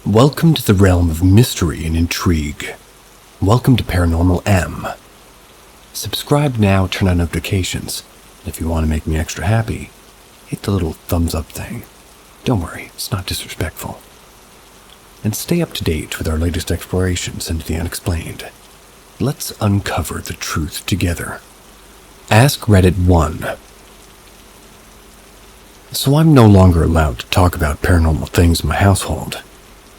Welcome to the realm of mystery and intrigue. Welcome to Paranormal M. Subscribe now, turn on notifications. If you want to make me extra happy, hit the little thumbs up thing. Don't worry, it's not disrespectful. And stay up to date with our latest explorations into the unexplained. Let's uncover the truth together. AskReddit 1. So I'm no longer allowed to talk about paranormal things in my household.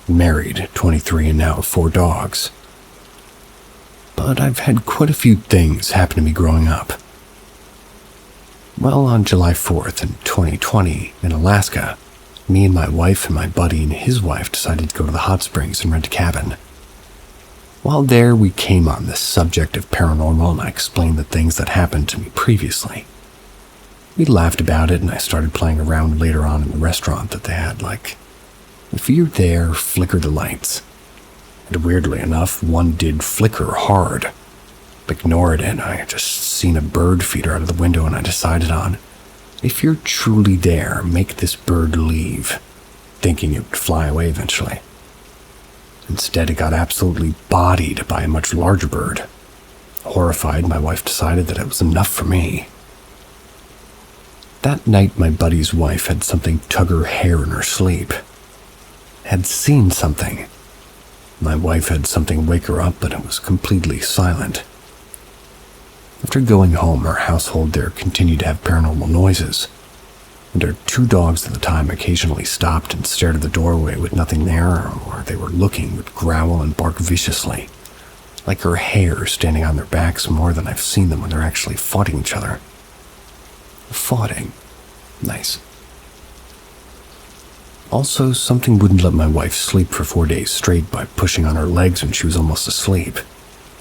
Married, 23, and now have 4 dogs. But I've had quite a few things happen to me growing up. Well, on July 4th in 2020, in Alaska, me and my wife and my buddy and his wife decided to go to the hot springs and rent a cabin. While there, we came on the subject of paranormal, and I explained the things that happened to me previously. We laughed about it, and I started playing around later on in the restaurant that they had, like, if you're there, flicker the lights. And weirdly enough, one did flicker hard. Ignored it, I had just seen a bird feeder out of the window, and I decided on, if you're truly there, make this bird leave, thinking it would fly away eventually. Instead, it got absolutely bodied by a much larger bird. Horrified, my wife decided that it was enough for me. That night, my buddy's wife had something tug her hair in her sleep. Had seen something. My wife had something wake her up, but it was completely silent. After going home, our household there continued to have paranormal noises, and our 2 dogs at the time occasionally stopped and stared at the doorway with nothing there, or they were looking would growl and bark viciously, like her hair standing on their backs more than I've seen them when they're actually fighting each other. Fighting. Nice. Also, something wouldn't let my wife sleep for 4 days straight by pushing on her legs when she was almost asleep,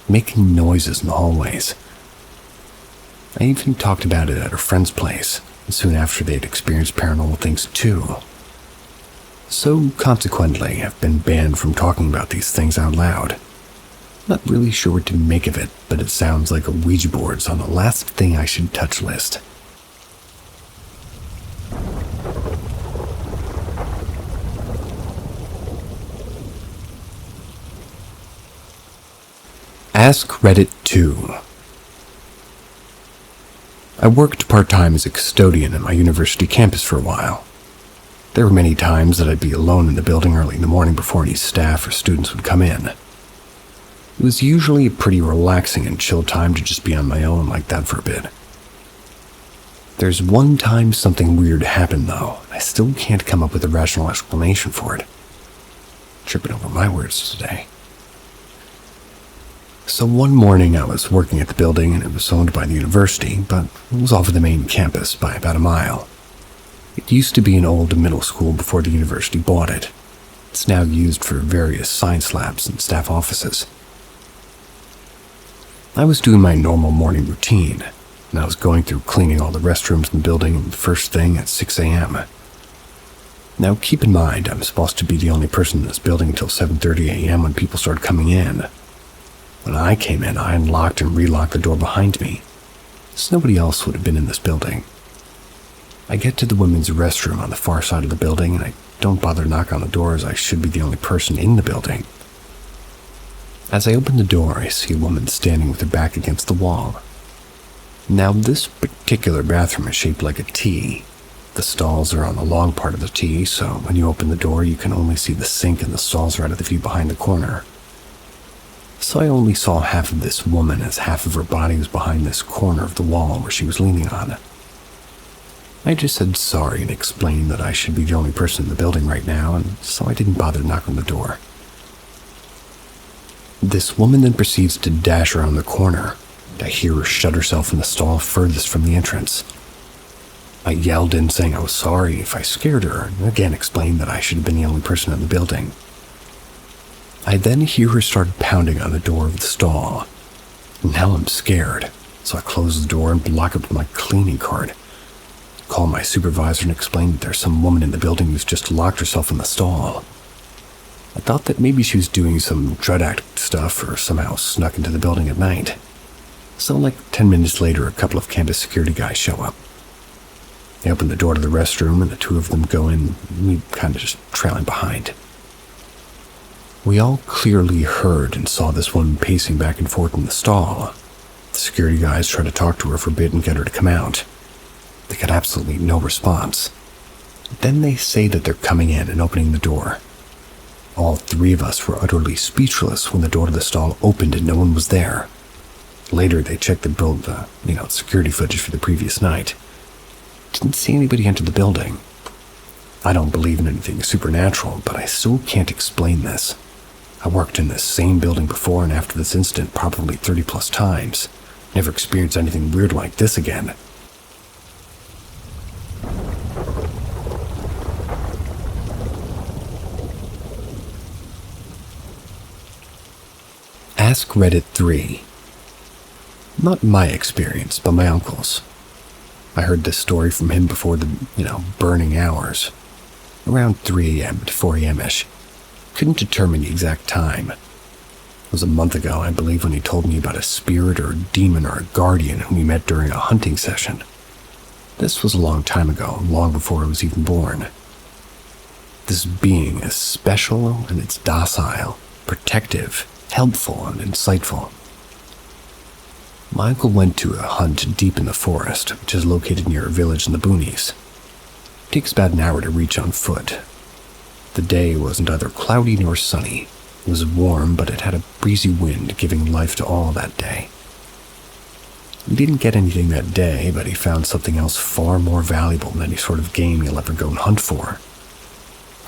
making noises in the hallways. I even talked about it at her friend's place, and soon after they'd experienced paranormal things too. So, consequently, I've been banned from talking about these things out loud. Not really sure what to make of it, but it sounds like a Ouija board's on the last thing I should touch list. AskReddit 2. I worked part-time as a custodian at my university campus for a while. There were many times that I'd be alone in the building early in the morning before any staff or students would come in. It was usually a pretty relaxing and chill time to just be on my own like that for a bit. There's one time something weird happened though, and I still can't come up with a rational explanation for it. Tripping over my words today. So one morning I was working at the building, and it was owned by the university, but it was off of the main campus by about a mile. It used to be an old middle school before the university bought it. It's now used for various science labs and staff offices. I was doing my normal morning routine, and I was going through cleaning all the restrooms in the building first thing at 6 a.m. Now keep in mind, I'm supposed to be the only person in this building until 7:30 a.m. when people started coming in. When I came in, I unlocked and relocked the door behind me, so nobody else would have been in this building. I get to the women's restroom on the far side of the building, and I don't bother to knock on the door as I should be the only person in the building. As I open the door, I see a woman standing with her back against the wall. Now, this particular bathroom is shaped like a T. The stalls are on the long part of the T, so when you open the door, you can only see the sink and the stalls are out of the view behind the corner. So I only saw half of this woman as half of her body was behind this corner of the wall where she was leaning on. I just said sorry and explained that I should be the only person in the building right now, and so I didn't bother to knock on the door. This woman then proceeds to dash around the corner, and I hear her shut herself in the stall furthest from the entrance. I yelled in saying I was sorry if I scared her, and again explained that I should have been the only person in the building. I then hear her start pounding on the door of the stall. Now I'm scared, so I close the door and block it with my cleaning card. Call my supervisor and explain that there's some woman in the building who's just locked herself in the stall. I thought that maybe she was doing some drug addict stuff or somehow snuck into the building at night. So like 10 minutes later, a couple of campus security guys show up. They open the door to the restroom and the 2 of them go in, me kind of just trailing behind. We all clearly heard and saw this woman pacing back and forth in the stall. The security guys tried to talk to her for a bit and get her to come out. They got absolutely no response. Then they say that they're coming in and opening the door. All three of us were utterly speechless when the door to the stall opened and no one was there. Later, they checked the security footage for the previous night. Didn't see anybody enter the building. I don't believe in anything supernatural, but I still can't explain this. I worked in this same building before and after this incident probably 30 plus times. Never experienced anything weird like this again. AskReddit 3. Not my experience, but my uncle's. I heard this story from him before the, burning hours. Around 3 a.m. to 4 a.m.-ish. Couldn't determine the exact time. It was a month ago, I believe, when he told me about a spirit or a demon or a guardian whom he met during a hunting session. This was a long time ago, long before I was even born. This being is special and it's docile, protective, helpful, and insightful. My uncle went to a hunt deep in the forest, which is located near a village in the boonies. It takes about an hour to reach on foot. The day wasn't either cloudy nor sunny. It was warm, but it had a breezy wind, giving life to all that day. He didn't get anything that day, but he found something else far more valuable than any sort of game you'll ever go and hunt for.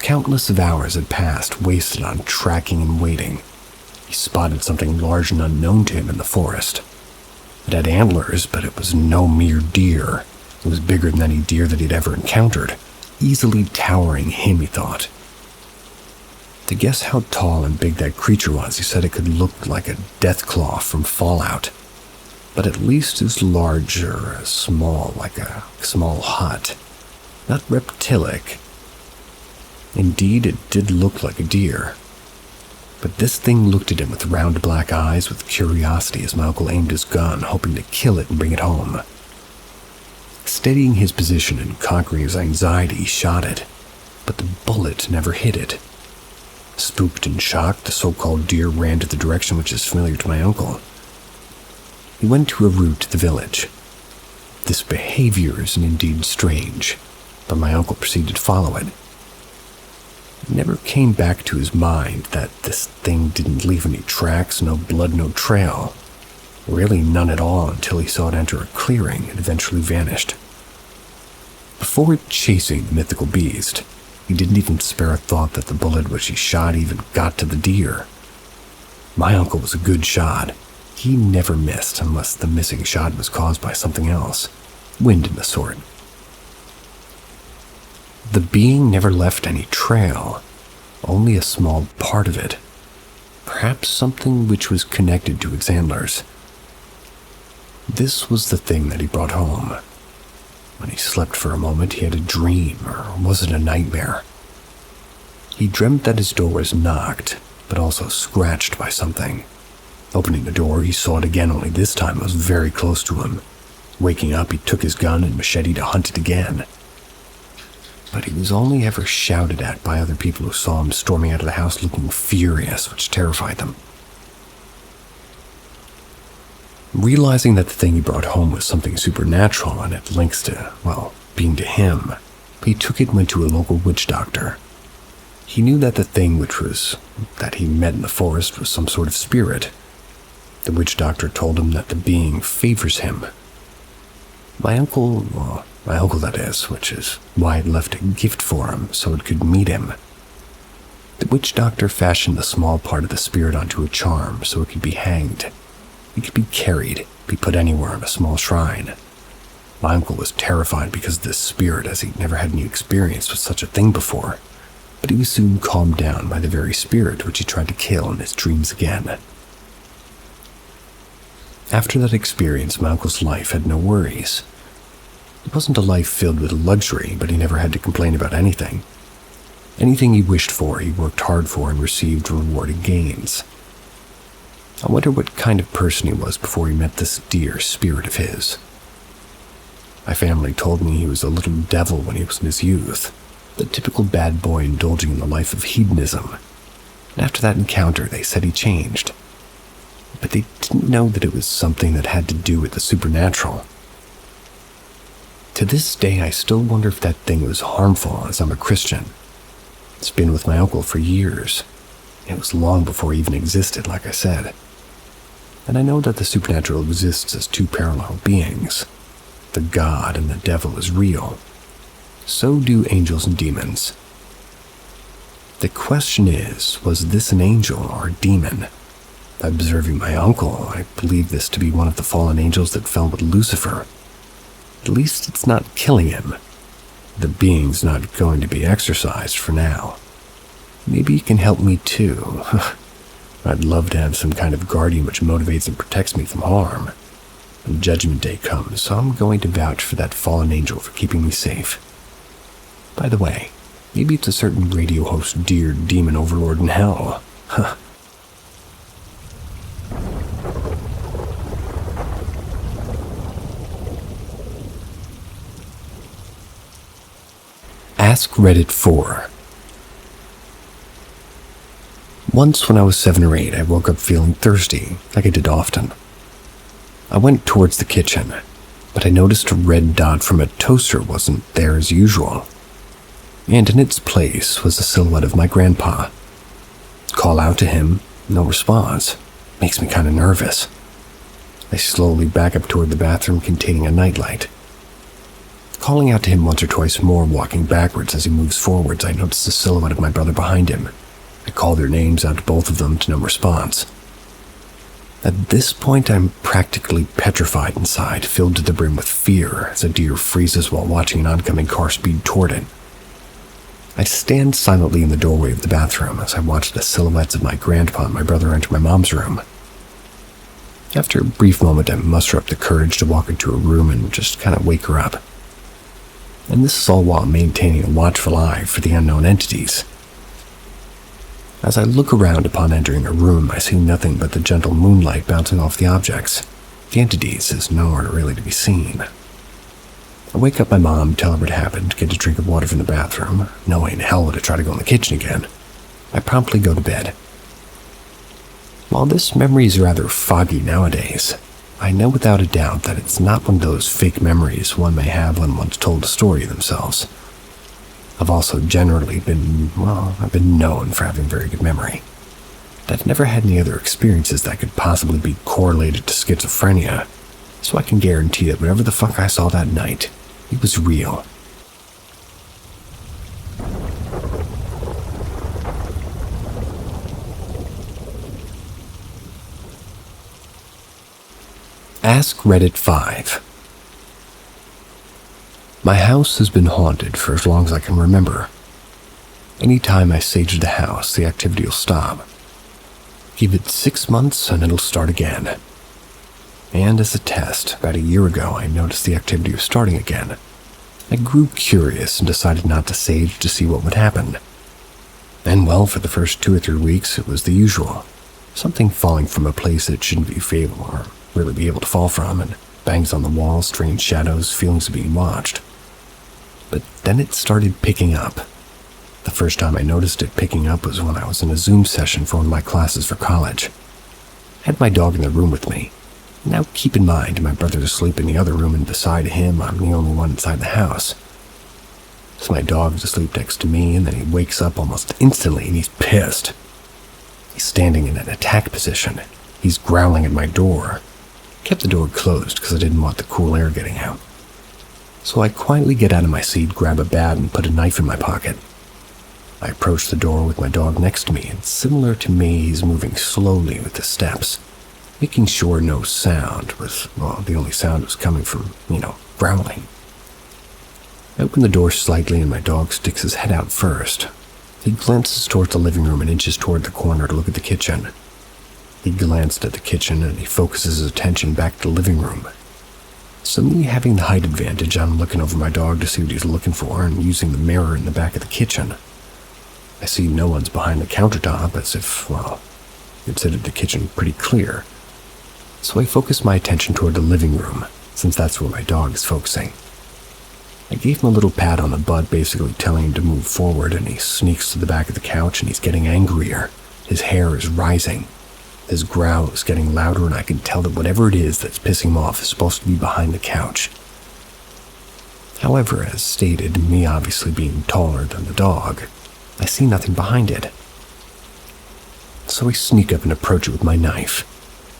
Countless of hours had passed, wasted on tracking and waiting. He spotted something large and unknown to him in the forest. It had antlers, but it was no mere deer. It was bigger than any deer that he'd ever encountered, easily towering him, he thought. To guess how tall and big that creature was, he said it could look like a deathclaw from Fallout, but at least as large or as small, like a small hut. Not reptilic. Indeed, it did look like a deer. But this thing looked at him with round black eyes with curiosity as my uncle aimed his gun, hoping to kill it and bring it home. Steadying his position and conquering his anxiety, he shot it, but the bullet never hit it. Spooked and shocked, the so-called deer ran to the direction which is familiar to my uncle. He went to a route to the village. This behavior is indeed strange, but my uncle proceeded to follow it. It never came back to his mind that this thing didn't leave any tracks, no blood, no trail. Really none at all until he saw it enter a clearing and eventually vanished. Before chasing the mythical beast, he didn't even spare a thought that the bullet which he shot even got to the deer. My uncle was a good shot. He never missed unless the missing shot was caused by something else, wind and the sort. The being never left any trail, only a small part of it. Perhaps something which was connected to its antlers. This was the thing that he brought home. When he slept for a moment, he had a dream, or was it a nightmare? He dreamt that his door was knocked, but also scratched by something. Opening the door, he saw it again, only this time it was very close to him. Waking up, he took his gun and machete to hunt it again. But he was only ever shouted at by other people who saw him storming out of the house looking furious, which terrified them. Realizing that the thing he brought home was something supernatural and it links to, being to him, he took it and went to a local witch doctor. He knew that the thing that he met in the forest was some sort of spirit. The witch doctor told him that the being favors him. My uncle that is, which is why I'd left a gift for him so it could meet him. The witch doctor fashioned the small part of the spirit onto a charm so it could be hanged. It could be carried, be put anywhere in a small shrine. My uncle was terrified because of this spirit, as he'd never had any experience with such a thing before, but he was soon calmed down by the very spirit which he tried to kill in his dreams again. After that experience, my uncle's life had no worries. It wasn't a life filled with luxury, but he never had to complain about anything. Anything he wished for, he worked hard for and received rewarding gains. I wonder what kind of person he was before he met this dear spirit of his. My family told me he was a little devil when he was in his youth, the typical bad boy indulging in the life of hedonism. And after that encounter, they said he changed. But they didn't know that it was something that had to do with the supernatural. To this day, I still wonder if that thing was harmful, as I'm a Christian. It's been with my uncle for years. It was long before he even existed, like I said. And I know that the supernatural exists as two parallel beings. The God and the devil is real. So do angels and demons. The question is, was this an angel or a demon? Observing my uncle, I believe this to be one of the fallen angels that fell with Lucifer. At least it's not killing him. The being's not going to be exorcised for now. Maybe it can help me too. I'd love to have some kind of guardian which motivates and protects me from harm. When Judgment Day comes, so I'm going to vouch for that fallen angel for keeping me safe. By the way, maybe it's a certain radio host dear demon overlord in hell. Huh. AskReddit 4. Once when I was 7 or 8, I woke up feeling thirsty, like I did often. I went towards the kitchen, but I noticed a red dot from a toaster wasn't there as usual. And in its place was the silhouette of my grandpa. Call out to him, no response. Makes me kind of nervous. I slowly back up toward the bathroom containing a nightlight. Calling out to him once or twice more, walking backwards as he moves forwards, I notice the silhouette of my brother behind him. I call their names out to both of them to no response. At this point, I'm practically petrified inside, filled to the brim with fear as a deer freezes while watching an oncoming car speed toward it. I stand silently in the doorway of the bathroom as I watch the silhouettes of my grandpa and my brother enter my mom's room. After a brief moment, I muster up the courage to walk into her room and just kind of wake her up. And this is all while maintaining a watchful eye for the unknown entities. As I look around upon entering her room, I see nothing but the gentle moonlight bouncing off the objects. The entities is nowhere really to be seen. I wake up my mom, tell her what happened, get a drink of water from the bathroom, knowing hell to try to go in the kitchen again. I promptly go to bed. While this memory is rather foggy nowadays, I know without a doubt that it's not one of those fake memories one may have when one's told a story themselves. I've also generally I've been known for having very good memory. But I've never had any other experiences that could possibly be correlated to schizophrenia, so I can guarantee that whatever the fuck I saw that night, it was real. AskReddit 5. My house has been haunted for as long as I can remember. Anytime I sage the house, the activity will stop. Give it 6 months and it'll start again. And as a test, about a year ago, I noticed the activity was starting again. I grew curious and decided not to sage to see what would happen. And well, for the first 2 or 3 weeks, it was the usual. Something falling from a place that it shouldn't be favorable or really be able to fall from, and bangs on the walls, strange shadows, feelings of being watched. But then it started picking up. The first time I noticed it picking up was when I was in a Zoom session for one of my classes for college. I had my dog in the room with me. Now keep in mind, my brother's asleep in the other room, and beside him, I'm the only one inside the house. So my dog's asleep next to me, and then he wakes up almost instantly, and he's pissed. He's standing in an attack position. He's growling at my door. I kept the door closed because I didn't want the cool air getting out. So I quietly get out of my seat, grab a bat, and put a knife in my pocket. I approach the door with my dog next to me, and similar to me, he's moving slowly with the steps, making sure no sound was, the only sound was coming from, growling. I open the door slightly, and my dog sticks his head out first. He glances towards the living room and inches toward the corner to look at the kitchen. He glanced at the kitchen, and he focuses his attention back to the living room. So me having the height advantage, I'm looking over my dog to see what he's looking for and using the mirror in the back of the kitchen. I see no one's behind the countertop, as if, considered the kitchen pretty clear. So I focus my attention toward the living room, since that's where my dog is focusing. I gave him a little pat on the butt, basically telling him to move forward, and he sneaks to the back of the couch and he's getting angrier. His hair is rising. His growl is getting louder, and I can tell that whatever it is that's pissing him off is supposed to be behind the couch. However, as stated, me obviously being taller than the dog, I see nothing behind it. So I sneak up and approach it with my knife.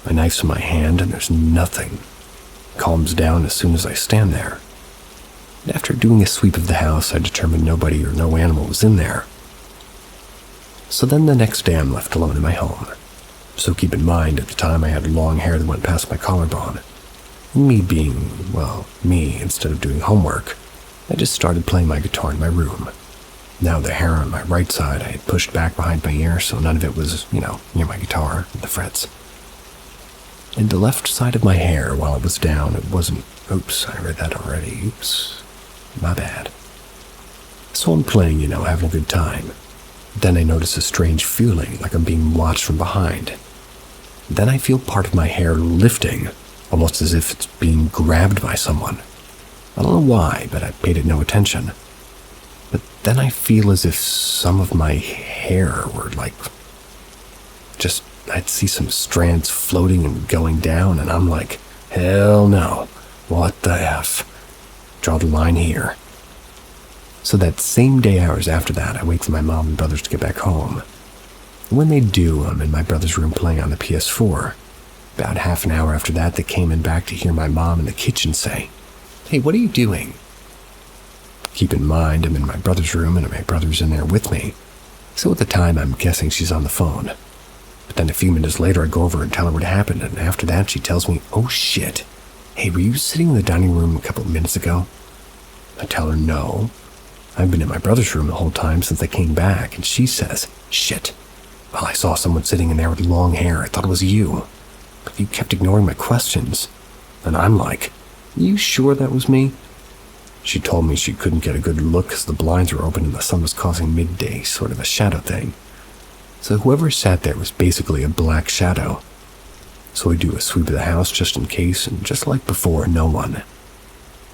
My knife's in my hand, and there's nothing. It calms down as soon as I stand there. And after doing a sweep of the house, I determined nobody or no animal was in there. So then the next day I'm left alone in my home. So keep in mind, at the time I had long hair that went past my collarbone. Me being, well, me, instead of doing homework, I just started playing my guitar in my room. Now the hair on my right side I had pushed back behind my ear, so none of it was, near my guitar and the frets. And the left side of my hair, while it was down, it wasn't, oops, I read that already, oops, my bad. So I'm playing, having a good time. Then I notice a strange feeling, like I'm being watched from behind. Then I feel part of my hair lifting, almost as if it's being grabbed by someone. I don't know why, but I paid it no attention. But then I feel as if some of my hair were I'd see some strands floating and going down, and I'm like, hell no, what the F? Draw the line here. So that same day, hours after that, I wait for my mom and brothers to get back home. And when they do, I'm in my brother's room playing on the PS4. About half an hour after that, they came in back to hear my mom in the kitchen say, "Hey, what are you doing?" Keep in mind, I'm in my brother's room and my brother's in there with me. So at the time, I'm guessing she's on the phone. But then a few minutes later, I go over and tell her what happened, and after that, she tells me, "Oh shit, hey, were you sitting in the dining room a couple of minutes ago?" I tell her no. I've been in my brother's room the whole time since I came back, and she says, "Shit, well, I saw someone sitting in there with long hair. I thought it was you. But you kept ignoring my questions." And I'm like, "You sure that was me?" She told me she couldn't get a good look because the blinds were open and the sun was causing midday, sort of a shadow thing. So whoever sat there was basically a black shadow. So I do a sweep of the house just in case, and just like before, no one.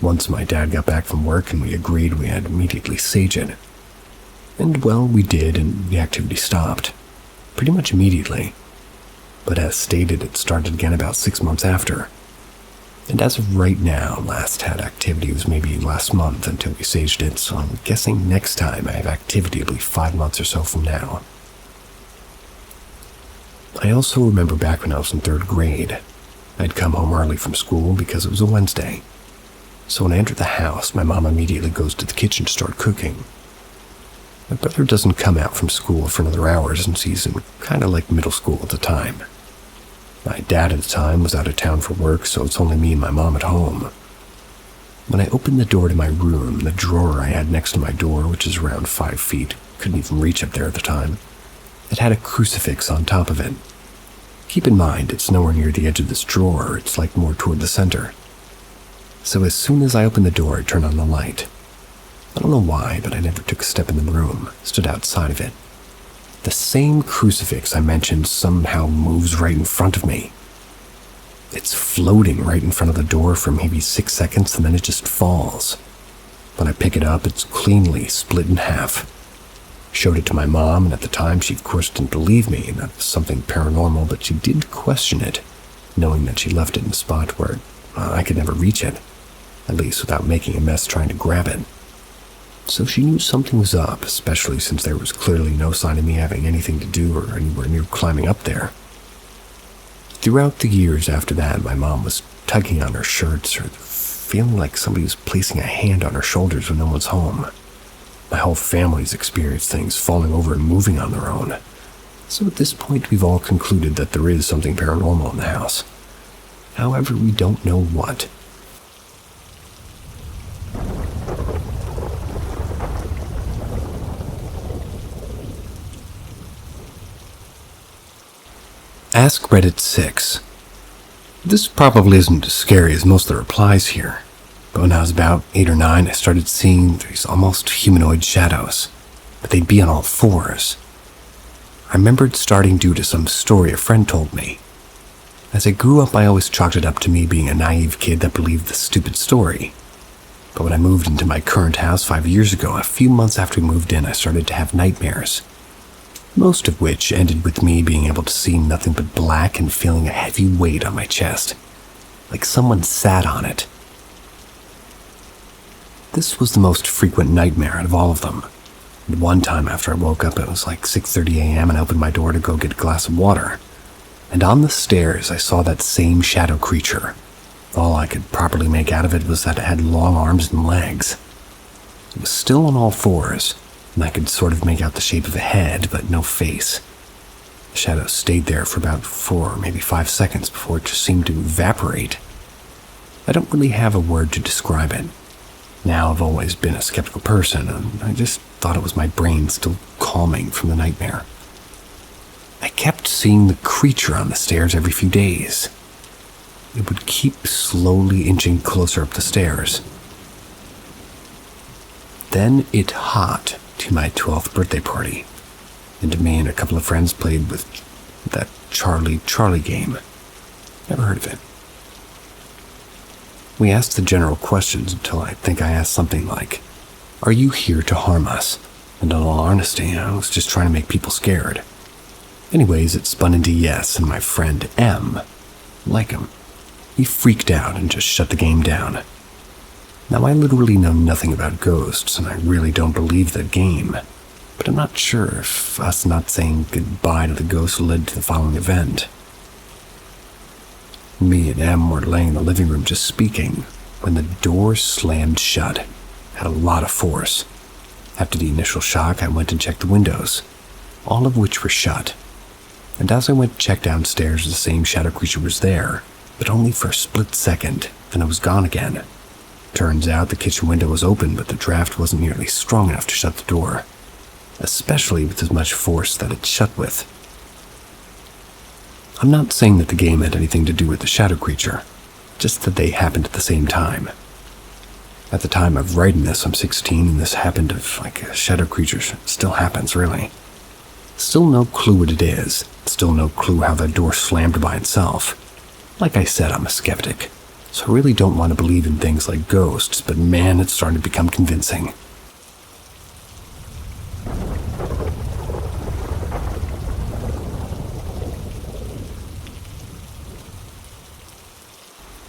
Once my dad got back from work and we agreed we had immediately sage it. And well, we did, and the activity stopped. Pretty much immediately. But as stated, it started again about 6 months after. And as of right now, last had activity was maybe last month until we saged it, so I'm guessing next time I have activity will be 5 months or so from now. I also remember back when I was in 3rd grade. I'd come home early from school because it was a Wednesday. So when I enter the house, my mom immediately goes to the kitchen to start cooking. My brother doesn't come out from school for another hour since he's in kind of like middle school at the time. My dad at the time was out of town for work, so it's only me and my mom at home. When I opened the door to my room, the drawer I had next to my door, which is around 5 feet, couldn't even reach up there at the time, it had a crucifix on top of it. Keep in mind, it's nowhere near the edge of this drawer, it's like more toward the center. So as soon as I opened the door, I turned on the light. I don't know why, but I never took a step in the room, stood outside of it. The same crucifix I mentioned somehow moves right in front of me. It's floating right in front of the door for maybe 6 seconds, and then it just falls. When I pick it up, it's cleanly split in half. Showed it to my mom, and at the time she of course didn't believe me, and that was something paranormal, but she did question it, knowing that she left it in a spot where I could never reach it, at least without making a mess trying to grab it. So she knew something was up, especially since there was clearly no sign of me having anything to do or anywhere near climbing up there. Throughout the years after that, my mom was tugging on her shirts or feeling like somebody was placing a hand on her shoulders when no one's home. My whole family's experienced things falling over and moving on their own. So at this point, we've all concluded that there is something paranormal in the house. However, we don't know what. AskReddit 6. This probably isn't as scary as most of the replies here, but when I was about 8 or 9, I started seeing these almost humanoid shadows, but they'd be on all fours. I remembered starting due to some story a friend told me. As I grew up, I always chalked it up to me being a naive kid that believed the stupid story. But when I moved into my current house 5 years ago, a few months after we moved in, I started to have nightmares. most of which ended with me being able to see nothing but black and feeling a heavy weight on my chest, like someone sat on it. This was the most frequent nightmare out of all of them. And one time after I woke up, it was like 6:30 a.m. and I opened my door to go get a glass of water. And on the stairs, I saw that same shadow creature. All I could properly make out of it was that it had long arms and legs. It was still on all fours, and I could sort of make out the shape of a head, but no face. The shadow stayed there for about 4, maybe 5 seconds before it just seemed to evaporate. I don't really have a word to describe it. Now I've always been a skeptical person, and I just thought it was my brain still calming from the nightmare. I kept seeing the creature on the stairs every few days. It would keep slowly inching closer up the stairs. Then it hopped to my 12th birthday party, and me and a couple of friends played with that Charlie game. Never heard of it. We asked the general questions until I think I asked something like, "Are you here to harm us?" And in all honesty, I was just trying to make people scared. Anyways, it spun into yes, and my friend M, like him, he freaked out and just shut the game down. Now, I literally know nothing about ghosts, and I really don't believe that game, but I'm not sure if us not saying goodbye to the ghost led to the following event. Me and M were laying in the living room just speaking when the door slammed shut, had a lot of force. After the initial shock, I went and checked the windows, all of which were shut. And as I went to check downstairs, the same shadow creature was there, but only for a split second, then it was gone again. Turns out the kitchen window was open, but the draft wasn't nearly strong enough to shut the door, especially with as much force that it shut with. I'm not saying that the game had anything to do with the shadow creature, just that they happened at the same time. At the time of writing this, I'm 16, and this happened of like a shadow creature still happens, really. Still no clue what it is, still no clue how that door slammed by itself. Like I said, I'm a skeptic, so I really don't want to believe in things like ghosts, but man, it's starting to become convincing.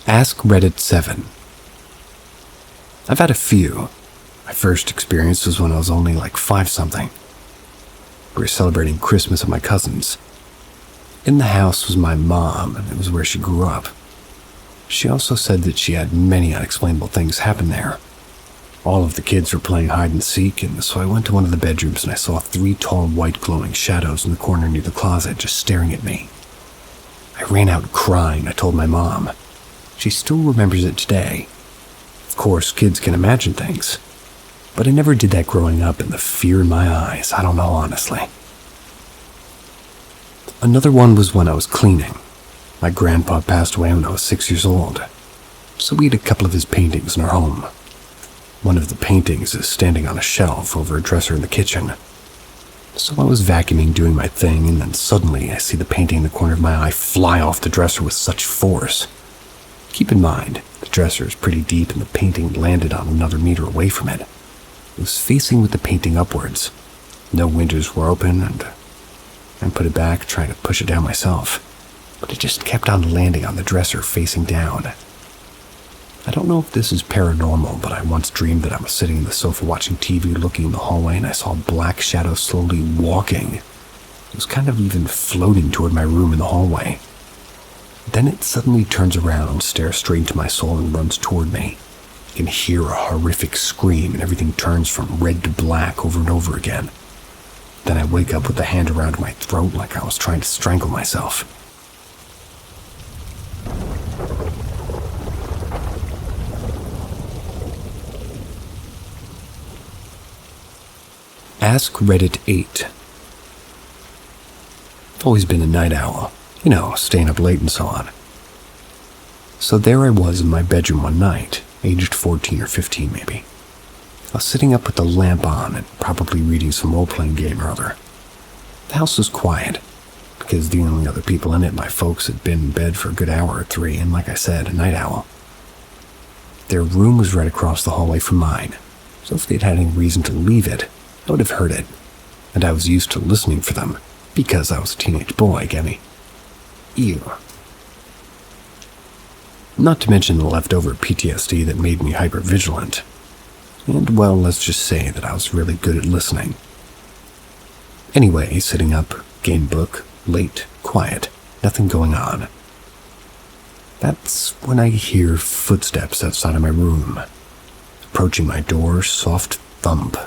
AskReddit 7. I've had a few. My first experience was when I was only like 5-something. We were celebrating Christmas at my cousin's. In the house was my mom, and it was where she grew up. She also said that she had many unexplainable things happen there. All of the kids were playing hide and seek, and so I went to one of the bedrooms and I saw 3 tall white glowing shadows in the corner near the closet just staring at me. I ran out crying. I told my mom. She still remembers it today. Of course, kids can imagine things, but I never did that growing up, and the fear in my eyes, I don't know honestly. Another one was when I was cleaning. My grandpa passed away when I was 6 years old, so we had a couple of his paintings in our home. One of the paintings is standing on a shelf over a dresser in the kitchen. So I was vacuuming, doing my thing, and then suddenly I see the painting in the corner of my eye fly off the dresser with such force. Keep in mind, the dresser is pretty deep and the painting landed on another meter away from it. It was facing with the painting upwards. No windows were open, and I put it back, trying to push it down myself. But it just kept on landing on the dresser facing down. I don't know if this is paranormal, but I once dreamed that I was sitting on the sofa watching TV, looking in the hallway, and I saw a black shadow slowly walking. It was kind of even floating toward my room in the hallway. Then it suddenly turns around, stares straight into my soul, and runs toward me. I can hear a horrific scream, and everything turns from red to black over and over again. Then I wake up with a hand around my throat like I was trying to strangle myself. AskReddit 8. I've always been a night owl. You know, staying up late and so on. So there I was in my bedroom one night, aged 14 or 15 maybe. I was sitting up with the lamp on and probably reading some role-playing game or other. The house was quiet, because the only other people in it, my folks, had been in bed for a good hour or 3, and like I said, a night owl. Their room was right across the hallway from mine, so if they'd had any reason to leave it, I would have heard it. and I was used to listening for them because I was a teenage boy, get me? Ew. Not to mention the leftover PTSD that made me hyper-vigilant. And, well, let's just say that I was really good at listening. Anyway, sitting up, game book, late, quiet, nothing going on. That's when I hear footsteps outside of my room. Approaching my door, soft thump.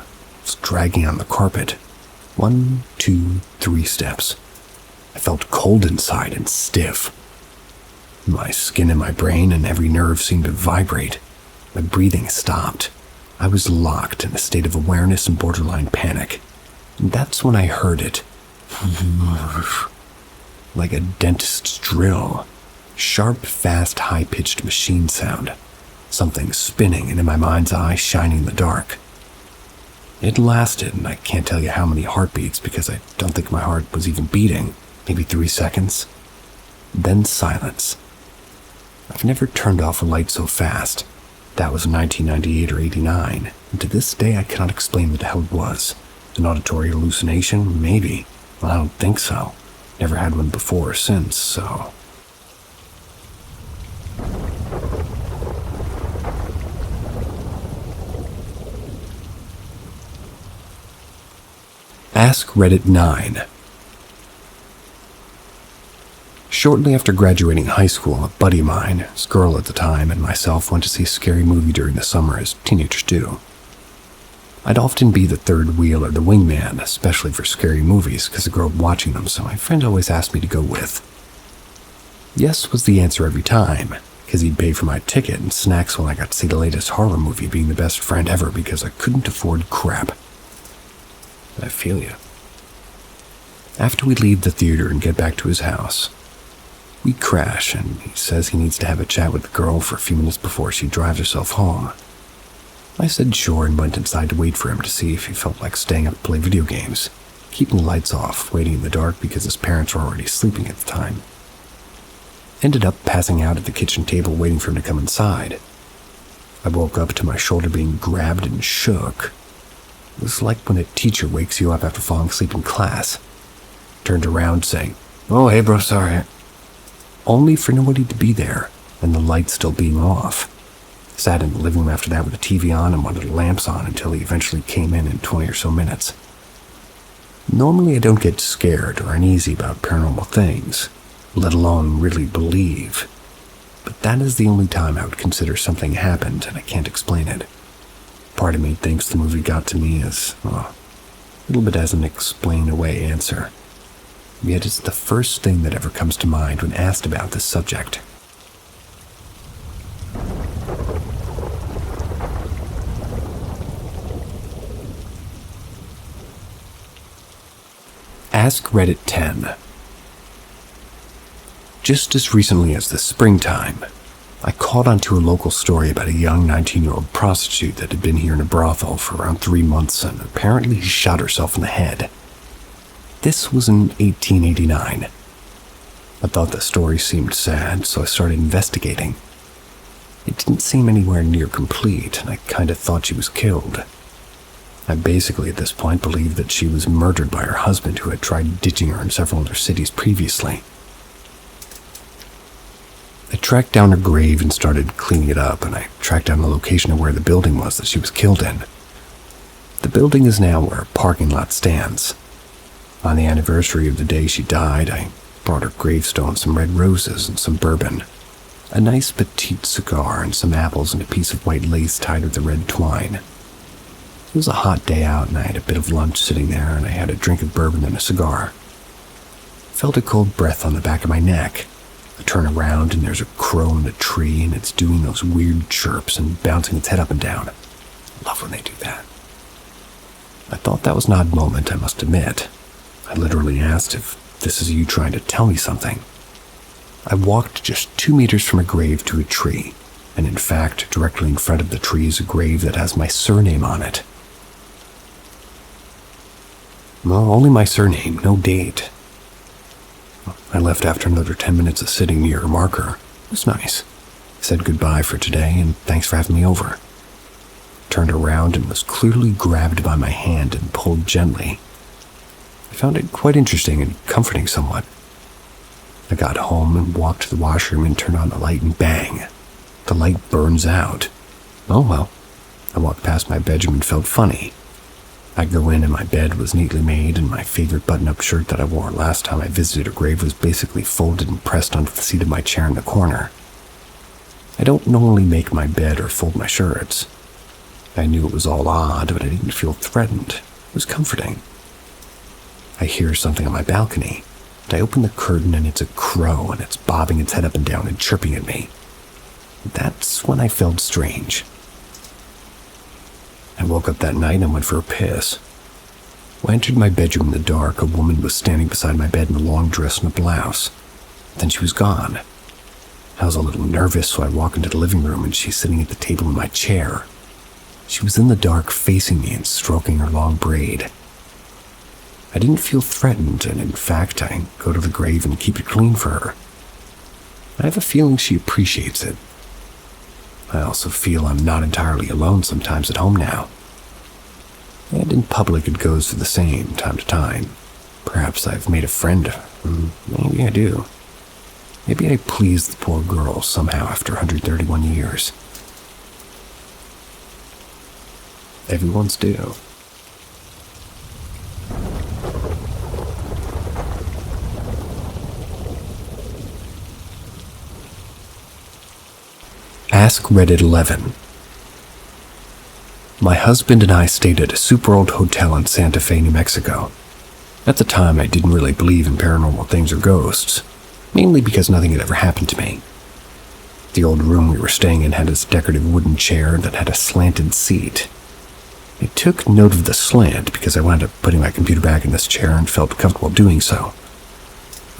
It's dragging on the carpet. 1, 2, 3 steps. I felt cold inside and stiff. My skin and my brain and every nerve seemed to vibrate. My breathing stopped. I was locked in a state of awareness and borderline panic. And that's when I heard it. Like a dentist's drill. Sharp, fast, high-pitched machine sound. Something spinning and in my mind's eye shining in the dark. It lasted, and I can't tell you how many heartbeats because I don't think my heart was even beating. Maybe 3 seconds. Then silence. I've never turned off a light so fast. That was in 1998 or 89, and to this day I cannot explain what the hell it was. An auditory hallucination? Maybe. Well, I don't think so. Never had one before or since, so... AskReddit 9. Shortly after graduating high school, a buddy of mine, his girl at the time, and myself went to see a scary movie during the summer as teenagers do. I'd often be the third wheel or the wingman, especially for scary movies, because I grew up watching them, so my friend always asked me to go with. Yes was the answer every time, because he'd pay for my ticket and snacks when I got to see the latest horror movie, being the best friend ever because I couldn't afford crap. I feel you. After we leave the theater and get back to his house, we crash, and he says he needs to have a chat with the girl for a few minutes before she drives herself home. I said sure and went inside to wait for him to see if he felt like staying up to play video games, keeping the lights off, waiting in the dark because his parents were already sleeping at the time. Ended up passing out at the kitchen table waiting for him to come inside. I woke up to my shoulder being grabbed and shook. It was like when a teacher wakes you up after falling asleep in class. Turned around saying, "Oh, hey bro, sorry." Only for nobody to be there, and the lights still being off. Sat in the living room after that with the TV on and one of the lamps on until he eventually came in 20 or so minutes. Normally I don't get scared or uneasy about paranormal things, let alone really believe. But that is the only time I would consider something happened and I can't explain it. Part of me thinks the movie got to me as, a little bit as an explain-away answer. Yet it's the first thing that ever comes to mind when asked about this subject. AskReddit 10. Just as recently as the springtime, I caught onto a local story about a young 19-year-old prostitute that had been here in a brothel for around 3 months and apparently shot herself in the head. This was in 1889. I thought the story seemed sad, so I started investigating. It didn't seem anywhere near complete, and I kind of thought she was killed. I basically at this point believed that she was murdered by her husband who had tried ditching her in several other cities previously. I tracked down her grave and started cleaning it up, and I tracked down the location of where the building was that she was killed in. The building is now where a parking lot stands. On the anniversary of the day she died, I brought her gravestone some red roses and some bourbon, a nice petite cigar and some apples and a piece of white lace tied with the red twine. It was a hot day out and I had a bit of lunch sitting there and I had a drink of bourbon and a cigar. Felt a cold breath on the back of my neck. I turn around and there's a crow in a tree and it's doing those weird chirps and bouncing its head up and down. I love when they do that. I thought that was an odd moment, I must admit. I literally asked if this is you trying to tell me something. I walked just 2 meters from a grave to a tree, and in fact, directly in front of the tree is a grave that has my surname on it. Well, only my surname, no date. I left after another 10 minutes of sitting near her marker. It was nice. Said goodbye for today and thanks for having me over. Turned around and was clearly grabbed by my hand and pulled gently. I found it quite interesting and comforting somewhat. I got home and walked to the washroom and turned on the light, and bang, the light burns out. Oh well. I walked past my bedroom and felt funny. I go in and my bed was neatly made, and my favorite button-up shirt that I wore last time I visited her grave was basically folded and pressed onto the seat of my chair in the corner. I don't normally make my bed or fold my shirts. I knew it was all odd, but I didn't feel threatened. It was comforting. I hear something on my balcony. I open the curtain and it's a crow, and it's bobbing its head up and down and chirping at me. That's when I felt strange. I woke up that night and went for a piss. When I entered my bedroom in the dark, a woman was standing beside my bed in a long dress and a blouse. Then she was gone. I was a little nervous, so I walk into the living room and she's sitting at the table in my chair. She was in the dark facing me and stroking her long braid. I didn't feel threatened, and in fact, I go to the grave and keep it clean for her. I have a feeling she appreciates it. I also feel I'm not entirely alone sometimes at home now. And in public it goes for the same time to time. Perhaps I've made a friend. Maybe I do. Maybe I pleased the poor girl somehow after 131 years. Everyone's do. AskReddit 11. My husband and I stayed at a super old hotel in Santa Fe, New Mexico. At the time, I didn't really believe in paranormal things or ghosts, mainly because nothing had ever happened to me. The old room we were staying in had this decorative wooden chair that had a slanted seat. I took note of the slant because I wound up putting my computer back in this chair and felt comfortable doing so.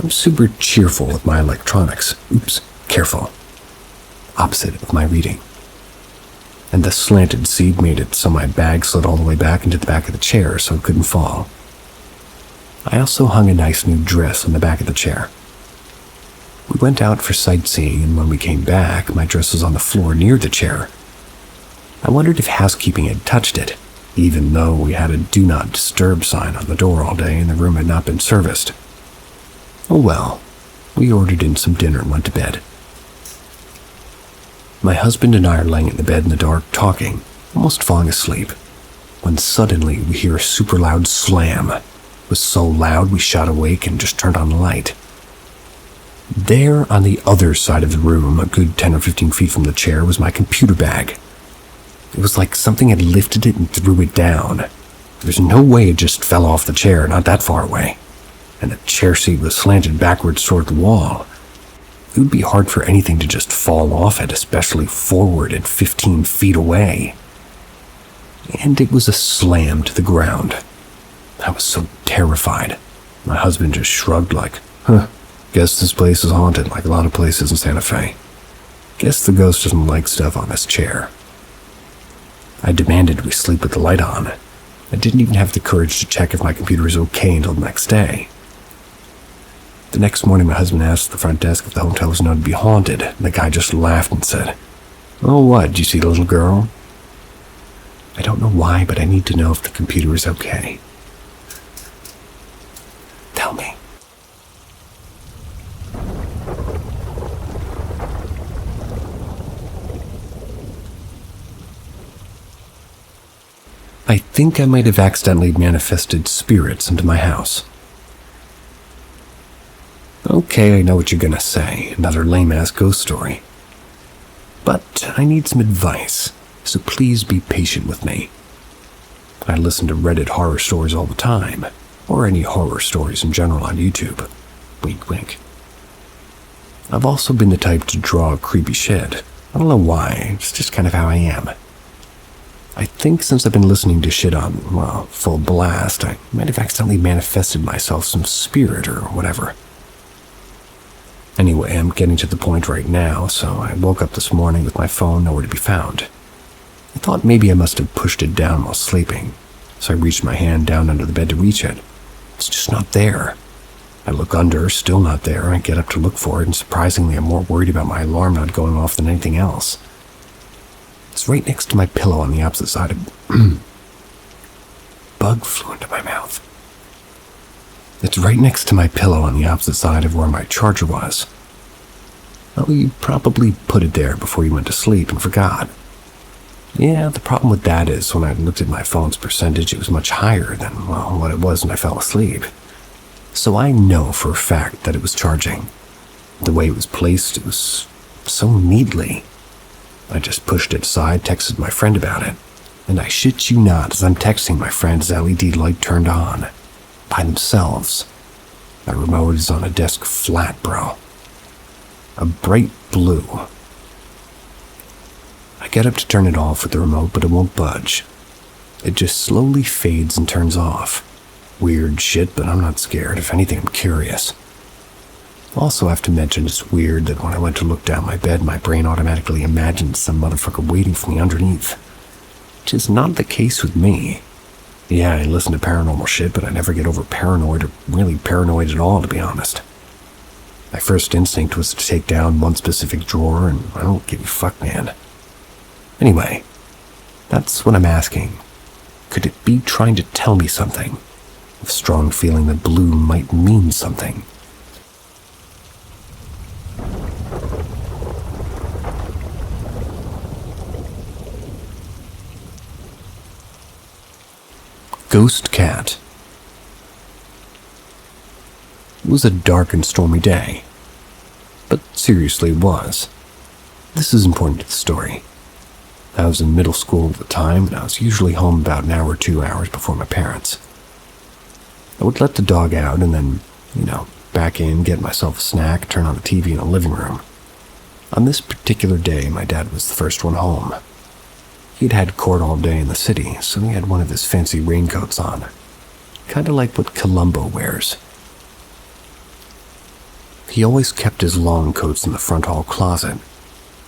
I'm super cheerful with my electronics. Careful. Opposite of my reading. And the slanted seat made it so my bag slid all the way back into the back of the chair so it couldn't fall. I also hung a nice new dress on the back of the chair. We went out for sightseeing, and when we came back, my dress was on the floor near the chair. I wondered if housekeeping had touched it, even though we had a do not disturb sign on the door all day and the room had not been serviced. Oh well, we ordered in some dinner and went to bed. My husband and I are laying in the bed in the dark talking, almost falling asleep, when suddenly we hear a super loud slam. It was so loud we shot awake and just turned on the light. There on the other side of the room, a good 10 or 15 feet from the chair, was my computer bag. It was like something had lifted it and threw it down. There's no way it just fell off the chair, not that far away. And the chair seat was slanted backwards toward the wall. It would be hard for anything to just fall off it, especially forward and 15 feet away. And it was a slam to the ground. I was so terrified. My husband just shrugged like, guess this place is haunted like a lot of places in Santa Fe. Guess the ghost doesn't like stuff on this chair. I demanded we sleep with the light on. I didn't even have the courage to check if my computer was okay until the next day. The next morning, my husband asked the front desk if the hotel was known to be haunted, and the guy just laughed and said, "Oh, what, did you see the little girl?" I don't know why, but I need to know if the computer is okay. Tell me. I think I might have accidentally manifested spirits into my house. Okay, I know what you're gonna say, another lame-ass ghost story. But I need some advice, so please be patient with me. I listen to Reddit horror stories all the time, or any horror stories in general on YouTube. Wink, wink. I've also been the type to draw creepy shit. I don't know why, it's just kind of how I am. I think since I've been listening to shit on, full blast, I might have accidentally manifested myself some spirit or whatever. Anyway, I'm getting to the point right now, so I woke up this morning with my phone nowhere to be found. I thought maybe I must have pushed it down while sleeping, so I reached my hand down under the bed to reach it. It's just not there. I look under, still not there, and I get up to look for it, and surprisingly I'm more worried about my alarm not going off than anything else. It's right next to my pillow on the opposite side of... Bug flew into my mouth. It's right next to my pillow on the opposite side of where my charger was. Well, you probably put it there before you went to sleep and forgot. Yeah, the problem with that is when I looked at my phone's percentage, it was much higher than, well, what it was when I fell asleep. So I know for a fact that it was charging. The way it was placed, it was so neatly. I just pushed it aside, texted my friend about it, and I shit you not, as I'm texting my friend's LED light turned on. By themselves. My remote is on a desk flat, bro. A bright blue. I get up to turn it off with the remote, but it won't budge. It just slowly fades and turns off. Weird shit, but I'm not scared. If anything, I'm curious. Also, I have to mention it's weird that when I went to look down my bed, my brain automatically imagined some motherfucker waiting for me underneath. Which is not the case with me. Yeah, I listen to paranormal shit, but I never get over paranoid or really paranoid at all, to be honest. My first instinct was to take down one specific drawer, and I don't give a fuck, man. Anyway, that's what I'm asking. Could it be trying to tell me something? A strong feeling that blue might mean something. Ghost cat. It was a dark and stormy day. But seriously, it was. This is important to the story. I was in middle school at the time, and I was usually home about an hour or 2 hours before my parents. I would let the dog out and then, back in, get myself a snack, turn on the TV in the living room. On this particular day, my dad was the first one home. He'd had court all day in the city, so he had one of his fancy raincoats on. Kinda like what Columbo wears. He always kept his long coats in the front hall closet.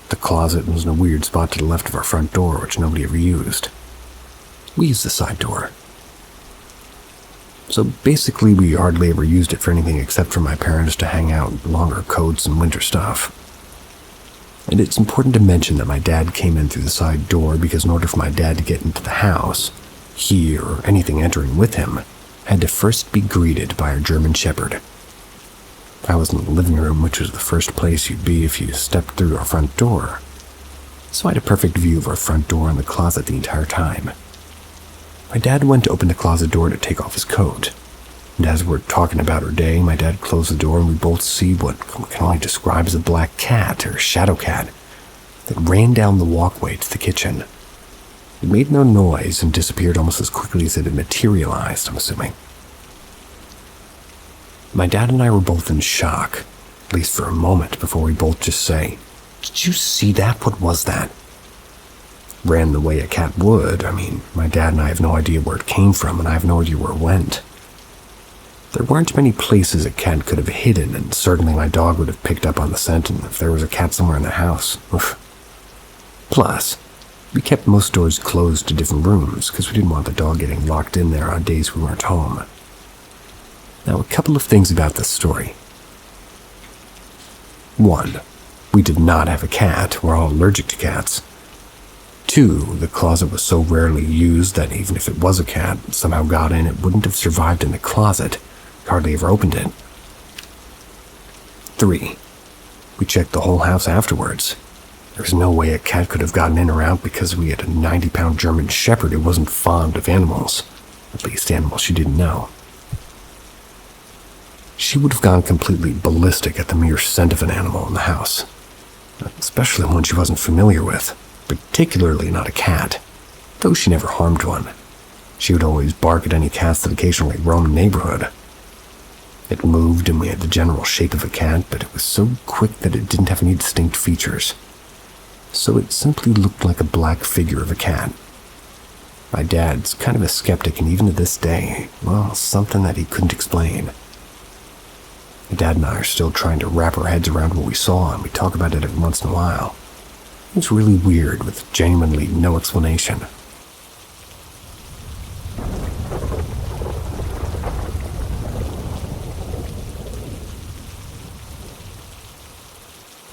The closet was in a weird spot to the left of our front door, which nobody ever used. We used the side door. So basically, we hardly ever used it for anything except for my parents to hang out longer coats and winter stuff. And it's important to mention that my dad came in through the side door because in order for my dad to get into the house, he, or anything entering with him, had to first be greeted by our German Shepherd. I was in the living room, which was the first place you'd be if you stepped through our front door. So I had a perfect view of our front door and the closet the entire time. My dad went to open the closet door to take off his coat. And as we're talking about our day, my dad closed the door and we both see what we can only describe as a black cat, or shadow cat, that ran down the walkway to the kitchen. It made no noise and disappeared almost as quickly as it had materialized, I'm assuming. My dad and I were both in shock, at least for a moment, before we both just say, "Did you see that? What was that?" Ran the way a cat would. I mean, my dad and I have no idea where it came from, and I have no idea where it went. There weren't many places a cat could have hidden, and certainly my dog would have picked up on the scent if there was a cat somewhere in the house. Oof. Plus, we kept most doors closed to different rooms because we didn't want the dog getting locked in there on days we weren't home. Now, a couple of things about this story. 1, we did not have a cat. We're all allergic to cats. 2, the closet was so rarely used that even if it was a cat somehow got in, it wouldn't have survived in the closet. Hardly ever opened it. 3, we checked the whole house afterwards. There was no way a cat could have gotten in or out because we had a 90-pound German Shepherd who wasn't fond of animals. At least animals she didn't know. She would have gone completely ballistic at the mere scent of an animal in the house. Especially one she wasn't familiar with. Particularly not a cat, though she never harmed one. She would always bark at any cats that occasionally roamed the neighborhood. It moved and we had the general shape of a cat, but it was so quick that it didn't have any distinct features. So it simply looked like a black figure of a cat. My dad's kind of a skeptic, and even to this day, well, something that he couldn't explain. My dad and I are still trying to wrap our heads around what we saw, and we talk about it every once in a while. It's really weird, with genuinely no explanation.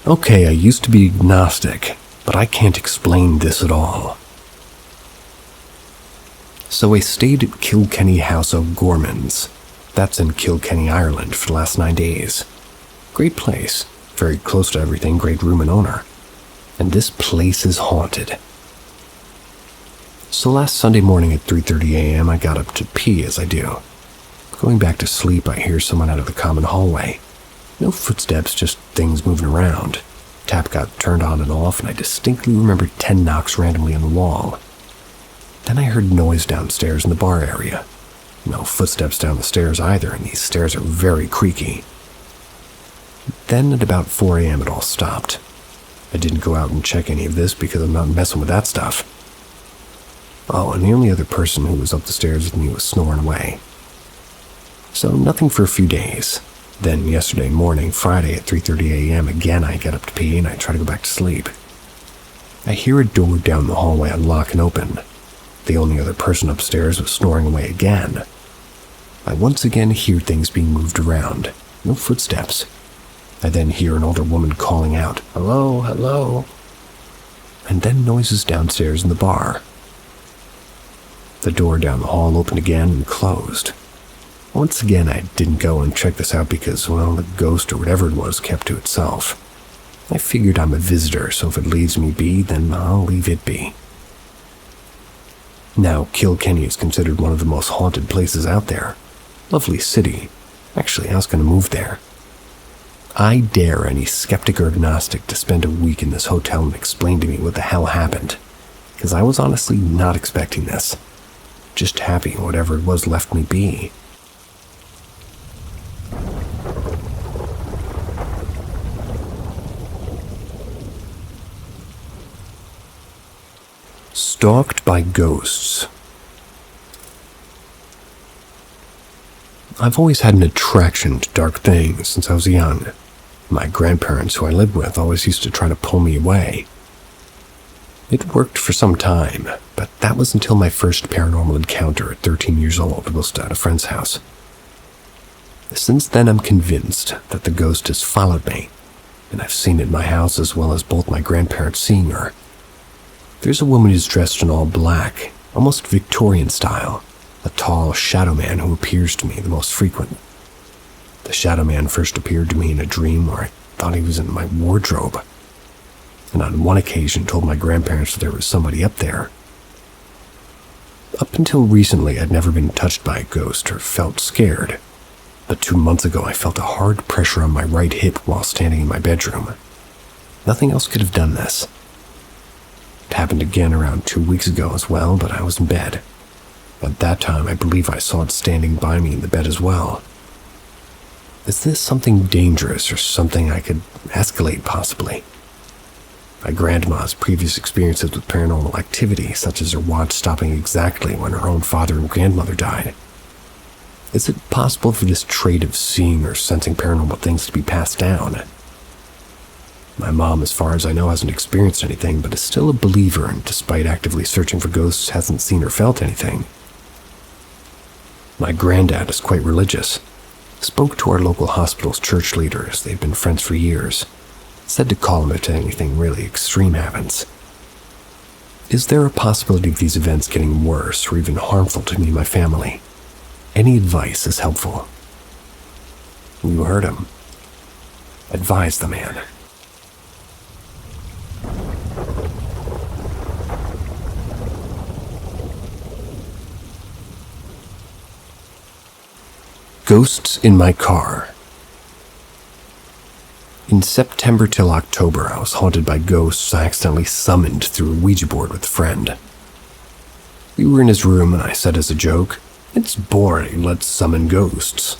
Okay, I used to be agnostic, but I can't explain this at all. So I stayed at Kilkenny House O'Gorman's. That's in Kilkenny, Ireland for the last 9 days. Great place, very close to everything, great room and owner. And this place is haunted. So last Sunday morning at 3:30 a.m. I got up to pee as I do. Going back to sleep, I hear someone out of the common hallway. No footsteps, just things moving around. Tap got turned on and off, and I distinctly remember 10 knocks randomly on the wall. Then I heard noise downstairs in the bar area. No footsteps down the stairs either, and these stairs are very creaky. Then at about 4 a.m. it all stopped. I didn't go out and check any of this because I'm not messing with that stuff. Oh, and the only other person who was up the stairs with me was snoring away. So nothing for a few days. Then yesterday morning, Friday at 3:30 a.m. again I get up to pee and I try to go back to sleep. I hear a door down the hallway unlock and open. The only other person upstairs was snoring away again. I once again hear things being moved around. No footsteps. I then hear an older woman calling out, "Hello, hello." And then noises downstairs in the bar. The door down the hall opened again and closed. Once again, I didn't go and check this out because, well, the ghost or whatever it was kept to itself. I figured I'm a visitor, so if it leaves me be, then I'll leave it be. Now, Kilkenny is considered one of the most haunted places out there. Lovely city. Actually, I was going to move there. I dare any skeptic or agnostic to spend a week in this hotel and explain to me what the hell happened, because I was honestly not expecting this. Just happy whatever it was left me be. Stalked by ghosts. I've always had an attraction to dark things since I was young. My grandparents, who I lived with, always used to try to pull me away. It worked for some time, but that was until my first paranormal encounter at 13 years old was at a friend's house. Since then, I'm convinced that the ghost has followed me, and I've seen it in my house as well as both my grandparents seeing her. There's a woman who's dressed in all black, almost Victorian style, a tall shadow man who appears to me the most frequent. The shadow man first appeared to me in a dream where I thought he was in my wardrobe, and on one occasion told my grandparents that there was somebody up there. Up until recently, I'd never been touched by a ghost or felt scared, but 2 months ago I felt a hard pressure on my right hip while standing in my bedroom. Nothing else could have done this. It happened again around 2 weeks ago as well, but I was in bed. At that time, I believe I saw it standing by me in the bed as well. Is this something dangerous or something I could escalate possibly? My grandma's previous experiences with paranormal activity, such as her watch stopping exactly when her own father and grandmother died. Is it possible for this trait of seeing or sensing paranormal things to be passed down? My mom, as far as I know, hasn't experienced anything, but is still a believer, and despite actively searching for ghosts, hasn't seen or felt anything. My granddad is quite religious. Spoke to our local hospital's church leaders. They've been friends for years. Said to call him if anything really extreme happens. Is there a possibility of these events getting worse or even harmful to me and my family? Any advice is helpful. You heard him. Advise the man. Ghosts in my car. In September till October, I was haunted by ghosts I accidentally summoned through a Ouija board with a friend. We were in his room and I said as a joke, "It's boring, let's summon ghosts."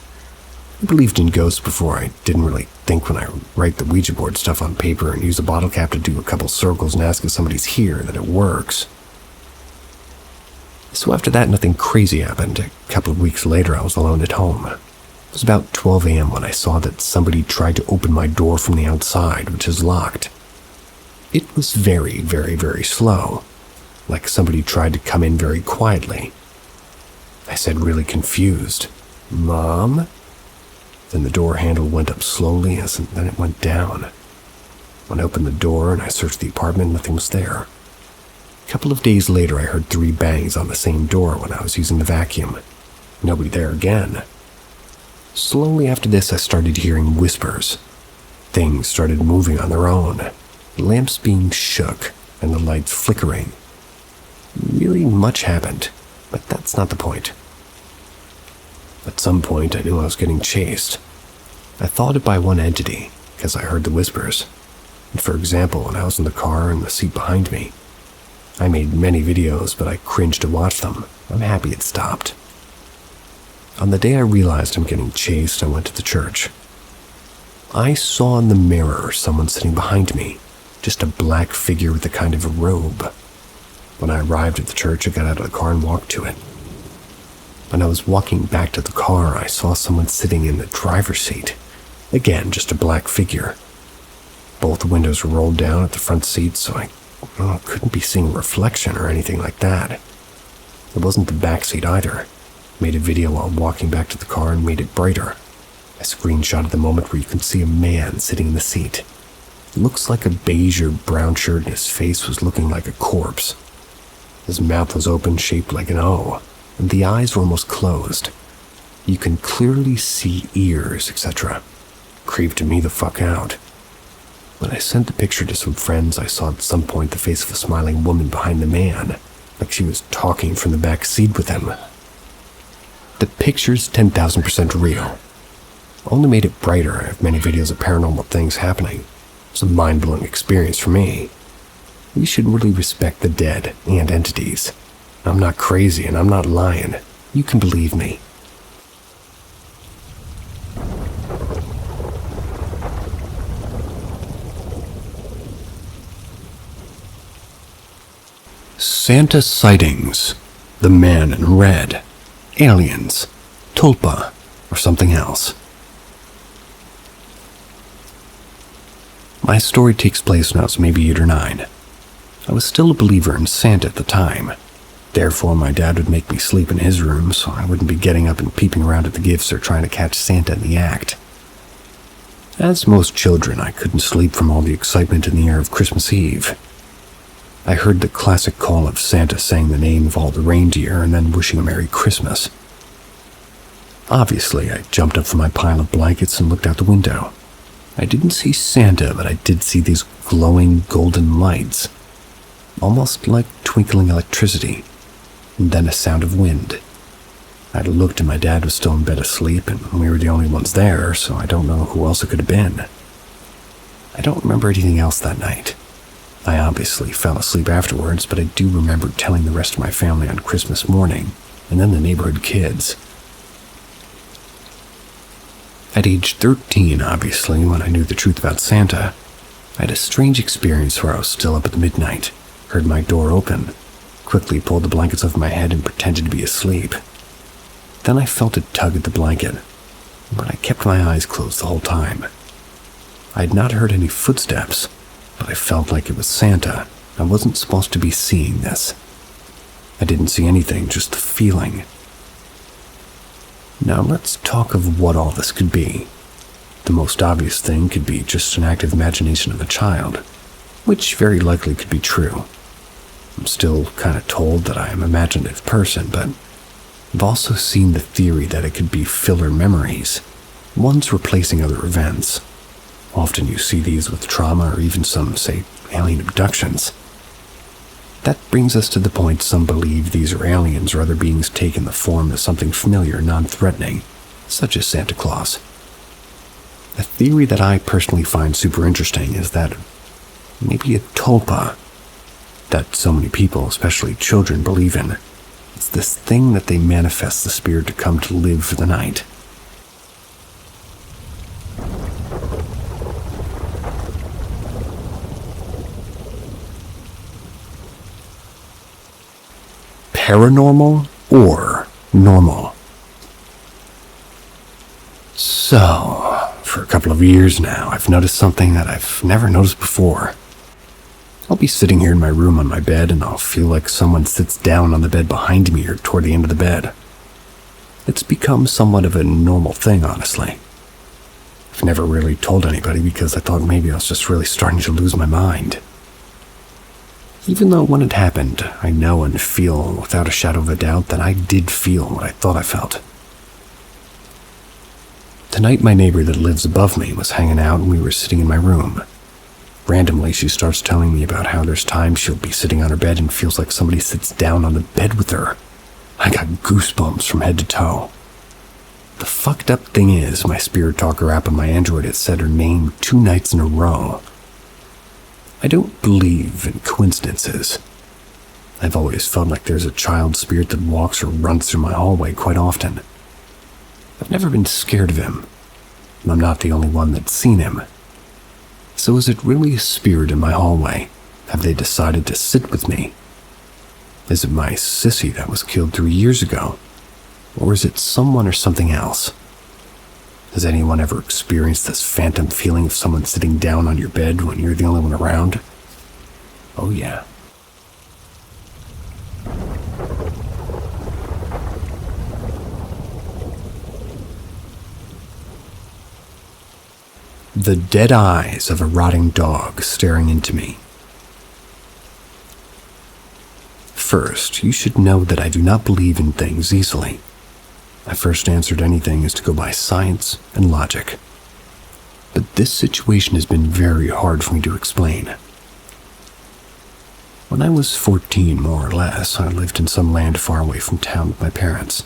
I believed in ghosts before. I didn't really think when I write the Ouija board stuff on paper and use a bottle cap to do a couple circles and ask if somebody's here that it works. So after that, nothing crazy happened. A couple of weeks later, I was alone at home. It was about 12 a.m. when I saw that somebody tried to open my door from the outside, which is locked. It was very, very, very slow, like somebody tried to come in very quietly. I said, really confused, "Mom?" Then the door handle went up slowly, and then it went down. When I opened the door and I searched the apartment, nothing was there. A couple of days later, I heard 3 bangs on the same door when I was using the vacuum. Nobody there again. Slowly after this, I started hearing whispers. Things started moving on their own, lamps being shook and the lights flickering. Really much happened, but that's not the point. At some point, I knew I was getting chased. I thought it by one entity, because I heard the whispers. And for example, when I was in the car and the seat behind me, I made many videos, but I cringed to watch them. I'm happy it stopped. On the day I realized I'm getting chased, I went to the church. I saw in the mirror someone sitting behind me, just a black figure with a kind of a robe. When I arrived at the church, I got out of the car and walked to it. When I was walking back to the car, I saw someone sitting in the driver's seat. Again, just a black figure. Both windows were rolled down at the front seat, so I couldn't be seeing a reflection or anything like that. It wasn't the back seat either. Made a video while walking back to the car and made it brighter. I screenshotted the moment where you can see a man sitting in the seat. It looks like a beige or brown shirt and his face was looking like a corpse. His mouth was open, shaped like an O, and the eyes were almost closed. You can clearly see ears, etc. Creeped me the fuck out. When I sent the picture to some friends, I saw at some point the face of a smiling woman behind the man, like she was talking from the back seat with him. The picture's 10,000% real. Only made it brighter. I have many videos of paranormal things happening. It's a mind-blowing experience for me. We should really respect the dead and entities. I'm not crazy and I'm not lying. You can believe me. Santa sightings. The man in red. Aliens. Tulpa. Or something else. My story takes place when I was maybe 8 or 9. I was still a believer in Santa at the time. Therefore, my dad would make me sleep in his room so I wouldn't be getting up and peeping around at the gifts or trying to catch Santa in the act. As most children, I couldn't sleep from all the excitement in the air of Christmas Eve. I heard the classic call of Santa saying the name of all the reindeer and then wishing a Merry Christmas. Obviously, I jumped up from my pile of blankets and looked out the window. I didn't see Santa, but I did see these glowing golden lights, almost like twinkling electricity, and then a sound of wind. I looked and my dad was still in bed asleep, and we were the only ones there, so I don't know who else it could have been. I don't remember anything else that night. I obviously fell asleep afterwards, but I do remember telling the rest of my family on Christmas morning, and then the neighborhood kids. At age 13, obviously, when I knew the truth about Santa, I had a strange experience where I was still up at midnight, heard my door open, quickly pulled the blankets over my head and pretended to be asleep. Then I felt a tug at the blanket, but I kept my eyes closed the whole time. I had not heard any footsteps, but I felt like it was Santa. I wasn't supposed to be seeing this. I didn't see anything, just the feeling. Now let's talk of what all this could be. The most obvious thing could be just an active imagination of a child, which very likely could be true. I'm still kind of told that I am an imaginative person, but I've also seen the theory that it could be filler memories, ones replacing other events. Often you see these with trauma or even some, say, alien abductions. That brings us to the point some believe these are aliens or other beings taking the form of something familiar, non-threatening, such as Santa Claus. A theory that I personally find super interesting is that maybe a tulpa, that so many people, especially children, believe in. It's this thing that they manifest the spirit to come to live for the night. Paranormal or normal? So, for a couple of years now, I've noticed something that I've never noticed before. I'll be sitting here in my room on my bed and I'll feel like someone sits down on the bed behind me or toward the end of the bed. It's become somewhat of a normal thing, honestly. I've never really told anybody because I thought maybe I was just really starting to lose my mind. Even though when it happened, I know and feel without a shadow of a doubt that I did feel what I thought I felt. Tonight, my neighbor that lives above me was hanging out and we were sitting in my room. Randomly, she starts telling me about how there's times she'll be sitting on her bed and feels like somebody sits down on the bed with her. I got goosebumps from head to toe. The fucked up thing is, my Spirit Talker app on my Android has said her name 2 nights in a row. I don't believe in coincidences. I've always felt like there's a child spirit that walks or runs through my hallway quite often. I've never been scared of him, and I'm not the only one that's seen him. So is it really a spirit in my hallway? Have they decided to sit with me? Is it my sissy that was killed 3 years ago? Or is it someone or something else? Has anyone ever experienced this phantom feeling of someone sitting down on your bed when you're the only one around? Oh yeah. The dead eyes of a rotting dog staring into me. First, you should know that I do not believe in things easily. My first answer to anything is to go by science and logic. But this situation has been very hard for me to explain. When I was 14, more or less, I lived in some land far away from town with my parents.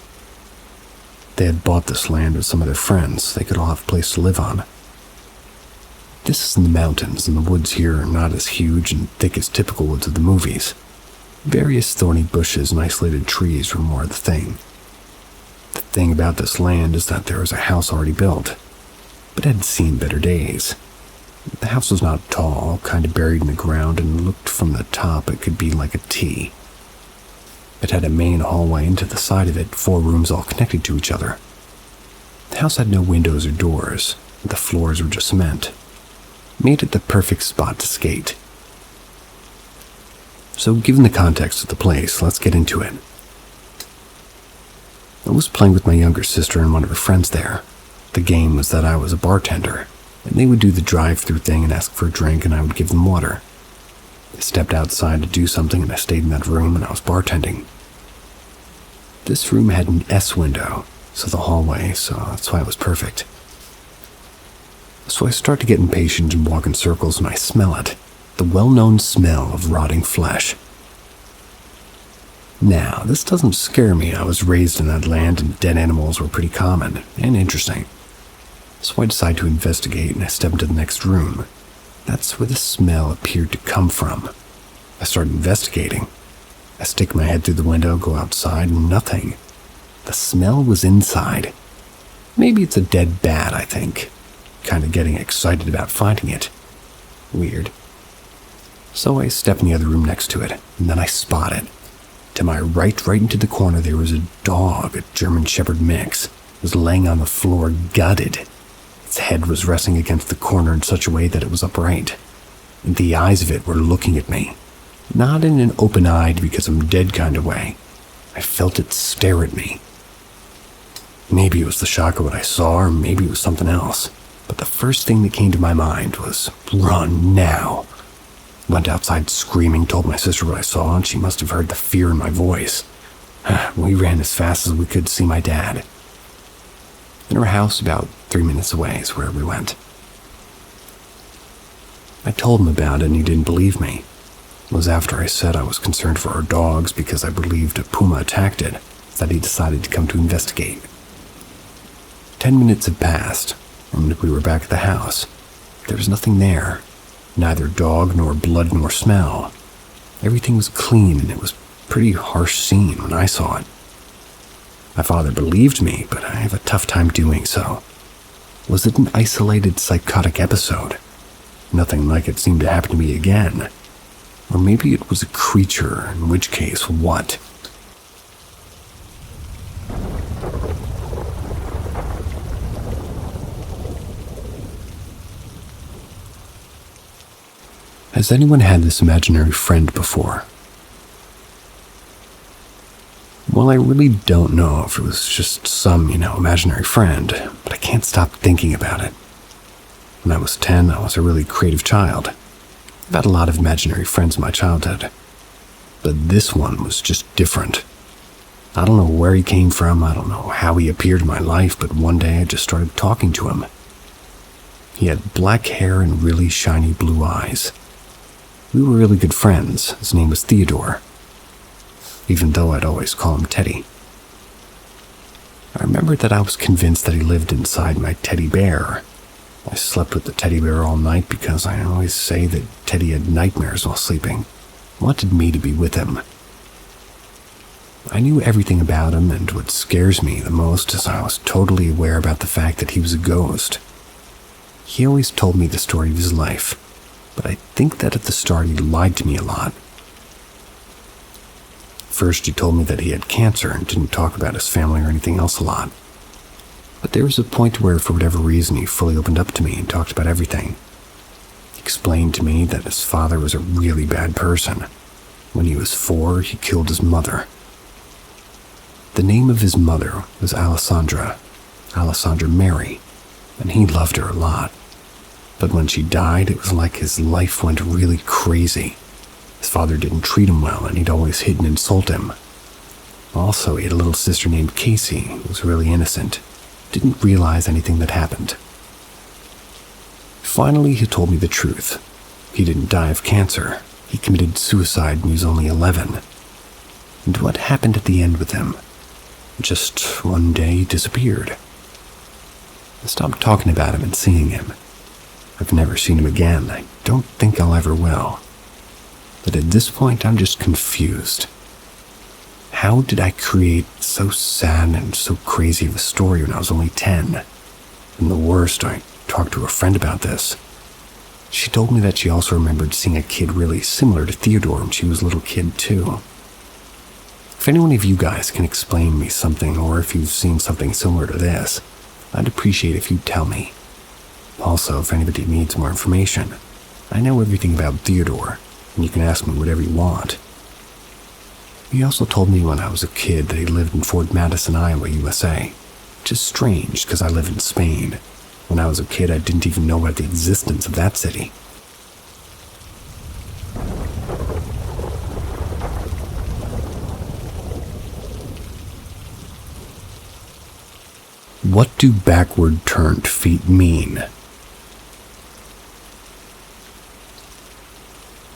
They had bought this land with some of their friends. They could all have a place to live on. This is in the mountains, and the woods here are not as huge and thick as typical woods of the movies. Various thorny bushes and isolated trees were more the thing. The thing about this land is that there was a house already built, but it had seen better days. The house was not tall, kind of buried in the ground, and looked from the top it could be like a T. It had a main hallway into the side of it, 4 rooms all connected to each other. The house had no windows or doors. The floors were just cement. Made it the perfect spot to skate. So given the context of the place, let's get into it. I was playing with my younger sister and one of her friends there. The game was that I was a bartender, and they would do the drive-through thing and ask for a drink, and I would give them water. I stepped outside to do something, and I stayed in that room, and I was bartending. This room had an S window, so the hallway, so that's why it was perfect. So I start to get impatient and walk in circles, and I smell it. The well-known smell of rotting flesh. Now, this doesn't scare me. I was raised in that land, and dead animals were pretty common and interesting. So I decide to investigate, and I step into the next room. That's where the smell appeared to come from. I start investigating. I stick my head through the window, go outside, and nothing. The smell was inside. Maybe it's a dead bat, I think. Kind of getting excited about finding it. Weird. So I step in the other room next to it, and then I spot it. To my right into the corner, there was a dog, a German Shepherd mix. It was laying on the floor, gutted. Its head was resting against the corner in such a way that it was upright. And the eyes of it were looking at me. Not in an open-eyed because I'm dead kind of way. I felt it stare at me. Maybe it was the shock of what I saw, or maybe it was something else. But the first thing that came to my mind was, run now. Went outside screaming, told my sister what I saw, and she must have heard the fear in my voice. We ran as fast as we could to see my dad. In our house, about 3 minutes away, is where we went. I told him about it, and he didn't believe me. It was after I said I was concerned for our dogs because I believed a puma attacked it that he decided to come to investigate. 10 minutes had passed, and we were back at the house. There was nothing there. Neither dog, nor blood, nor smell. Everything was clean, and it was a pretty harsh scene when I saw it. My father believed me, but I have a tough time doing so. Was it an isolated psychotic episode? Nothing like it seemed to happen to me again. Or maybe it was a creature, in which case, what? Has anyone had this imaginary friend before? Well, I really don't know if it was just some, imaginary friend, but I can't stop thinking about it. When I was 10, I was a really creative child. I've had a lot of imaginary friends in my childhood, but this one was just different. I don't know where he came from, I don't know how he appeared in my life, but one day I just started talking to him. He had black hair and really shiny blue eyes. We were really good friends. His name was Theodore, even though I'd always call him Teddy. I remember that I was convinced that he lived inside my teddy bear. I slept with the teddy bear all night because I always say that Teddy had nightmares while sleeping, wanted me to be with him. I knew everything about him, and what scares me the most is I was totally aware about the fact that he was a ghost. He always told me the story of his life, but I think that at the start he lied to me a lot. First, he told me that he had cancer and didn't talk about his family or anything else a lot. But there was a point where, for whatever reason, he fully opened up to me and talked about everything. He explained to me that his father was a really bad person. When he was 4, he killed his mother. The name of his mother was Alessandra Mary, and he loved her a lot. But when she died, it was like his life went really crazy. His father didn't treat him well, and he'd always hit and insult him. Also, he had a little sister named Casey, who was really innocent, didn't realize anything that happened. Finally, he told me the truth. He didn't die of cancer. He committed suicide when he was only 11. And what happened at the end with him? Just one day he disappeared. I stopped talking about him and seeing him. I've never seen him again. I don't think I'll ever will. But at this point, I'm just confused. How did I create so sad and so crazy of a story when I was only 10? And the worst, I talked to a friend about this. She told me that she also remembered seeing a kid really similar to Theodore when she was a little kid too. If any one of you guys can explain me something, or if you've seen something similar to this, I'd appreciate if you'd tell me. Also, if anybody needs more information, I know everything about Theodore, and you can ask me whatever you want. He also told me when I was a kid that he lived in Fort Madison, Iowa, USA, which is strange because I live in Spain. When I was a kid, I didn't even know about the existence of that city. What do backward-turned feet mean?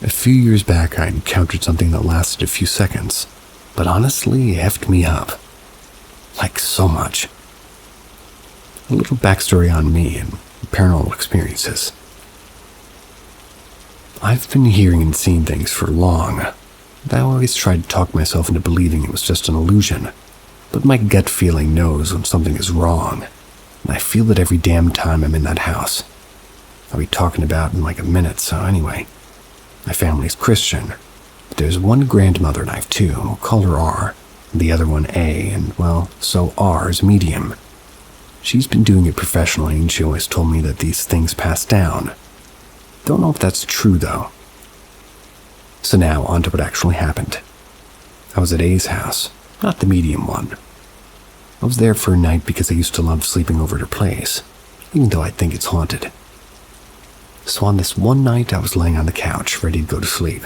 A few years back, I encountered something that lasted a few seconds, but honestly, it effed me up. Like so much. A little backstory on me and paranormal experiences. I've been hearing and seeing things for long. I always tried to talk myself into believing it was just an illusion, but my gut feeling knows when something is wrong, and I feel it every damn time I'm in that house. I'll be talking about it in like a minute, so anyway. My family's Christian, but there's one grandmother and I have two. We'll call her R, and the other one A, and well, so R is medium. She's been doing it professionally, and she always told me that these things pass down. Don't know if that's true, though. So now, on to what actually happened. I was at A's house, not the medium one. I was there for a night because I used to love sleeping over at her place, even though I think it's haunted. So on this one night, I was laying on the couch, ready to go to sleep.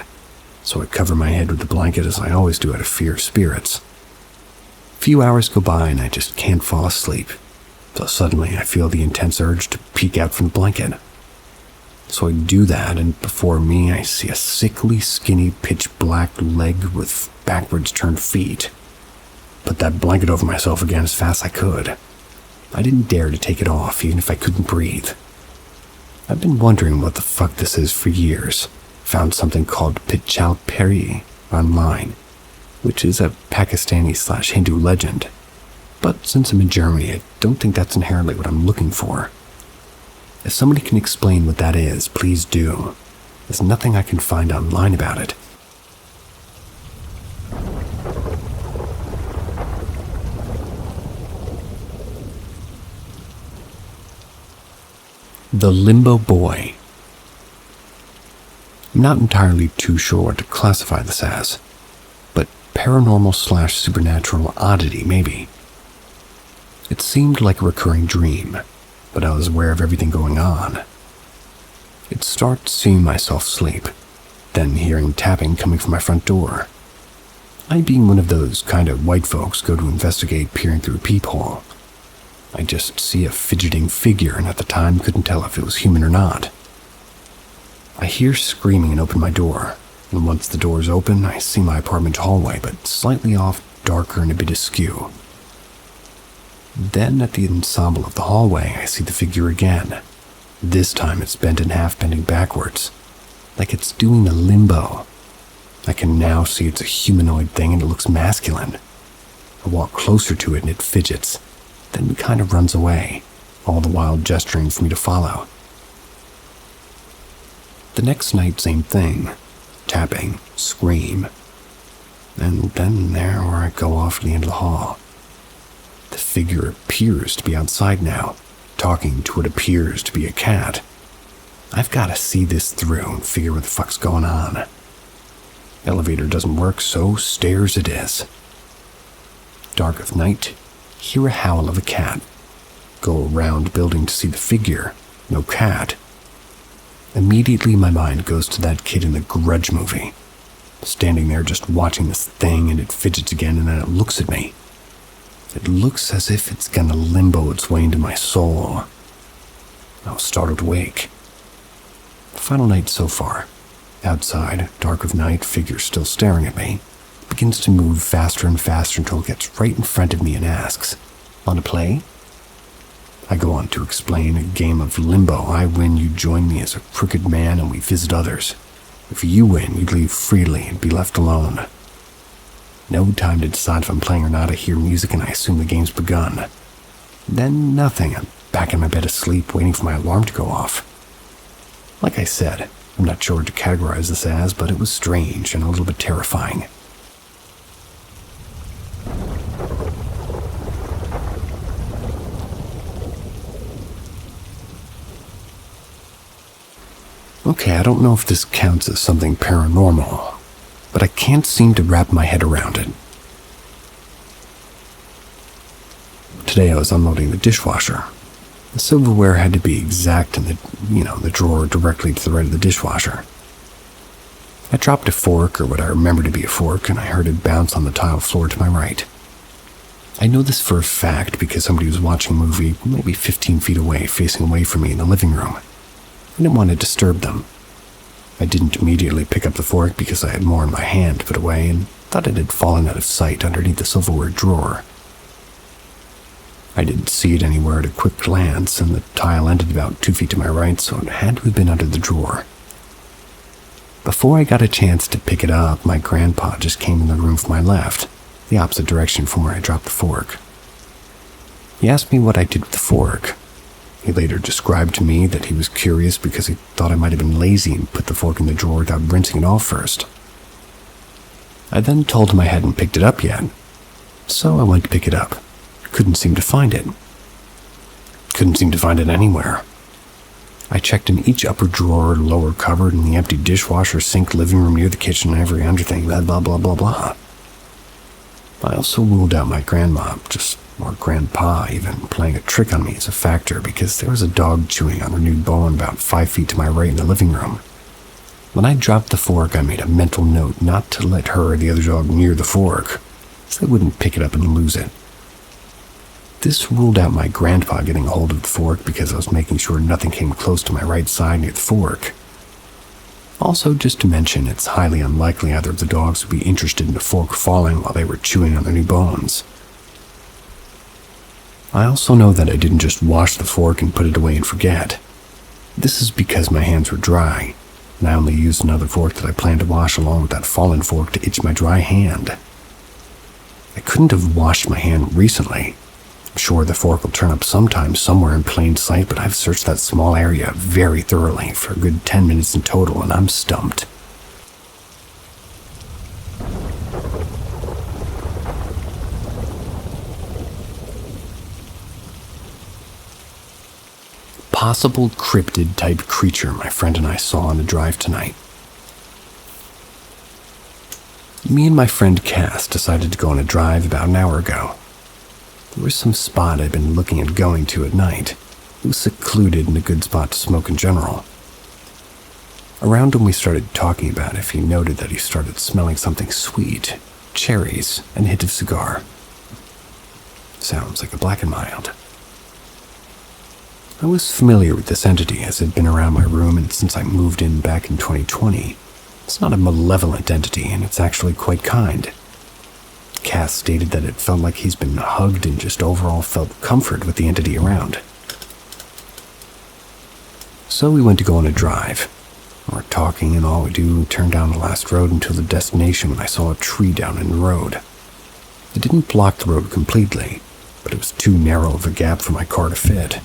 So I cover my head with the blanket as I always do out of fear of spirits. A few hours go by and I just can't fall asleep. So suddenly I feel the intense urge to peek out from the blanket. So I do that, and before me I see a sickly, skinny, pitch-black leg with backwards turned feet. Put that blanket over myself again as fast as I could. I didn't dare to take it off, even if I couldn't breathe. I've been wondering what the fuck this is for years. Found something called Pichal-Peri online, which is a Pakistani/Hindu legend. But since I'm in Germany, I don't think that's inherently what I'm looking for. If somebody can explain what that is, please do. There's nothing I can find online about it. The Limbo Boy. I'm not entirely too sure what to classify this as, but paranormal/supernatural oddity, maybe. It seemed like a recurring dream, but I was aware of everything going on. It started seeing myself sleep, then hearing tapping coming from my front door. I, being one of those kind of white folks, go to investigate peering through a peephole. I just see a fidgeting figure and at the time couldn't tell if it was human or not. I hear screaming and open my door, and once the door is open, I see my apartment hallway, but slightly off, darker and a bit askew. Then at the ensemble of the hallway, I see the figure again. This time it's bent in half, bending backwards, like it's doing a limbo. I can now see it's a humanoid thing and it looks masculine. I walk closer to it and it fidgets, then kind of runs away, all the while gesturing for me to follow. The next night, same thing. Tapping, scream. And then there where I go off to the end of the hall. The figure appears to be outside now, talking to what appears to be a cat. I've got to see this through and figure what the fuck's going on. Elevator doesn't work, so stairs it is. Dark of night, hear a howl of a cat. Go around building to see the figure, no cat. Immediately my mind goes to that kid in the Grudge movie. Standing there just watching this thing and it fidgets again and then it looks at me. It looks as if it's gonna limbo its way into my soul. I was startled awake. Final night so far. Outside, dark of night, figure still staring at me. It begins to move faster and faster until it gets right in front of me and asks, "Want to play?" I go on to explain a game of limbo. I win, you join me as a crooked man and we visit others. If you win, you leave freely and be left alone. No time to decide if I'm playing or not. I hear music and I assume the game's begun. Then nothing. I'm back in my bed asleep, waiting for my alarm to go off. Like I said, I'm not sure what to categorize this as, but it was strange and a little bit terrifying. Okay, I don't know if this counts as something paranormal, but I can't seem to wrap my head around it. Today I was unloading the dishwasher. The silverware had to be exact in the drawer directly to the right of the dishwasher. I dropped a fork, or what I remember to be a fork, and I heard it bounce on the tile floor to my right. I know this for a fact because somebody was watching a movie maybe 15 feet away, facing away from me in the living room. I didn't want to disturb them. I didn't immediately pick up the fork because I had more in my hand to put away and thought it had fallen out of sight underneath the silverware drawer. I didn't see it anywhere at a quick glance, and the tile ended about 2 feet to my right, so it had to have been under the drawer. Before I got a chance to pick it up, my grandpa just came in the room from my left, the opposite direction from where I dropped the fork. He asked me what I did with the fork. He later described to me that he was curious because he thought I might have been lazy and put the fork in the drawer without rinsing it off first. I then told him I hadn't picked it up yet, so I went to pick it up. Couldn't seem to find it. Couldn't seem to find it anywhere. I checked in each upper drawer, lower cupboard, in the empty dishwasher, sink, living room, near the kitchen, every underthing, blah, blah, blah, blah, blah. I also ruled out my grandma, or grandpa even, playing a trick on me as a factor because there was a dog chewing on her new bone about 5 feet to my right in the living room. When I dropped the fork, I made a mental note not to let her or the other dog near the fork, so they wouldn't pick it up and lose it. This ruled out my grandpa getting a hold of the fork because I was making sure nothing came close to my right side near the fork. Also, just to mention, it's highly unlikely either of the dogs would be interested in the fork falling while they were chewing on their new bones. I also know that I didn't just wash the fork and put it away and forget. This is because my hands were dry, and I only used another fork that I planned to wash along with that fallen fork to itch my dry hand. I couldn't have washed my hand recently. I'm sure the fork will turn up sometime somewhere in plain sight, but I've searched that small area very thoroughly for a good 10 minutes in total, and I'm stumped. Possible cryptid-type creature my friend and I saw on the drive tonight. Me and my friend Cass decided to go on a drive about an hour ago. There was some spot I'd been looking at going to at night. It was secluded and a good spot to smoke in general. Around him we started talking about if he noted that he started smelling something sweet, cherries, and a hint of cigar. Sounds like a black and mild. I was familiar with this entity as it had been around my room, and since I moved in back in 2020, it's not a malevolent entity, and it's actually quite kind. Cass stated that it felt like he's been hugged and just overall felt comfort with the entity around. So we went to go on a drive. We were talking, and all we do turned down the last road until the destination when I saw a tree down in the road. It didn't block the road completely, but it was too narrow of a gap for my car to fit.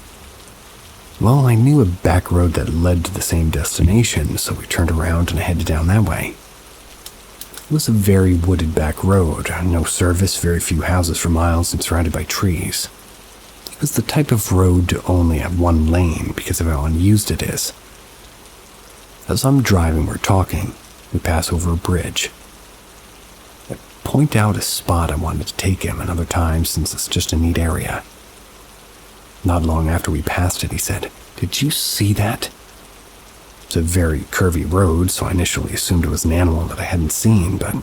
Well, I knew a back road that led to the same destination, so we turned around and headed down that way. It was a very wooded back road, no service, very few houses for miles, and surrounded by trees. It was the type of road to only have one lane because of how unused it is. As I'm driving, we're talking. We pass over a bridge. I point out a spot I wanted to take him another time since it's just a neat area. Not long after we passed it, he said, "Did you see that?" It's a very curvy road, so I initially assumed it was an animal that I hadn't seen, but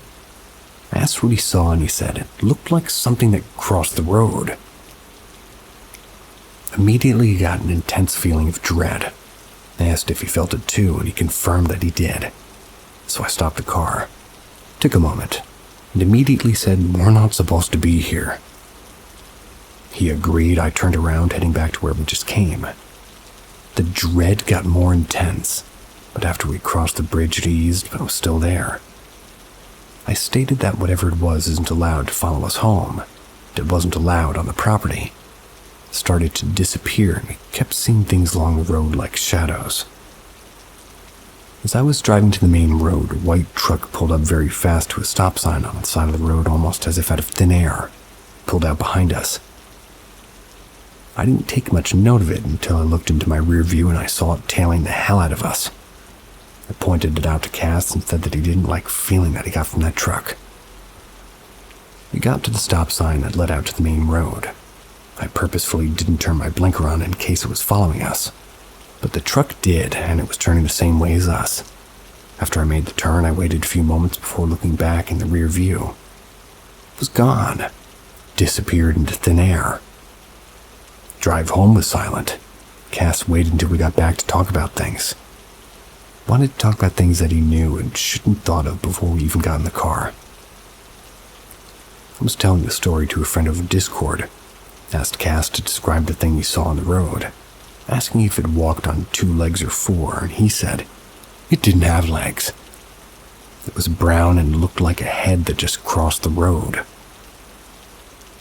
I asked what he saw, and he said it looked like something that crossed the road. Immediately, he got an intense feeling of dread. I asked if he felt it too, and he confirmed that he did. So I stopped the car. Took a moment, and immediately said, "We're not supposed to be here." He agreed. I turned around, heading back to where we just came. The dread got more intense, but after we crossed the bridge it eased, but it was still there. I stated that whatever it was isn't allowed to follow us home. It wasn't allowed on the property. Started to disappear, and we kept seeing things along the road like shadows. As I was driving to the main road, a white truck pulled up very fast to a stop sign on the side of the road, almost as if out of thin air. Pulled out behind us. I didn't take much note of it until I looked into my rear view and I saw it tailing the hell out of us. I pointed it out to Cass and said that he didn't like feeling that he got from that truck. We got to the stop sign that led out to the main road. I purposefully didn't turn my blinker on in case it was following us, but the truck did, and it was turning the same way as us. After I made the turn, I waited a few moments before looking back in the rear view. It was gone. Disappeared into thin air. Drive home was silent. Cass waited until we got back to talk about things. Wanted to talk about things that he knew and shouldn't thought of before we even got in the car. I was telling the story to a friend over Discord. Asked Cass to describe the thing he saw on the road, asking if it walked on 2 legs or 4, and he said it didn't have legs. It was brown and looked like a head that just crossed the road.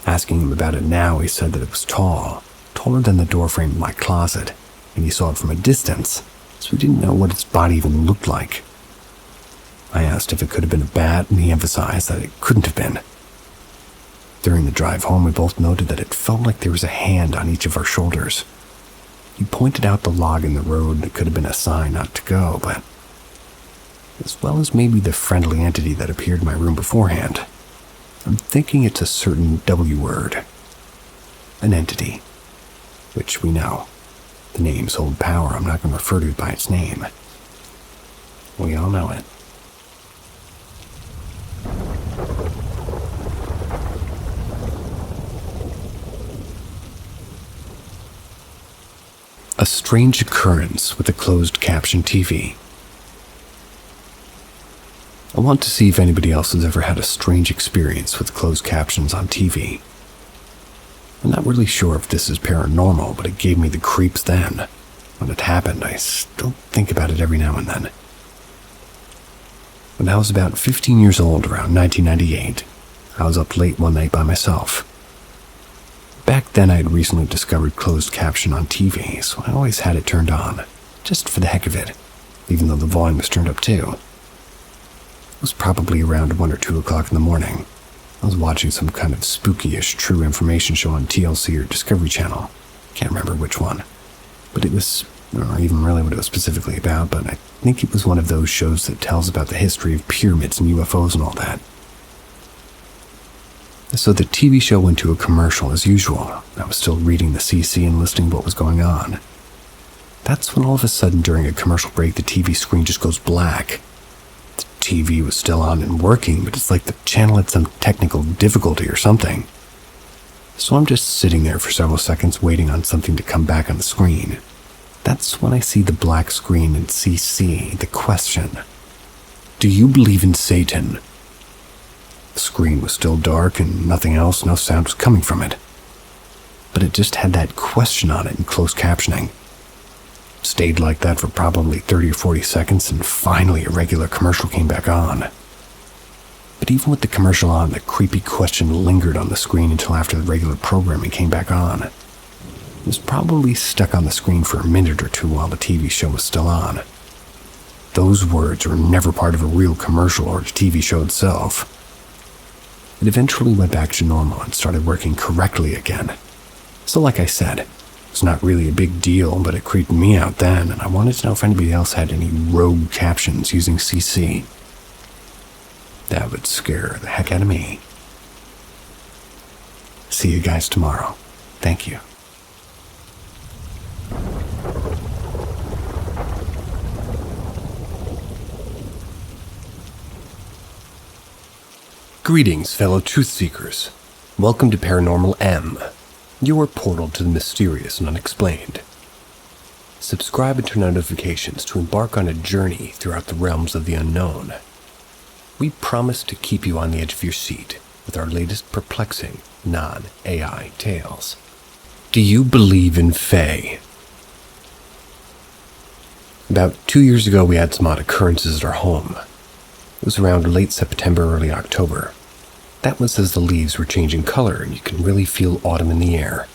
Asking him about it now, he said that it was tall, taller than the doorframe of my closet, and he saw it from a distance, so he didn't know what its body even looked like. I asked if it could have been a bat, and he emphasized that it couldn't have been. During the drive home, we both noted that it felt like there was a hand on each of our shoulders. He pointed out the log in the road that could have been a sign not to go, but as well as maybe the friendly entity that appeared in my room beforehand, I'm thinking it's a certain W word. An entity. Which we know. The names hold power. I'm not going to refer to it by its name. We all know it. A strange occurrence with a closed caption TV. I want to see if anybody else has ever had a strange experience with closed captions on TV. I'm not really sure if this is paranormal, but it gave me the creeps then. When it happened, I still think about it every now and then. When I was about 15 years old, around 1998, I was up late one night by myself. Back then, I had recently discovered closed caption on TV, so I always had it turned on, just for the heck of it, even though the volume was turned up too. It was probably around 1 or 2 o'clock in the morning. I was watching some kind of spooky-ish true information show on TLC or Discovery Channel. Can't remember which one. But it was, or even really what it was specifically about, but I think it was one of those shows that tells about the history of pyramids and UFOs and all that. So the TV show went to a commercial as usual. I was still reading the CC and listening to what was going on. That's when all of a sudden during a commercial break the TV screen just goes black. The TV was still on and working, but it's like the channel had some technical difficulty or something. So I'm just sitting there for several seconds waiting on something to come back on the screen. That's when I see the black screen and CC, the question. Do you believe in Satan? The screen was still dark and nothing else, no sound was coming from it. But it just had that question on it in closed captioning. Stayed like that for probably 30 or 40 seconds, and finally a regular commercial came back on. But even with the commercial on, the creepy question lingered on the screen until after the regular programming came back on. It was probably stuck on the screen for a minute or two while the TV show was still on. Those words were never part of a real commercial or the TV show itself. It eventually went back to normal and started working correctly again. So like I said, it's not really a big deal, but it creeped me out then, and I wanted to know if anybody else had any rogue captions using CC. That would scare the heck out of me. See you guys tomorrow. Thank you. Greetings, fellow truth seekers. Welcome to Paranormal M, your portal to the mysterious and unexplained. Subscribe and turn on notifications to embark on a journey throughout the realms of the unknown. We promise to keep you on the edge of your seat with our latest perplexing, non-AI tales. Do you believe in Fae? About 2 years ago, we had some odd occurrences at our home. It was around late September, early October. That was as the leaves were changing color and you can really feel autumn in the air.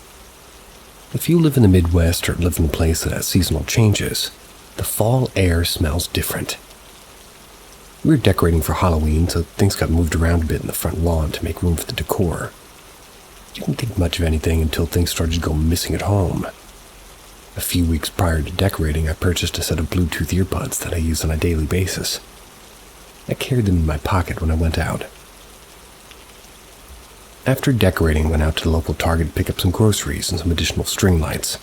If you live in the Midwest or live in a place that has seasonal changes, the fall air smells different. We were decorating for Halloween, so things got moved around a bit in the front lawn to make room for the decor. Didn't think much of anything until things started to go missing at home. A few weeks prior to decorating, I purchased a set of Bluetooth earbuds that I use on a daily basis. I carried them in my pocket when I went out. After decorating, I went out to the local Target to pick up some groceries and some additional string lights.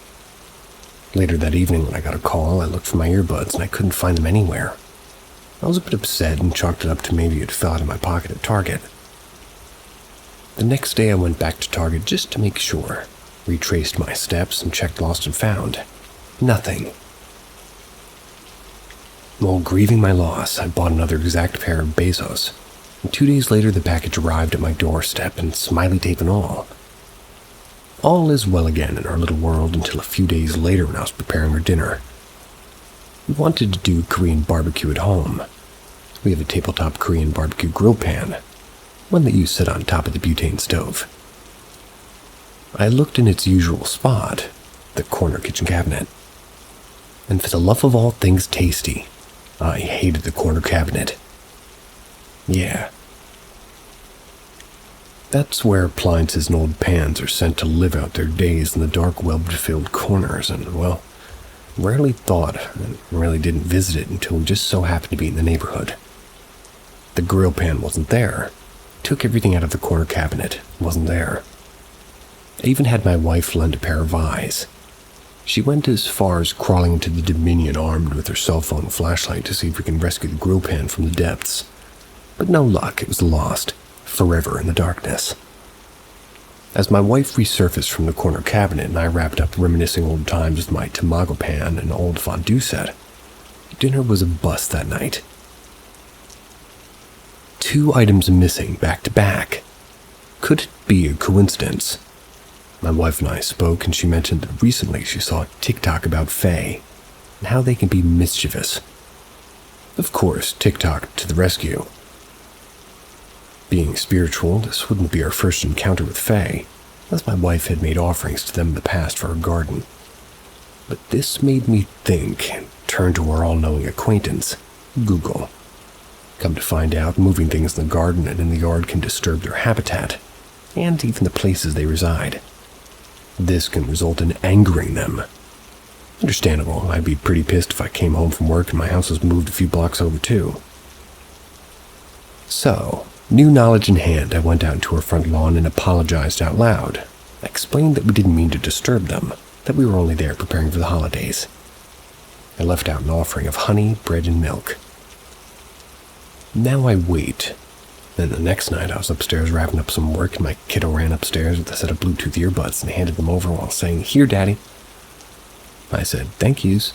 Later that evening, when I got a call, I looked for my earbuds and I couldn't find them anywhere. I was a bit upset and chalked it up to maybe it fell out of my pocket at Target. The next day I went back to Target just to make sure, retraced my steps and checked lost and found. Nothing. While grieving my loss, I bought another exact pair of Bezos, and 2 days later the package arrived at my doorstep and smiley tape and all. All is well again in our little world until a few days later when I was preparing our dinner. We wanted to do Korean barbecue at home. We have a tabletop Korean barbecue grill pan, one that you sit on top of the butane stove. I looked in its usual spot, the corner kitchen cabinet. And for the love of all things tasty, I hated the corner cabinet. Yeah. That's where appliances and old pans are sent to live out their days in the dark, web-filled corners, and, well, rarely thought and really didn't visit it until we just so happened to be in the neighborhood. The grill pan wasn't there. Took everything out of the corner cabinet. Wasn't there. I even had my wife lend a pair of eyes. She went as far as crawling into the Dominion armed with her cell phone and flashlight to see if we can rescue the grill pan from the depths. But no luck, it was lost, forever in the darkness. As my wife resurfaced from the corner cabinet and I wrapped up reminiscing old times with my tamago pan and old fondue set, dinner was a bust that night. 2 items missing back to back. Could it be a coincidence? My wife and I spoke and she mentioned that recently she saw a TikTok about Fae and how they can be mischievous. Of course, TikTok to the rescue. Being spiritual, this wouldn't be our first encounter with Fae, as my wife had made offerings to them in the past for her garden. But this made me think and turn to our all-knowing acquaintance, Google. Come to find out, moving things in the garden and in the yard can disturb their habitat, and even the places they reside. This can result in angering them. Understandable, I'd be pretty pissed if I came home from work and my house was moved a few blocks over too. So, new knowledge in hand, I went out into our front lawn and apologized out loud. I explained that we didn't mean to disturb them, that we were only there preparing for the holidays. I left out an offering of honey, bread, and milk. Now I wait. Then the next night I was upstairs wrapping up some work and my kiddo ran upstairs with a set of Bluetooth earbuds and handed them over while saying, "Here, Daddy." I said, "Thank yous."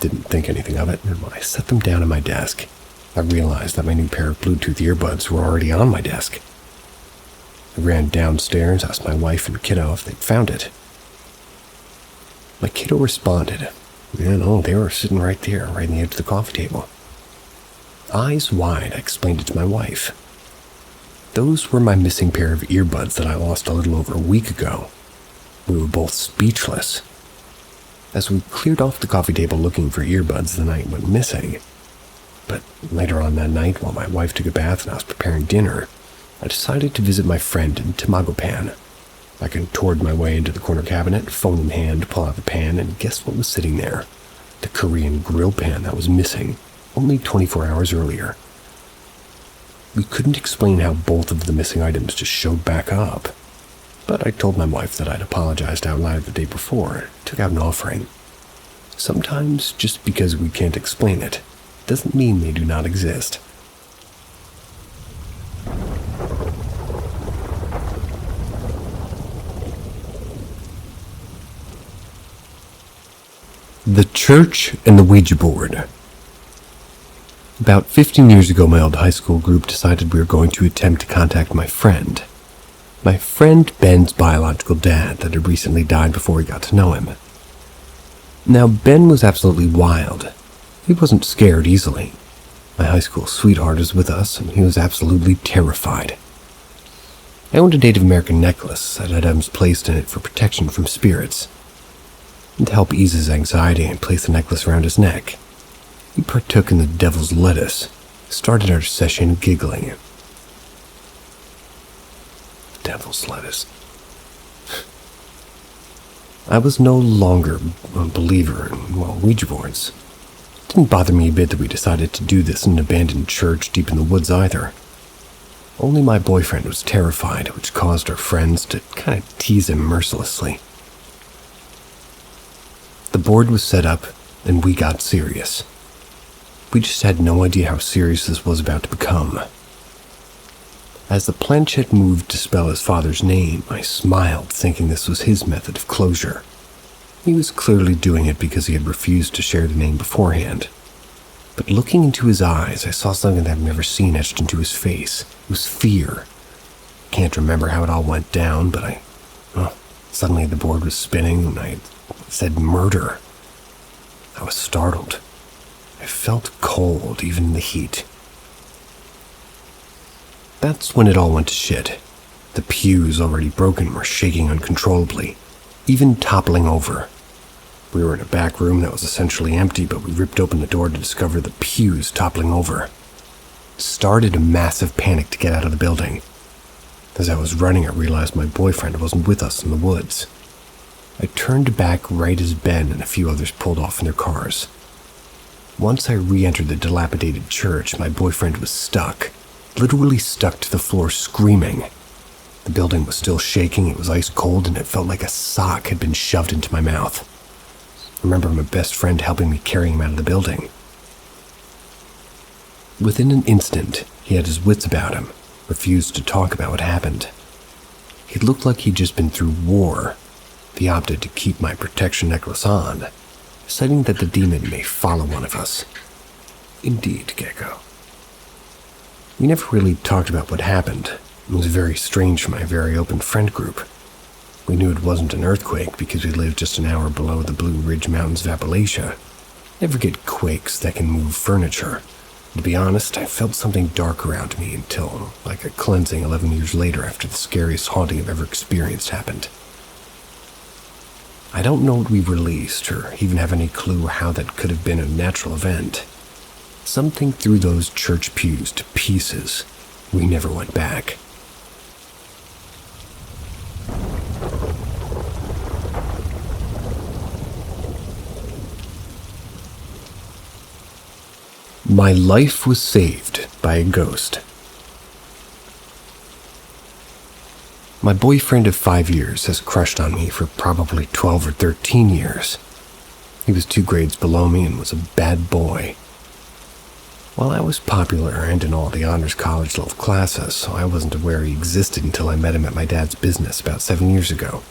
Didn't think anything of it, and when I set them down at my desk, I realized that my new pair of Bluetooth earbuds were already on my desk. I ran downstairs, asked my wife and kiddo if they'd found it. My kiddo responded. No, they were sitting right there, right on the edge of the coffee table. Eyes wide, I explained it to my wife. Those were my missing pair of earbuds that I lost a little over a week ago. We were both speechless. As we cleared off the coffee table looking for earbuds, the night went missing. But later on that night, while my wife took a bath and I was preparing dinner, I decided to visit my friend in Tamagopan. I contoured my way into the corner cabinet, phone in hand, pull out the pan, and guess what was sitting there? The Korean grill pan that was missing, only 24 hours earlier. We couldn't explain how both of the missing items just showed back up, but I told my wife that I'd apologized out loud the day before and took out an offering. Sometimes, just because we can't explain it, doesn't mean they do not exist. The Church and the Ouija Board. About 15 years ago, my old high school group decided we were going to attempt to contact my friend. My friend Ben's biological dad that had recently died before we got to know him. Now, Ben was absolutely wild. He wasn't scared easily. My high school sweetheart was with us, and he was absolutely terrified. I owned a Native American necklace that had items placed in it for protection from spirits. And to help ease his anxiety, I placed the necklace around his neck. He partook in the devil's lettuce, started our session giggling. Devil's lettuce. I was no longer a believer in, Ouija boards. It didn't bother me a bit that we decided to do this in an abandoned church deep in the woods either. Only my boyfriend was terrified, which caused our friends to kind of tease him mercilessly. The board was set up, and we got serious. We just had no idea how serious this was about to become. As the planchette moved to spell his father's name, I smiled, thinking this was his method of closure. He was clearly doing it because he had refused to share the name beforehand. But looking into his eyes, I saw something that I've never seen etched into his face. It was fear. Can't remember how it all went down, but suddenly the board was spinning and I said murder. I was startled. I felt cold, even in the heat. That's when it all went to shit. The pews, already broken, were shaking uncontrollably, even toppling over. We were in a back room that was essentially empty, but we ripped open the door to discover the pews toppling over. It started a massive panic to get out of the building. As I was running, I realized my boyfriend wasn't with us in the woods. I turned back right as Ben and a few others pulled off in their cars. Once I re-entered the dilapidated church, my boyfriend was stuck, literally stuck to the floor screaming. The building was still shaking, it was ice cold, and it felt like a sock had been shoved into my mouth. I remember my best friend helping me carry him out of the building. Within an instant, he had his wits about him, refused to talk about what happened. He looked like he'd just been through war. He opted to keep my protection necklace on, citing that the demon may follow one of us. Indeed, Gecko. We never really talked about what happened. It was very strange for my very open friend group. We knew it wasn't an earthquake because we lived just an hour below the Blue Ridge Mountains of Appalachia. Never get quakes that can move furniture. To be honest, I felt something dark around me until, like a cleansing 11 years later after the scariest haunting I've ever experienced happened. I don't know what we released or even have any clue how that could have been a natural event. Something threw those church pews to pieces. We never went back. My life was saved by a ghost. My boyfriend of 5 years has crushed on me for probably 12 or 13 years. He was 2 grades below me and was a bad boy. Well, I was popular and in all the honors college level classes, so I wasn't aware he existed until I met him at my dad's business about 7 years ago.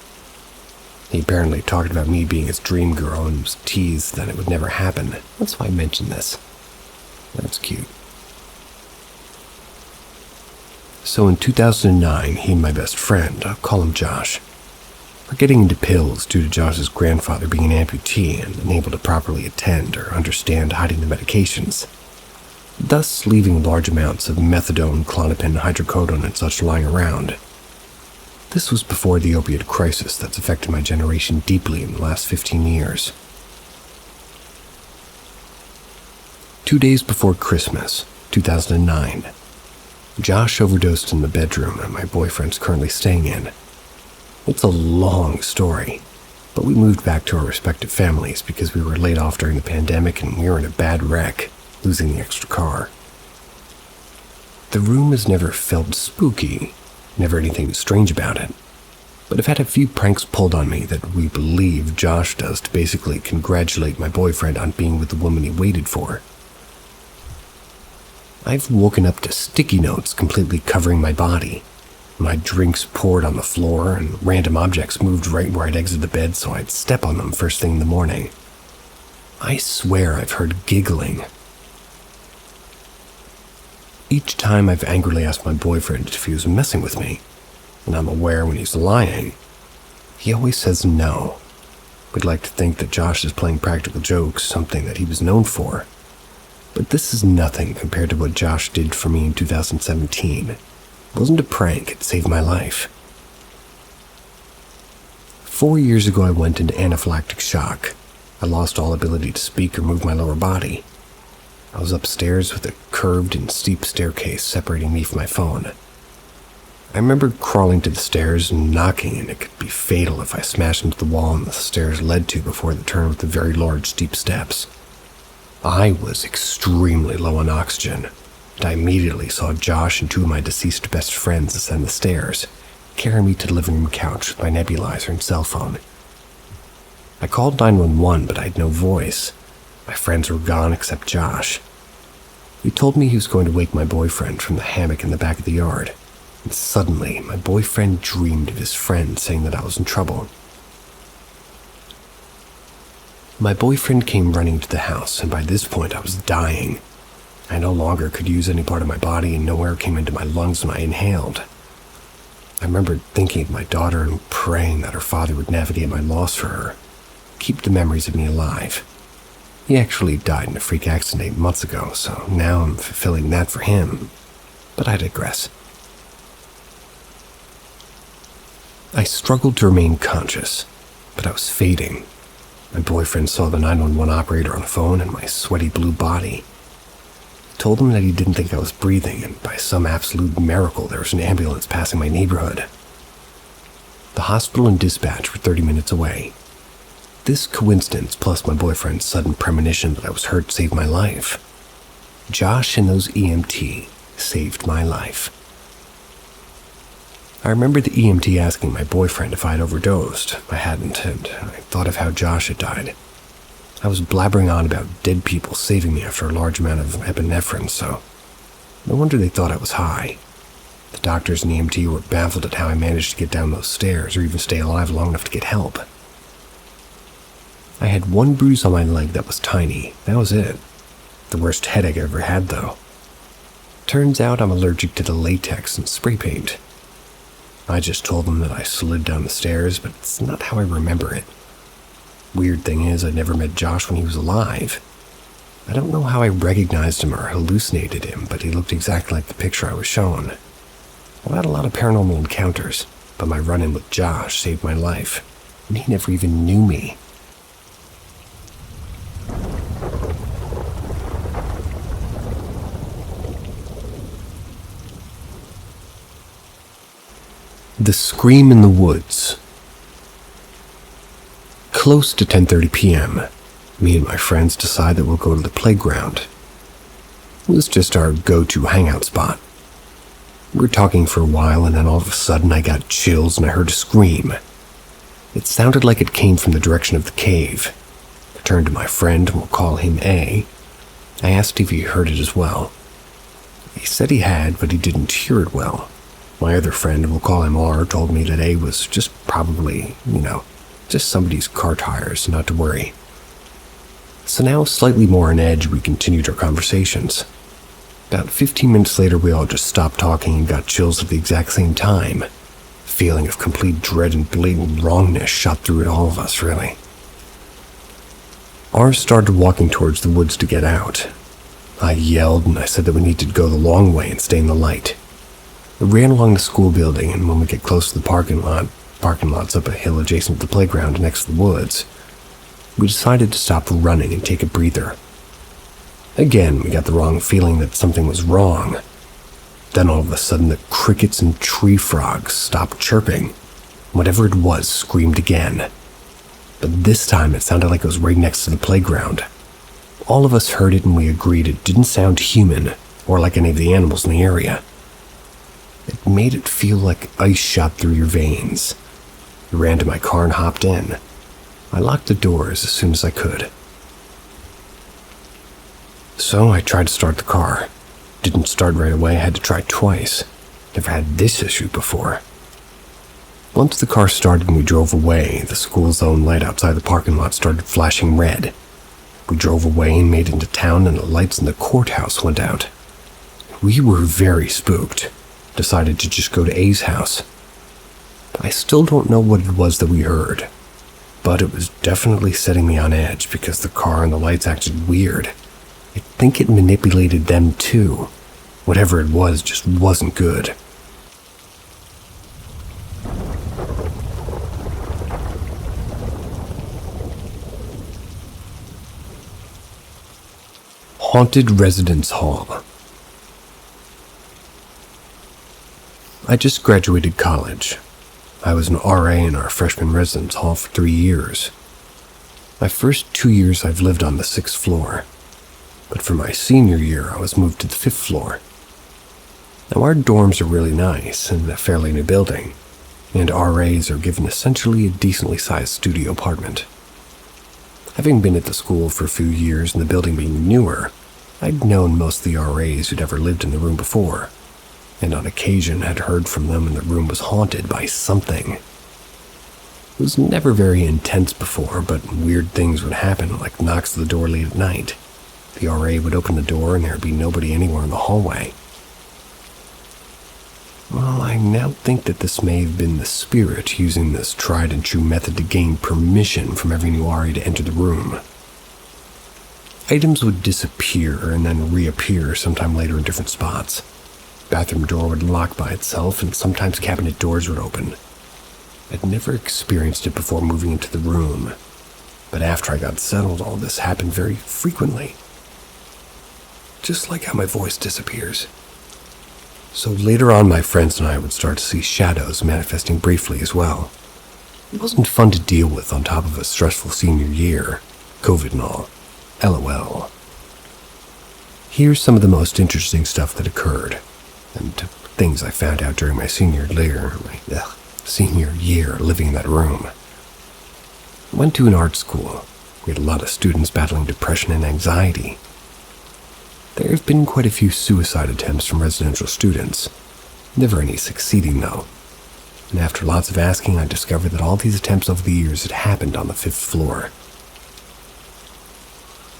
He apparently talked about me being his dream girl and was teased that it would never happen. That's why I mentioned this. That's cute. So in 2009, he and my best friend, I'll call him Josh, were getting into pills due to Josh's grandfather being an amputee and unable to properly attend or understand hiding the medications, thus leaving large amounts of methadone, Klonopin, hydrocodone, and such lying around. This was before the opiate crisis that's affected my generation deeply in the last 15 years. 2 days before Christmas, 2009, Josh overdosed in the bedroom that my boyfriend's currently staying in. It's a long story, but we moved back to our respective families because we were laid off during the pandemic and we were in a bad wreck, losing the extra car. The room has never felt spooky, never anything strange about it, but I've had a few pranks pulled on me that we believe Josh does to basically congratulate my boyfriend on being with the woman he waited for. I've woken up to sticky notes completely covering my body, my drinks poured on the floor, and random objects moved right where I'd exit the bed so I'd step on them first thing in the morning. I swear I've heard giggling. Each time I've angrily asked my boyfriend if he was messing with me, and I'm aware when he's lying, he always says no. We'd like to think that Josh is playing practical jokes, something that he was known for. But this is nothing compared to what Josh did for me in 2017. It wasn't a prank, it saved my life. 4 years ago I went into anaphylactic shock. I lost all ability to speak or move my lower body. I was upstairs with a curved and steep staircase separating me from my phone. I remember crawling to the stairs and knocking, and it could be fatal if I smashed into the wall and the stairs led to before the turn with the very large steep steps. I was extremely low on oxygen, and I immediately saw Josh and two of my deceased best friends ascend the stairs, carry me to the living room couch with my nebulizer and cell phone. I called 911, but I had no voice. My friends were gone except Josh. He told me he was going to wake my boyfriend from the hammock in the back of the yard, and suddenly my boyfriend dreamed of his friend saying that I was in trouble. My boyfriend came running to the house, and by this point I was dying. I no longer could use any part of my body, and no air came into my lungs when I inhaled. I remembered thinking of my daughter and praying that her father would navigate my loss for her, keep the memories of me alive. He actually died in a freak accident 8 months ago, so now I'm fulfilling that for him. But I digress. I struggled to remain conscious, but I was fading. My boyfriend saw the 911 operator on the phone and my sweaty blue body. I told him that he didn't think I was breathing, and by some absolute miracle there was an ambulance passing my neighborhood. The hospital and dispatch were 30 minutes away. This coincidence, plus my boyfriend's sudden premonition that I was hurt, saved my life. Josh and those EMT saved my life. I remember the EMT asking my boyfriend if I had overdosed. I hadn't, and I thought of how Josh had died. I was blabbering on about dead people saving me after a large amount of epinephrine, so no wonder they thought I was high. The doctors and EMT were baffled at how I managed to get down those stairs or even stay alive long enough to get help. I had one bruise on my leg that was tiny. That was it. The worst headache I ever had, though. Turns out I'm allergic to the latex and spray paint. I just told them that I slid down the stairs, but it's not how I remember it. Weird thing is, I never met Josh when he was alive. I don't know how I recognized him or hallucinated him, but he looked exactly like the picture I was shown. I've had a lot of paranormal encounters, but my run-in with Josh saved my life, and he never even knew me. The Scream in the Woods. Close to 10:30 p.m., me and my friends decide that we'll go to the playground. It was just our go-to hangout spot. We were talking for a while, and then all of a sudden I got chills and I heard a scream. It sounded like it came from the direction of the cave. I turned to my friend, and we'll call him A. I asked if he heard it as well. He said he had, but he didn't hear it well. My other friend, we'll call him R, told me that A was just probably, just somebody's car tires, not to worry. So now, slightly more on edge, we continued our conversations. About 15 minutes later, we all just stopped talking and got chills at the exact same time. A feeling of complete dread and blatant wrongness shot through at all of us, really. R started walking towards the woods to get out. I yelled and I said that we needed to go the long way and stay in the light. We ran along the school building, and when we get close to the parking lot's up a hill adjacent to the playground next to the woods, we decided to stop running and take a breather. Again, we got the wrong feeling that something was wrong. Then all of a sudden, the crickets and tree frogs stopped chirping. Whatever it was screamed again. But this time it sounded like it was right next to the playground. All of us heard it and we agreed it didn't sound human or like any of the animals in the area. It made it feel like ice shot through your veins. I ran to my car and hopped in. I locked the doors as soon as I could. So I tried to start the car. Didn't start right away, I had to try twice. Never had this issue before. Once the car started and we drove away, the school zone light outside the parking lot started flashing red. We drove away and made it into town, and the lights in the courthouse went out. We were very spooked. Decided to just go to A's house. I still don't know what it was that we heard, but it was definitely setting me on edge because the car and the lights acted weird. I think it manipulated them too. Whatever it was just wasn't good. Haunted Residence Hall. I just graduated college. I was an RA in our freshman residence hall for 3 years. My first 2 years I've lived on the 6th floor, but for my senior year I was moved to the 5th floor. Now our dorms are really nice in a fairly new building, and RAs are given essentially a decently sized studio apartment. Having been at the school for a few years and the building being newer, I'd known most of the RAs who'd ever lived in the room before, and on occasion had heard from them when the room was haunted by something. It was never very intense before, but weird things would happen, like knocks at the door late at night. The RA would open the door and there'd be nobody anywhere in the hallway. Well, I now think that this may have been the spirit using this tried and true method to gain permission from every new RA to enter the room. Items would disappear and then reappear sometime later in different spots. Bathroom door would lock by itself, and sometimes cabinet doors would open. I'd never experienced it before moving into the room, but after I got settled, all this happened very frequently. Just like how my voice disappears. So later on, my friends and I would start to see shadows manifesting briefly as well. It wasn't fun to deal with on top of a stressful senior year, COVID and all. LOL. Here's some of the most interesting stuff that occurred, and things I found out during my senior year living in that room. I went to an art school. We had a lot of students battling depression and anxiety. There have been quite a few suicide attempts from residential students. Never any succeeding, though. And after lots of asking, I discovered that all these attempts over the years had happened on the 5th floor.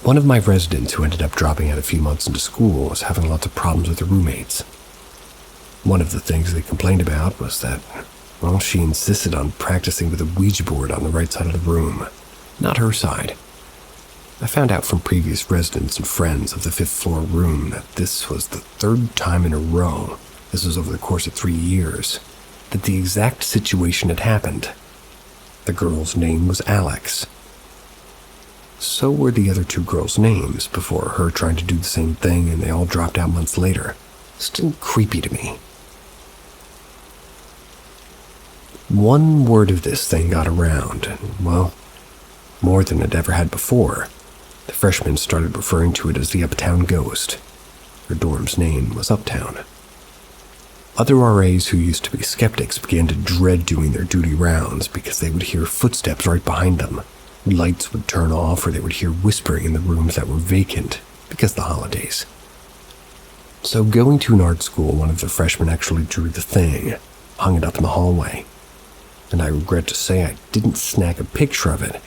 One of my residents who ended up dropping out a few months into school was having lots of problems with her roommates. One of the things they complained about was that, well, she insisted on practicing with a Ouija board on the right side of the room, not her side. I found out from previous residents and friends of the 5th floor room that this was the 3rd time in a row, this was over the course of 3 years, that the exact situation had happened. The girl's name was Alex. So were the other 2 girls' names before her trying to do the same thing, and they all dropped out months later. Still creepy to me. One word of this thing got around, and, well, more than it ever had before. The freshmen started referring to it as the Uptown Ghost. Her dorm's name was Uptown. Other RAs who used to be skeptics began to dread doing their duty rounds because they would hear footsteps right behind them. Lights would turn off, or they would hear whispering in the rooms that were vacant. because the holidays. So going to an art school, one of the freshmen actually drew the thing, hung it up in the hallway. And I regret to say I didn't snag a picture of it,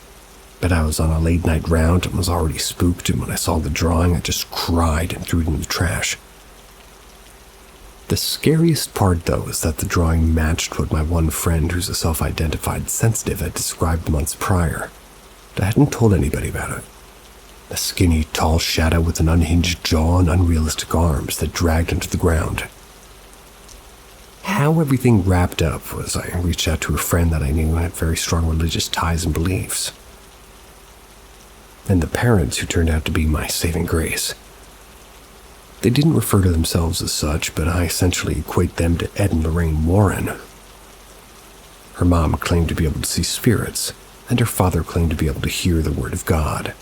but I was on a late night round and was already spooked, and when I saw the drawing, I just cried and threw it in the trash. The scariest part, though, is that the drawing matched what my one friend, who's a self-identified sensitive, had described months prior. But I hadn't told anybody about it. A skinny, tall shadow with an unhinged jaw and unrealistic arms that dragged into the ground. How everything wrapped up was I reached out to a friend that I knew had very strong religious ties and beliefs. And the parents who turned out to be my saving grace. They didn't refer to themselves as such, but I essentially equate them to Ed and Lorraine Warren. Her mom claimed to be able to see spirits, and her father claimed to be able to hear the word of God.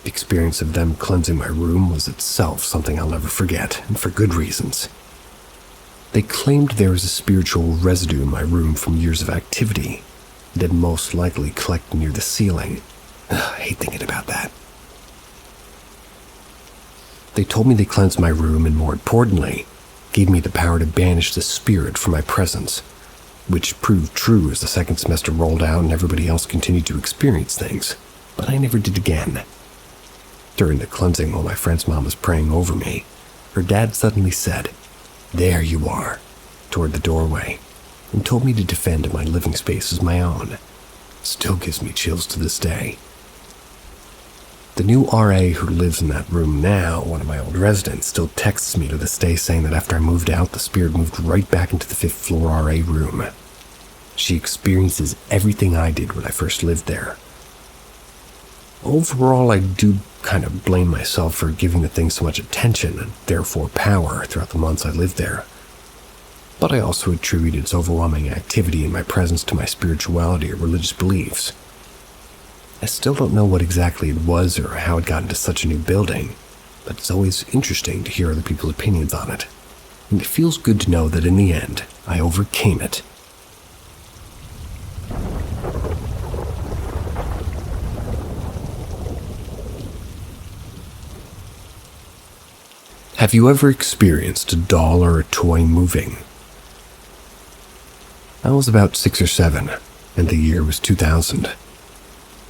The experience of them cleansing my room was itself something I'll never forget, and for good reasons. They claimed there was a spiritual residue in my room from years of activity that had most likely collected near the ceiling. I hate thinking about that. They told me they cleansed my room and, more importantly, gave me the power to banish the spirit from my presence, which proved true as the second semester rolled out and everybody else continued to experience things, but I never did again. During the cleansing, while my friend's mom was praying over me, her dad suddenly said, "There you are," toward the doorway, and told me to defend my living space as my own. Still gives me chills to this day. The new RA who lives in that room now, one of my old residents, still texts me to this day saying that after I moved out, the spirit moved right back into the 5th floor RA room. She experiences everything I did when I first lived there. Overall, I do kind of blame myself for giving the thing so much attention and therefore power throughout the months I lived there. But I also attribute its overwhelming activity and my presence to my spirituality or religious beliefs. I still don't know what exactly it was or how it got into such a new building, but it's always interesting to hear other people's opinions on it. And it feels good to know that in the end, I overcame it. Have you ever experienced a doll or a toy moving? I was about 6 or 7, and the year was 2000.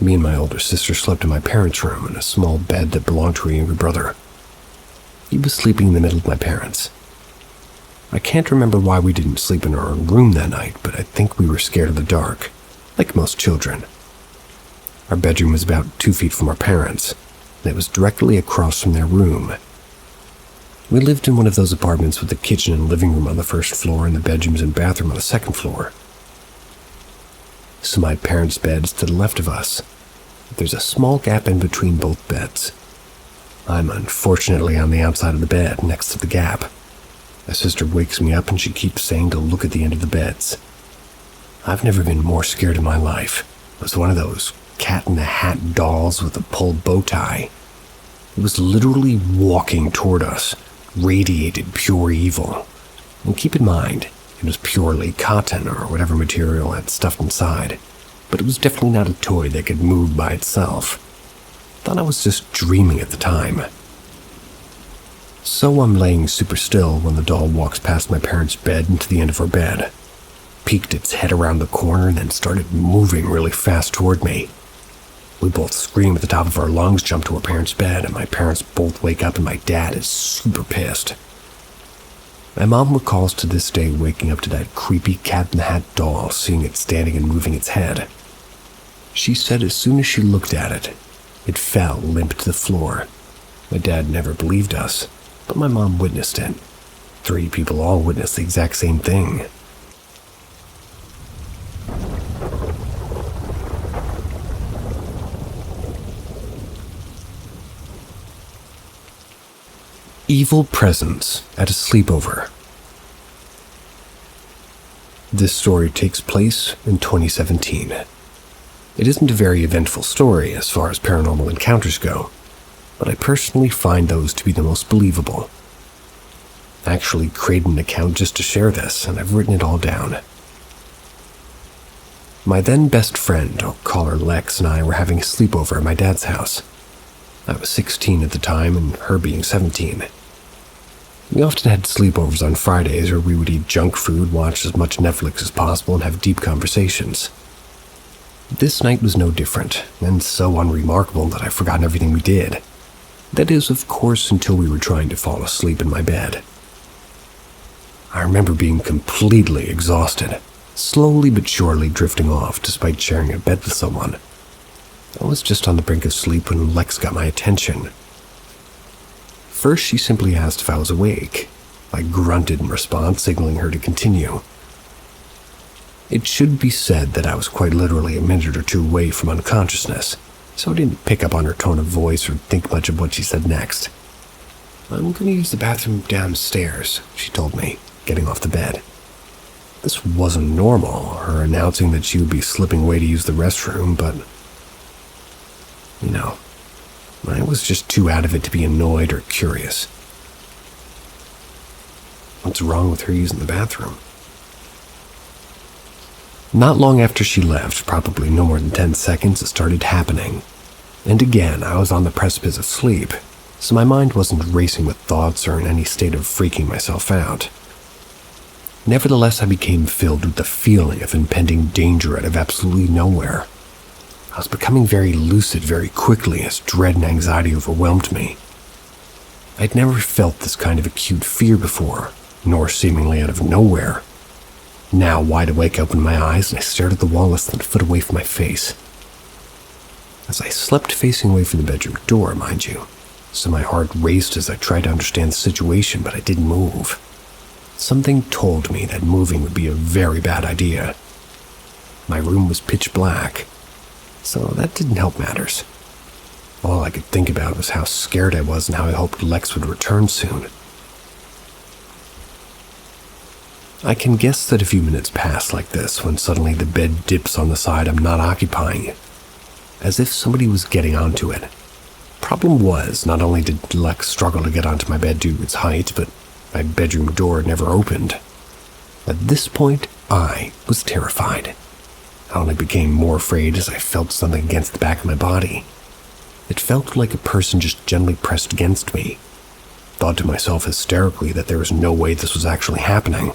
Me and my older sister slept in my parents' room in a small bed that belonged to a younger brother. He was sleeping in the middle of my parents. I can't remember why we didn't sleep in our own room that night, but I think we were scared of the dark, like most children. Our bedroom was about 2 feet from our parents', and it was directly across from their room. We lived in one of those apartments with the kitchen and living room on the 1st floor and the bedrooms and bathroom on the 2nd floor. So my parents' bed's to the left of us. There's a small gap in between both beds. I'm unfortunately on the outside of the bed, next to the gap. My sister wakes me up and she keeps saying to look at the end of the beds. I've never been more scared in my life. It was one of those cat-in-the-hat dolls with a pulled bow tie. It was literally walking toward us, radiated pure evil. And keep in mind, it was purely cotton or whatever material had stuffed inside, but it was definitely not a toy that could move by itself. Thought I was just dreaming at the time. So I'm laying super still when the doll walks past my parents' bed and to the end of our bed, peeked its head around the corner and then started moving really fast toward me. We both scream at the top of our lungs, jump to our parents' bed, and my parents both wake up and my dad is super pissed. My mom recalls to this day waking up to that creepy cat-in-the-hat doll, seeing it standing and moving its head. She said as soon as she looked at it, it fell limp to the floor. My dad never believed us, but my mom witnessed it. 3 people all witnessed the exact same thing. Evil presence at a sleepover. This story takes place in 2017. It isn't a very eventful story as far as paranormal encounters go, but I personally find those to be the most believable. I actually created an account just to share this, and I've written it all down. My then best friend, I'll call her Lex, and I were having a sleepover at my dad's house. I was 16 at the time, and her being 17. We often had sleepovers on Fridays where we would eat junk food, watch as much Netflix as possible, and have deep conversations. This night was no different, and so unremarkable that I've forgotten everything we did. That is, of course, until we were trying to fall asleep in my bed. I remember being completely exhausted, slowly but surely drifting off despite sharing a bed with someone. I was just on the brink of sleep when Lex got my attention. First, she simply asked if I was awake. I grunted in response, signaling her to continue. It should be said that I was quite literally a minute or two away from unconsciousness, so I didn't pick up on her tone of voice or think much of what she said next. "I'm going to use the bathroom downstairs," she told me, getting off the bed. This wasn't normal, her announcing that she would be slipping away to use the restroom, but I was just too out of it to be annoyed or curious. What's wrong with her using the bathroom? Not long after she left, probably no more than 10 seconds, it started happening. And again, I was on the precipice of sleep, so my mind wasn't racing with thoughts or in any state of freaking myself out. Nevertheless, I became filled with the feeling of impending danger out of absolutely nowhere. I was becoming very lucid very quickly as dread and anxiety overwhelmed me. I'd never felt this kind of acute fear before, nor seemingly out of nowhere. Now, wide awake, I opened my eyes and I stared at the wall less than a foot away from my face. As I slept facing away from the bedroom door, mind you, so my heart raced as I tried to understand the situation, but I didn't move. Something told me that moving would be a very bad idea. My room was pitch black, so that didn't help matters. All I could think about was how scared I was and how I hoped Lex would return soon. I can guess that a few minutes pass like this when suddenly the bed dips on the side I'm not occupying, as if somebody was getting onto it. Problem was, not only did Lex struggle to get onto my bed due to its height, but my bedroom door never opened. At this point, I was terrified. I only became more afraid as I felt something against the back of my body. It felt like a person just gently pressed against me. Thought to myself hysterically that there was no way this was actually happening.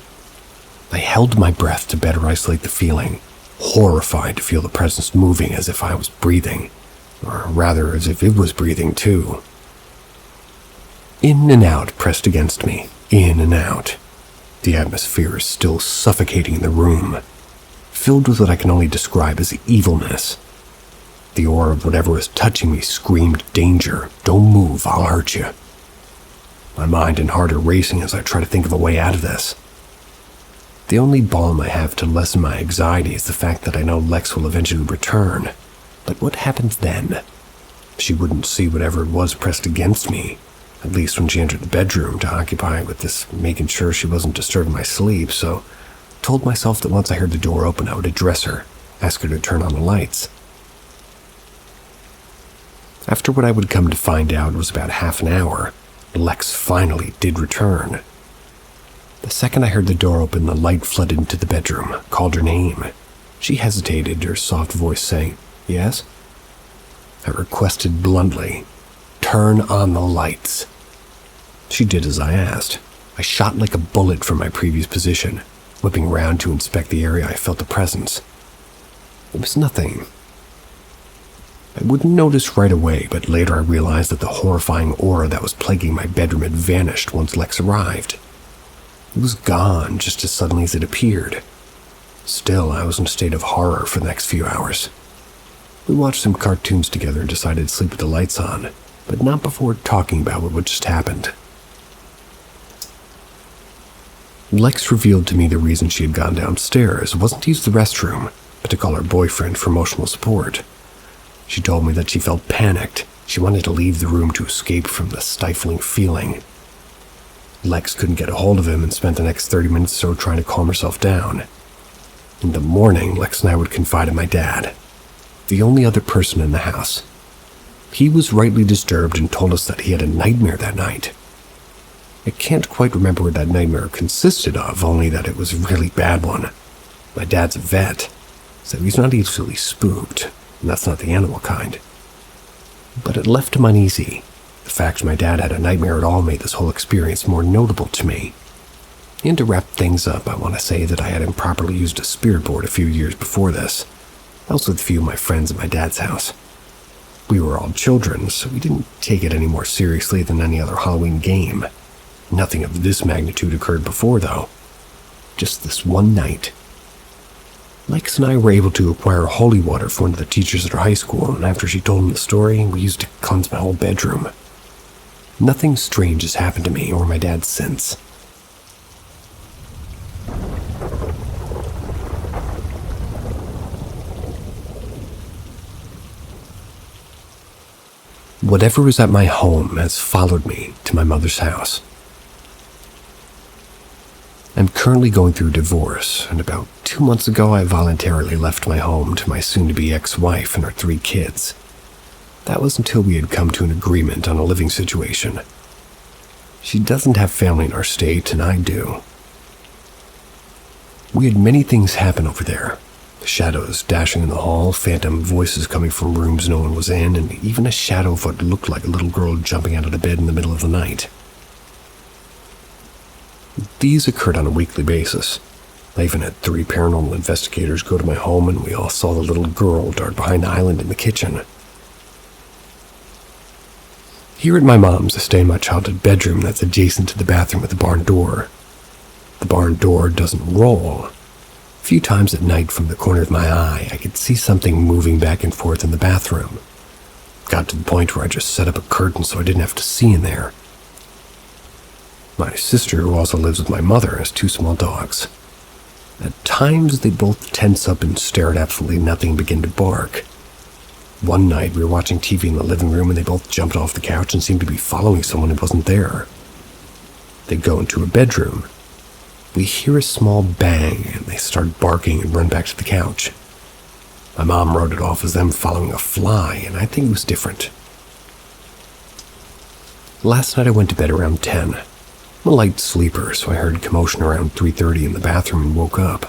I held my breath to better isolate the feeling, horrified to feel the presence moving as if I was breathing, or rather as if it was breathing too. In and out pressed against me, in and out. The atmosphere is still suffocating in the room, filled with what I can only describe as evilness. The aura of whatever was touching me screamed danger, don't move, I'll hurt you. My mind and heart are racing as I try to think of a way out of this. The only balm I have to lessen my anxiety is the fact that I know Lex will eventually return. But what happens then? She wouldn't see whatever it was pressed against me, at least when she entered the bedroom to occupy with this, making sure she wasn't disturbing my sleep, so I told myself that once I heard the door open, I would address her, ask her to turn on the lights. After what I would come to find out was about half an hour, Lex finally did return. The second I heard the door open, the light flooded into the bedroom, called her name. She hesitated, her soft voice saying, "Yes?" I requested bluntly, "Turn on the lights." She did as I asked. I shot like a bullet from my previous position, whipping around to inspect the area I felt the presence. It was nothing. I wouldn't notice right away, but later I realized that the horrifying aura that was plaguing my bedroom had vanished once Lex arrived. It was gone just as suddenly as it appeared. Still, I was in a state of horror for the next few hours. We watched some cartoons together and decided to sleep with the lights on, but not before talking about what just happened. Lex revealed to me the reason she had gone downstairs wasn't to use the restroom, but to call her boyfriend for emotional support. She told me that she felt panicked. She wanted to leave the room to escape from the stifling feeling. Lex couldn't get a hold of him and spent the next 30 minutes or so trying to calm herself down. In the morning, Lex and I would confide in my dad, the only other person in the house. He was rightly disturbed and told us that he had a nightmare that night. I can't quite remember what that nightmare consisted of, only that it was a really bad one. My dad's a vet, so he's not easily spooked, and that's not the animal kind. But it left him uneasy. The fact my dad had a nightmare at all made this whole experience more notable to me. And to wrap things up, I want to say that I had improperly used a spirit board a few years before this. I was with a few of my friends at my dad's house. We were all children, so we didn't take it any more seriously than any other Halloween game. Nothing of this magnitude occurred before, though. Just this one night. Lex and I were able to acquire holy water from one of the teachers at our high school, and after she told him the story, we used it to cleanse my whole bedroom. Nothing strange has happened to me or my dad since. Whatever was at my home has followed me to my mother's house. I'm currently going through divorce, and about 2 months ago I voluntarily left my home to my soon-to-be ex-wife and our 3 kids. That was until we had come to an agreement on a living situation. She doesn't have family in our state, and I do. We had many things happen over there. Shadows dashing in the hall, phantom voices coming from rooms no one was in, and even a shadow of what looked like a little girl jumping out of the bed in the middle of the night. These occurred on a weekly basis. I even had 3 paranormal investigators go to my home, and we all saw the little girl dart behind the island in the kitchen. Here at my mom's, I stay in my childhood bedroom that's adjacent to the bathroom with the barn door. The barn door doesn't roll. A few times at night from the corner of my eye, I could see something moving back and forth in the bathroom. Got to the point where I just set up a curtain so I didn't have to see in there. My sister, who also lives with my mother, has 2 small dogs. At times, they both tense up and stare at absolutely nothing and begin to bark. One night, we were watching TV in the living room and they both jumped off the couch and seemed to be following someone who wasn't there. They go into a bedroom. We hear a small bang and they start barking and run back to the couch. My mom wrote it off as them following a fly, and I think it was different. Last night I went to bed around 10. I'm a light sleeper, so I heard commotion around 3:30 in the bathroom and woke up.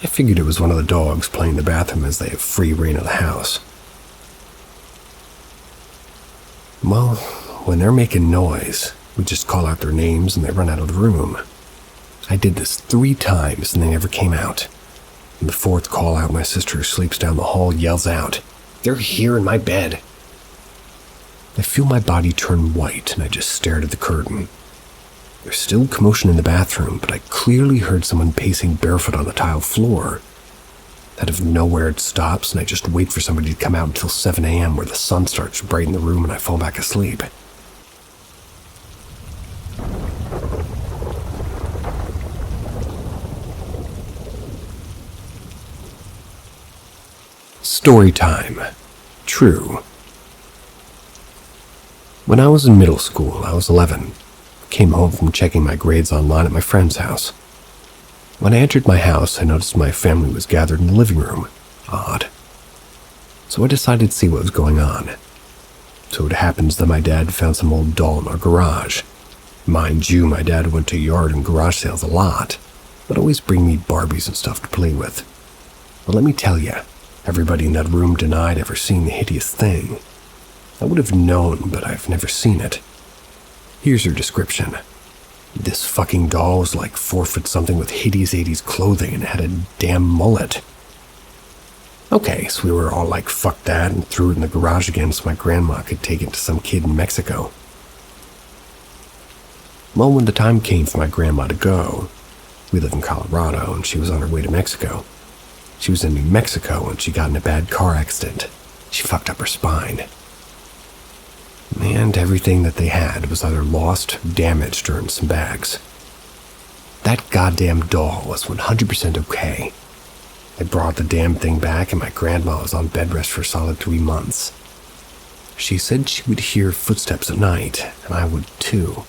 I figured it was one of the dogs playing in the bathroom as they have free reign of the house. Well, when they're making noise, we just call out their names and they run out of the room. I did this 3 times and they never came out. In the 4th call out, my sister who sleeps down the hall yells out, "They're here in my bed." I feel my body turn white and I just stared at the curtain. There's still commotion in the bathroom, but I clearly heard someone pacing barefoot on the tile floor. Out of nowhere it stops and I just wait for somebody to come out until 7 a.m. where the sun starts to brighten the room and I fall back asleep. Story time. True. When I was in middle school, I was 11. Came home from checking my grades online at my friend's house. When I entered my house, I noticed my family was gathered in the living room. Odd. So I decided to see what was going on. So it happens that my dad found some old doll in our garage. Mind you, my dad went to yard and garage sales a lot, but always bring me Barbies and stuff to play with. But let me tell you, everybody in that room denied ever seeing the hideous thing. I would have known, but I've never seen it. Here's her description. This fucking doll was like 4 foot something with hideous 80s clothing and had a damn mullet. Okay, so we were all like, fuck that, and threw it in the garage again so my grandma could take it to some kid in Mexico. Well, when the time came for my grandma to go, we live in Colorado and she was on her way to Mexico. She was in New Mexico and she got in a bad car accident. She fucked up her spine. And everything that they had was either lost, damaged, or in some bags. That goddamn doll was 100% okay. I brought the damn thing back and my grandma was on bed rest for a solid 3 months. She said she would hear footsteps at night, and I would too.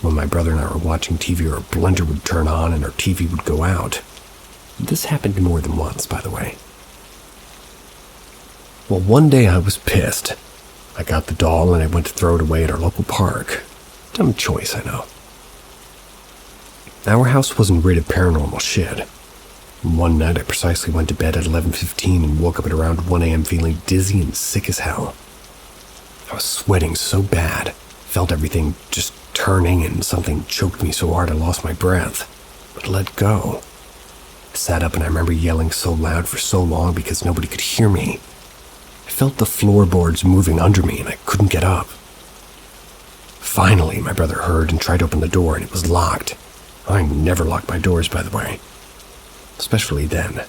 When my brother and I were watching TV, our blender would turn on and our TV would go out. This happened more than once, by the way. Well, one day I was pissed. I got the doll and I went to throw it away at our local park. Dumb choice, I know. Our house wasn't rid of paranormal shit. One night I precisely went to bed at 11:15 and woke up at around 1 a.m. feeling dizzy and sick as hell. I was sweating so bad, felt everything just turning, and something choked me so hard I lost my breath, but let go. I sat up and I remember yelling so loud for so long because nobody could hear me. I felt the floorboards moving under me and I couldn't get up. Finally, my brother heard and tried to open the door and it was locked. I never lock my doors, by the way. Especially then. It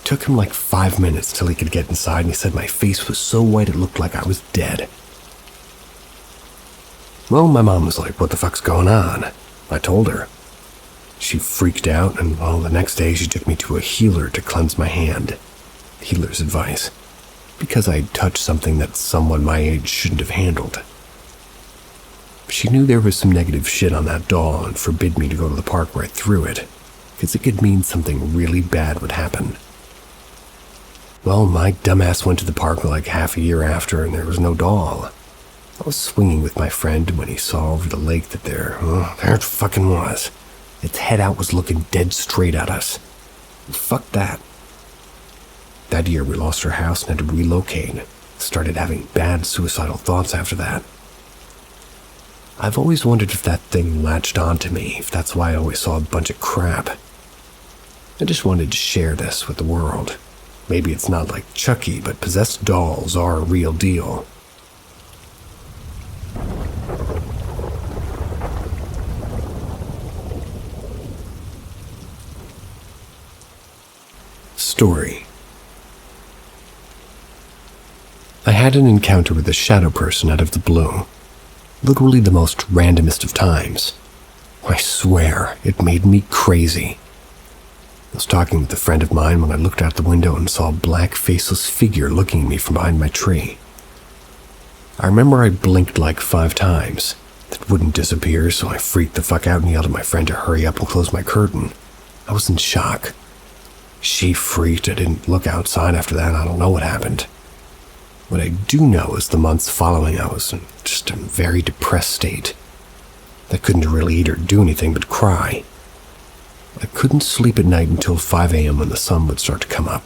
took him like 5 minutes till he could get inside, and he said my face was so white it looked like I was dead. Well, my mom was like, "What the fuck's going on?" I told her. She freaked out, and well, the next day she took me to a healer to cleanse my hand. Healer's advice. Because I'd touched something that someone my age shouldn't have handled. She knew there was some negative shit on that doll and forbid me to go to the park where I threw it, because it could mean something really bad would happen. Well, my dumbass went to the park like half a year after and there was no doll. I was swinging with my friend when he saw over the lake that there it fucking was. Its head out was looking dead straight at us. Fuck that. That year we lost our house and had to relocate. Started having bad suicidal thoughts after that. I've always wondered if that thing latched onto me, if that's why I always saw a bunch of crap. I just wanted to share this with the world. Maybe it's not like Chucky, but possessed dolls are a real deal. Story. I had an encounter with a shadow person out of the blue. Literally the most randomest of times. I swear, it made me crazy. I was talking with a friend of mine when I looked out the window and saw a black, faceless figure looking at me from behind my tree. I remember I blinked like 5 times. It wouldn't disappear, so I freaked the fuck out and yelled at my friend to hurry up and close my curtain. I was in shock. She freaked. I didn't look outside after that. I don't know what happened. What I do know is the months following, I was in just a very depressed state. I couldn't really eat or do anything but cry. I couldn't sleep at night until 5 a.m. when the sun would start to come up.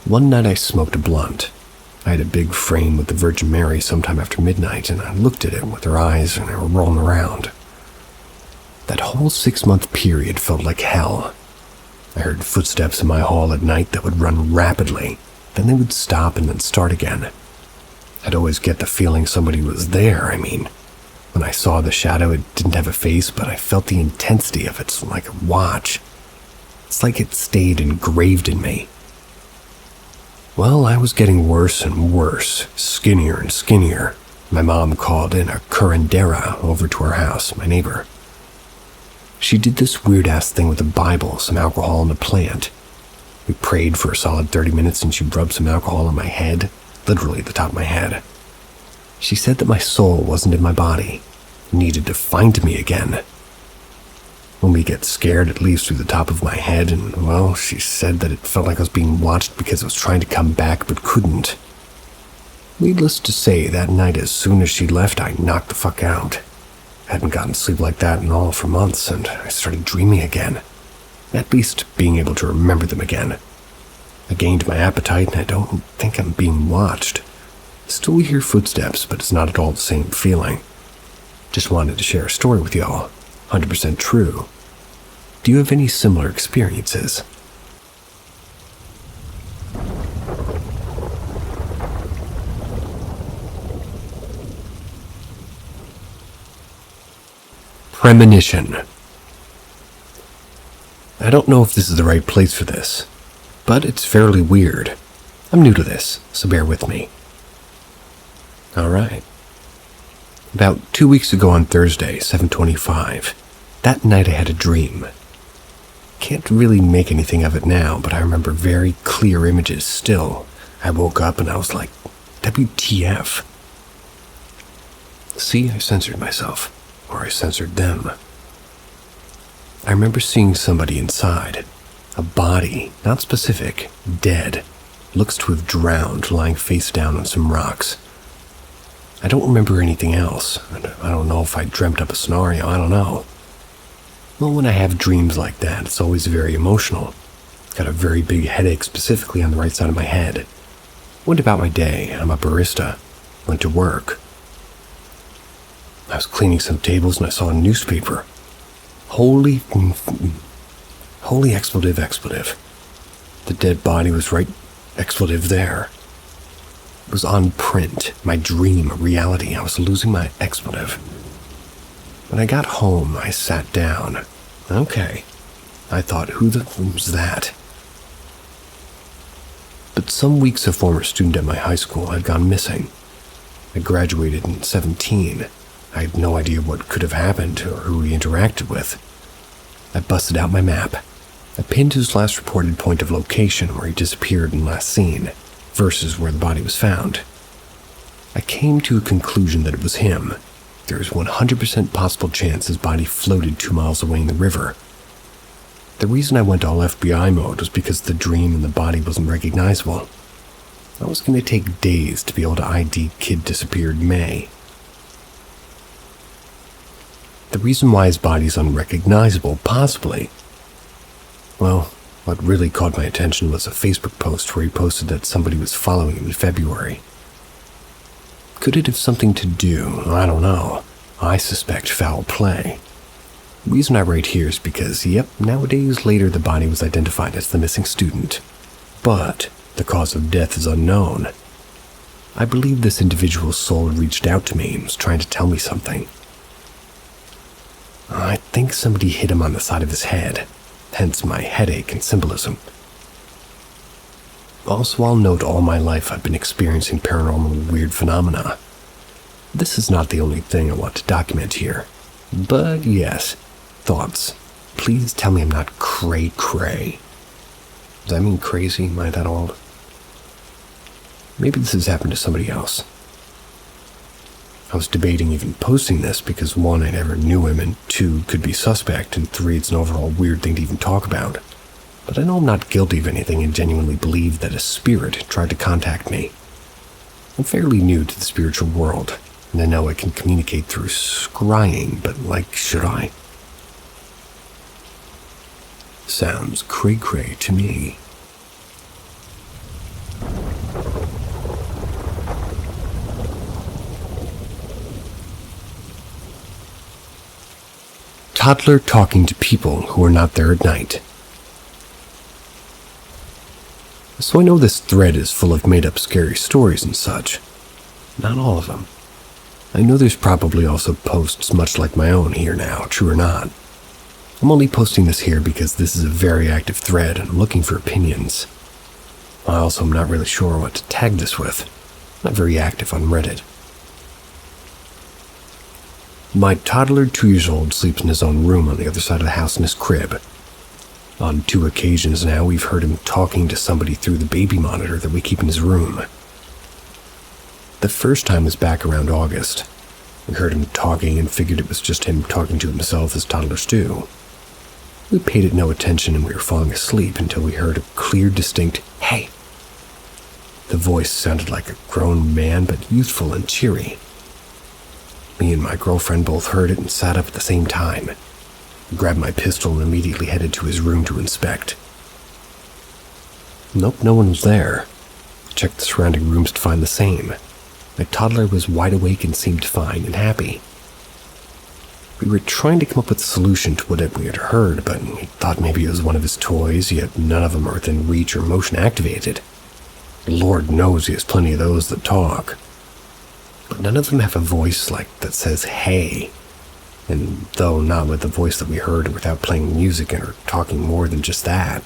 One night I smoked a blunt. I had a big frame with the Virgin Mary sometime after midnight, and I looked at it with her eyes and they were rolling around. That whole 6-month period felt like hell. I heard footsteps in my hall at night that would run rapidly. Then they would stop and then start again. I'd always get the feeling somebody was there. When I saw the shadow, it didn't have a face, but I felt the intensity of it like a watch. It's like it stayed engraved in me. Well, I was getting worse and worse, skinnier and skinnier. My mom called in a curandera over to our house, my neighbor. She did this weird-ass thing with a Bible, some alcohol, and a plant. We prayed for a solid 30 minutes and she rubbed some alcohol on my head, literally the top of my head. She said that my soul wasn't in my body, needed to find me again. When we get scared, it leaves through the top of my head, and well, she said that it felt like I was being watched because I was trying to come back but couldn't. Needless to say, that night as soon as she left, I knocked the fuck out. I hadn't gotten sleep like that in all for months, and I started dreaming again. At least being able to remember them again. I gained my appetite, and I don't think I'm being watched. Still hear footsteps, but it's not at all the same feeling. Just wanted to share a story with y'all. 100% true. Do you have any similar experiences? Premonition. I don't know if this is the right place for this, but it's fairly weird. I'm new to this, so bear with me. Alright. About 2 weeks ago on Thursday, 7:25, that night I had a dream. Can't really make anything of it now, but I remember very clear images still. I woke up and I was like, WTF? See, I censored myself, or I censored them. I remember seeing somebody inside. A body, not specific, dead. Looks to have drowned, lying face down on some rocks. I don't remember anything else, and I don't know if I dreamt up a scenario, I don't know. Well, when I have dreams like that, it's always very emotional. Got a very big headache specifically on the right side of my head. Went about my day, I'm a barista. went to work. I was cleaning some tables and I saw a newspaper. Holy expletive. The dead body was right expletive there. It was on print, my dream, reality. I was losing my expletive. When I got home, I sat down. Okay. I thought, who the was that? But some weeks a former student at my high school had gone missing. I graduated in 17. I had no idea what could have happened or who he interacted with. I busted out my map. I pinned his last reported point of location where he disappeared and last seen, versus where the body was found. I came to a conclusion that it was him. There is 100% possible chance his body floated 2 miles away in the river. The reason I went all FBI mode was because the dream and the body wasn't recognizable. I was going to take days to be able to ID kid disappeared May. The reason why his body is unrecognizable, possibly. Well, what really caught my attention was a Facebook post where he posted that somebody was following him in February. Could it have something to do? I don't know. I suspect foul play. The reason I write here is because, nowadays later the body was identified as the missing student. But the cause of death is unknown. I believe this individual's soul had reached out to me and was trying to tell me something. I think somebody hit him on the side of his head, hence my headache and symbolism. Also, I'll note all my life I've been experiencing paranormal weird phenomena. This is not the only thing I want to document here. But yes, thoughts. Please tell me I'm not cray-cray. Does that mean crazy? Am I that old? Maybe this has happened to somebody else. I was debating even posting this because 1, I never knew him, and 2, could be suspect, and 3, it's an overall weird thing to even talk about. But I know I'm not guilty of anything and genuinely believe that a spirit tried to contact me. I'm fairly new to the spiritual world, and I know I can communicate through scrying, but should I? Sounds cray-cray to me. Toddler talking to people who are not there at night. So I know this thread is full of made-up scary stories and such. Not all of them. I know there's probably also posts much like my own here now, true or not. I'm only posting this here because this is a very active thread and I'm looking for opinions. I also am not really sure what to tag this with. I'm not very active on Reddit. My toddler 2 years old sleeps in his own room on the other side of the house in his crib. On 2 occasions now, we've heard him talking to somebody through the baby monitor that we keep in his room. The first time was back around August. We heard him talking and figured it was just him talking to himself as toddlers do. We paid it no attention and we were falling asleep until we heard a clear, distinct, "Hey!" The voice sounded like a grown man, but youthful and cheery. Me and my girlfriend both heard it and sat up at the same time. I grabbed my pistol and immediately headed to his room to inspect. Nope, no one was there. I checked the surrounding rooms to find the same. My toddler was wide awake and seemed fine and happy. We were trying to come up with a solution to what we had heard, but we thought maybe it was one of his toys, yet none of them are within reach or motion activated. Lord knows he has plenty of those that talk. But none of them have a voice that says, "Hey." And though not with the voice that we heard or without playing music or talking more than just that.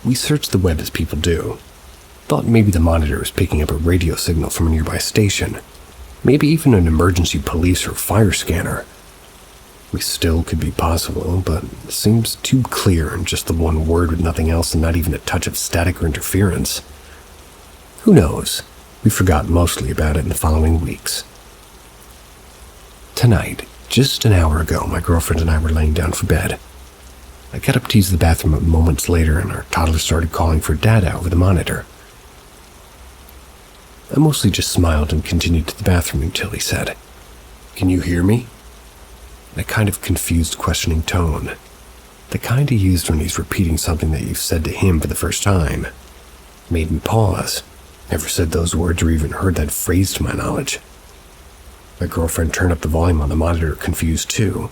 We searched the web as people do. Thought maybe the monitor was picking up a radio signal from a nearby station. Maybe even an emergency police or fire scanner. We still could be possible, but it seems too clear in just the one word with nothing else and not even a touch of static or interference. Who knows? We forgot mostly about it in the following weeks. Tonight, just an hour ago, my girlfriend and I were laying down for bed. I got up to use the bathroom moments later and our toddler started calling for Dada over the monitor. I mostly just smiled and continued to the bathroom until he said, "Can you hear me?" In a kind of confused, questioning tone. The kind he used when he's repeating something that you've said to him for the first time. Made me pause. Never said those words or even heard that phrase to my knowledge. My girlfriend turned up the volume on the monitor, confused too.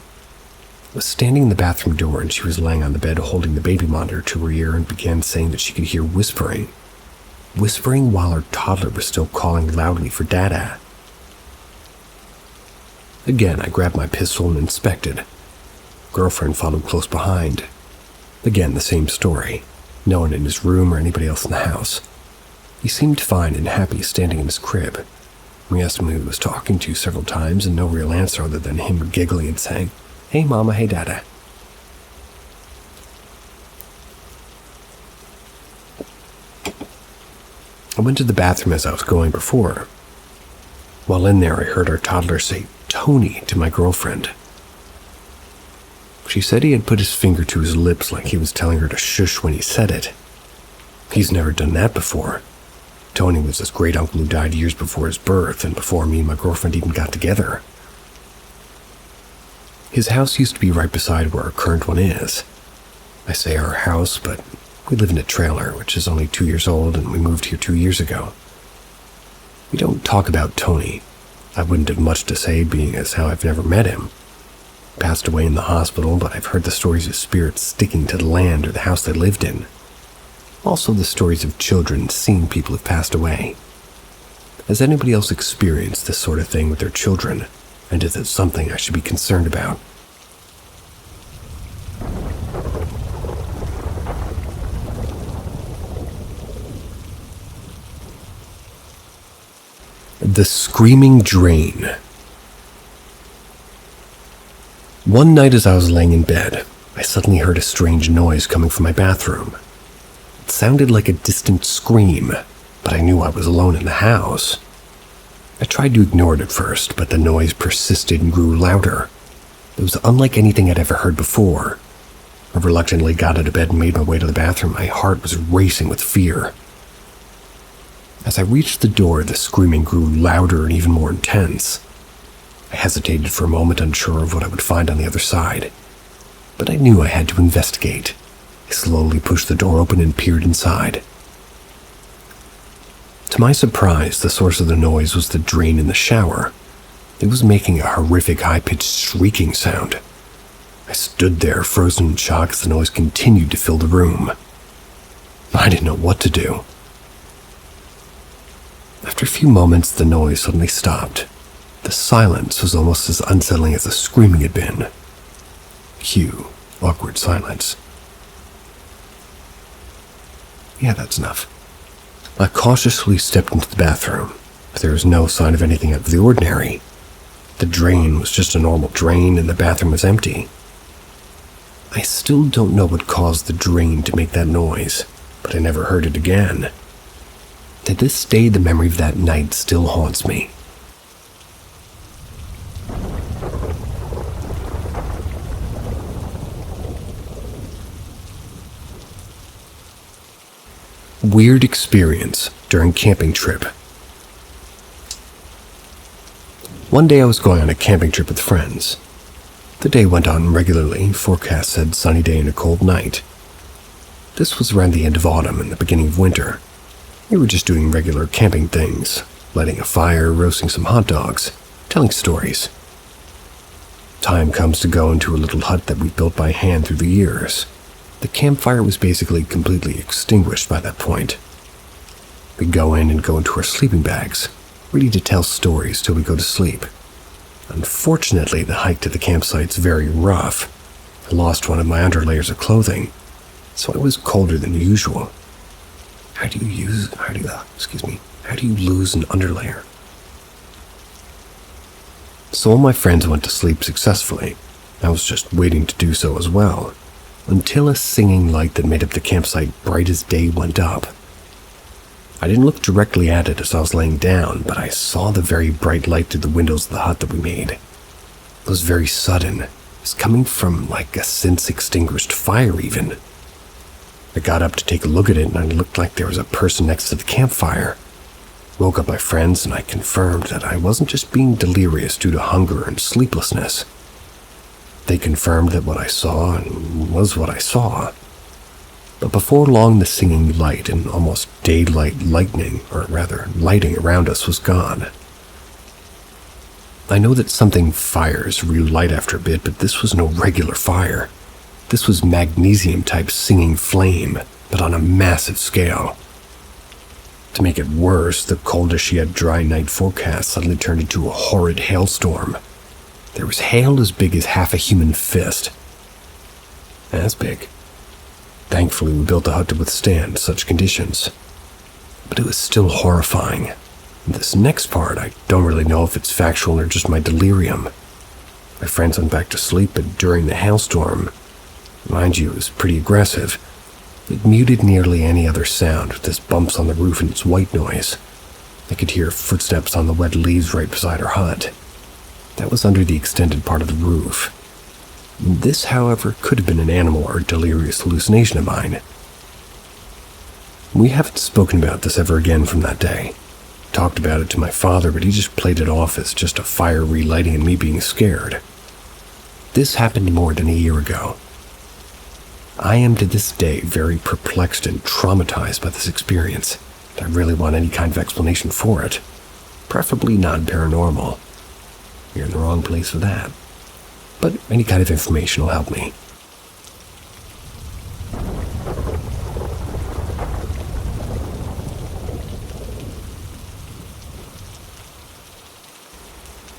I was standing in the bathroom door and she was laying on the bed holding the baby monitor to her ear and began saying that she could hear whispering. Whispering while her toddler was still calling loudly for Dada. Again, I grabbed my pistol and inspected. Girlfriend followed close behind. Again, the same story. No one in his room or anybody else in the house. He seemed fine and happy standing in his crib. We asked him who he was talking to several times and no real answer other than him giggling and saying, "Hey mama, hey dada." I went to the bathroom as I was going before. While in there, I heard our toddler say Tony to my girlfriend. She said he had put his finger to his lips like he was telling her to shush when he said it. He's never done that before. Tony was his great uncle who died years before his birth and before me and my girlfriend even got together. His house used to be right beside where our current one is. I say our house, but we live in a trailer, which is only 2 years old, and we moved here 2 years ago. We don't talk about Tony. I wouldn't have much to say, being as how I've never met him. He passed away in the hospital, but I've heard the stories of spirits sticking to the land or the house they lived in. Also the stories of children seeing people who've passed away. Has anybody else experienced this sort of thing with their children? And is it something I should be concerned about? The Screaming Drain. One night as I was laying in bed, I suddenly heard a strange noise coming from my bathroom. It sounded like a distant scream, but I knew I was alone in the house. I tried to ignore it at first, but the noise persisted and grew louder. It was unlike anything I'd ever heard before. I reluctantly got out of bed and made my way to the bathroom. My heart was racing with fear. As I reached the door, the screaming grew louder and even more intense. I hesitated for a moment, unsure of what I would find on the other side. But I knew I had to investigate. I slowly pushed the door open and peered inside. To my surprise, the source of the noise was the drain in the shower. It was making a horrific high-pitched shrieking sound. I stood there, frozen in shock as the noise continued to fill the room. I didn't know what to do. After a few moments, the noise suddenly stopped. The silence was almost as unsettling as the screaming had been. Cue awkward silence. Yeah, that's enough. I cautiously stepped into the bathroom, but there was no sign of anything out of the ordinary. The drain was just a normal drain and the bathroom was empty. I still don't know what caused the drain to make that noise, but I never heard it again. To this day, the memory of that night still haunts me. Weird experience during camping trip. One day I was going on a camping trip with friends. The day went on regularly. Forecast said sunny day and a cold night. This was around the end of autumn and the beginning of winter. We were just doing regular camping things, lighting a fire, roasting some hot dogs, telling stories. Time comes to go into a little hut that we built by hand through the years. The campfire was basically completely extinguished by that point. We go in and go into our sleeping bags, ready to tell stories till we go to sleep. Unfortunately, the hike to the campsite's very rough. I lost one of my underlayers of clothing, so I was colder than usual. How do you lose an underlayer? So all my friends went to sleep successfully. I was just waiting to do so as well, until a singing light that made up the campsite bright as day went up. I didn't look directly at it as I was laying down, but I saw the very bright light through the windows of the hut that we made. It was very sudden. It was coming from like a since extinguished fire even. I got up to take a look at it and it looked like there was a person next to the campfire. Woke up my friends and I confirmed that I wasn't just being delirious due to hunger and sleeplessness. They confirmed that what I saw was what I saw. But before long, the singing light and almost daylight lightning, or rather lighting around us was gone. I know that something fires real light after a bit, but this was no regular fire. This was magnesium-type singing flame, but on a massive scale. To make it worse, the coldish yet dry night forecast suddenly turned into a horrid hailstorm. There was hail as big as half a human fist. As big. Thankfully, we built a hut to withstand such conditions. But it was still horrifying. This next part, I don't really know if it's factual or just my delirium. My friends went back to sleep, but during the hailstorm, mind you, it was pretty aggressive. It muted nearly any other sound, with its bumps on the roof and its white noise. I could hear footsteps on the wet leaves right beside our hut. That was under the extended part of the roof. This, however, could have been an animal or delirious hallucination of mine. We haven't spoken about this ever again from that day. Talked about it to my father, but he just played it off as just a fire relighting and me being scared. This happened more than a year ago. I am to this day very perplexed and traumatized by this experience. I really want any kind of explanation for it. Preferably non-paranormal. You're in the wrong place for that. But any kind of information will help me.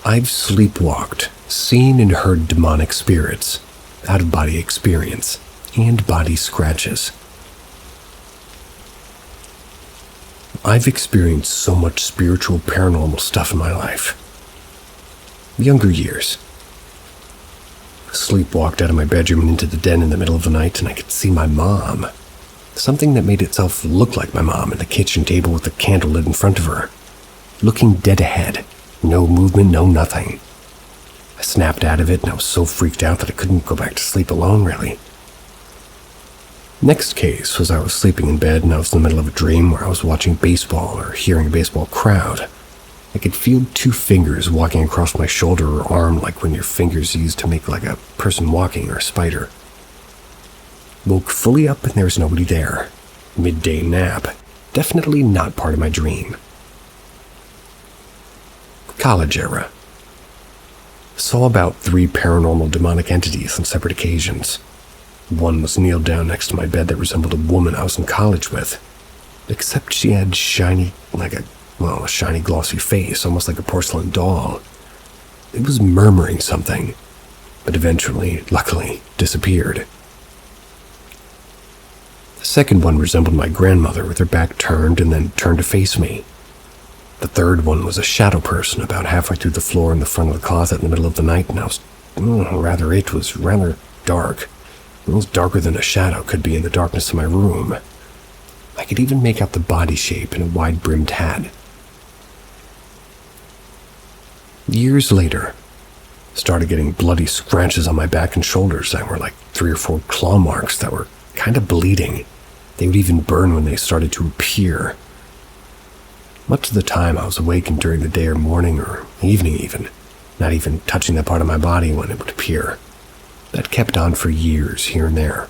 I've sleepwalked, seen and heard demonic spirits, out-of-body experience, and body scratches. I've experienced so much spiritual paranormal stuff in my life. Younger years. Sleepwalked out of my bedroom and into the den in the middle of the night, and I could see my mom. Something that made itself look like my mom at the kitchen table with the candle lit in front of her, looking dead ahead. No movement, no nothing. I snapped out of it, and I was so freaked out that I couldn't go back to sleep alone, really. Next case was I was sleeping in bed, and I was in the middle of a dream where I was watching baseball or hearing a baseball crowd. I could feel two fingers walking across my shoulder or arm, like when your fingers used to make like a person walking or a spider. Woke fully up and there was nobody there. Midday nap. Definitely not part of my dream. College era. Saw about 3 paranormal demonic entities on separate occasions. One was kneeled down next to my bed that resembled a woman I was in college with, except she had shiny glossy face, almost like a porcelain doll. It was murmuring something, but eventually, luckily, disappeared. The second one resembled my grandmother with her back turned and then turned to face me. The third one was a shadow person about halfway through the floor in the front of the closet in the middle of the night, and it was rather dark. It was darker than a shadow could be in the darkness of my room. I could even make out the body shape in a wide-brimmed hat. Years later, started getting bloody scratches on my back and shoulders that were like 3 or 4 claw marks that were kind of bleeding. They would even burn when they started to appear. Much of the time I was awakened during the day or morning or evening even, not even touching that part of my body when it would appear. That kept on for years here and there.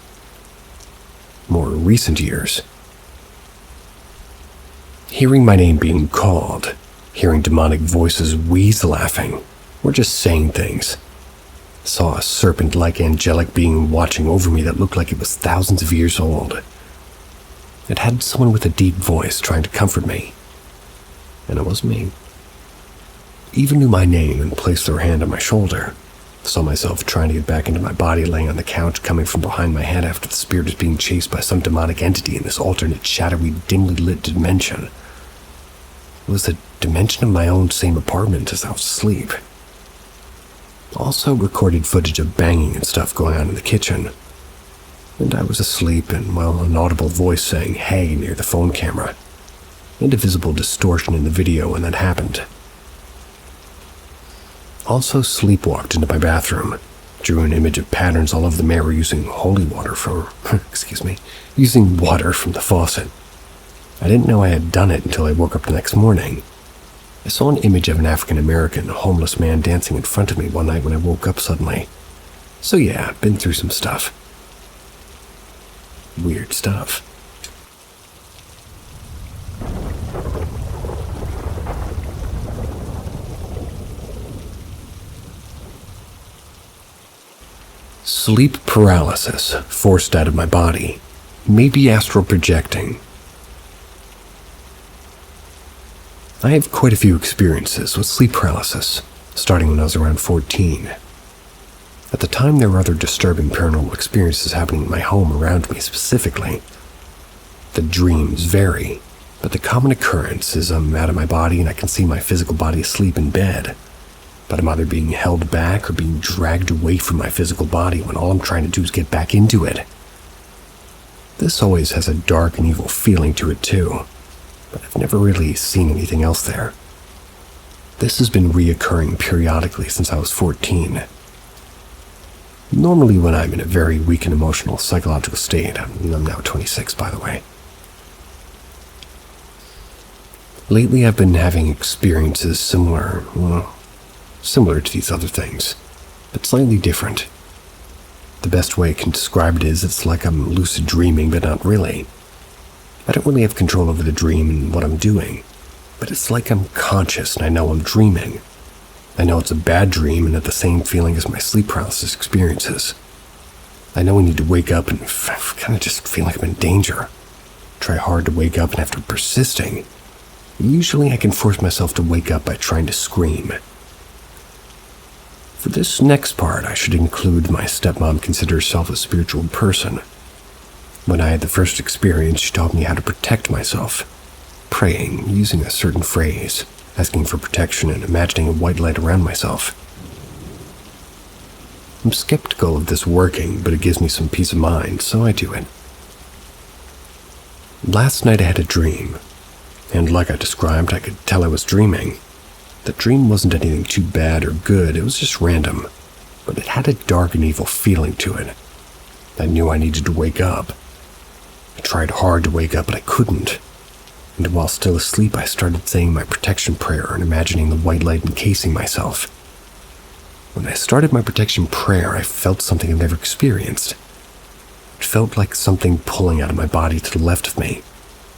More recent years. Hearing my name being called, hearing demonic voices wheeze laughing, or just saying things. Saw a serpent-like angelic being watching over me that looked like it was thousands of years old. It had someone with a deep voice trying to comfort me. And it was me. Even knew my name and placed their hand on my shoulder. Saw myself trying to get back into my body laying on the couch coming from behind my head after the spirit was being chased by some demonic entity in this alternate, shadowy, dimly lit dimension. It was a dimension of my own same apartment as I was asleep. Also recorded footage of banging and stuff going on in the kitchen. And I was asleep and, an audible voice saying, "Hey," near the phone camera. And a visible distortion in the video when that happened. Also sleepwalked into my bathroom, drew an image of patterns all over the mirror using water from the faucet. I didn't know I had done it until I woke up the next morning. I saw an image of an African-American homeless man dancing in front of me one night when I woke up suddenly. So yeah, been through some stuff. weird stuff. Sleep paralysis, forced out of my body, maybe astral projecting. I have quite a few experiences with sleep paralysis, starting when I was around 14. At the time, there were other disturbing paranormal experiences happening in my home around me specifically. The dreams vary, but the common occurrence is I'm out of my body and I can see my physical body asleep in bed, but I'm either being held back or being dragged away from my physical body when all I'm trying to do is get back into it. This always has a dark and evil feeling to it too, but I've never really seen anything else there. This has been reoccurring periodically since I was 14. Normally when I'm in a very weak and emotional psychological state. I'm now 26, by the way. Lately I've been having experiences similar to these other things, but slightly different. The best way I can describe it is it's like I'm lucid dreaming, but not really. I don't really have control over the dream and what I'm doing, but it's like I'm conscious and I know I'm dreaming. I know it's a bad dream and have the same feeling as my sleep paralysis experiences. I know I need to wake up and kind of just feel like I'm in danger. Try hard to wake up and after persisting, usually I can force myself to wake up by trying to scream. For this next part, I should include my stepmom considers herself a spiritual person. When I had the first experience, she taught me how to protect myself, praying, using a certain phrase, asking for protection and imagining a white light around myself. I'm skeptical of this working, but it gives me some peace of mind, so I do it. Last night I had a dream, and like I described, I could tell I was dreaming. The dream wasn't anything too bad or good, it was just random, but it had a dark and evil feeling to it. I knew I needed to wake up. I tried hard to wake up, but I couldn't. And while still asleep, I started saying my protection prayer and imagining the white light encasing myself. When I started my protection prayer, I felt something I've never experienced. It felt like something pulling out of my body to the left of me.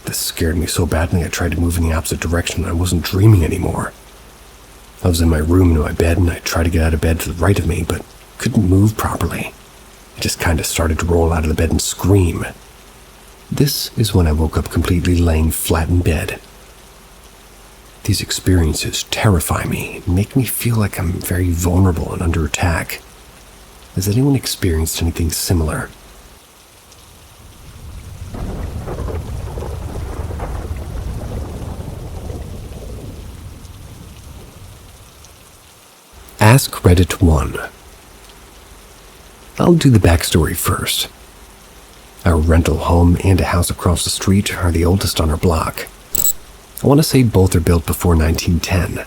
This scared me so badly I tried to move in the opposite direction and I wasn't dreaming anymore. I was in my room in my bed and I tried to get out of bed to the right of me, but couldn't move properly. I just kind of started to roll out of the bed and scream. This is when I woke up completely laying flat in bed. These experiences terrify me and make me feel like I'm very vulnerable and under attack. Has anyone experienced anything similar? AskReddit 1. I'll do the backstory first. Our rental home and a house across the street are the oldest on our block. I want to say both are built before 1910.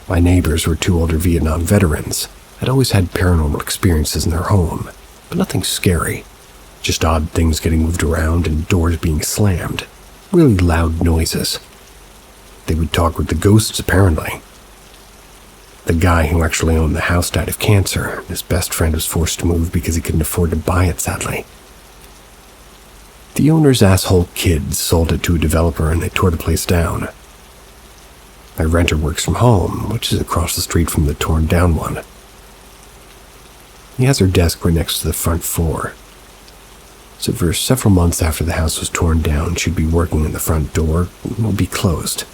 My neighbors were two older Vietnam veterans. I'd always had paranormal experiences in their home, but nothing scary. Just odd things getting moved around and doors being slammed. Really loud noises. They would talk with the ghosts, apparently. The guy who actually owned the house died of cancer. His best friend was forced to move because he couldn't afford to buy it, sadly. The owner's asshole kids sold it to a developer and they tore the place down. My renter works from home, which is across the street from the torn down one. He has her desk right next to the front door. So for several months after the house was torn down, she'd be working in the front door and would be closed.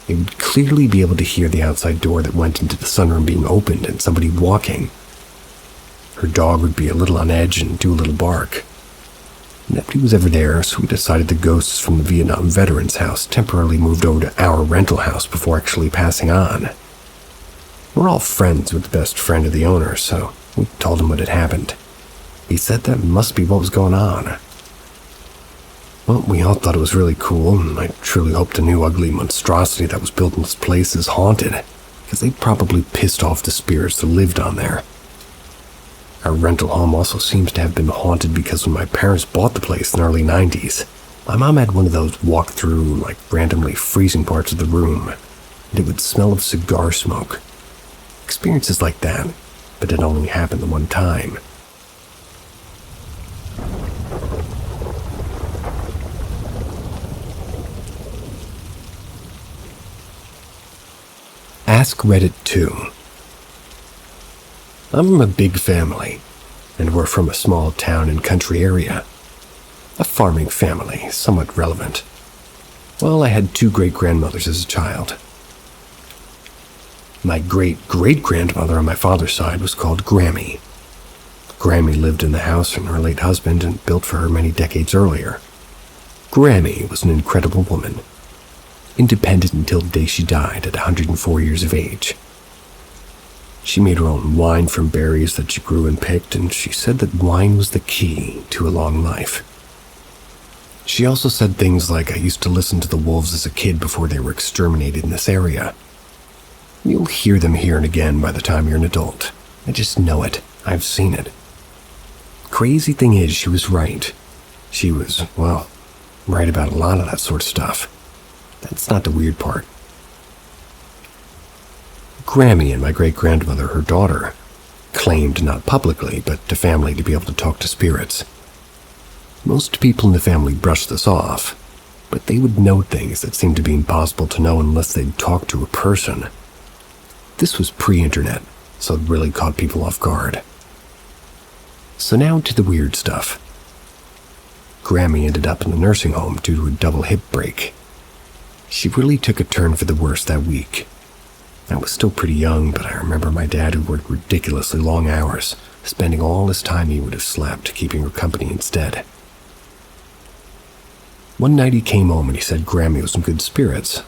They would clearly be able to hear the outside door that went into the sunroom being opened and somebody walking. Her dog would be a little on edge and do a little bark. Nobody was ever there, so we decided the ghosts from the Vietnam veterans' house temporarily moved over to our rental house before actually passing on. We're all friends with the best friend of the owner, so we told him what had happened. He said that must be what was going on. Well, we all thought it was really cool, and I truly hope the new ugly monstrosity that was built in this place is haunted, because they probably pissed off the spirits that lived on there. Our rental home also seems to have been haunted because when my parents bought the place in the early 90s, my mom had one of those walk-through, randomly freezing parts of the room, and it would smell of cigar smoke. Experiences like that, but it only happened the one time. AskReddit 2. I'm from a big family, and we're from a small town and country area. A farming family, somewhat relevant. Well, I had 2 great-grandmothers as a child. My great-great-grandmother on my father's side was called Grammy. Grammy lived in the house her late husband and built for her many decades earlier. Grammy was an incredible woman, independent until the day she died at 104 years of age. She made her own wine from berries that she grew and picked, and she said that wine was the key to a long life. She also said things like, "I used to listen to the wolves as a kid before they were exterminated in this area." You'll hear them here and again by the time you're an adult. I just know it. I've seen it. Crazy thing is, she was right. She was, well, right about a lot of that sort of stuff. That's not the weird part. Grammy and my great-grandmother, her daughter, claimed, not publicly, but to family, to be able to talk to spirits. Most people in the family brushed this off, but they would know things that seemed to be impossible to know unless they'd talk to a person. This was pre-internet, so it really caught people off guard. So now to the weird stuff. Grammy ended up in a nursing home due to a double hip break. She really took a turn for the worse that week. I was still pretty young, but I remember my dad, who worked ridiculously long hours, spending all his time he would have slept, keeping her company instead. One night he came home and he said Grammy was in good spirits.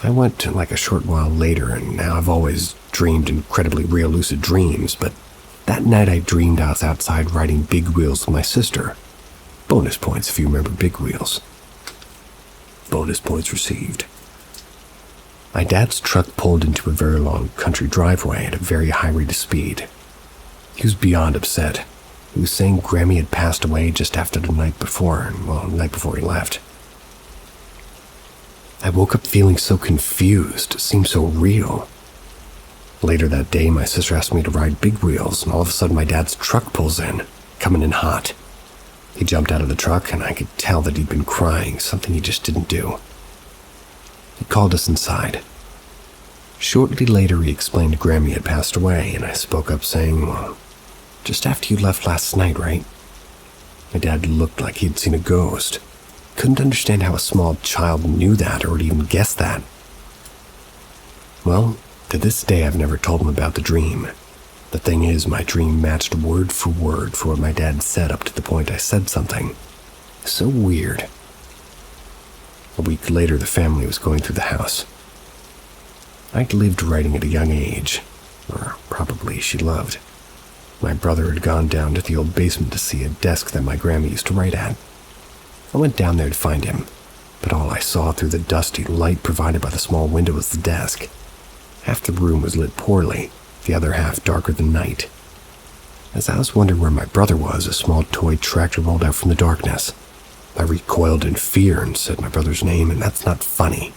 I went like a short while later, and now I've always dreamed incredibly real lucid dreams, but that night I dreamed I was outside riding big wheels with my sister. Bonus points if you remember big wheels. Bonus points received. My dad's truck pulled into a very long country driveway at a very high rate of speed. He was beyond upset. He was saying Grammy had passed away just after the night before, the night before he left. I woke up feeling so confused. It seemed so real. Later that day, my sister asked me to ride big wheels, and all of a sudden my dad's truck pulls in, coming in hot. He jumped out of the truck, and I could tell that he'd been crying, something he just didn't do. He called us inside. Shortly later, he explained Grammy had passed away, and I spoke up saying, "Well, just after you left last night, right?" My dad looked like he'd seen a ghost. Couldn't understand how a small child knew that or would even guess that. Well, to this day, I've never told him about the dream. The thing is, my dream matched word for what my dad said up to the point I said something. So weird. A week later, the family was going through the house. I'd lived writing at a young age, or probably she loved. My brother had gone down to the old basement to see a desk that my grandma used to write at. I went down there to find him, but all I saw through the dusty light provided by the small window was the desk. Half the room was lit poorly, the other half darker than night. As I was wondering where my brother was, a small toy tractor rolled out from the darkness. I recoiled in fear and said my brother's name, and that's not funny.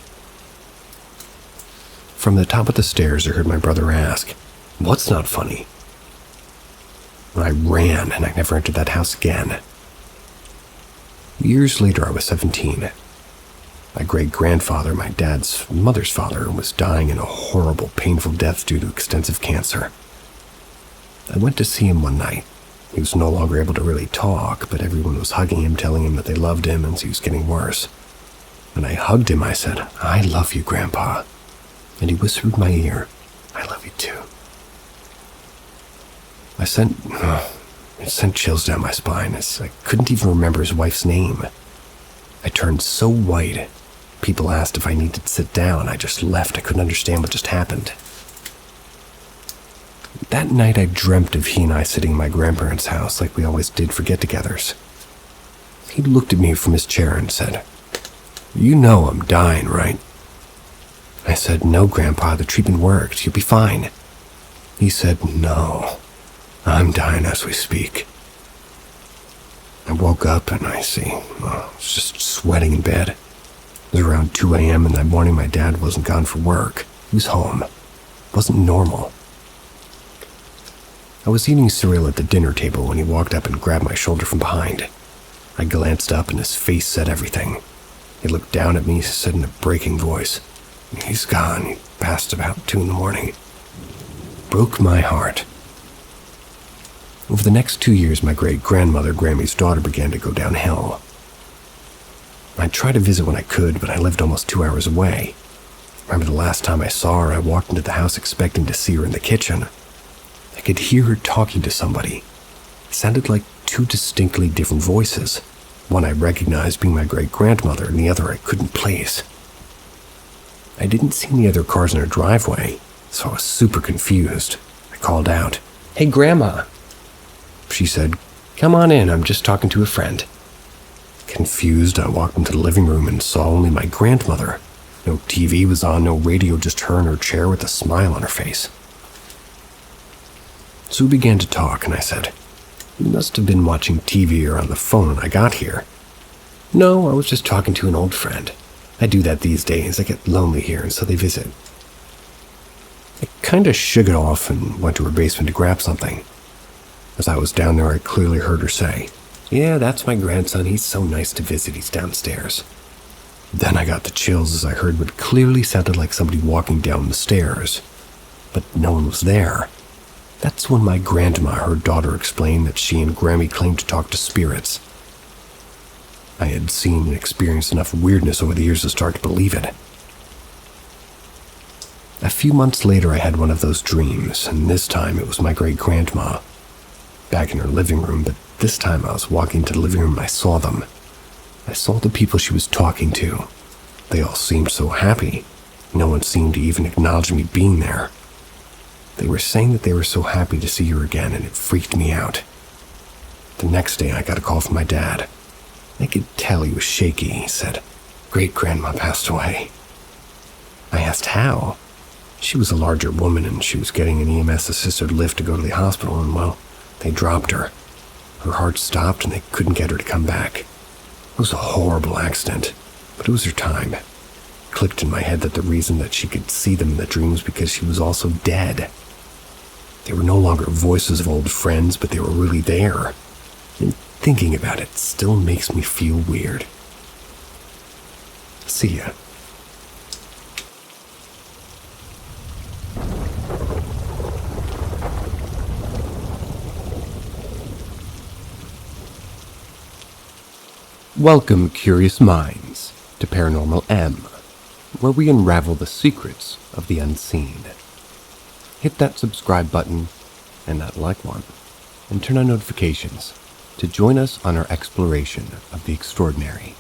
From the top of the stairs, I heard my brother ask, "What's not funny?" I ran, and I never entered that house again. Years later, I was 17. My great-grandfather, my dad's mother's father, was dying in a horrible, painful death due to extensive cancer. I went to see him one night. He was no longer able to really talk, but everyone was hugging him, telling him that they loved him, and he was getting worse. When I hugged him, I said, "I love you, Grandpa." And he whispered in my ear, "I love you too." It sent chills down my spine as I couldn't even remember his wife's name. I turned so white. People asked if I needed to sit down. I just left. I couldn't understand what just happened. That night I dreamt of he and I sitting in my grandparents' house like we always did for get-togethers. He looked at me from his chair and said, "You know I'm dying, right?" I said, "No, Grandpa, the treatment worked. You'll be fine." He said, "No, I'm dying as we speak." I woke up and I was just sweating in bed. It was around 2 a.m. and that morning my dad wasn't gone for work. He was home. It wasn't normal. I was eating cereal at the dinner table when he walked up and grabbed my shoulder from behind. I glanced up and his face said everything. He looked down at me and said in a breaking voice, He's gone. He passed about 2 a.m. Broke my heart. Over the next 2 years, my great-grandmother, Grammy's daughter, began to go downhill. I'd try to visit when I could, but I lived almost 2 hours away. I remember the last time I saw her, I walked into the house expecting to see her in the kitchen. I could hear her talking to somebody. It sounded like 2 distinctly different voices. One I recognized being my great-grandmother, and the other I couldn't place. I didn't see any other cars in her driveway, so I was super confused. I called out, "Hey, Grandma." She said, "Come on in, I'm just talking to a friend." Confused, I walked into the living room and saw only my grandmother. No TV was on, no radio, just her in her chair with a smile on her face. So we began to talk, and I said, "You must have been watching TV or on the phone when I got here." "No, I was just talking to an old friend. I do that these days. I get lonely here, and so they visit." I kinda shook it off and went to her basement to grab something. As I was down there, I clearly heard her say, "Yeah, that's my grandson. He's so nice to visit. He's downstairs." Then I got the chills as I heard what clearly sounded like somebody walking down the stairs. But no one was there. That's when my grandma, her daughter, explained that she and Grammy claimed to talk to spirits. I had seen and experienced enough weirdness over the years to start to believe it. A few months later, I had one of those dreams, and this time it was my great-grandma. Back in her living room, but this time I was walking to the living room and I saw them. I saw the people she was talking to. They all seemed so happy. No one seemed to even acknowledge me being there. They were saying that they were so happy to see her again, and it freaked me out. The next day, I got a call from my dad. I could tell he was shaky. He said, "Great-grandma passed away." I asked how. She was a larger woman, and she was getting an EMS-assisted lift to go to the hospital, and, well, they dropped her. Her heart stopped, and they couldn't get her to come back. It was a horrible accident, but it was her time. It clicked in my head that the reason that she could see them in the dream was because she was also dead. They were no longer voices of old friends, but they were really there. And thinking about it still makes me feel weird. See ya. Welcome, curious minds, to Paranormal M, where we unravel the secrets of the unseen. Hit that subscribe button and that like one, and turn on notifications to join us on our exploration of the extraordinary.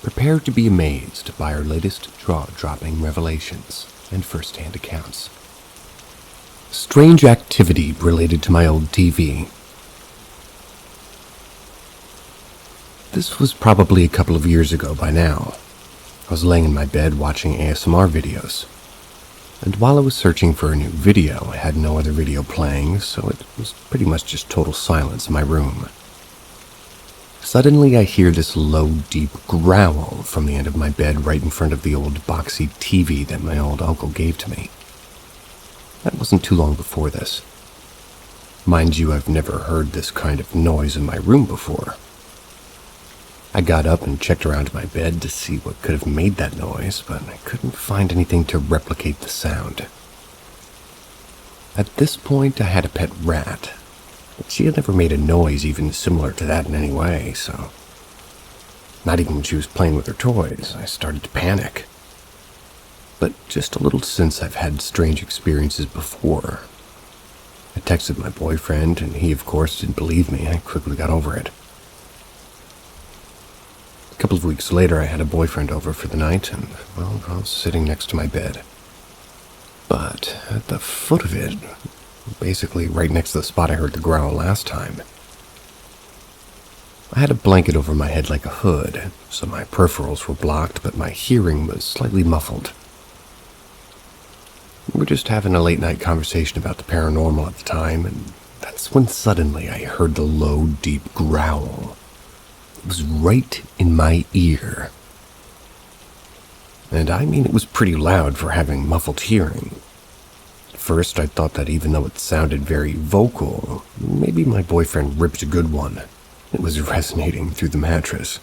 Prepare to be amazed by our latest jaw-dropping revelations and first-hand accounts. Strange activity related to my old TV. This was probably a couple of years ago by now. I was laying in my bed watching ASMR videos. And while I was searching for a new video, I had no other video playing, so it was pretty much just total silence in my room. Suddenly I hear this low, deep growl from the end of my bed right in front of the old boxy TV that my old uncle gave to me. That wasn't too long before this. Mind you, I've never heard this kind of noise in my room before. I got up and checked around my bed to see what could have made that noise, but I couldn't find anything to replicate the sound. At this point, I had a pet rat, but she had never made a noise even similar to that in any way, so... Not even when she was playing with her toys, I started to panic. But just a little since I've had strange experiences before. I texted my boyfriend, and he, of course, didn't believe me. I quickly got over it. A couple of weeks later, I had a boyfriend over for the night, and, well, I was sitting next to my bed. But at the foot of it, basically right next to the spot I heard the growl last time, I had a blanket over my head like a hood, so my peripherals were blocked, but my hearing was slightly muffled. We were just having a late-night conversation about the paranormal at the time, and that's when suddenly I heard the low, deep growl. It was right in my ear. And I mean, it was pretty loud for having muffled hearing. At first, I thought that even though it sounded very vocal, maybe my boyfriend ripped a good one. It was resonating through the mattress.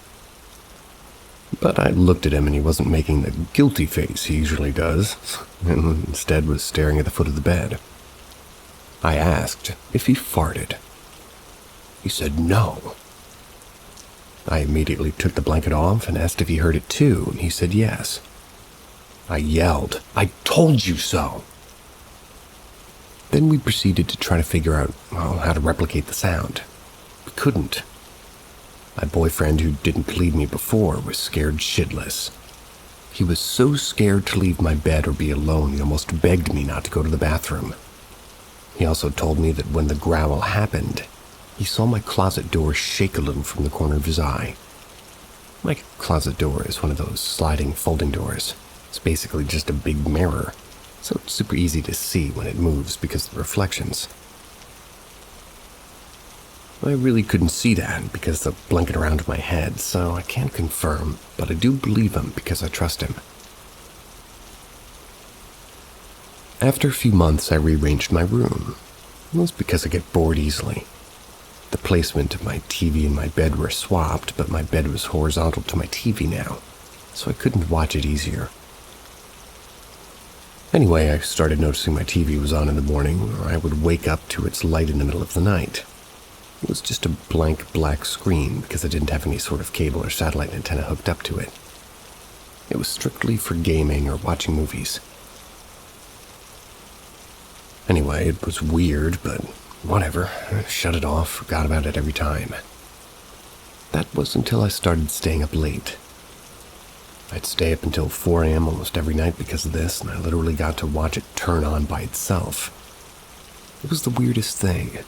But I looked at him and he wasn't making the guilty face he usually does, and instead was staring at the foot of the bed. I asked if he farted. He said no. I immediately took the blanket off and asked if he heard it too, and he said yes. I yelled, "I told you so!" Then we proceeded to try to figure out, how to replicate the sound. We couldn't. My boyfriend, who didn't believe me before, was scared shitless. He was so scared to leave my bed or be alone, he almost begged me not to go to the bathroom. He also told me that when the growl happened, he saw my closet door shake a little from the corner of his eye. My closet door is one of those sliding folding doors. It's basically just a big mirror, so it's super easy to see when it moves because of the reflections. I really couldn't see that because of the blanket around my head, so I can't confirm, but I do believe him because I trust him. After a few months, I rearranged my room. It was because I get bored easily. The placement of my TV and my bed were swapped, but my bed was horizontal to my TV now, so I couldn't watch it easier. Anyway, I started noticing my TV was on in the morning, or I would wake up to its light in the middle of the night. It was just a blank black screen because I didn't have any sort of cable or satellite antenna hooked up to it. It was strictly for gaming or watching movies. Anyway, it was weird, but whatever. I shut it off, forgot about it every time. That was until I started staying up late. I'd stay up until 4 a.m. almost every night because of this, and I literally got to watch it turn on by itself. It was the weirdest thing.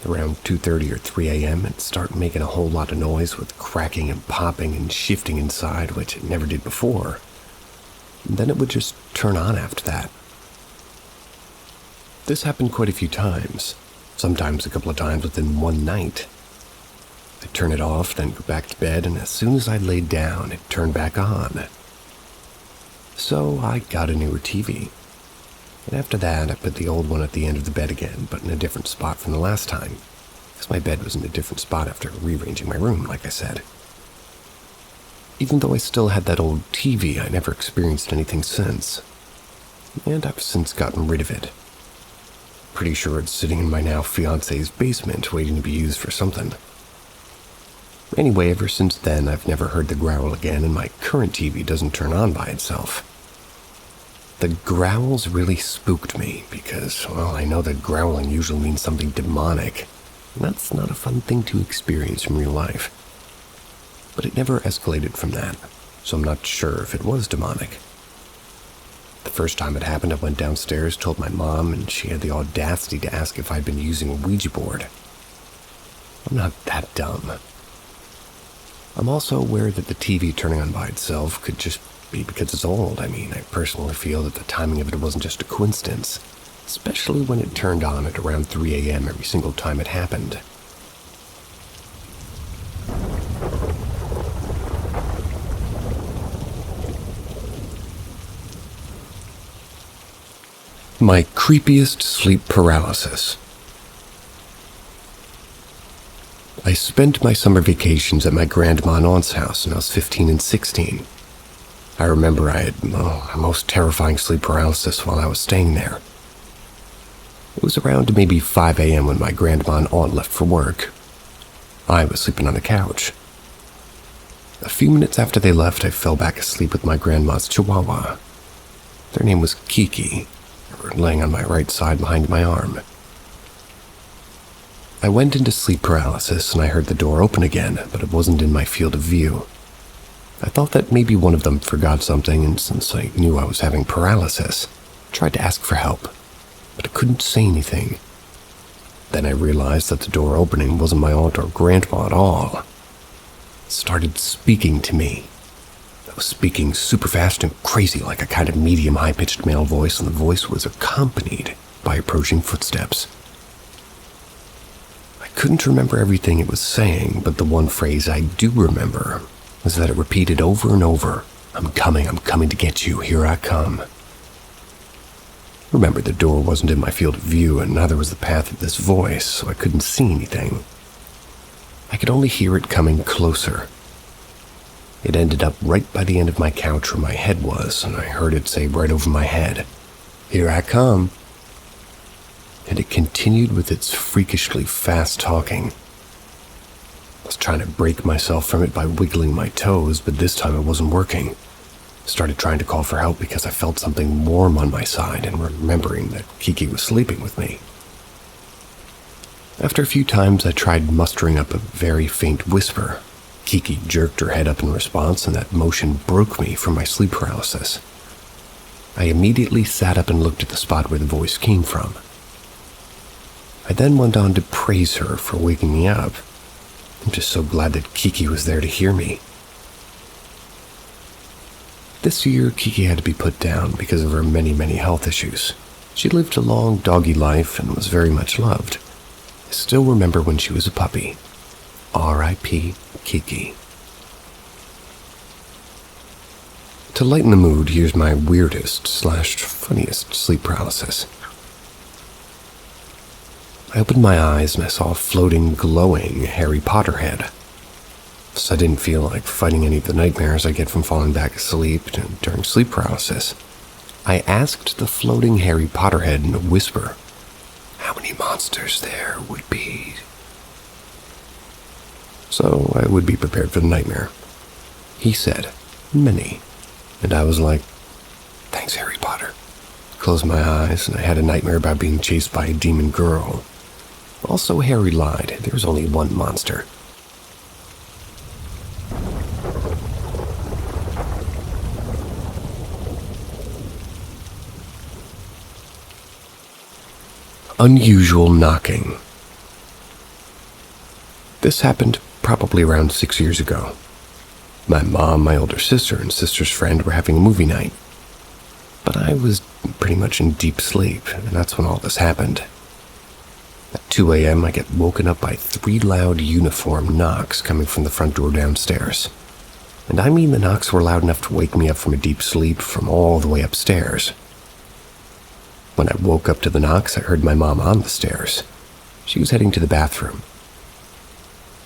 Around 2:30 or 3 a.m., it'd start making a whole lot of noise with cracking and popping and shifting inside, which it never did before. And then it would just turn on after that. This happened quite a few times, sometimes a couple of times within one night. I'd turn it off, then go back to bed, and as soon as I laid down, it turned back on. So I got a newer TV. And after that, I put the old one at the end of the bed again, but in a different spot from the last time, because my bed was in a different spot after rearranging my room, like I said. Even though I still had that old TV, I never experienced anything since. And I've since gotten rid of it. Pretty sure it's sitting in my now fiance's basement, waiting to be used for something. Anyway, ever since then, I've never heard the growl again, and my current TV doesn't turn on by itself. The growls really spooked me because, I know that growling usually means something demonic, and that's not a fun thing to experience in real life. But it never escalated from that, so I'm not sure if it was demonic. The first time it happened, I went downstairs, told my mom, and she had the audacity to ask if I'd been using a Ouija board. I'm not that dumb. I'm also aware that the TV turning on by itself could just be because it's old. I personally feel that the timing of it wasn't just a coincidence, especially when it turned on at around 3 a.m. every single time it happened. My creepiest sleep paralysis. I spent my summer vacations at my grandma and aunt's house when I was 15 and 16. I remember I had a most terrifying sleep paralysis while I was staying there. It was around maybe 5 a.m. when my grandma and aunt left for work. I was sleeping on the couch. A few minutes after they left, I fell back asleep with my grandma's chihuahua. Their name was Kiki. They were laying on my right side behind my arm. I went into sleep paralysis and I heard the door open again, but it wasn't in my field of view. I thought that maybe one of them forgot something, and since I knew I was having paralysis, I tried to ask for help, but I couldn't say anything. Then I realized that the door opening wasn't my aunt or grandma at all. It started speaking to me. I was speaking super fast and crazy, like a kind of medium high-pitched male voice, and the voice was accompanied by approaching footsteps. I couldn't remember everything it was saying, but the one phrase I do remember was that it repeated over and over, I'm coming to get you, here I come." Remember, the door wasn't in my field of view, and neither was the path of this voice, so I couldn't see anything. I could only hear it coming closer. It ended up right by the end of my couch where my head was, and I heard it say right over my head, "Here I come." And it continued with its freakishly fast talking. I was trying to break myself from it by wiggling my toes, but this time it wasn't working. I started trying to call for help because I felt something warm on my side and remembering that Kiki was sleeping with me. After a few times, I tried mustering up a very faint whisper. Kiki jerked her head up in response, and that motion broke me from my sleep paralysis. I immediately sat up and looked at the spot where the voice came from. I then went on to praise her for waking me up. I'm just so glad that Kiki was there to hear me. This year, Kiki had to be put down because of her many, many health issues. She lived a long doggy life and was very much loved. I still remember when she was a puppy. R.I.P. Kiki. To lighten the mood, here's my weirdest/funniest sleep paralysis. I opened my eyes and I saw a floating, glowing Harry Potter head. So I didn't feel like fighting any of the nightmares I get from falling back asleep during sleep paralysis. I asked the floating Harry Potter head in a whisper how many monsters there would be, so I would be prepared for the nightmare. He said, "Many," and I was like, "Thanks, Harry Potter." Closed my eyes and I had a nightmare about being chased by a demon girl. Also, Harry lied. There was only one monster. Unusual knocking. This happened probably around 6 years ago. My mom, my older sister, and sister's friend were having a movie night. But I was pretty much in deep sleep, and that's when all this happened. At 2 a.m., I get woken up by 3 loud uniform knocks coming from the front door downstairs. And I mean the knocks were loud enough to wake me up from a deep sleep from all the way upstairs. When I woke up to the knocks, I heard my mom on the stairs. She was heading to the bathroom.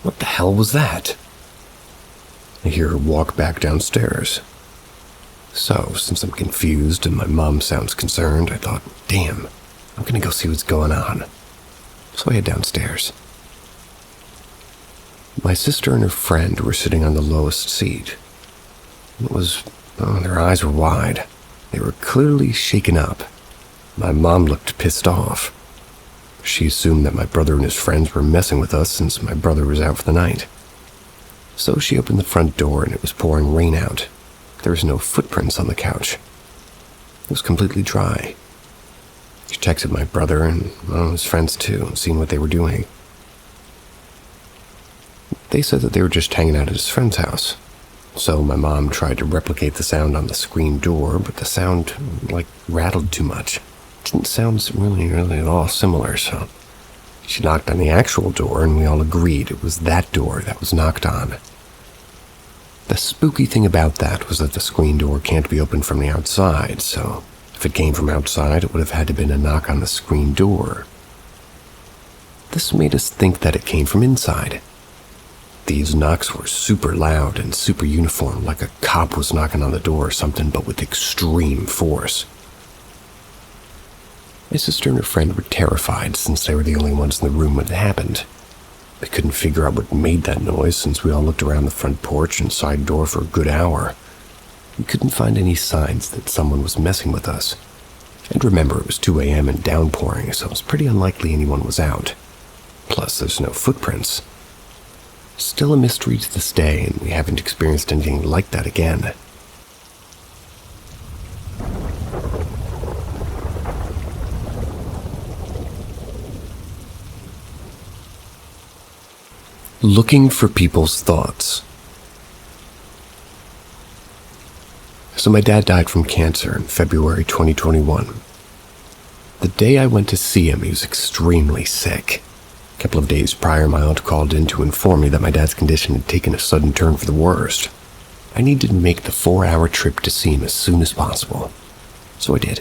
What the hell was that? I hear her walk back downstairs. So, since I'm confused and my mom sounds concerned, I thought, damn, I'm gonna go see what's going on. So I head downstairs. My sister and her friend were sitting on the lowest seat. Their eyes were wide. They were clearly shaken up. My mom looked pissed off. She assumed that my brother and his friends were messing with us since my brother was out for the night. So she opened the front door and it was pouring rain out. There was no footprints on the couch. It was completely dry. She texted my brother and his friends too, seeing what they were doing. They said that they were just hanging out at his friend's house. So my mom tried to replicate the sound on the screen door, but the sound, rattled too much. It didn't sound really at all similar, so she knocked on the actual door and we all agreed it was that door that was knocked on. The spooky thing about that was that the screen door can't be opened from the outside, so if it came from outside, it would have had to been a knock on the screen door. This made us think that it came from inside. These knocks were super loud and super uniform, like a cop was knocking on the door or something, but with extreme force. My sister and her friend were terrified since they were the only ones in the room when it happened. They couldn't figure out what made that noise since we all looked around the front porch and side door for a good hour. We couldn't find any signs that someone was messing with us. And remember, it was 2 a.m. and downpouring, so it was pretty unlikely anyone was out. Plus, there's no footprints. Still a mystery to this day, and we haven't experienced anything like that again. Looking for people's thoughts. So my dad died from cancer in February 2021. The day I went to see him, he was extremely sick. A couple of days prior, my aunt called in to inform me that my dad's condition had taken a sudden turn for the worst. I needed to make the 4-hour trip to see him as soon as possible. So I did.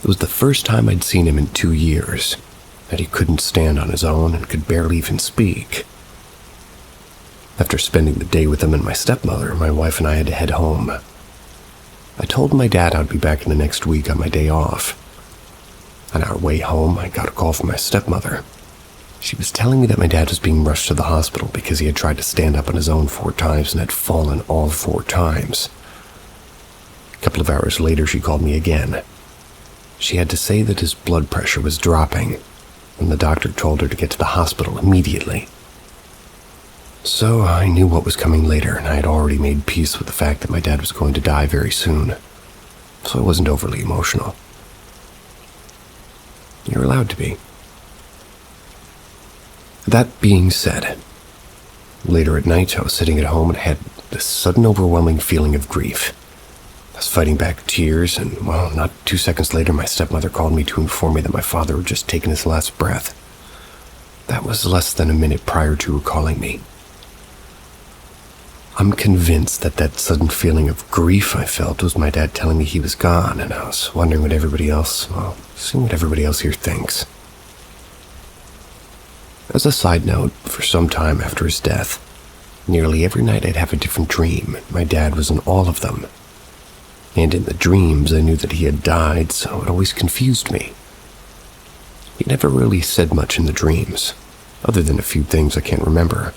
It was the first time I'd seen him in 2 years, that he couldn't stand on his own and could barely even speak. After spending the day with him and my stepmother, my wife and I had to head home. I told my dad I'd be back in the next week on my day off. On our way home, I got a call from my stepmother. She was telling me that my dad was being rushed to the hospital because he had tried to stand up on his own 4 times and had fallen all 4 times. A couple of hours later, she called me again. She had to say that his blood pressure was dropping, and the doctor told her to get to the hospital immediately. So I knew what was coming later, and I had already made peace with the fact that my dad was going to die very soon, so I wasn't overly emotional. You're allowed to be. That being said, later at night I was sitting at home and had this sudden overwhelming feeling of grief. I was fighting back tears, and, well, not 2 seconds later my stepmother called me to inform me that my father had just taken his last breath. That was less than a minute prior to her calling me. I'm convinced that that sudden feeling of grief I felt was my dad telling me he was gone, and I was wondering what everybody else, seeing what everybody else here thinks. As a side note, for some time after his death, nearly every night I'd have a different dream. My dad was in all of them. And in the dreams, I knew that he had died, so it always confused me. He never really said much in the dreams, other than a few things I can't remember.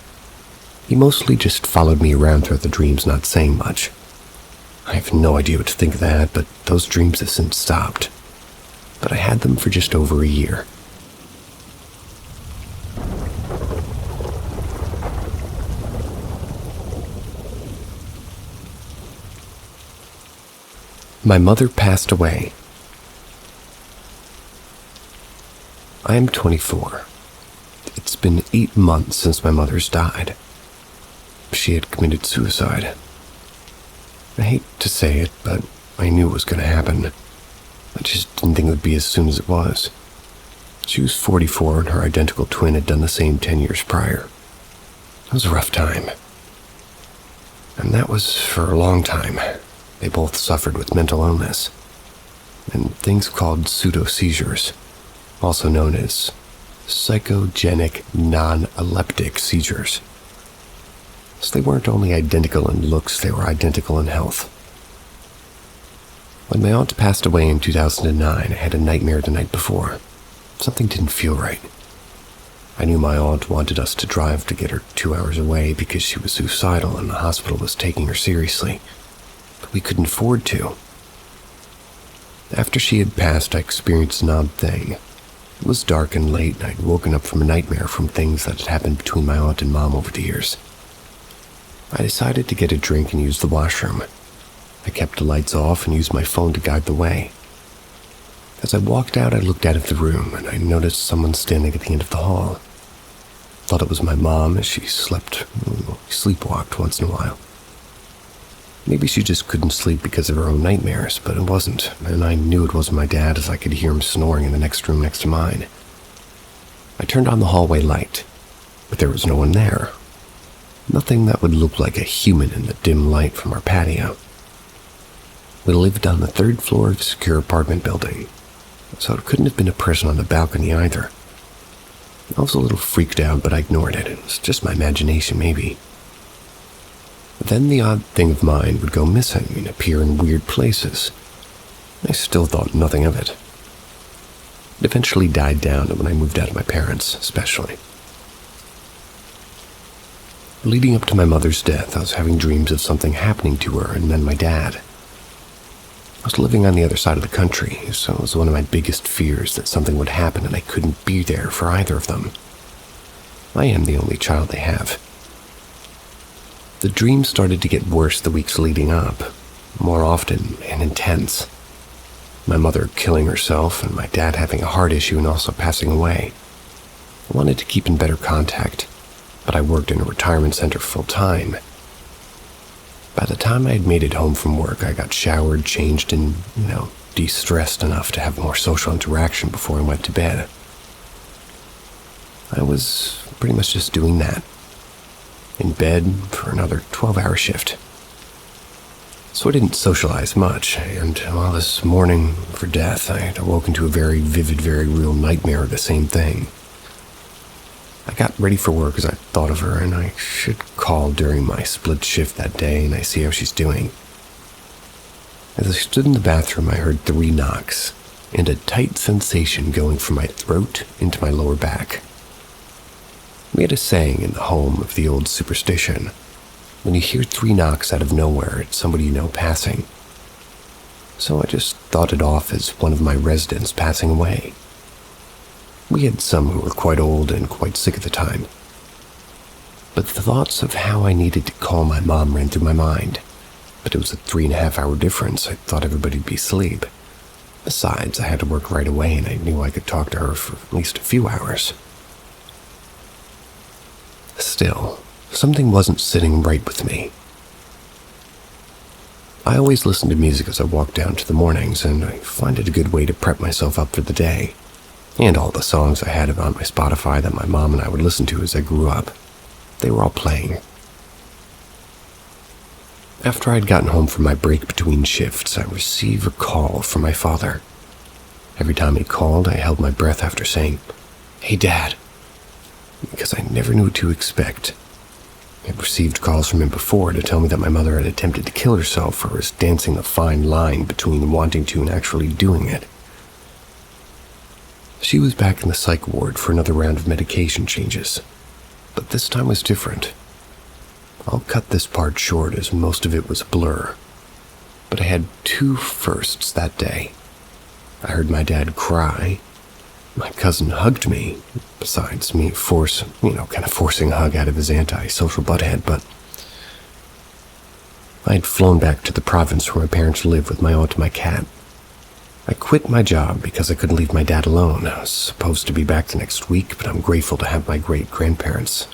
He mostly just followed me around throughout the dreams, not saying much. I have no idea what to think of that, but those dreams have since stopped. But I had them for just over a year. My mother passed away. I am 24. It's been 8 months since my mother's died. She had committed suicide. I hate to say it, but I knew it was going to happen. I just didn't think it would be as soon as it was. She was 44 and her identical twin had done the same 10 years prior. It was a rough time. And that was for a long time. They both suffered with mental illness and things called pseudo-seizures, also known as psychogenic non-epileptic seizures. So they weren't only identical in looks, they were identical in health. When my aunt passed away in 2009, I had a nightmare the night before. Something didn't feel right. I knew my aunt wanted us to drive to get her 2 hours away because she was suicidal and the hospital was taking her seriously. But we couldn't afford to. After she had passed, I experienced an odd thing. It was dark and late, and I'd woken up from a nightmare from things that had happened between my aunt and mom over the years. I decided to get a drink and use the washroom. I kept the lights off and used my phone to guide the way. As I walked out, I looked out of the room, and I noticed someone standing at the end of the hall. Thought it was my mom as she sleepwalked once in a while. Maybe she just couldn't sleep because of her own nightmares, but it wasn't, and I knew it wasn't my dad as I could hear him snoring in the next room next to mine. I turned on the hallway light, but there was no one there. Nothing that would look like a human in the dim light from our patio. We lived on the 3rd floor of a secure apartment building, so it couldn't have been a person on the balcony either. I was a little freaked out, but I ignored it. It was just my imagination, maybe. Then the odd thing of mine would go missing and appear in weird places. I still thought nothing of it. It eventually died down when I moved out of my parents, especially. Leading up to my mother's death, I was having dreams of something happening to her and then my dad. I was living on the other side of the country, so it was one of my biggest fears that something would happen and I couldn't be there for either of them. I am the only child they have. The dreams started to get worse the weeks leading up, more often and intense. My mother killing herself and my dad having a heart issue and also passing away. I wanted to keep in better contact, but I worked in a retirement center full-time. By the time I had made it home from work, I got showered, changed, and, de-stressed enough to have more social interaction before I went to bed. I was pretty much just doing that. In bed for another 12-hour shift. So I didn't socialize much, and this morning for death, I had awoken to a very vivid, very real nightmare of the same thing. I got ready for work as I thought of her, and I should call during my split shift that day and I see how she's doing. As I stood in the bathroom, I heard 3 knocks and a tight sensation going from my throat into my lower back. We had a saying in the home of the old superstition: when you hear 3 knocks out of nowhere, it's somebody you know passing. So I just thought it off as one of my residents passing away. We had some who were quite old and quite sick at the time. But the thoughts of how I needed to call my mom ran through my mind. But it was a 3.5-hour difference. I thought everybody'd be asleep. Besides, I had to work right away and I knew I could talk to her for at least a few hours. Still, something wasn't sitting right with me. I always listen to music as I walk down to the mornings, and I find it a good way to prep myself up for the day. And all the songs I had on my Spotify that my mom and I would listen to as I grew up, they were all playing. After I'd gotten home from my break between shifts, I received a call from my father. Every time he called, I held my breath after saying, "Hey, Dad," because I never knew what to expect. I'd received calls from him before to tell me that my mother had attempted to kill herself or was dancing the fine line between wanting to and actually doing it. She was back in the psych ward for another round of medication changes, but this time was different. I'll cut this part short as most of it was a blur, but I had 2 firsts that day. I heard my dad cry. My cousin hugged me, besides me forcing a hug out of his anti-social butthead, but I had flown back to the province where my parents live with my aunt and my cat. I quit my job because I couldn't leave my dad alone. I was supposed to be back the next week, but I'm grateful to have my great-grandparents.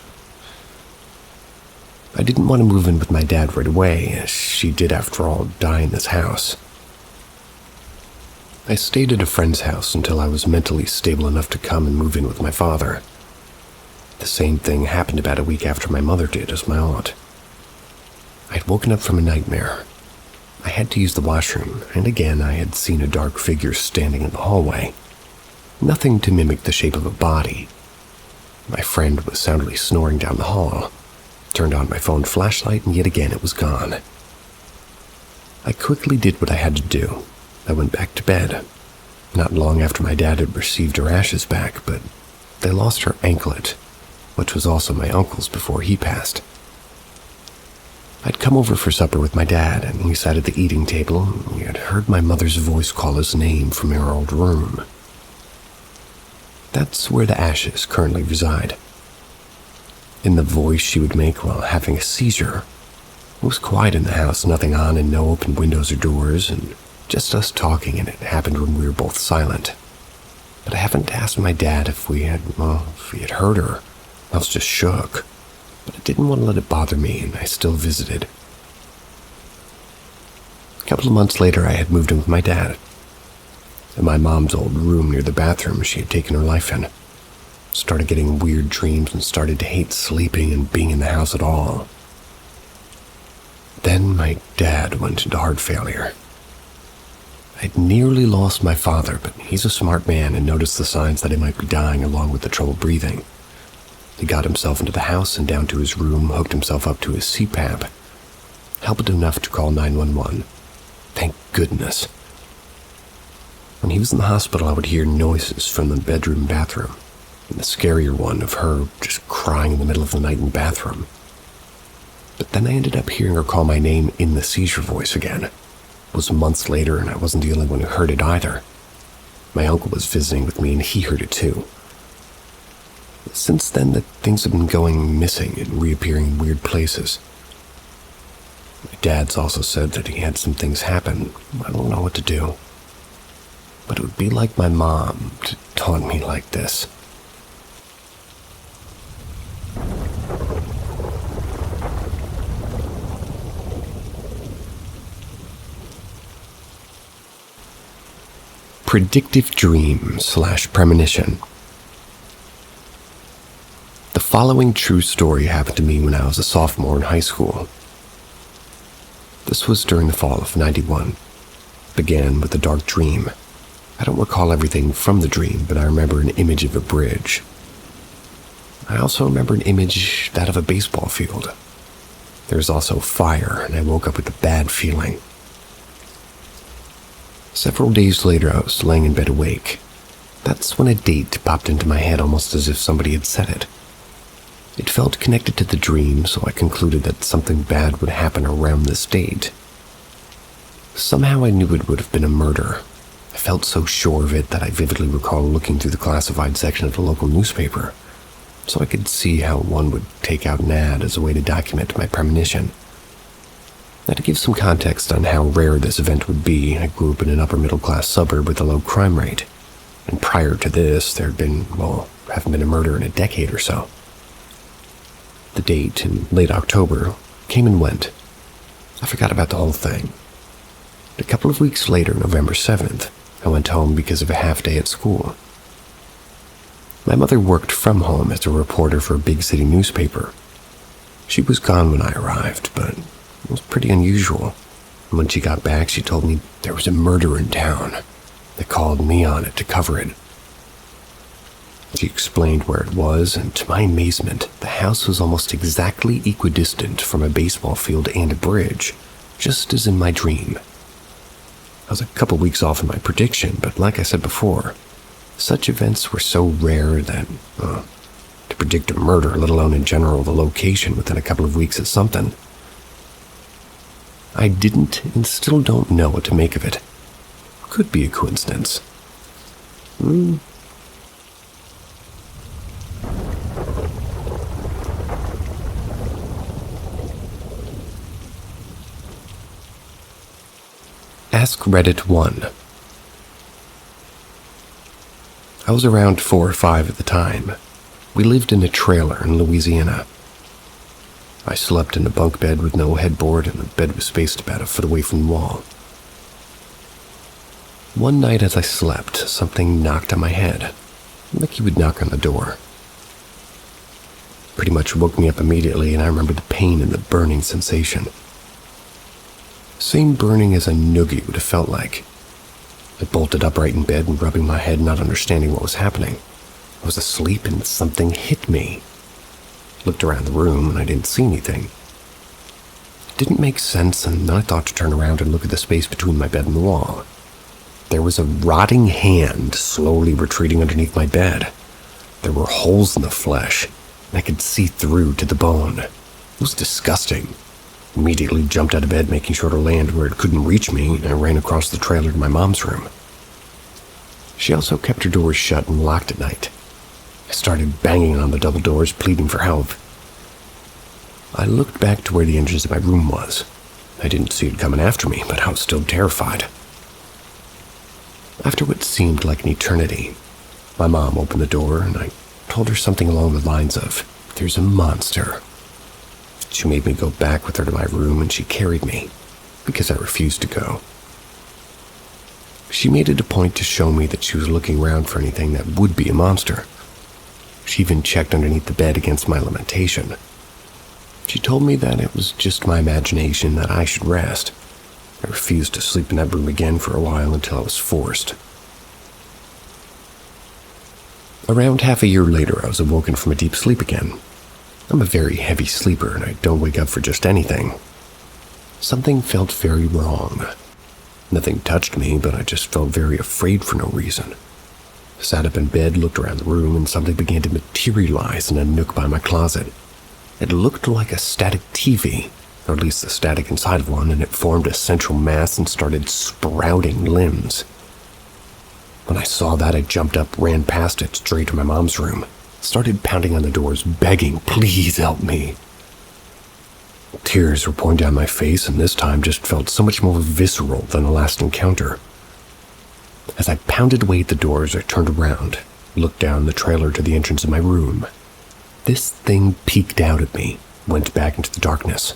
I didn't want to move in with my dad right away, as she did, after all, die in this house. I stayed at a friend's house until I was mentally stable enough to come and move in with my father. The same thing happened about a week after my mother did as my aunt. I had woken up from a nightmare. I had to use the washroom, and again I had seen a dark figure standing in the hallway. Nothing to mimic the shape of a body. My friend was soundly snoring down the hall. Turned on my phone flashlight, and yet again it was gone. I quickly did what I had to do. I went back to bed. Not long after my dad had received her ashes back, but they lost her anklet, which was also my uncle's before he passed. I'd come over for supper with my dad, and we sat at the eating table, and we had heard my mother's voice call his name from her old room. That's where the ashes currently reside. In the voice she would make while having a seizure. It was quiet in the house, nothing on and no open windows or doors, and just us talking, and it happened when we were both silent. But I haven't asked my dad if he had heard her. I was just shook. But I didn't want to let it bother me, and I still visited. A couple of months later, I had moved in with my dad. In my mom's old room near the bathroom she had taken her life in. Started getting weird dreams and started to hate sleeping and being in the house at all. Then my dad went into heart failure. I'd nearly lost my father, but he's a smart man and noticed the signs that he might be dying along with the trouble breathing. He got himself into the house and down to his room, hooked himself up to his CPAP. Helped enough to call 911. Thank goodness. When he was in the hospital, I would hear noises from the bedroom bathroom, and the scarier one of her just crying in the middle of the night in the bathroom. But then I ended up hearing her call my name in the seizure voice again. It was months later, and I wasn't the only one who heard it either. My uncle was visiting with me, and he heard it too. Since then, things have been going missing and reappearing in weird places. My dad's also said that he had some things happen. I don't know what to do. But it would be like my mom to taunt me like this. Predictive dream / premonition. The following true story happened to me when I was a sophomore in high school. This was during the fall of '91. Began with a dark dream. I don't recall everything from the dream, but I remember an image of a bridge. I also remember an image, that of a baseball field. There was also fire, and I woke up with a bad feeling. Several days later, I was laying in bed awake. That's when a date popped into my head almost as if somebody had said it. It felt connected to the dream, so I concluded that something bad would happen around this date. Somehow I knew it would have been a murder. I felt so sure of it that I vividly recall looking through the classified section of the local newspaper, so I could see how one would take out an ad as a way to document my premonition. Now, to give some context on how rare this event would be, I grew up in an upper-middle-class suburb with a low crime rate, and prior to this, there had been, haven't been a murder in a decade or so. The date, in late October, came and went. I forgot about the whole thing. A couple of weeks later, November 7th, I went home because of a half-day at school. My mother worked from home as a reporter for a big city newspaper. She was gone when I arrived, but it was pretty unusual. And when she got back, she told me there was a murder in town. They called me on it to cover it. She explained where it was, and to my amazement, the house was almost exactly equidistant from a baseball field and a bridge, just as in my dream. I was a couple weeks off in my prediction, but like I said before, such events were so rare that, to predict a murder, let alone in general the location within a couple of weeks is something. I didn't and still don't know what to make of it. Could be a coincidence. AskReddit 1. I was around 4 or 5 at the time. We lived in a trailer in Louisiana. I slept in a bunk bed with no headboard, and the bed was spaced about a foot away from the wall. One night as I slept, something knocked on my head, like you would knock on the door. Pretty much woke me up immediately, and I remember the pain and the burning sensation. Same burning as a noogie would have felt like. I bolted upright in bed and rubbing my head, not understanding what was happening. I was asleep and something hit me. Looked around the room and I didn't see anything. It didn't make sense, and then I thought to turn around and look at the space between my bed and the wall. There was a rotting hand slowly retreating underneath my bed. There were holes in the flesh, and I could see through to the bone. It was disgusting. Immediately jumped out of bed, making sure to land where it couldn't reach me, and I ran across the trailer to my mom's room. She also kept her doors shut and locked at night. I started banging on the double doors, pleading for help. I looked back to where the entrance of my room was. I didn't see it coming after me, but I was still terrified. After what seemed like an eternity, my mom opened the door, and I told her something along the lines of, "There's a monster." She made me go back with her to my room, and she carried me, because I refused to go. She made it a point to show me that she was looking around for anything that would be a monster. She even checked underneath the bed against my lamentation. She told me that it was just my imagination, that I should rest. I refused to sleep in that room again for a while until I was forced. Around half a year later, I was awoken from a deep sleep again. I'm a very heavy sleeper, and I don't wake up for just anything. Something felt very wrong. Nothing touched me, but I just felt very afraid for no reason. I sat up in bed, looked around the room, and something began to materialize in a nook by my closet. It looked like a static TV, or at least the static inside of one, and it formed a central mass and started sprouting limbs. When I saw that, I jumped up, ran past it, straight to my mom's room. Started pounding on the doors, begging, "Please help me." Tears were pouring down my face, and this time just felt so much more visceral than the last encounter. As I pounded away at the doors, I turned around, looked down the trailer to the entrance of my room. This thing peeked out at me, went back into the darkness.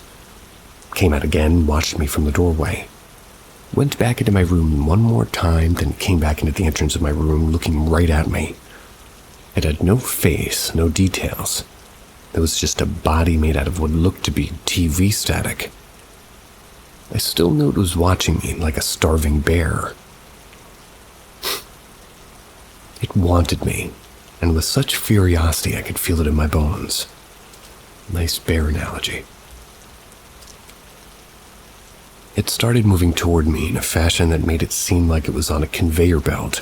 Came out again, watched me from the doorway. Went back into my room one more time, then came back into the entrance of my room, looking right at me. It had no face, no details. There was just a body made out of what looked to be TV static. I still knew it was watching me like a starving bear. It wanted me, and with such furiosity I could feel it in my bones. Nice bear analogy. It started moving toward me in a fashion that made it seem like it was on a conveyor belt.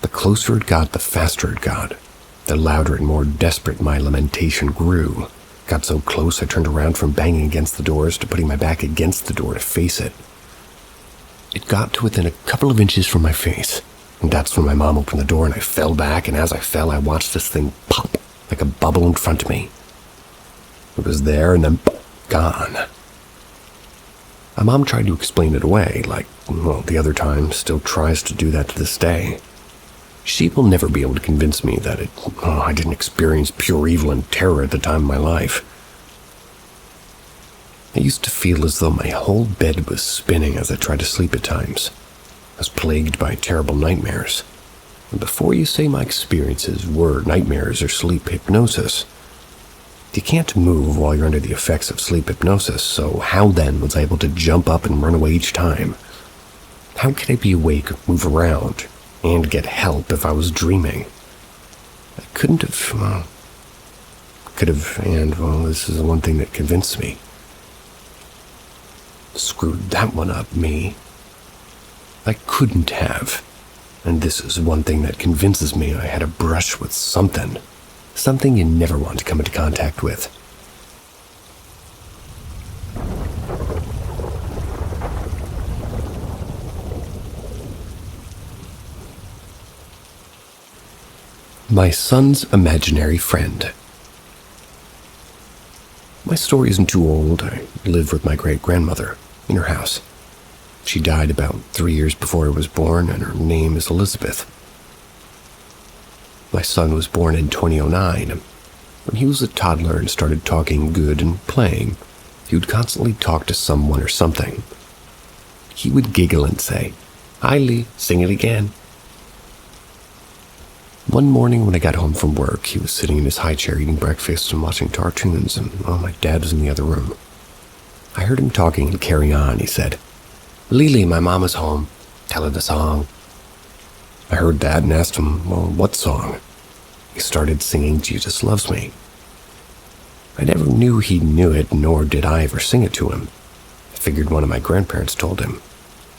The closer it got, the faster it got. The louder and more desperate my lamentation grew. Got so close I turned around from banging against the doors to putting my back against the door to face it. It got to within a couple of inches from my face, and that's when my mom opened the door and I fell back, and as I fell I watched this thing pop like a bubble in front of me. It was there and then gone. My mom tried to explain it away, like, well, the other time, still tries to do that to this day. She will never be able to convince me that I didn't experience pure evil and terror at the time of my life. I used to feel as though my whole bed was spinning as I tried to sleep at times. I was plagued by terrible nightmares. And before you say my experiences were nightmares or sleep hypnosis, you can't move while you're under the effects of sleep hypnosis, so how then was I able to jump up and run away each time? How could I be awake, move around, and get help if I was dreaming? I couldn't have, and this is the one thing that convinced me. Screwed that one up, me. I couldn't have, and this is one thing that convinces me I had a brush with something you never want to come into contact with. My son's imaginary friend. My story isn't too old. I lived with my great-grandmother in her house. She died about 3 years before I was born, and her name is Elizabeth. My son was born in 2009. When he was a toddler and started talking good and playing, he would constantly talk to someone or something. He would giggle and say, "Hi, Lee, sing it again." One morning when I got home from work, he was sitting in his high chair eating breakfast and watching cartoons, and my dad was in the other room. I heard him talking and carrying on. He said, "Lily, my mama's home. Tell her the song." I heard that and asked him, well, what song? He started singing Jesus Loves Me. I never knew he knew it, nor did I ever sing it to him. I figured one of my grandparents told him.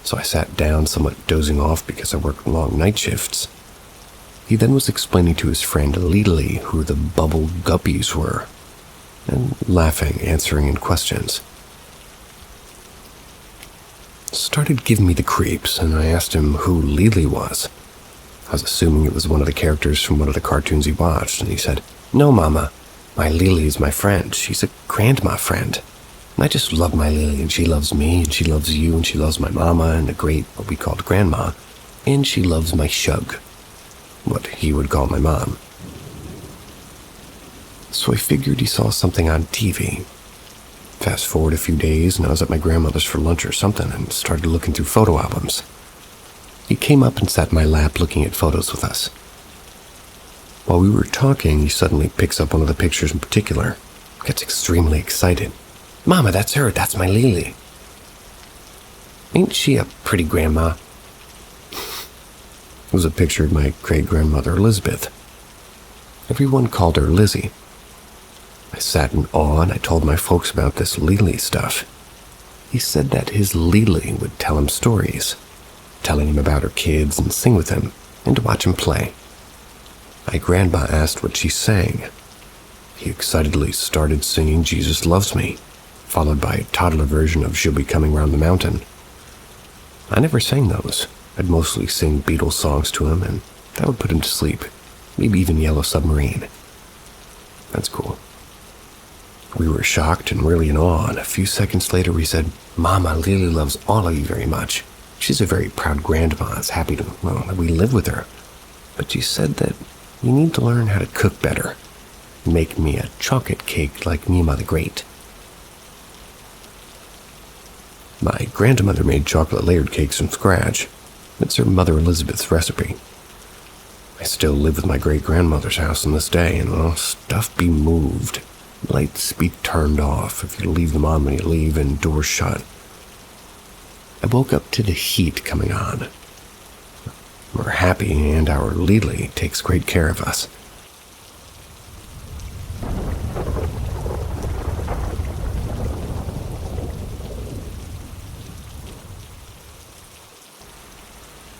So I sat down, somewhat dozing off because I worked long night shifts. He then was explaining to his friend Lily who the bubble guppies were, and laughing, answering in questions. Started giving me the creeps, and I asked him who Lily was. I was assuming it was one of the characters from one of the cartoons he watched, and he said, "No, Mama, my Lily is my friend. She's a grandma friend. And I just love my Lily, and she loves me, and she loves you, and she loves my mama, and the great, what we called grandma, and she loves my shug," what he would call my mom. So I figured he saw something on TV. Fast forward a few days, and I was at my grandmother's for lunch or something, and started looking through photo albums. He came up and sat in my lap looking at photos with us. While we were talking, he suddenly picks up one of the pictures in particular, gets extremely excited. "Mama, that's her, that's my Lily. Ain't she a pretty grandma?" It was a picture of my great-grandmother Elizabeth. Everyone called her Lizzie. I sat in awe and I told my folks about this Lily stuff. He said that his Lily would tell him stories, telling him about her kids and sing with him, and to watch him play. My grandma asked what she sang. He excitedly started singing Jesus Loves Me, followed by a toddler version of She'll Be Coming Round the Mountain. I never sang those. I'd mostly sing Beatles songs to him, and that would put him to sleep, maybe even Yellow Submarine. That's cool. We were shocked and really in awe, and a few seconds later we said, "Mama, Lily loves all of you very much. She's a very proud grandma, is happy that we live with her. But she said that we need to learn how to cook better. Make me a chocolate cake like Mima the Great." My grandmother made chocolate layered cakes from scratch. It's her mother Elizabeth's recipe. I still live with my great-grandmother's house on this day, and stuff be moved. Lights be turned off if you leave them on when you leave, and doors shut. I woke up to the heat coming on. We're happy, and our Lily takes great care of us.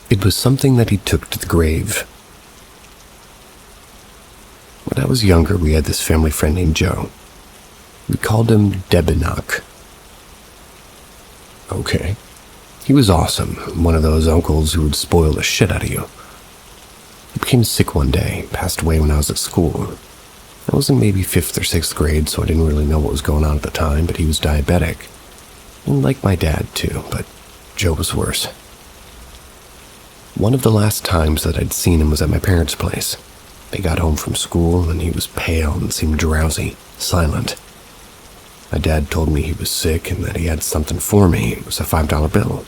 It was something that he took to the grave. When I was younger, we had this family friend named Joe. We called him Debinock. Okay. He was awesome, one of those uncles who would spoil the shit out of you. He became sick one day, passed away when I was at school. I was in maybe 5th or 6th grade, so I didn't really know what was going on at the time, but he was diabetic. And like my dad too, but Joe was worse. One of the last times that I'd seen him was at my parents' place. They got home from school, and he was pale and seemed drowsy, silent. My dad told me he was sick and that he had something for me. It was a $5 bill.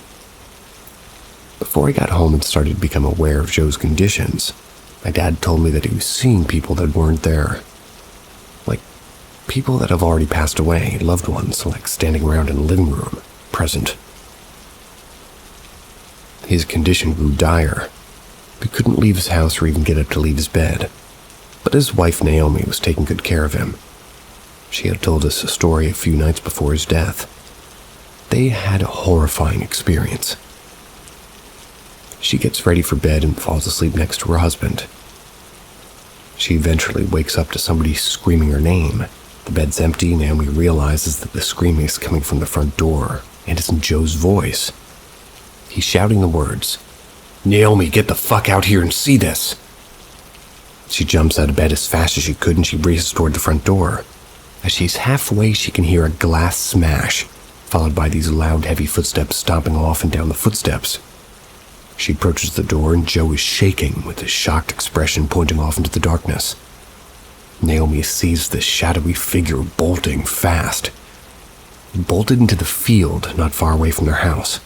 Before I got home and started to become aware of Joe's conditions, my dad told me that he was seeing people that weren't there. Like, people that have already passed away, loved ones, like standing around in the living room, present. His condition grew dire. He couldn't leave his house or even get up to leave his bed. But his wife Naomi was taking good care of him. She had told us a story a few nights before his death. They had a horrifying experience. She gets ready for bed and falls asleep next to her husband. She eventually wakes up to somebody screaming her name. The bed's empty. Naomi realizes that the screaming is coming from the front door, and it's in Joe's voice. He's shouting the words, "Naomi, get the fuck out here and see this!" She jumps out of bed as fast as she could, and she races toward the front door. As she's halfway, she can hear a glass smash, followed by these loud, heavy footsteps stomping off and down the footsteps. She approaches the door, and Joe is shaking with a shocked expression pointing off into the darkness. Naomi sees this shadowy figure bolting fast. It bolted into the field not far away from their house.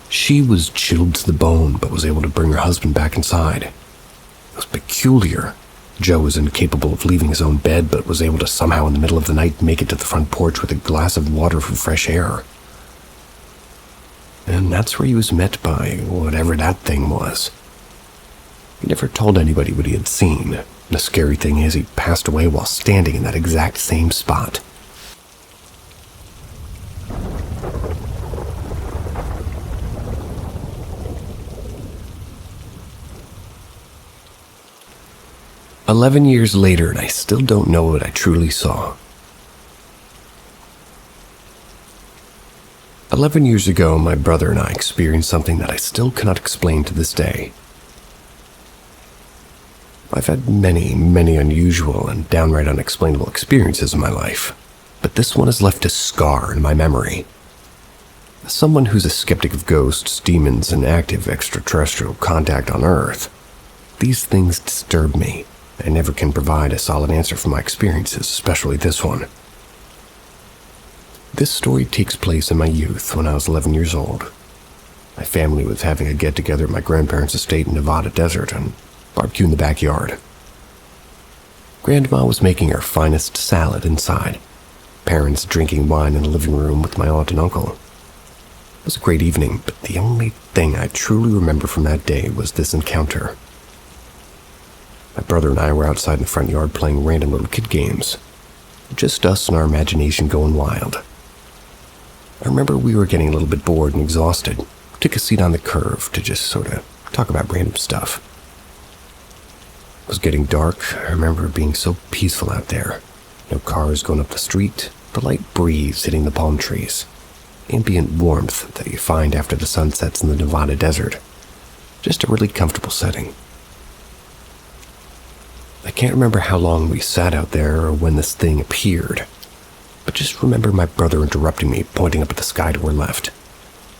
She was chilled to the bone, but was able to bring her husband back inside. It was peculiar. Joe was incapable of leaving his own bed, but was able to somehow in the middle of the night make it to the front porch with a glass of water for fresh air. And that's where he was met by whatever that thing was. He never told anybody what he had seen. The scary thing is he passed away while standing in that exact same spot. "11 years later, and I still don't know what I truly saw." 11 years ago, my brother and I experienced something that I still cannot explain to this day. I've had many, many unusual and downright unexplainable experiences in my life, but this one has left a scar in my memory. As someone who's a skeptic of ghosts, demons, and active extraterrestrial contact on Earth, these things disturb me. I never can provide a solid answer for my experiences, especially this one. This story takes place in my youth when I was 11 years old. My family was having a get-together at my grandparents' estate in Nevada desert and barbecue in the backyard. Grandma was making her finest salad inside, parents drinking wine in the living room with my aunt and uncle. It was a great evening, but the only thing I truly remember from that day was this encounter. My brother and I were outside in the front yard playing random little kid games. Just us and our imagination going wild. I remember we were getting a little bit bored and exhausted. Took a seat on the curb to just sort of talk about random stuff. It was getting dark. I remember it being so peaceful out there. No cars going up the street. The light breeze hitting the palm trees. Ambient warmth that you find after the sun sets in the Nevada desert. Just a really comfortable setting. I can't remember how long we sat out there or when this thing appeared, but just remember my brother interrupting me, pointing up at the sky to our left.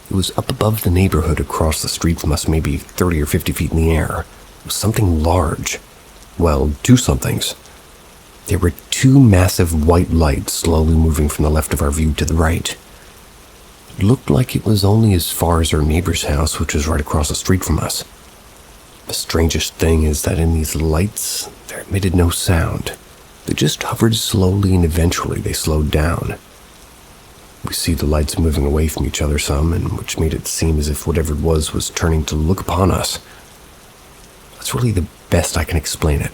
It was up above the neighborhood across the street from us, maybe 30 or 50 feet in the air. It was something large. Well, two somethings. There were two massive white lights slowly moving from the left of our view to the right. It looked like it was only as far as our neighbor's house, which was right across the street from us. The strangest thing is that in these lights, they emitted no sound. They just hovered slowly and eventually they slowed down. We see the lights moving away from each other some, and which made it seem as if whatever it was turning to look upon us. That's really the best I can explain it.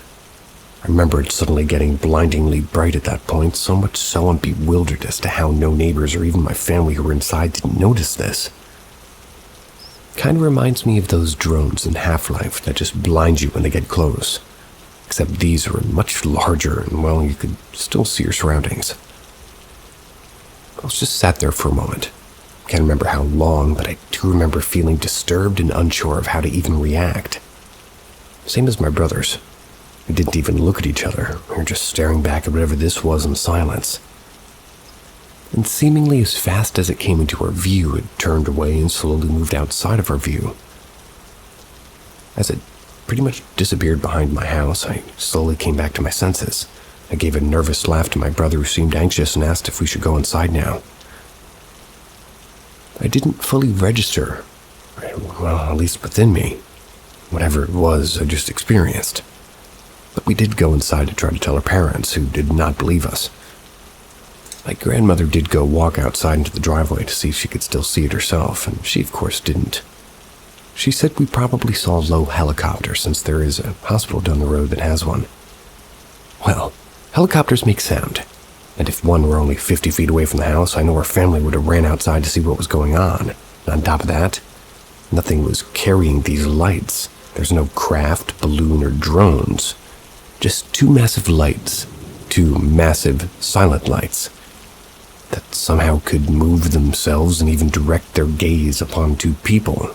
I remember it suddenly getting blindingly bright at that point, so much so I'm bewildered as to how no neighbors or even my family who were inside didn't notice this. Kinda reminds me of those drones in Half-Life that just blind you when they get close. Except these are much larger and, well, you could still see your surroundings. I was just sat there for a moment. Can't remember how long, but I do remember feeling disturbed and unsure of how to even react. Same as my brothers. We didn't even look at each other. We were just staring back at whatever this was in silence. And seemingly as fast as it came into our view, it turned away and slowly moved outside of our view. As it pretty much disappeared behind my house, I slowly came back to my senses. I gave a nervous laugh to my brother, who seemed anxious, and asked if we should go inside now. I didn't fully register, well, at least within me, whatever it was I just experienced. But we did go inside to try to tell our parents, who did not believe us. My grandmother did go walk outside into the driveway to see if she could still see it herself, and she of course didn't. She said we probably saw a low helicopter, since there is a hospital down the road that has one. Well, helicopters make sound, and if one were only 50 feet away from the house, I know our family would have ran outside to see what was going on. And on top of that, nothing was carrying these lights. There's no craft, balloon, or drones. Just two massive lights, two massive silent lights, that somehow could move themselves and even direct their gaze upon two people.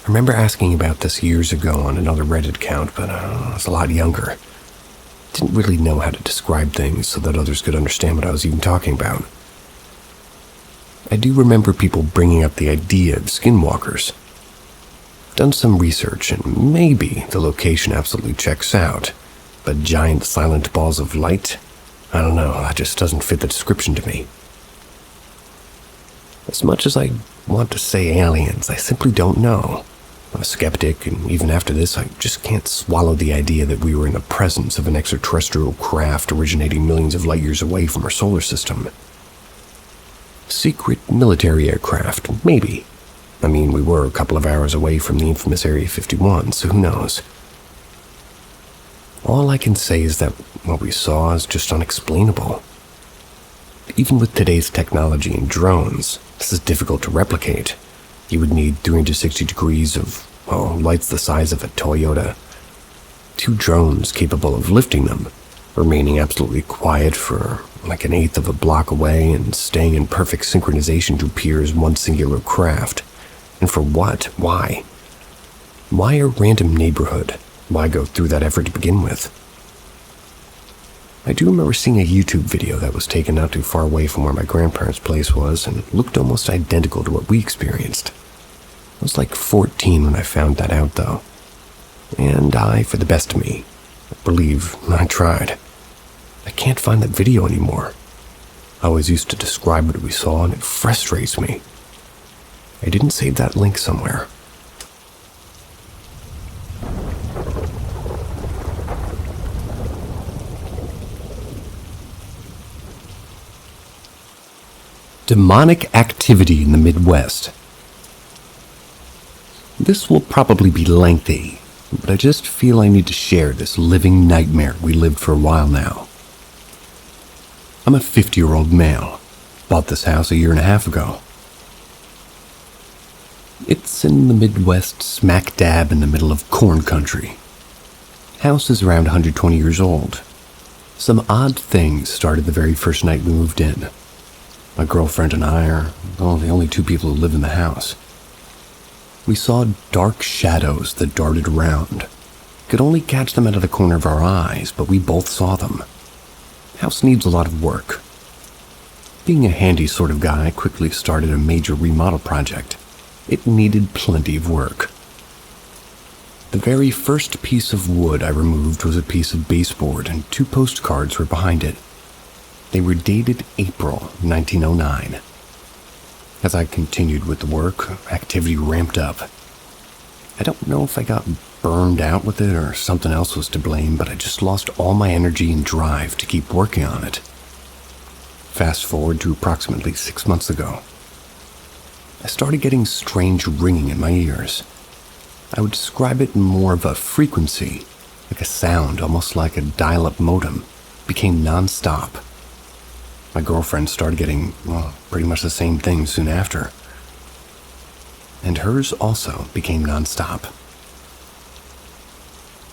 I remember asking about this years ago on another Reddit account, but I was a lot younger. Didn't really know how to describe things so that others could understand what I was even talking about. I do remember people bringing up the idea of skinwalkers. Done some research, and maybe the location absolutely checks out, but giant silent balls of light? I don't know, that just doesn't fit the description to me. As much as I want to say aliens, I simply don't know. I'm a skeptic, and even after this, I just can't swallow the idea that we were in the presence of an extraterrestrial craft originating millions of light years away from our solar system. Secret military aircraft, maybe. I mean, we were a couple of hours away from the infamous Area 51, so who knows? All I can say is that what we saw is just unexplainable. Even with today's technology and drones, this is difficult to replicate. You would need 360 degrees of, lights the size of a Toyota. Two drones capable of lifting them, remaining absolutely quiet for like an eighth of a block away and staying in perfect synchronization to appear as one singular craft. And for what? Why? Why a random neighborhood? Why go through that effort to begin with? I do remember seeing a YouTube video that was taken not too far away from where my grandparents' place was and looked almost identical to what we experienced. I was like 14 when I found that out, though. And for the best of me, I believe I tried. I can't find that video anymore. I always used to describe what we saw, and it frustrates me. I didn't save that link somewhere. Demonic activity in the Midwest. This will probably be lengthy, but I just feel I need to share this living nightmare we lived for a while now. I'm a 50-year-old male. Bought this house a year and a half ago. It's in the Midwest, smack dab in the middle of corn country. House is around 120 years old. Some odd things started the very first night we moved in. My girlfriend and I are the only two people who live in the house. We saw dark shadows that darted around. Could only catch them out of the corner of our eyes, but we both saw them. House needs a lot of work. Being a handy sort of guy, I quickly started a major remodel project. It needed plenty of work. The very first piece of wood I removed was a piece of baseboard, and 2 postcards were behind it. They were dated April 1909. As I continued with the work, activity ramped up. I don't know if I got burned out with it or something else was to blame, but I just lost all my energy and drive to keep working on it. Fast forward to approximately 6 months ago. I started getting strange ringing in my ears. I would describe it in more of a frequency, like a sound, almost like a dial-up modem, became non-stop. My girlfriend started getting, pretty much the same thing soon after. And hers also became non-stop.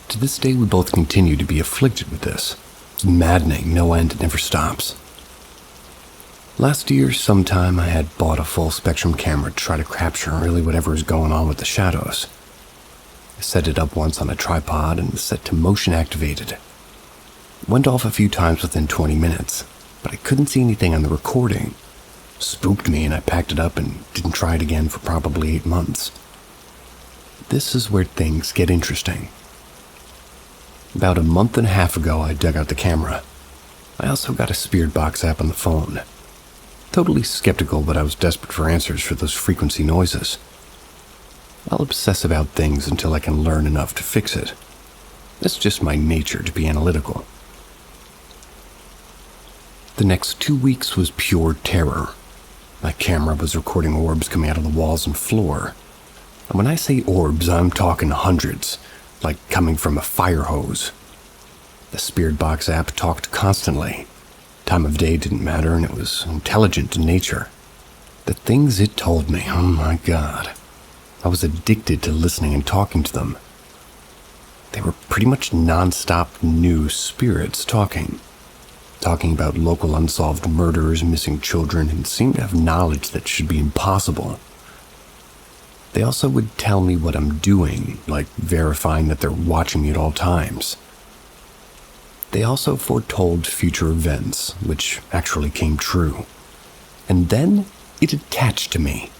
To this day, we both continue to be afflicted with this. It's maddening, no end, it never stops. Last year, sometime, I had bought a full-spectrum camera to try to capture really whatever is going on with the shadows. I set it up once on a tripod and was set to motion activated. It went off a few times within 20 minutes, but I couldn't see anything on the recording. Spooked me and I packed it up and didn't try it again for probably 8 months. This is where things get interesting. About a month and a half ago, I dug out the camera. I also got a spirit box app on the phone. Totally skeptical, but I was desperate for answers for those frequency noises. I'll obsess about things until I can learn enough to fix it. It's just my nature to be analytical. The next 2 weeks was pure terror. My camera was recording orbs coming out of the walls and floor. And when I say orbs, I'm talking hundreds, like coming from a fire hose. The Spirit Box app talked constantly. Time of day didn't matter, and it was intelligent in nature. The things it told me, oh my God. I was addicted to listening and talking to them. They were pretty much non-stop new spirits talking about local unsolved murders, missing children, and seemed to have knowledge that should be impossible. They also would tell me what I'm doing, like verifying that they're watching me at all times. They also foretold future events, which actually came true. And then it attached to me.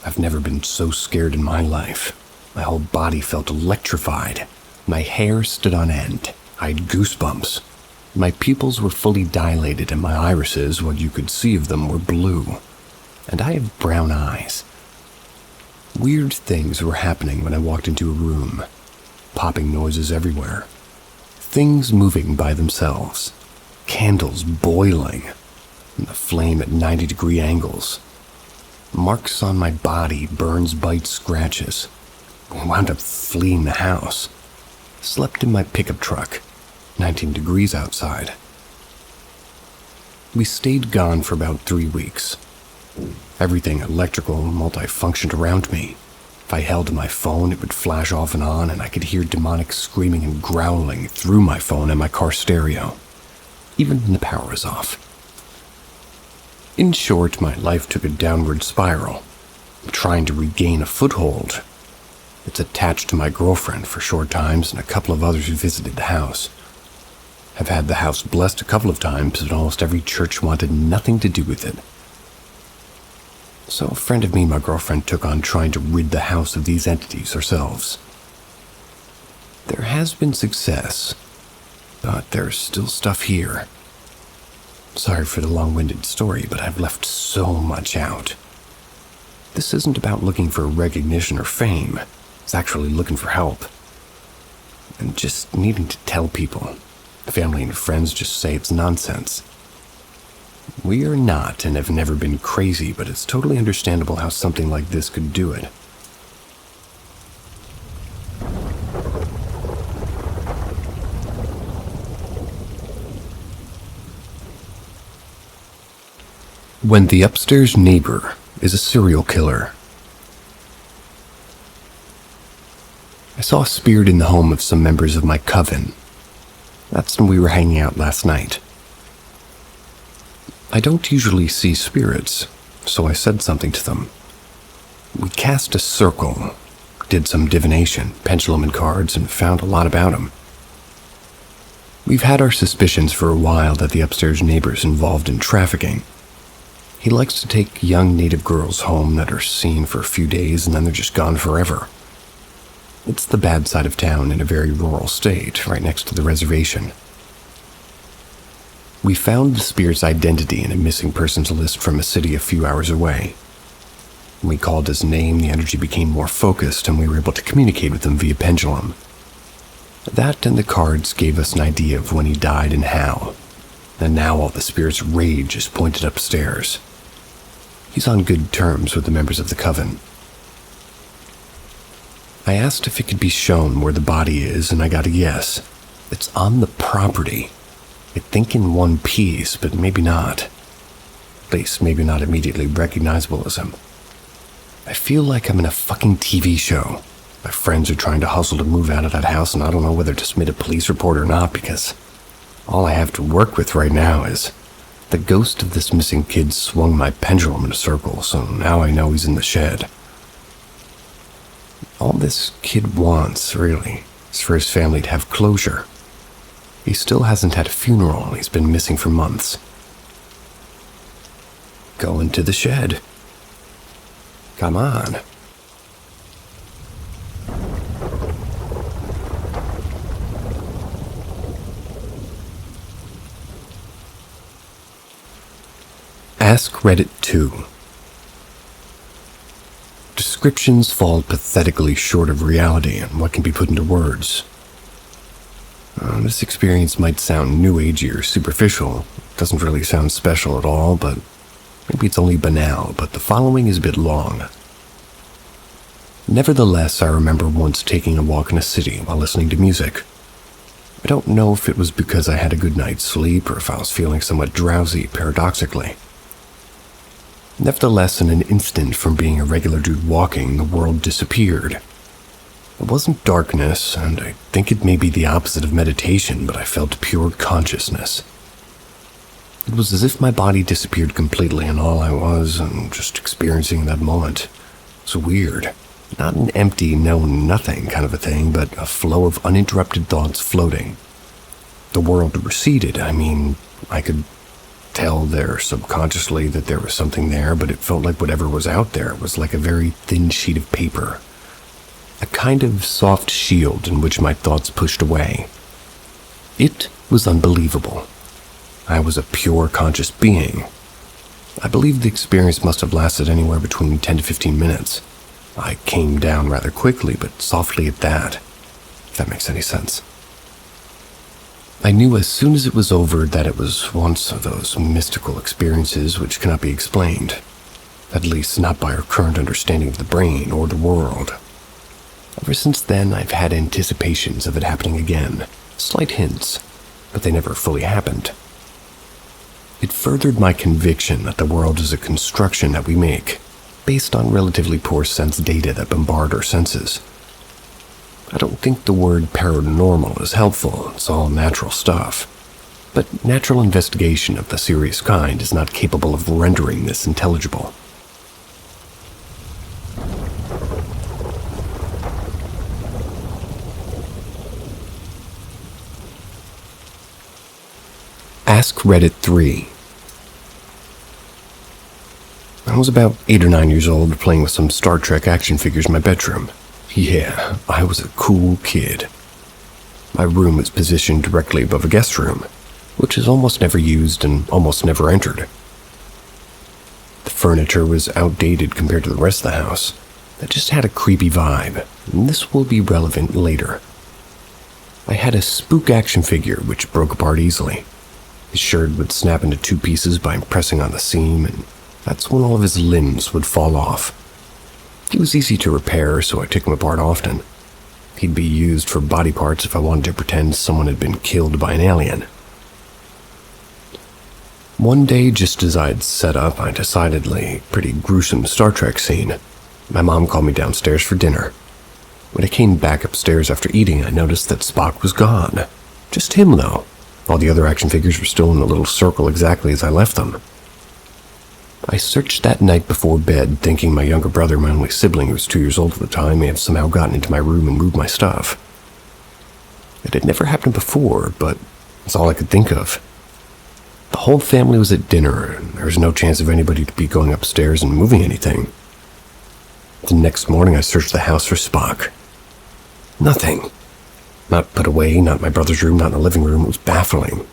I've never been so scared in my life. My whole body felt electrified. My hair stood on end. I had goosebumps. My pupils were fully dilated and my irises, what you could see of them, were blue. And I have brown eyes. Weird things were happening when I walked into a room. Popping noises everywhere. Things moving by themselves. Candles boiling. And the flame at 90-degree angles. Marks on my body, burns, bites, scratches. I wound up fleeing the house. Slept in my pickup truck. 19 degrees outside. We stayed gone for about 3 weeks. Everything electrical multifunctioned around me. If I held my phone, it would flash off and on, and I could hear demonic screaming and growling through my phone and my car stereo, even when the power was off. In short, my life took a downward spiral. I'm trying to regain a foothold. It's attached to my girlfriend for short times and a couple of others who visited the house. I've had the house blessed a couple of times, but almost every church wanted nothing to do with it. So a friend of me and my girlfriend took on trying to rid the house of these entities ourselves. There has been success, but there's still stuff here. Sorry for the long-winded story, but I've left so much out. This isn't about looking for recognition or fame. It's actually looking for help. And just needing to tell people. Family and friends just say it's nonsense. We are not and have never been crazy, but it's totally understandable how something like this could do it. When the upstairs neighbor is a serial killer. I saw a spirit in the home of some members of my coven. That's when we were hanging out last night. I don't usually see spirits, so I said something to them. We cast a circle, did some divination, pendulum and cards, and found a lot about him. We've had our suspicions for a while that the upstairs neighbor's involved in trafficking. He likes to take young native girls home that are seen for a few days and then they're just gone forever. It's the bad side of town in a very rural state, right next to the reservation. We found the spirit's identity in a missing persons list from a city a few hours away. When we called his name, the energy became more focused and we were able to communicate with him via pendulum. That and the cards gave us an idea of when he died and how. And now all the spirit's rage is pointed upstairs. He's on good terms with the members of the coven. I asked if it could be shown where the body is, and I got a yes. It's on the property. I think in one piece, but maybe not. At least, maybe not immediately recognizable as him. I feel like I'm in a fucking TV show. My friends are trying to hustle to move out of that house, and I don't know whether to submit a police report or not, because all I have to work with right now is the ghost of this missing kid swung my pendulum in a circle, so now I know he's in the shed. All this kid wants, really, is for his family to have closure. He still hasn't had a funeral, and he's been missing for months. Go into the shed. Come on. AskReddit 2. Descriptions fall pathetically short of reality and what can be put into words. This experience might sound new agey or superficial. It doesn't really sound special at all, but maybe it's only banal, but the following is a bit long. Nevertheless, I remember once taking a walk in a city while listening to music. I don't know if it was because I had a good night's sleep or if I was feeling somewhat drowsy, paradoxically. Nevertheless, in an instant from being a regular dude walking, the world disappeared. It wasn't darkness, and I think it may be the opposite of meditation, but I felt pure consciousness. It was as if my body disappeared completely and all I was, and just experiencing that moment. It was weird. Not an empty, no nothing kind of a thing, but a flow of uninterrupted thoughts floating. The world receded. I could tell there subconsciously that there was something there, but it felt like whatever was out there was like a very thin sheet of paper. A kind of soft shield in which my thoughts pushed away. It was unbelievable. I was a pure conscious being. I believe the experience must have lasted anywhere between 10 to 15 minutes. I came down rather quickly, but softly at that, if that makes any sense. I knew as soon as it was over that it was once of those mystical experiences which cannot be explained, at least not by our current understanding of the brain or the world. Ever since then, I've had anticipations of it happening again, slight hints, but they never fully happened. It furthered my conviction that the world is a construction that we make, based on relatively poor sense data that bombard our senses. I don't think the word paranormal is helpful, it's all natural stuff. But natural investigation of the serious kind is not capable of rendering this intelligible. AskReddit 3. I was about 8 or 9 years old playing with some Star Trek action figures in my bedroom. Yeah, I was a cool kid. My room was positioned directly above a guest room, which is almost never used and almost never entered. The furniture was outdated compared to the rest of the house. It just had a creepy vibe, and this will be relevant later. I had a spook action figure which broke apart easily. His shirt would snap into 2 pieces by pressing on the seam, and that's when all of his limbs would fall off. He was easy to repair, so I took him apart often. He'd be used for body parts if I wanted to pretend someone had been killed by an alien. One day, just as I'd set up a decidedly pretty gruesome Star Trek scene, my mom called me downstairs for dinner. When I came back upstairs after eating, I noticed that Spock was gone. Just him, though. All the other action figures were still in the little circle exactly as I left them. I searched that night before bed, thinking my younger brother, my only sibling who was 2 years old at the time, may have somehow gotten into my room and moved my stuff. It had never happened before, but it's all I could think of. The whole family was at dinner, and there was no chance of anybody to be going upstairs and moving anything. The next morning I searched the house for Spock. Nothing. Not put away, not in my brother's room, not in the living room. It was baffling.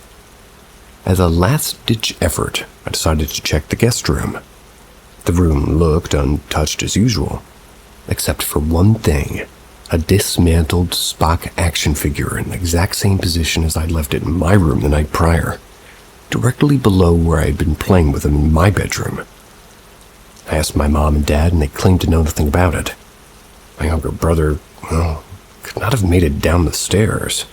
As a last-ditch effort, I decided to check the guest room. The room looked untouched as usual, except for one thing, a dismantled Spock action figure in the exact same position as I'd left it in my room the night prior, directly below where I had been playing with him in my bedroom. I asked my mom and dad, and they claimed to know nothing about it. My younger brother, well, could not have made it down the stairs.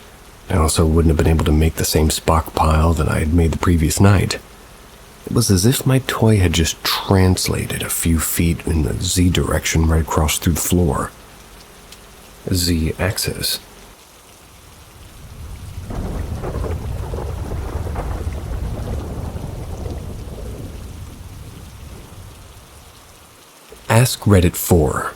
I also wouldn't have been able to make the same Spock pile that I had made the previous night. It was as if my toy had just translated a few feet in the Z direction right across through the floor. Z-axis. AskReddit 4.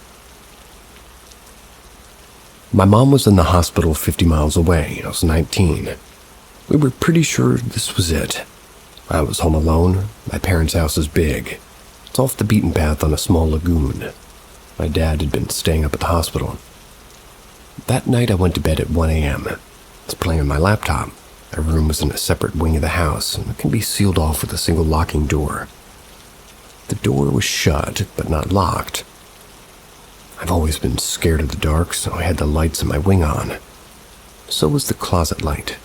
My mom was in the hospital 50 miles away. I was 19. We were pretty sure this was it. I was home alone. My parents' house is big. It's off the beaten path on a small lagoon. My dad had been staying up at the hospital. That night I went to bed at 1 a.m. I was playing on my laptop. Our room was in a separate wing of the house, and it can be sealed off with a single locking door. The door was shut, but not locked. I've always been scared of the dark, so I had the lights in my wing on. So was the closet light.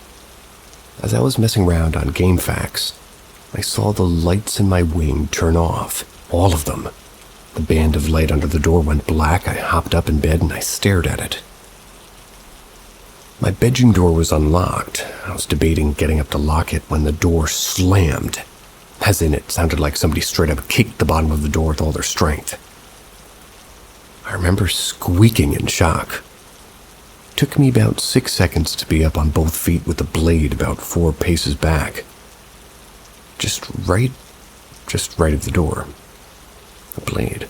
As I was messing around on GameFAQs, I saw the lights in my wing turn off, all of them. The band of light under the door went black. I hopped up in bed and I stared at it. My bedroom door was unlocked. I was debating getting up to lock it when the door slammed. As in, it sounded like somebody straight up kicked the bottom of the door with all their strength. I remember squeaking in shock. It took me about 6 seconds to be up on both feet with the blade about 4 paces back. Just right of the door. The blade.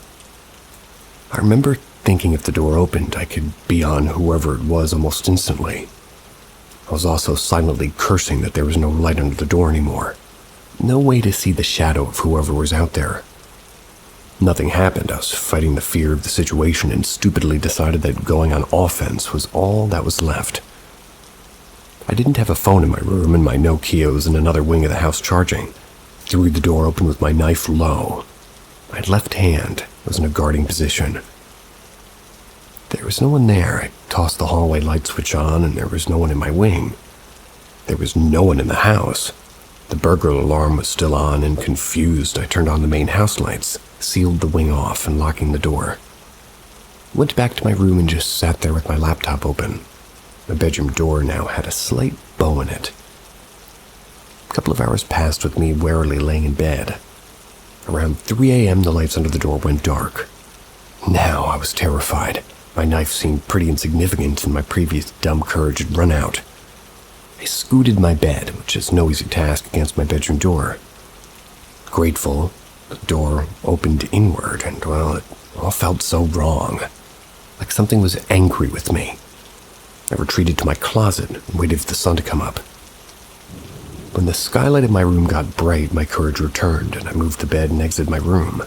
I remember thinking if the door opened, I could be on whoever it was almost instantly. I was also silently cursing that there was no light under the door anymore. No way to see the shadow of whoever was out there. Nothing happened. I was fighting the fear of the situation and stupidly decided that going on offense was all that was left. I didn't have a phone in my room, and my Nokia was in another wing of the house charging. Threw the door open with my knife low. My left hand was in a guarding position. There was no one there. I tossed the hallway light switch on, and there was no one in my wing. There was no one in the house. The burglar alarm was still on, and confused, I turned on the main house lights, sealed the wing off, and locking the door. Went back to my room and just sat there with my laptop open. My bedroom door now had a slight bow in it. A couple of hours passed with me warily laying in bed. Around 3 a.m., the lights under the door went dark. Now I was terrified. My knife seemed pretty insignificant, and my previous dumb courage had run out. I scooted my bed, which is no easy task, against my bedroom door. Grateful, the door opened inward, and, well, it all felt so wrong. Like something was angry with me. I retreated to my closet and waited for the sun to come up. When the skylight in my room got bright, my courage returned, and I moved the bed and exited my room.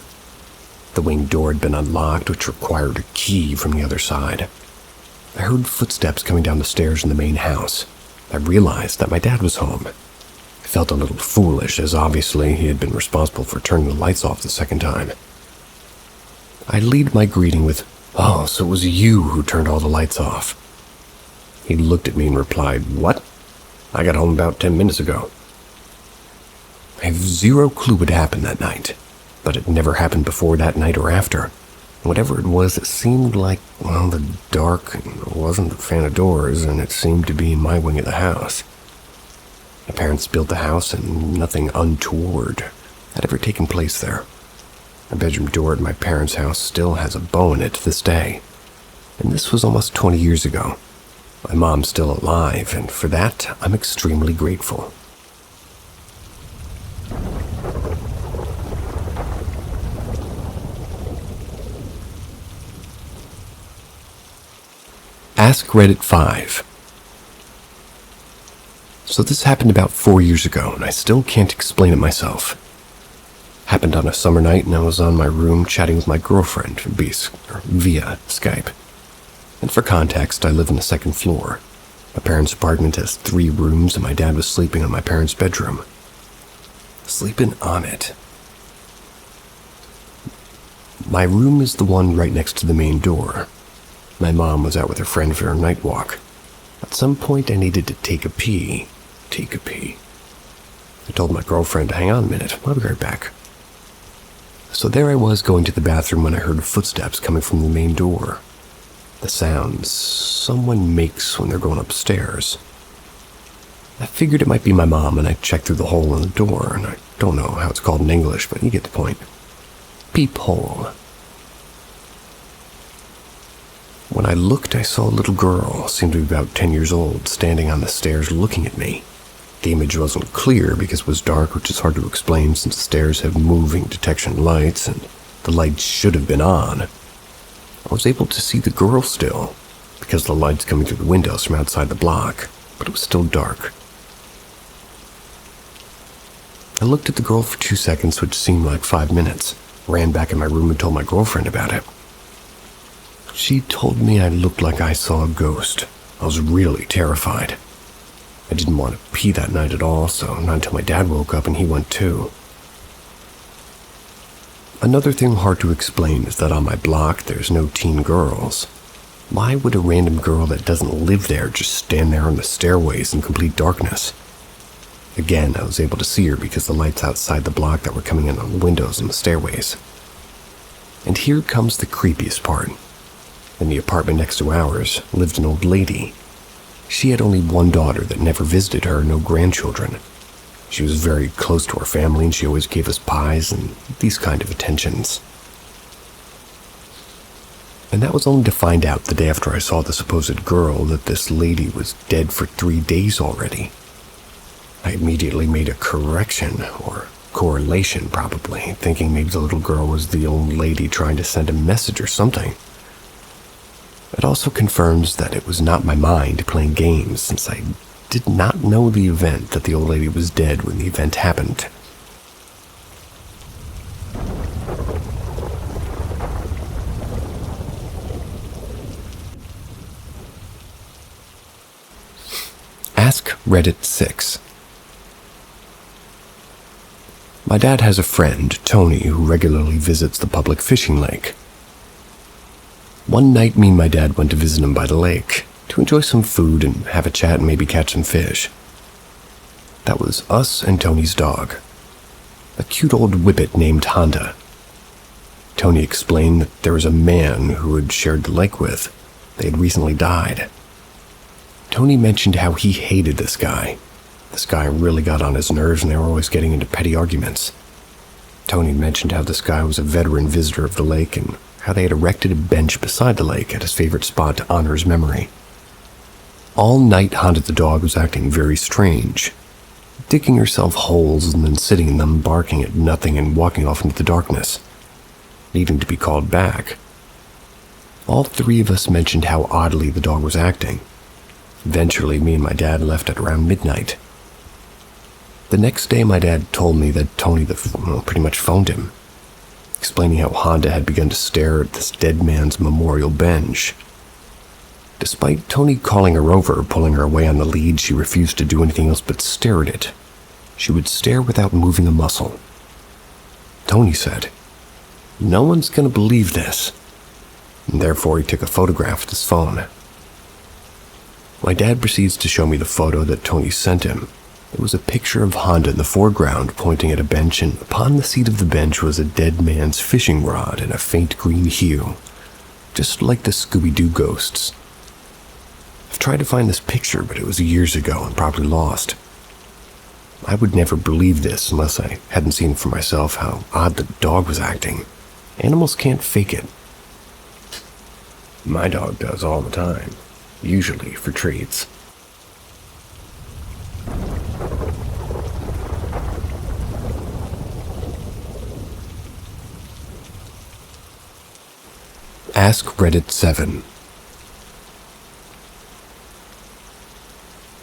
The wing door had been unlocked, which required a key from the other side. I heard footsteps coming down the stairs in the main house. I realized that my dad was home. I felt a little foolish, as obviously he had been responsible for turning the lights off the second time. I lead my greeting with, "Oh, so it was you who turned all the lights off." He looked at me and replied, "What? I got home about 10 minutes ago." I have zero clue what happened that night, but it never happened before that night or after. Whatever it was, it seemed like, well, the dark, and I wasn't a fan of doors, and it seemed to be in my wing of the house. My parents built the house, and nothing untoward had ever taken place there. The bedroom door at my parents' house still has a bow in it to this day, and this was almost 20 years ago. My mom's still alive, and for that, I'm extremely grateful. AskReddit 5. So this happened about 4 years ago, and I still can't explain it myself. Happened on a summer night, and I was on my room chatting with my girlfriend via Skype. And for context, I live on the second floor. My parents' apartment has 3 rooms, and my dad was sleeping in my parents' bedroom. Sleeping on it. My room is the one right next to the main door. My mom was out with her friend for a night walk. At some point, I needed to take a pee. I told my girlfriend, "Hang on a minute, I'll be right back." So there I was going to the bathroom when I heard footsteps coming from the main door. The sounds someone makes when they're going upstairs. I figured it might be my mom, and I checked through the hole in the door, and I don't know how it's called in English, but you get the point. Peephole. When I looked, I saw a little girl, seemed to be about 10 years old, standing on the stairs looking at me. The image wasn't clear because it was dark, which is hard to explain since the stairs have moving detection lights, and the lights should have been on. I was able to see the girl still, because the lights coming through the windows from outside the block, but it was still dark. I looked at the girl for 2 seconds, which seemed like 5 minutes, ran back in my room and told my girlfriend about it. She told me I looked like I saw a ghost. I was really terrified. I didn't want to pee that night at all, so not until my dad woke up and he went too. Another thing hard to explain is that on my block there's no teen girls. Why would a random girl that doesn't live there just stand there on the stairways in complete darkness? Again, I was able to see her because the lights outside the block that were coming in on the windows and the stairways. And here comes the creepiest part. In the apartment next to ours lived an old lady. She had only one daughter that never visited her, no grandchildren. She was very close to our family and she always gave us pies and these kind of attentions. And that was only to find out the day after I saw the supposed girl that this lady was dead for 3 days already. I immediately made a correction, or correlation probably, thinking maybe the little girl was the old lady trying to send a message or something. It also confirms that it was not my mind playing games, since I did not know the event that the old lady was dead when the event happened. AskReddit 6. My dad has a friend, Tony, who regularly visits the public fishing lake. One night, me and my dad went to visit him by the lake to enjoy some food and have a chat and maybe catch some fish. That was us and Tony's dog, a cute old whippet named Honda. Tony explained that there was a man who had shared the lake with. They had recently died. Tony mentioned how he hated this guy. This guy really got on his nerves and they were always getting into petty arguments. Tony mentioned how this guy was a veteran visitor of the lake and how they had erected a bench beside the lake at his favorite spot to honor his memory. All night, Honda the dog was acting very strange, digging herself holes and then sitting in them, barking at nothing and walking off into the darkness, needing to be called back. All 3 of us mentioned how oddly the dog was acting. Eventually, me and my dad left at around midnight. The next day, my dad told me that Tony pretty much phoned him, explaining how Honda had begun to stare at this dead man's memorial bench. Despite Tony calling her over, pulling her away on the lead, she refused to do anything else but stare at it. She would stare without moving a muscle. Tony said, "No one's going to believe this." And therefore, he took a photograph with his phone. My dad proceeds to show me the photo that Tony sent him. It was a picture of Honda in the foreground pointing at a bench, and upon the seat of the bench was a dead man's fishing rod in a faint green hue, just like the Scooby-Doo ghosts. I've tried to find this picture, but it was years ago and probably lost. I would never believe this unless I hadn't seen for myself how odd the dog was acting. Animals can't fake it. My dog does all the time, usually for treats. AskReddit 7.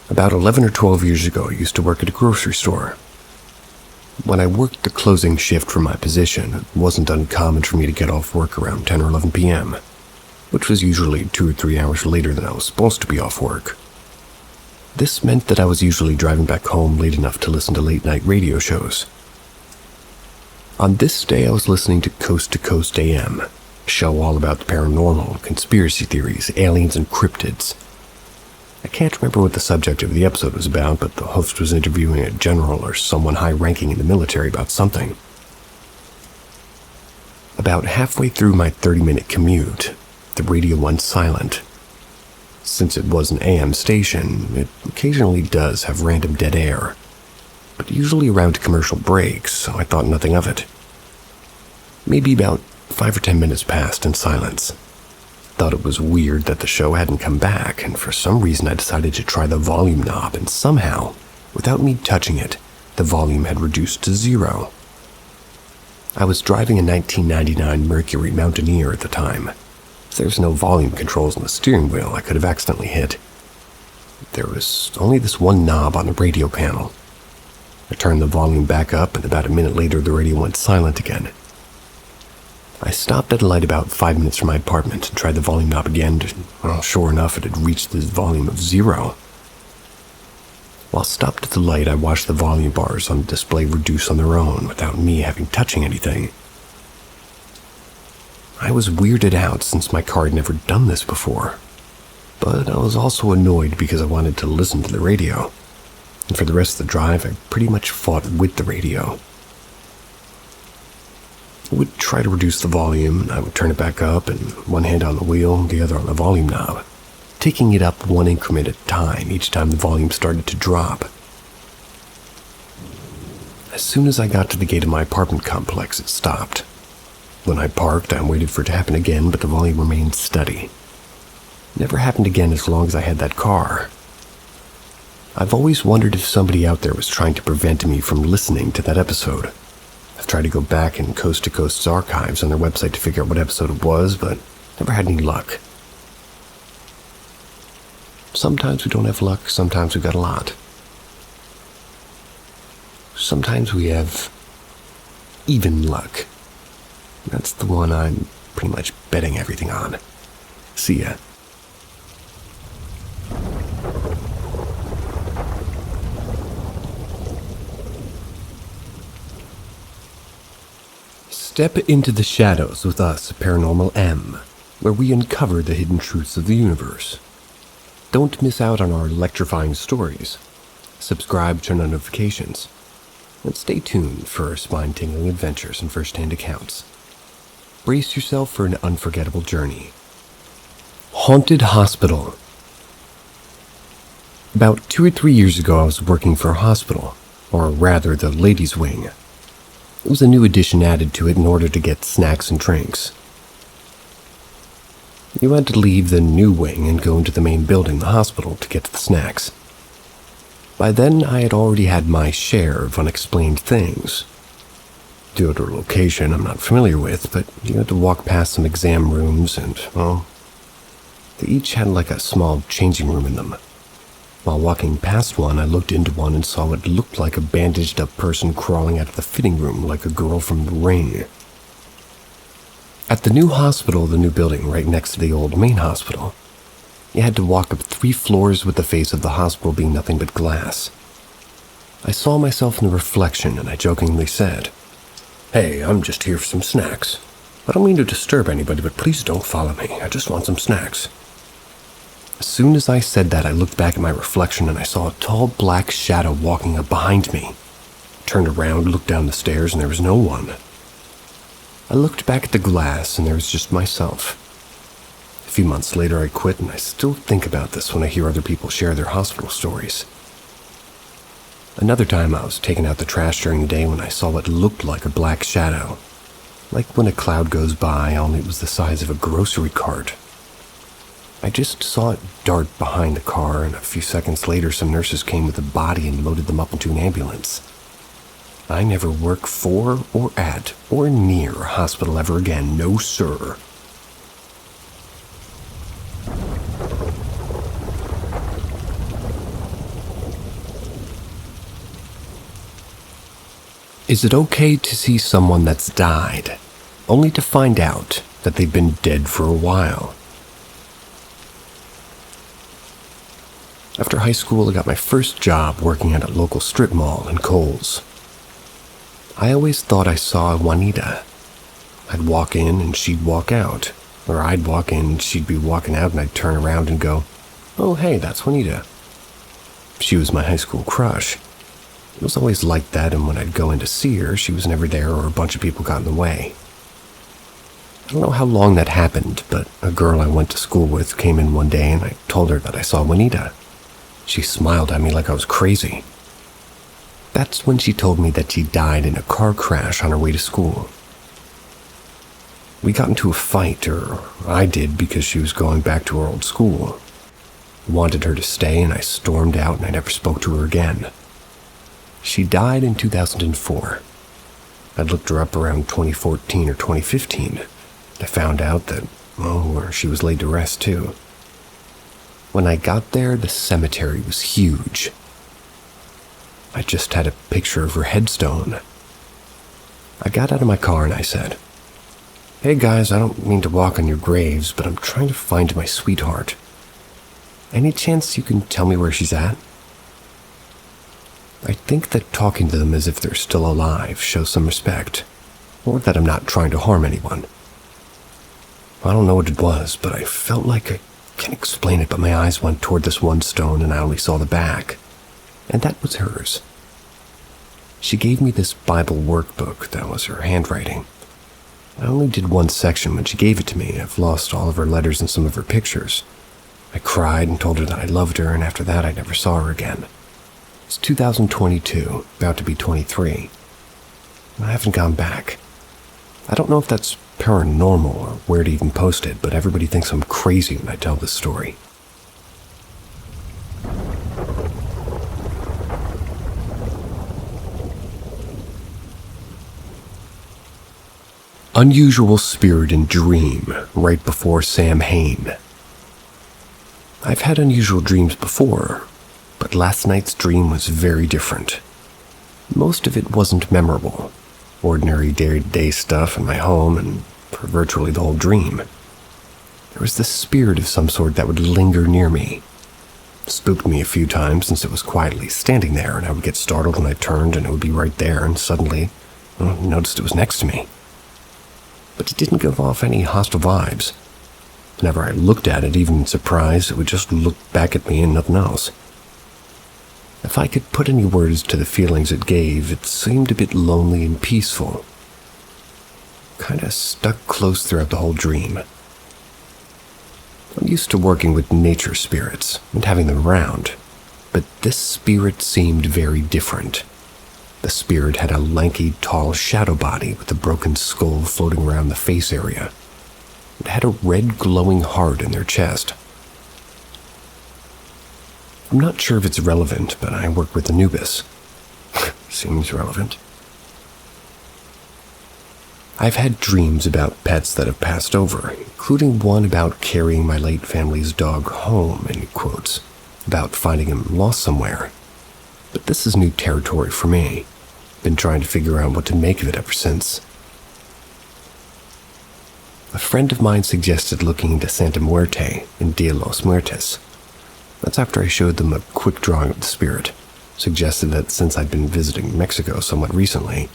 About 11 or 12 years ago, I used to work at a grocery store. When I worked the closing shift for my position, it wasn't uncommon for me to get off work around 10 or 11 p.m., which was usually 2 or 3 hours later than I was supposed to be off work. This meant that I was usually driving back home late enough to listen to late-night radio shows. On this day, I was listening to Coast to Coast AM, a show all about the paranormal, conspiracy theories, aliens, and cryptids. I can't remember what the subject of the episode was about, but the host was interviewing a general or someone high-ranking in the military about something. About halfway through my 30-minute commute, the radio went silent. Since it was an AM station, it occasionally does have random dead air, but usually around commercial breaks, so I thought nothing of it. Maybe about 5 or 10 minutes passed in silence. Thought it was weird that the show hadn't come back, and for some reason I decided to try the volume knob, and somehow, without me touching it, the volume had reduced to 0. I was driving a 1999 Mercury Mountaineer at the time. If there's no volume controls on the steering wheel, I could have accidentally hit. There was only this one knob on the radio panel. I turned the volume back up, and about a minute later the radio went silent again. I stopped at a light about 5 minutes from my apartment and tried the volume knob again. Sure enough, it had reached this volume of 0. While stopped at the light, I watched the volume bars on the display reduce on their own without me having touching anything. I was weirded out since my car had never done this before, but I was also annoyed because I wanted to listen to the radio, and for the rest of the drive, I pretty much fought with the radio. I would try to reduce the volume, and I would turn it back up, and one hand on the wheel, the other on the volume knob, taking it up one increment at a time each time the volume started to drop. As soon as I got to the gate of my apartment complex, it stopped. When I parked, I waited for it to happen again, but the volume remained steady. It never happened again as long as I had that car. I've always wondered if somebody out there was trying to prevent me from listening to that episode. I've tried to go back in Coast to Coast's archives on their website to figure out what episode it was, but never had any luck. Sometimes we don't have luck, sometimes we've got a lot. Sometimes we have even luck. That's the one I'm pretty much betting everything on. See ya. Step into the shadows with us at Paranormal M, where we uncover the hidden truths of the universe. Don't miss out on our electrifying stories. Subscribe, turn on notifications, and stay tuned for our spine-tingling adventures and first-hand accounts. Brace yourself for an unforgettable journey. Haunted Hospital. About 2 or 3 years ago, I was working for a hospital, or rather the ladies' wing. It was a new addition added to it in order to get snacks and drinks. You had to leave the new wing and go into the main building, the hospital, to get to the snacks. By then, I had already had my share of unexplained things. Due to a location I'm not familiar with, but you had to walk past some exam rooms and, well, they each had like a small changing room in them. While walking past one, I looked into one and saw what looked like a bandaged-up person crawling out of the fitting room like a girl from The Ring. At the new hospital, the new building right next to the old main hospital, you had to walk up 3 floors with the face of the hospital being nothing but glass. I saw myself in the reflection and I jokingly said, "Hey, I'm just here for some snacks. I don't mean to disturb anybody, but please don't follow me. I just want some snacks." As soon as I said that, I looked back at my reflection and I saw a tall black shadow walking up behind me. I turned around, looked down the stairs, and there was no one. I looked back at the glass and there was just myself. A few months later, I quit, and I still think about this when I hear other people share their hospital stories. Another time, I was taking out the trash during the day when I saw what looked like a black shadow. Like when a cloud goes by, only it was the size of a grocery cart. I just saw it dart behind the car, and a few seconds later some nurses came with a body and loaded them up into an ambulance. I never work for or at or near a hospital ever again, no sir. Is it okay to see someone that's died, only to find out that they've been dead for a while? After high school, I got my first job working at a local strip mall in Coles. I always thought I saw Juanita. I'd walk in and she'd walk out, or I'd walk in and she'd be walking out and I'd turn around and go, "Oh hey, that's Juanita." She was my high school crush. It was always like that, and when I'd go in to see her, she was never there or a bunch of people got in the way. I don't know how long that happened, but a girl I went to school with came in one day and I told her that I saw Juanita. She smiled at me like I was crazy. That's when she told me that she died in a car crash on her way to school. We got into a fight, or I did, because she was going back to her old school. I wanted her to stay and I stormed out and I never spoke to her again. She died in 2004. I looked her up around 2014 or 2015. I found out that, she was laid to rest too. When I got there, the cemetery was huge. I just had a picture of her headstone. I got out of my car and I said, "Hey guys, I don't mean to walk on your graves, but I'm trying to find my sweetheart. Any chance you can tell me where she's at?" I think that talking to them as if they're still alive shows some respect, or that I'm not trying to harm anyone. I don't know what it was, but I felt like I can't explain it, but my eyes went toward this one stone and I only saw the back, and that was hers. She gave me this Bible workbook that was her handwriting. I only did one section when she gave it to me. I've lost all of her letters and some of her pictures. I cried and told her that I loved her, and after that I never saw her again. It's 2022, about to be 23. I haven't gone back. I don't know if that's paranormal or where to even post it, but everybody thinks I'm crazy when I tell this story. Unusual spirit in dream right before Samhain. I've had unusual dreams before, but last night's dream was very different. Most of it wasn't memorable. Ordinary day-to-day stuff in my home and for virtually the whole dream. There was this spirit of some sort that would linger near me. It spooked me a few times since it was quietly standing there and I would get startled when I turned and it would be right there and suddenly I noticed it was next to me. But it didn't give off any hostile vibes. Whenever I looked at it, even in surprise, it would just look back at me and nothing else. If I could put any words to the feelings it gave, it seemed a bit lonely and peaceful. Kinda stuck close throughout the whole dream. I'm used to working with nature spirits and having them around, but this spirit seemed very different. The spirit had a lanky, tall shadow body with a broken skull floating around the face area. It had a red glowing heart in their chest. I'm not sure if it's relevant, but I work with Anubis. Seems relevant. I've had dreams about pets that have passed over, including one about carrying my late family's dog home, in quotes, about finding him lost somewhere. But this is new territory for me. Been trying to figure out what to make of it ever since. A friend of mine suggested looking into Santa Muerte and Dia los Muertes. That's after I showed them a quick drawing of the spirit, suggested that since I'd been visiting Mexico somewhat recently,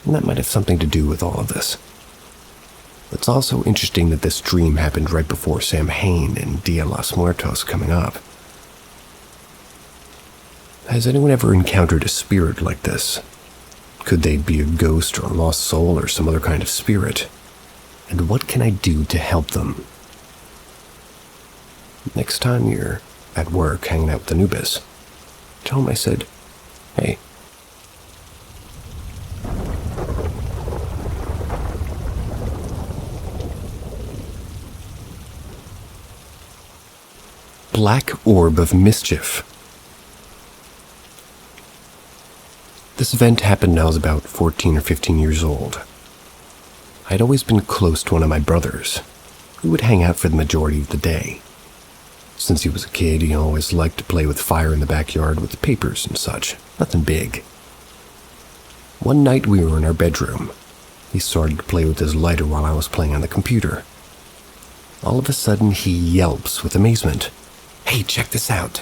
that might have something to do with all of this. It's also interesting that this dream happened right before Samhain and Dia los Muertos coming up. Has anyone ever encountered a spirit like this? Could they be a ghost or a lost soul or some other kind of spirit? And what can I do to help them? Next time you're at work hanging out with Anubis, tell him I said, "Hey." Black Orb of Mischief. This event happened when I was about 14 or 15 years old. I'd always been close to one of my brothers. We would hang out for the majority of the day. Since he was a kid, he always liked to play with fire in the backyard with papers and such, nothing big. One night we were in our bedroom. He started to play with his lighter while I was playing on the computer. All of a sudden he yelps with amazement. "Hey, check this out."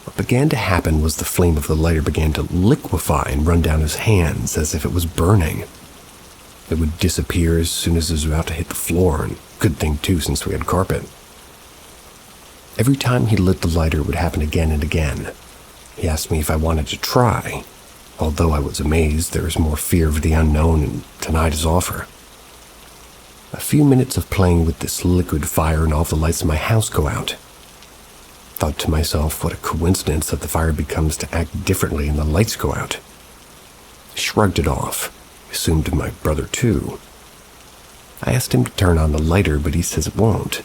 What began to happen was the flame of the lighter began to liquefy and run down his hands as if it was burning. It would disappear as soon as it was about to hit the floor, and good thing too since we had carpet. Every time he lit the lighter, it would happen again and again. He asked me if I wanted to try. Although I was amazed, there was more fear of the unknown and denied his offer. A few minutes of playing with this liquid fire and all the lights in my house go out. Thought to myself, what a coincidence that the fire becomes to act differently and the lights go out. Shrugged it off, assumed my brother too. I asked him to turn on the lighter, but he says it won't.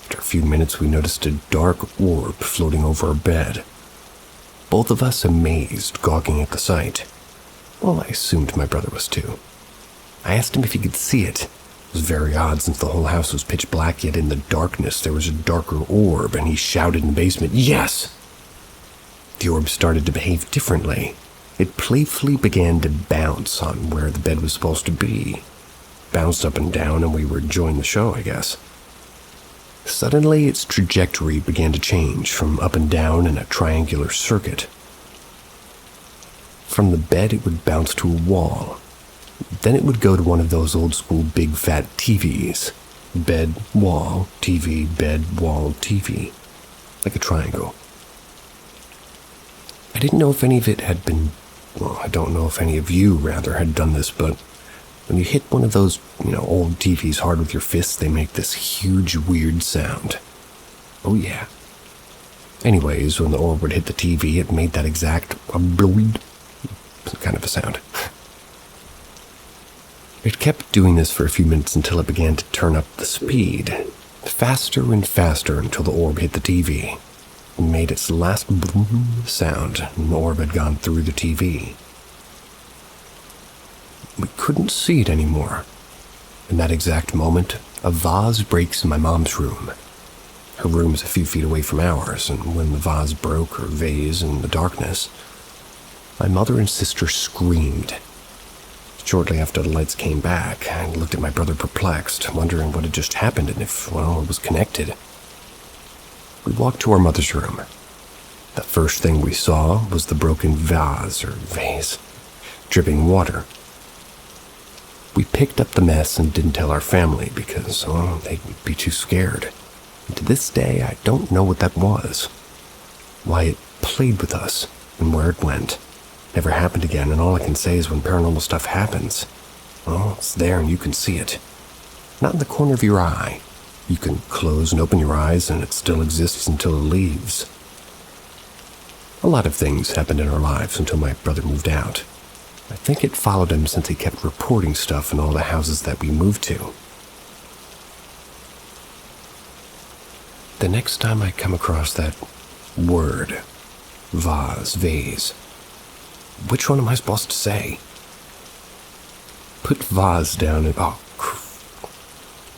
After a few minutes, we noticed a dark orb floating over our bed. Both of us amazed, gawking at the sight. Well, I assumed my brother was too. I asked him if he could see it. It was very odd since the whole house was pitch black, yet in the darkness there was a darker orb, and he shouted in the basement, "Yes!" The orb started to behave differently. It playfully began to bounce on where the bed was supposed to be. Bounced up and down, and we were enjoying the show, I guess. Suddenly, its trajectory began to change from up and down in a triangular circuit. From the bed, it would bounce to a wall. Then it would go to one of those old-school big fat TVs. Bed, wall, TV, bed, wall, TV. Like a triangle. I didn't know if any of it had been... Well, I don't know if any of you, rather, had done this, but when you hit one of those, old TVs hard with your fists, they make this huge, weird sound. Oh, yeah. Anyways, when the orb would hit the TV, it made that exact bloid kind of a sound. It kept doing this for a few minutes until it began to turn up the speed, faster and faster until the orb hit the TV. It made its last boom sound, and the orb had gone through the TV. We couldn't see it anymore. In that exact moment, a vase breaks in my mom's room. Her room is a few feet away from ours, and when the vase broke, or vase in the darkness, my mother and sister screamed. Shortly after the lights came back, I looked at my brother perplexed, wondering what had just happened and if, it was connected. We walked to our mother's room. The first thing we saw was the broken vase, dripping water. We picked up the mess and didn't tell our family because, they'd be too scared. And to this day, I don't know what that was. Why it played with us and where it went. Never happened again, and all I can say is when paranormal stuff happens, it's there and you can see it. Not in the corner of your eye. You can close and open your eyes and it still exists until it leaves. A lot of things happened in our lives until my brother moved out. I think it followed him since he kept reporting stuff in all the houses that we moved to. The next time I come across that word, vase, which one am I supposed to say? Put vase down and,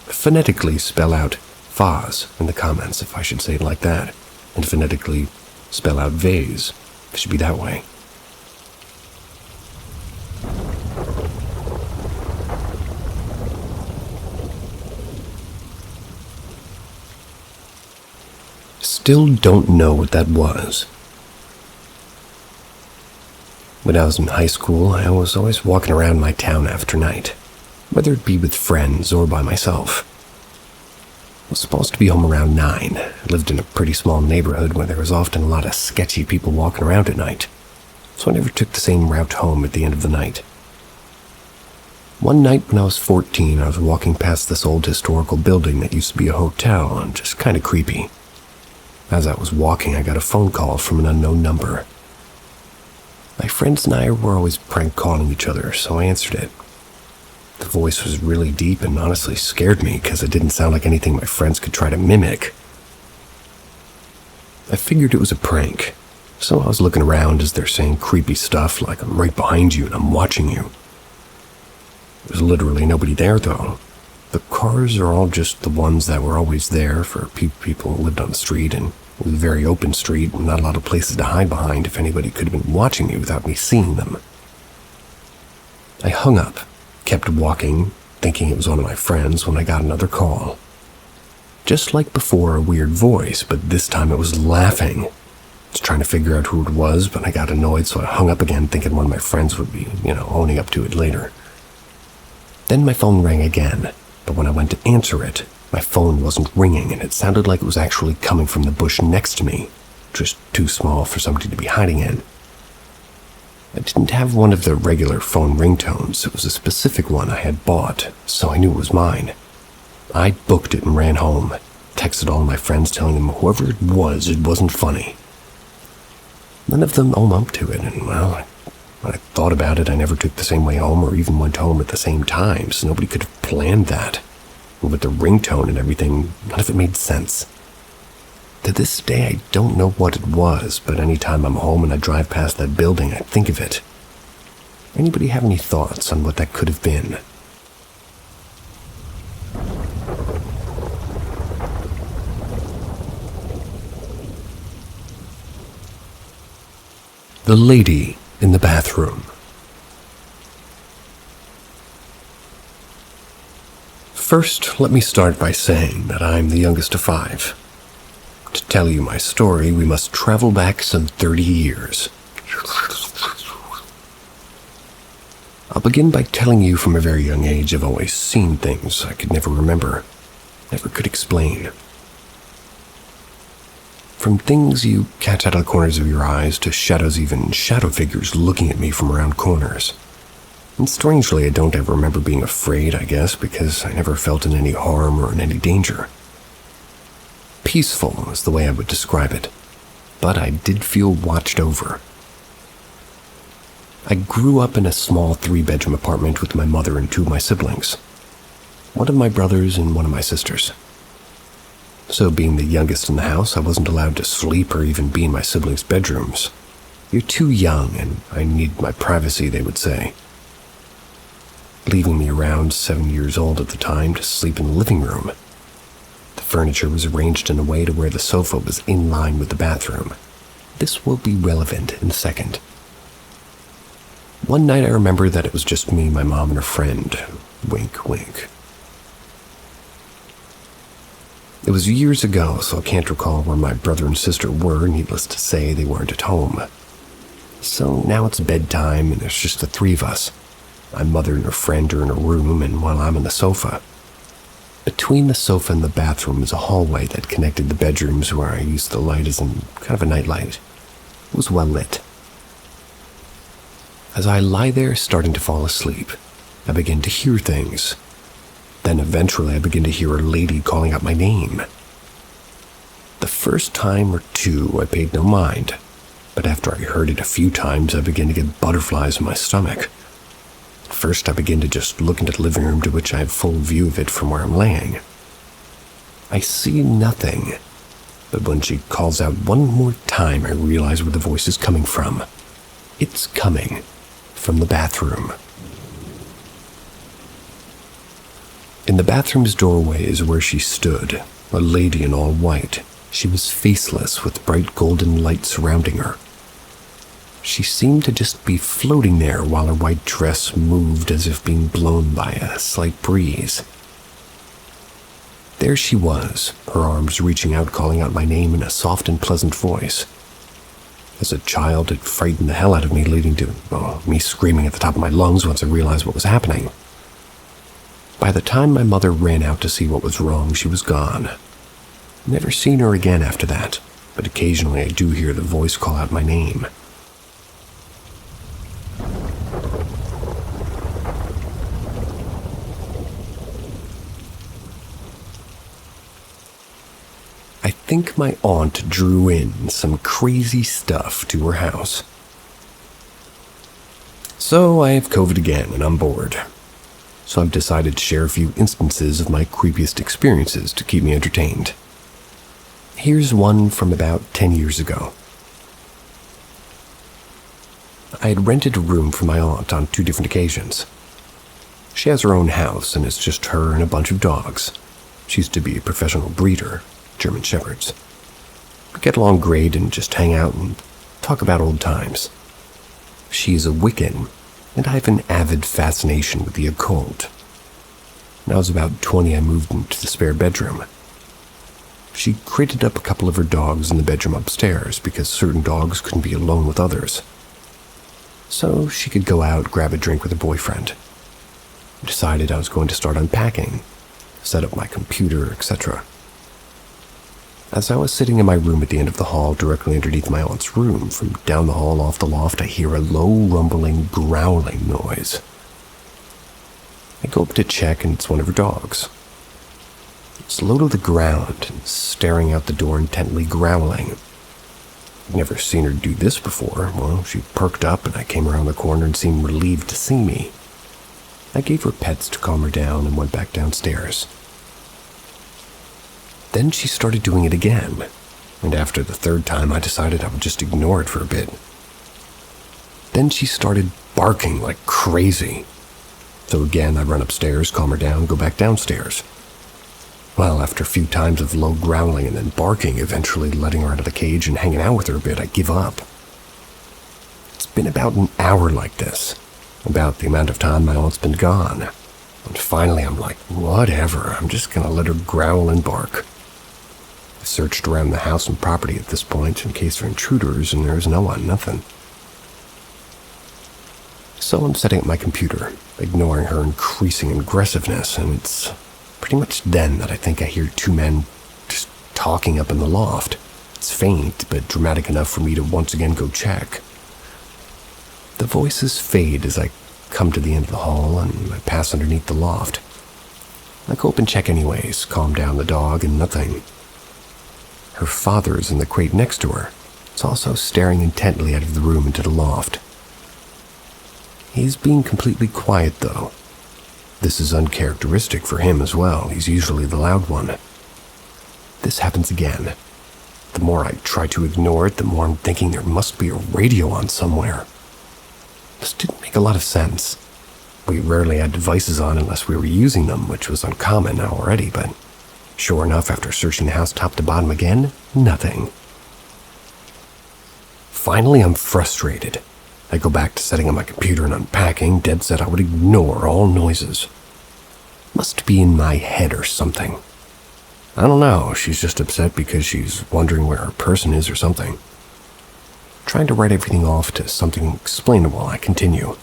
phonetically spell out vase in the comments if I should say it like that, and phonetically spell out vase. It should be that way. Still don't know what that was. When I was in high school, I was always walking around my town after night, whether it be with friends or by myself. I was supposed to be home around 9. I lived in a pretty small neighborhood where there was often a lot of sketchy people walking around at night, so I never took the same route home at the end of the night. One night when I was 14, I was walking past this old historical building that used to be a hotel and just kind of creepy. As I was walking, I got a phone call from an unknown number. My friends and I were always prank calling each other, so I answered it. The voice was really deep and honestly scared me because it didn't sound like anything my friends could try to mimic. I figured it was a prank, so I was looking around as they're saying creepy stuff like I'm right behind you and I'm watching you. There was literally nobody there though. The cars are all just the ones that were always there for people who lived on the street, and it was a very open street and not a lot of places to hide behind if anybody could have been watching me without me seeing them. I hung up, kept walking, thinking it was one of my friends when I got another call. Just like before, a weird voice, but this time it was laughing. I was trying to figure out who it was, but I got annoyed, so I hung up again thinking one of my friends would be, owning up to it later. Then my phone rang again, but when I went to answer it, my phone wasn't ringing and it sounded like it was actually coming from the bush next to me, just too small for somebody to be hiding in. I didn't have one of the regular phone ringtones. It was a specific one I had bought, so I knew it was mine. I booked it and ran home. Texted all my friends telling them whoever it wasn't funny. None of them owned up to it, and well, when I thought about it, I never took the same way home or even went home at the same time, so nobody could have planned that. And with the ringtone and everything, none of it made sense. To this day, I don't know what it was, but anytime I'm home and I drive past that building, I think of it. Anybody have any thoughts on what that could have been? The lady in the bathroom. First, let me start by saying that I'm the youngest of 5. To tell you my story, we must travel back some 30 years. I'll begin by telling you from a very young age I've always seen things I could never remember, never could explain. From things you catch out of the corners of your eyes to shadows, even shadow figures looking at me from around corners. And strangely, I don't ever remember being afraid, I guess, because I never felt in any harm or in any danger. Peaceful is the way I would describe it, but I did feel watched over. I grew up in a small 3-bedroom apartment with my mother and 2 of my siblings, one of my brothers and one of my sisters. So being the youngest in the house, I wasn't allowed to sleep or even be in my siblings' bedrooms. You're too young and I need my privacy, they would say. Leaving me around 7 years old at the time to sleep in the living room. The furniture was arranged in a way to where the sofa was in line with the bathroom. This will be relevant in a second. One night I remember that it was just me, my mom, and a friend. Wink, wink. It was years ago, so I can't recall where my brother and sister were. Needless to say, they weren't at home. So now it's bedtime, and there's just the 3 of us. My mother and her friend are in a room, and while I'm on the sofa. Between the sofa and the bathroom is a hallway that connected the bedrooms where I used the light as kind of a nightlight. It was well lit. As I lie there starting to fall asleep, I begin to hear things. Then eventually I begin to hear a lady calling out my name. The first time or 2 I paid no mind, but after I heard it a few times I began to get butterflies in my stomach. First I begin to just look into the living room, to which I have full view of it from where I'm laying. I see nothing, but when she calls out one more time I realize where the voice is coming from. It's coming from the bathroom. In the bathroom's doorway is where she stood, a lady in all white. She was faceless with bright golden light surrounding her. She seemed to just be floating there while her white dress moved as if being blown by a slight breeze. There she was, her arms reaching out, calling out my name in a soft and pleasant voice. As a child, it frightened the hell out of me, leading to me screaming at the top of my lungs once I realized what was happening. By the time my mother ran out to see what was wrong, she was gone. Never seen her again after that, but occasionally I do hear the voice call out my name. I think my aunt drew in some crazy stuff to her house. So I have COVID again and I'm bored. So I've decided to share a few instances of my creepiest experiences to keep me entertained. Here's one from about 10 years ago. I had rented a room for my aunt on 2 different occasions. She has her own house and it's just her and a bunch of dogs. She used to be a professional breeder, German Shepherds. We get along great and just hang out and talk about old times. She is a Wiccan, and I have an avid fascination with the occult. When I was about 20, I moved into the spare bedroom. She crated up a couple of her dogs in the bedroom upstairs because certain dogs couldn't be alone with others. So she could go out, grab a drink with her boyfriend. I decided I was going to start unpacking, set up my computer, etc. As I was sitting in my room at the end of the hall, directly underneath my aunt's room, from down the hall off the loft, I hear a low, rumbling, growling noise. I go up to check, and it's one of her dogs. was low to the ground and staring out the door intently growling. I'd never seen her do this before. Well, she perked up and I came around the corner and seemed relieved to see me. I gave her pets to calm her down and went back downstairs. Then she started doing it again, and after the third time I decided I would just ignore it for a bit. Then she started barking like crazy. So again, I run upstairs, calm her down, go back downstairs. Well, after a few times of low growling and then barking, eventually letting her out of the cage and hanging out with her a bit, I give up. It's been about an hour like this, about the amount of time my aunt's been gone. And finally I'm like, whatever, I'm just gonna let her growl and bark. I searched around the house and property at this point in case for intruders, and there's no one, nothing. So I'm setting up my computer, ignoring her increasing aggressiveness, and it's pretty much then that I think I hear two men just talking up in the loft. It's faint, but dramatic enough for me to once again go check. The voices fade as I come to the end of the hall and I pass underneath the loft. I go up and check anyways, calm down the dog, and nothing. Her father's in the crate next to her. It's also staring intently out of the room into the loft. He's being completely quiet though. This is uncharacteristic for him as well. He's usually the loud one. This happens again. The more I try to ignore it, the more I'm thinking there must be a radio on somewhere. This didn't make a lot of sense. We rarely had devices on unless we were using them, which was uncommon already, but sure enough, after searching the house top to bottom again, nothing. Finally, I'm frustrated. I go back to setting up my computer and unpacking, dead set I would ignore all noises. Must be in my head or something. I don't know, she's just upset because she's wondering where her person is or something. Trying to write everything off to something explainable, I continue.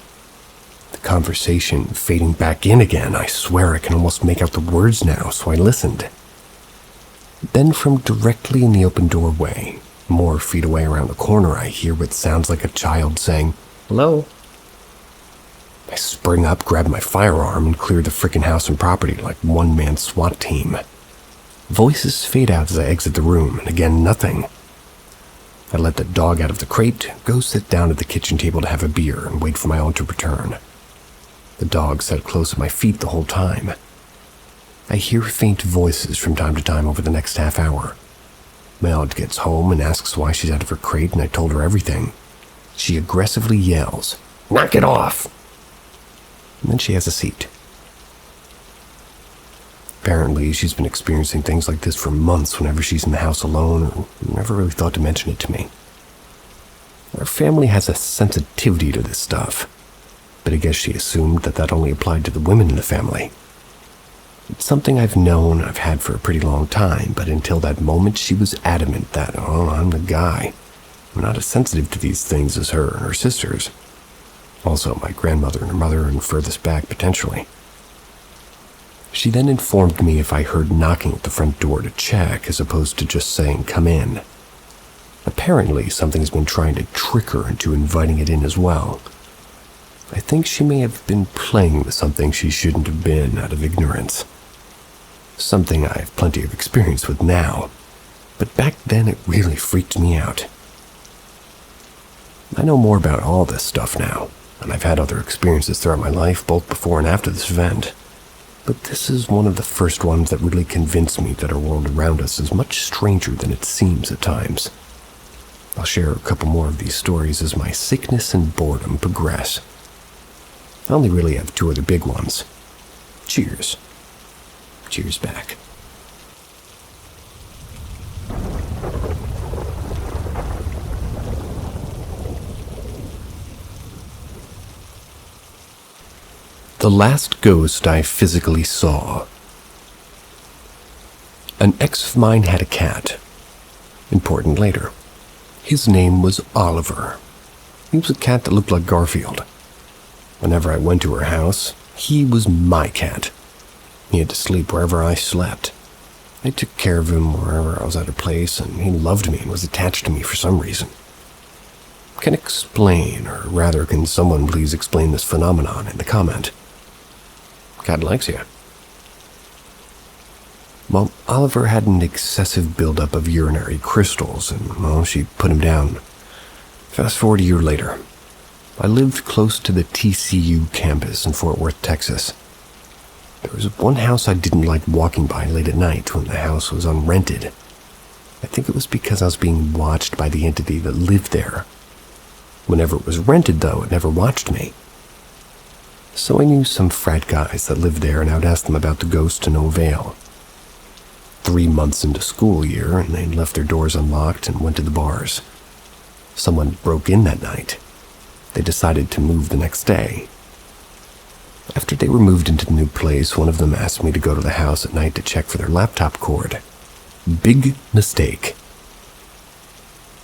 The conversation fading back in again. I swear I can almost make out the words now, so I listened. Then from directly in the open doorway, more feet away around the corner, I hear what sounds like a child saying, "Hello?" I spring up, grab my firearm, and clear the frickin' house and property like one-man SWAT team. Voices fade out as I exit the room, and again, nothing. I let the dog out of the crate, go sit down at the kitchen table to have a beer, and wait for my aunt to return. The dog sat close at my feet the whole time. I hear faint voices from time to time over the next half hour. My aunt gets home and asks why she's out of her crate, and I told her everything. She aggressively yells, "Knock it off!" And then she has a seat. Apparently, she's been experiencing things like this for months whenever she's in the house alone, or never really thought to mention it to me. Our family has a sensitivity to this stuff, but I guess she assumed that only applied to the women in the family. It's something I've known I've had for a pretty long time, but until that moment she was adamant that, oh, I'm the guy. I'm not as sensitive to these things as her and her sisters. Also, my grandmother and her mother, and furthest back, potentially. She then informed me if I heard knocking at the front door to check, as opposed to just saying, "Come in." Apparently, something's been trying to trick her into inviting it in as well. I think she may have been playing with something she shouldn't have been out of ignorance. Something I have plenty of experience with now, but back then it really freaked me out. I know more about all this stuff now, and I've had other experiences throughout my life, both before and after this event. But this is one of the first ones that really convinced me that our world around us is much stranger than it seems at times. I'll share a couple more of these stories as my sickness and boredom progress. I only really have two other big ones. Cheers. Cheers back. The last ghost I physically saw. An ex of mine had a cat. Important later. His name was Oliver. He was a cat that looked like Garfield. Whenever I went to her house, he was my cat. He had to sleep wherever I slept. I took care of him wherever I was at a place, and he loved me and was attached to me for some reason. Can explain, or rather, can someone please explain this phenomenon in the comment? Cat likes you. Well, Oliver had an excessive buildup of urinary crystals, and, well, she put him down. Fast forward a year later. I lived close to the TCU campus in Fort Worth, Texas. There was one house I didn't like walking by late at night when the house was unrented. I think it was because I was being watched by the entity that lived there. Whenever it was rented, though, it never watched me. So I knew some frat guys that lived there, and I would ask them about the ghost to no avail. 3 months into school year, and they left their doors unlocked and went to the bars. Someone broke in that night. They decided to move the next day. After they were moved into the new place, one of them asked me to go to the house at night to check for their laptop cord. Big mistake.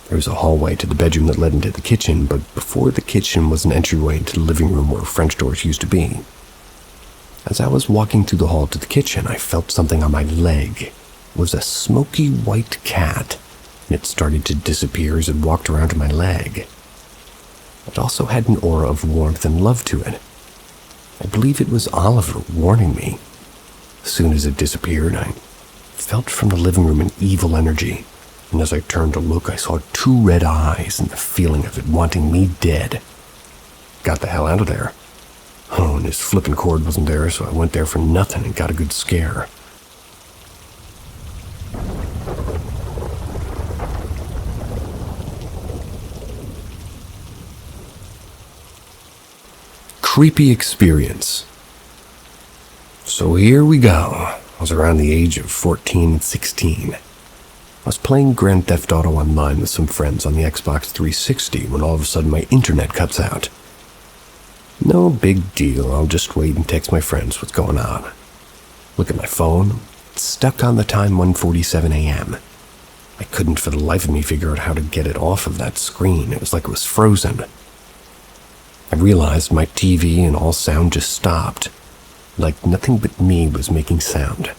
There was a hallway to the bedroom that led into the kitchen, but before the kitchen was an entryway into the living room where French doors used to be. As I was walking through the hall to the kitchen, I felt something on my leg. It was a smoky white cat, and it started to disappear as it walked around to my leg. It also had an aura of warmth and love to it. I believe it was Oliver warning me. As soon as it disappeared, I felt from the living room an evil energy, and as I turned to look, I saw 2 red eyes and the feeling of it wanting me dead. Got the hell out of there. Oh, and his flippin' cord wasn't there, so I went there for nothing and got a good scare. Creepy experience. So here we go. I was around the age of 14 and 16. I was playing Grand Theft Auto online with some friends on the Xbox 360 when all of a sudden my internet cuts out. No big deal, I'll just wait and text my friends what's going on. Look at my phone, it's stuck on the time 1:47 a.m. I couldn't for the life of me figure out how to get it off of that screen. It was like it was frozen. I realized my TV and all sound just stopped, like nothing but me was making sound.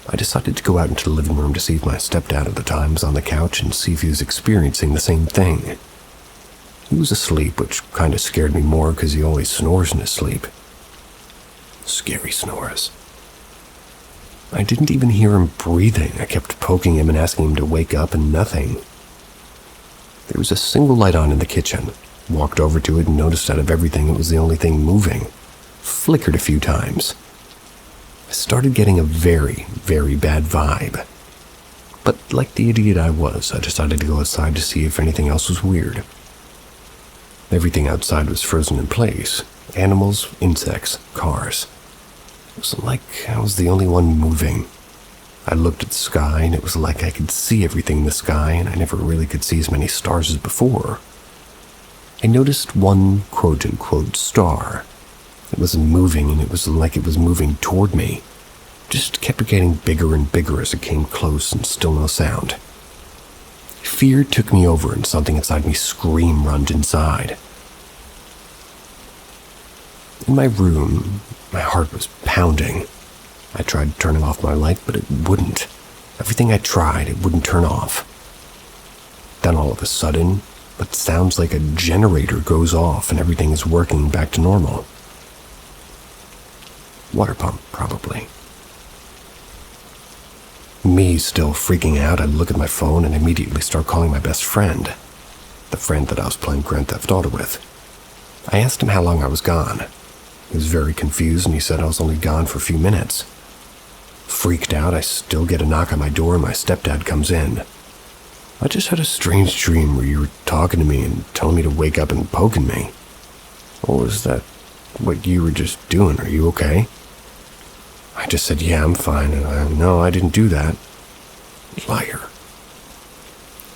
I decided to go out into the living room to see if my stepdad at the time was on the couch and see if he was experiencing the same thing. He was asleep, which kind of scared me more because he always snores in his sleep. Scary snores. I didn't even hear him breathing. I kept poking him and asking him to wake up, and nothing. There was a single light on in the kitchen. Walked over to it and noticed out of everything it was the only thing moving. Flickered a few times. I started getting a very, very bad vibe. But like the idiot I was, I decided to go outside to see if anything else was weird. Everything outside was frozen in place. Animals, insects, cars. It was like I was the only one moving. I looked at the sky and it was like I could see everything in the sky, and I never really could see as many stars as before. I noticed one quote-unquote star. It wasn't moving, and it was like it was moving toward me. Just kept getting bigger and bigger as it came close, and still no sound. Fear took me over, and something inside me scream-runned inside. In my room, my heart was pounding. I tried turning off my light, but it wouldn't. Everything I tried, it wouldn't turn off. Then all of a sudden, what sounds like a generator goes off and everything is working back to normal. Water pump, probably. Me still freaking out, I look at my phone and immediately start calling my best friend, the friend that I was playing Grand Theft Auto with. I asked him how long I was gone. He was very confused and he said I was only gone for a few minutes. Freaked out, I still get a knock on my door and my stepdad comes in. I just had a strange dream where you were talking to me and telling me to wake up and poking me. What was that? What you were just doing? Are you okay? I just said, yeah, I'm fine. And no, I didn't do that. Liar.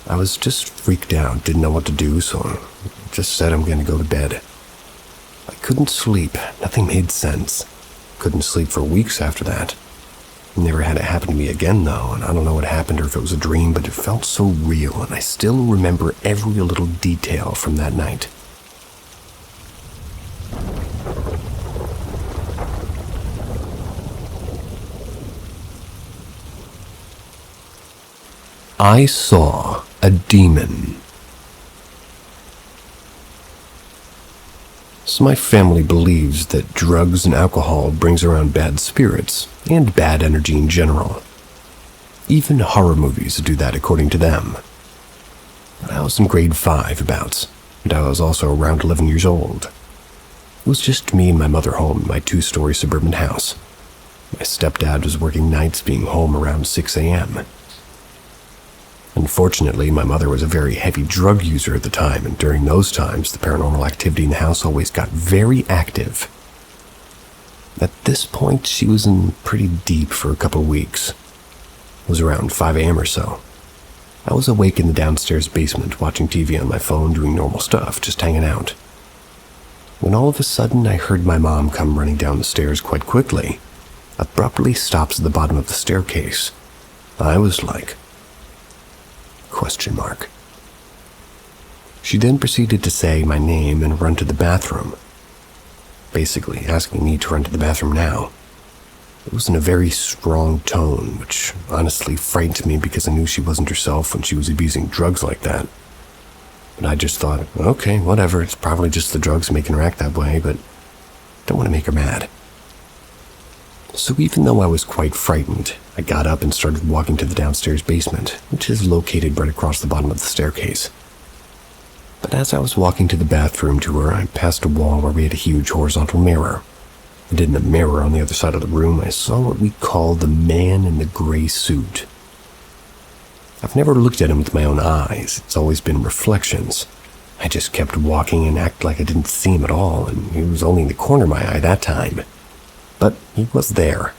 I was just freaked out, didn't know what to do, so I just said I'm going to go to bed. I couldn't sleep. Nothing made sense. Couldn't sleep for weeks after that. Never had it happen to me again, though, and I don't know what happened or if it was a dream, but it felt so real, and I still remember every little detail from that night. I saw a demon. So my family believes that drugs and alcohol brings around bad spirits and bad energy in general. Even horror movies do that according to them. I was in grade 5 abouts, and I was also around 11 years old. It was just me and my mother home in my 2-story suburban house. My stepdad was working nights, being home around 6 a.m. Unfortunately, my mother was a very heavy drug user at the time, and during those times, the paranormal activity in the house always got very active. At this point, she was in pretty deep for a couple of weeks. It was around 5 a.m. or so. I was awake in the downstairs basement, watching TV on my phone, doing normal stuff, just hanging out. When all of a sudden, I heard my mom come running down the stairs quite quickly, abruptly stops at the bottom of the staircase. I was like, ? She then proceeded to say my name and run to the bathroom, basically asking me to run to the bathroom now. It was in a very strong tone, which honestly frightened me because I knew she wasn't herself when she was abusing drugs like that. But I just thought, okay, whatever, it's probably just the drugs making her act that way, but don't want to make her mad. So even though I was quite frightened, I got up and started walking to the downstairs basement, which is located right across the bottom of the staircase. But as I was walking to the bathroom to her, I passed a wall where we had a huge horizontal mirror. And in the mirror on the other side of the room, I saw what we call the man in the gray suit. I've never looked at him with my own eyes. It's always been reflections. I just kept walking and acted like I didn't see him at all, and he was only in the corner of my eye that time. But he was there.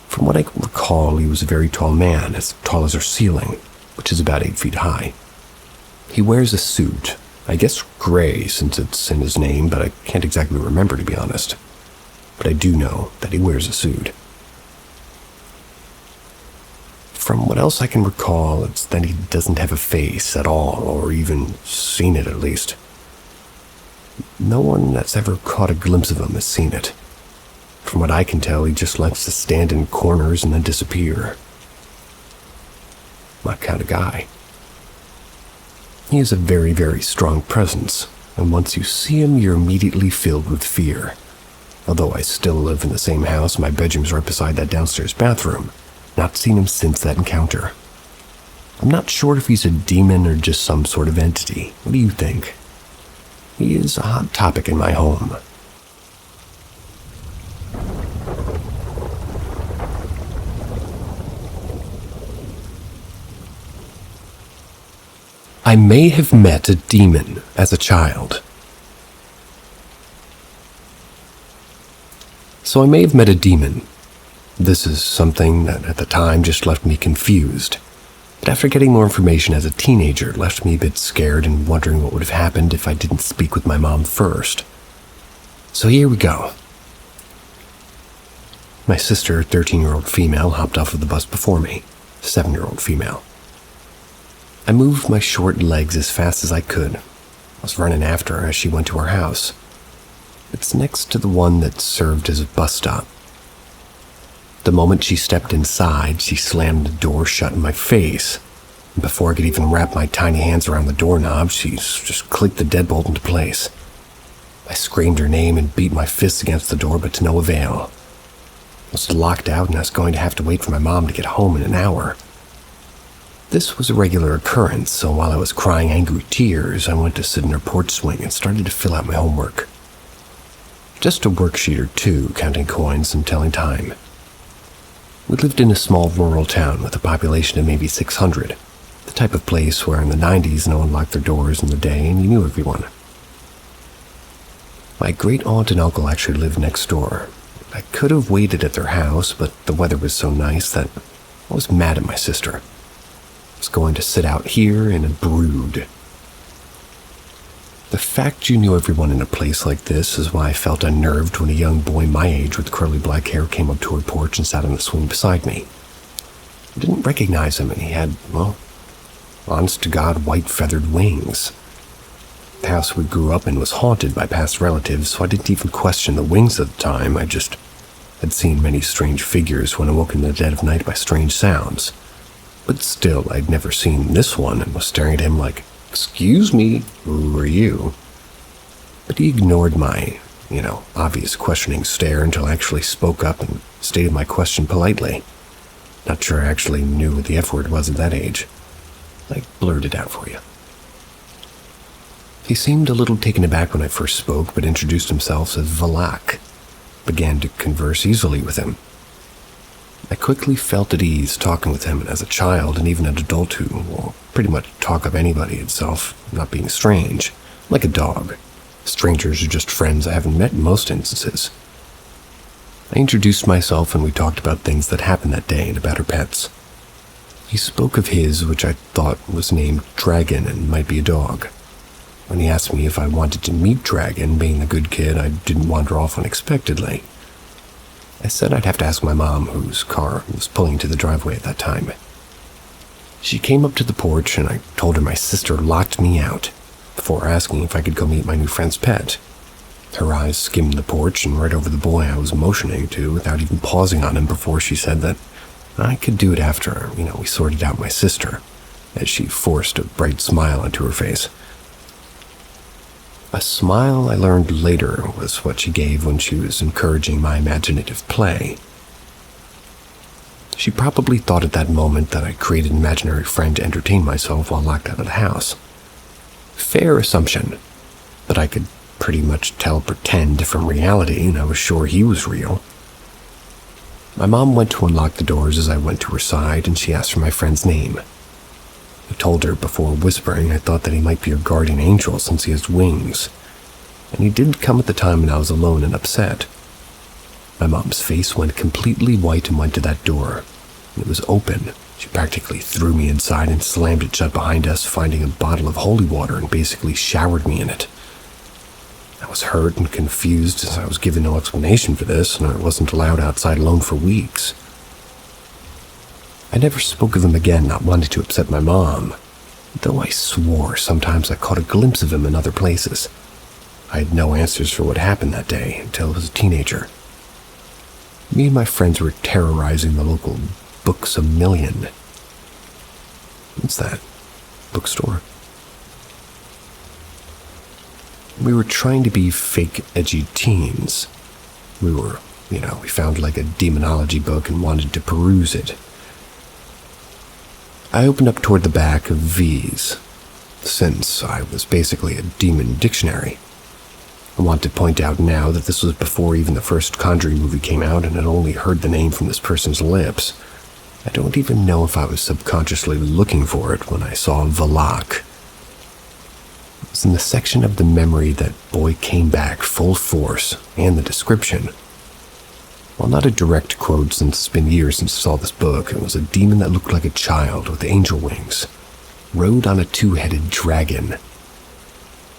From what I can recall, he was a very tall man, as tall as our ceiling, which is about 8 feet high. He wears a suit, I guess gray since it's in his name, but I can't exactly remember, to be honest. But I do know that he wears a suit. From what else I can recall, it's that he doesn't have a face at all, or even seen it at least. No one that's ever caught a glimpse of him has seen it. From what I can tell, he just likes to stand in corners and then disappear. My kind of guy. He has a very, very strong presence, and once you see him, you're immediately filled with fear. Although I still live in the same house, my bedroom's right beside that downstairs bathroom. Not seen him since that encounter. I'm not sure if he's a demon or just some sort of entity. What do you think? He is a hot topic in my home. I may have met a demon as a child. So I may have met a demon. This is something that at the time just left me confused. But after getting more information as a teenager, it left me a bit scared and wondering what would have happened if I didn't speak with my mom first. So here we go. My sister, 13-year-old female, hopped off of the bus before me, 7-year-old female. I moved my short legs as fast as I could. I was running after her as she went to her house. It's next to the one that served as a bus stop. The moment she stepped inside, she slammed the door shut in my face. And before I could even wrap my tiny hands around the doorknob, she just clicked the deadbolt into place. I screamed her name and beat my fists against the door, but to no avail. I was locked out and I was going to have to wait for my mom to get home in an hour. This was a regular occurrence, so while I was crying angry tears, I went to sit in her porch swing and started to fill out my homework. Just a worksheet or two, counting coins and telling time. We lived in a small rural town with a population of maybe 600, the type of place where in the 90s no one locked their doors in the day and you knew everyone. My great aunt and uncle actually lived next door. I could have waited at their house, but the weather was so nice that I was mad at my sister. I was going to sit out here in a brood. The fact you knew everyone in a place like this is why I felt unnerved when a young boy my age with curly black hair came up to her porch and sat on the swing beside me. I didn't recognize him, and he had, well, honest-to-God white feathered wings. The house we grew up in was haunted by past relatives, so I didn't even question the wings at the time. I just had seen many strange figures when awoken in the dead of night by strange sounds. But still, I'd never seen this one and was staring at him like, "Excuse me, who are you?" But he ignored my, obvious questioning stare until I actually spoke up and stated my question politely. Not sure I actually knew what the F word was at that age. I blurted out for you. He seemed a little taken aback when I first spoke, but introduced himself as Valak. Began to converse easily with him. I quickly felt at ease talking with him, and as a child and even an adult who will pretty much talk of anybody itself, not being strange, like a dog. Strangers are just friends I haven't met in most instances. I introduced myself and we talked about things that happened that day and about our pets. He spoke of his, which I thought was named Dragon and might be a dog. When he asked me if I wanted to meet Dragon, being the good kid, I didn't wander off unexpectedly. I said I'd have to ask my mom, whose car was pulling into the driveway at that time. She came up to the porch and I told her my sister locked me out, before asking if I could go meet my new friend's pet. Her eyes skimmed the porch and right over the boy I was motioning to without even pausing on him before she said that I could do it after, we sorted out my sister, as she forced a bright smile onto her face. A smile I learned later was what she gave when she was encouraging my imaginative play. She probably thought at that moment that I created an imaginary friend to entertain myself while locked out of the house. Fair assumption, but I could pretty much tell pretend from reality, and I was sure he was real. My mom went to unlock the doors as I went to her side, and she asked for my friend's name. I told her before whispering I thought that he might be her guardian angel since he has wings, and he didn't come at the time when I was alone and upset. My mom's face went completely white and went to that door. It was open. She practically threw me inside and slammed it shut behind us, finding a bottle of holy water and basically showered me in it. I was hurt and confused as I was given no explanation for this, and I wasn't allowed outside alone for weeks. I never spoke of him again, not wanting to upset my mom, though I swore sometimes I caught a glimpse of him in other places. I had no answers for what happened that day until I was a teenager. Me and my friends were terrorizing the local Books A Million. What's that? Bookstore? We were trying to be fake edgy teens. We found like a demonology book and wanted to peruse it. I opened up toward the back of V's, since I was basically a demon dictionary. I want to point out now that this was before even the first Conjuring movie came out and had only heard the name from this person's lips. I don't even know if I was subconsciously looking for it when I saw Valak. It was in the section of the memory that boy came back full force, and the description. While not a direct quote since it's been years since I saw this book, it was a demon that looked like a child with angel wings, rode on a two-headed dragon.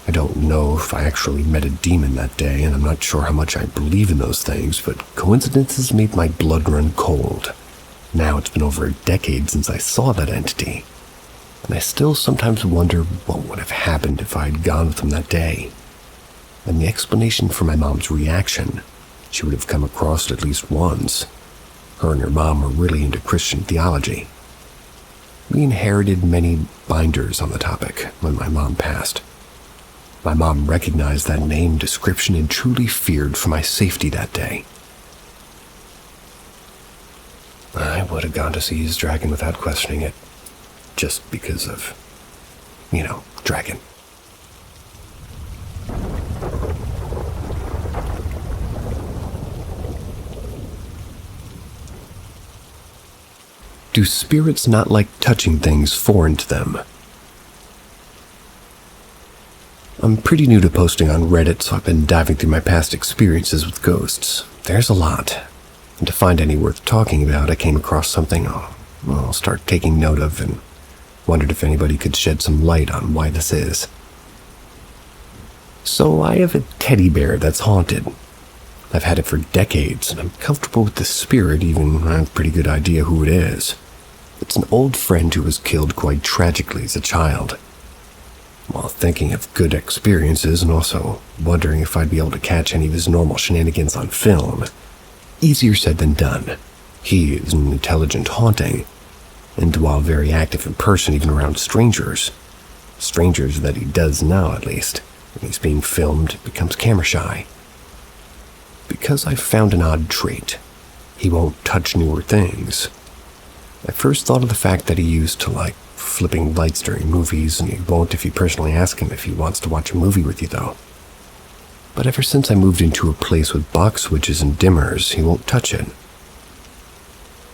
I don't know if I actually met a demon that day, and I'm not sure how much I believe in those things, but coincidences made my blood run cold. Now it's been over a decade since I saw that entity, and I still sometimes wonder what would have happened if I had gone with him that day. And the explanation for my mom's reaction, she would have come across it at least once. Her and her mom were really into Christian theology. We inherited many binders on the topic when my mom passed. My mom recognized that name description and truly feared for my safety that day. I would have gone to see his dragon without questioning it, just because of, dragon. Do spirits not like touching things foreign to them? I'm pretty new to posting on Reddit, so I've been diving through my past experiences with ghosts. There's a lot. And to find any worth talking about, I came across something I'll start taking note of and wondered if anybody could shed some light on why this is. So I have a teddy bear that's haunted. I've had it for decades, and I'm comfortable with the spirit, even I have a pretty good idea who it is. It's an old friend who was killed quite tragically as a child. While thinking of good experiences and also wondering if I'd be able to catch any of his normal shenanigans on film, easier said than done. He is an intelligent haunting, and while very active in person even around strangers that he does know at least, When he's being filmed, he becomes camera shy. Because I've found an odd trait. He won't touch newer things. I first thought of the fact that he used to like flipping lights during movies, and he won't if you personally ask him if he wants to watch a movie with you though. But ever since I moved into a place with box switches and dimmers, he won't touch it.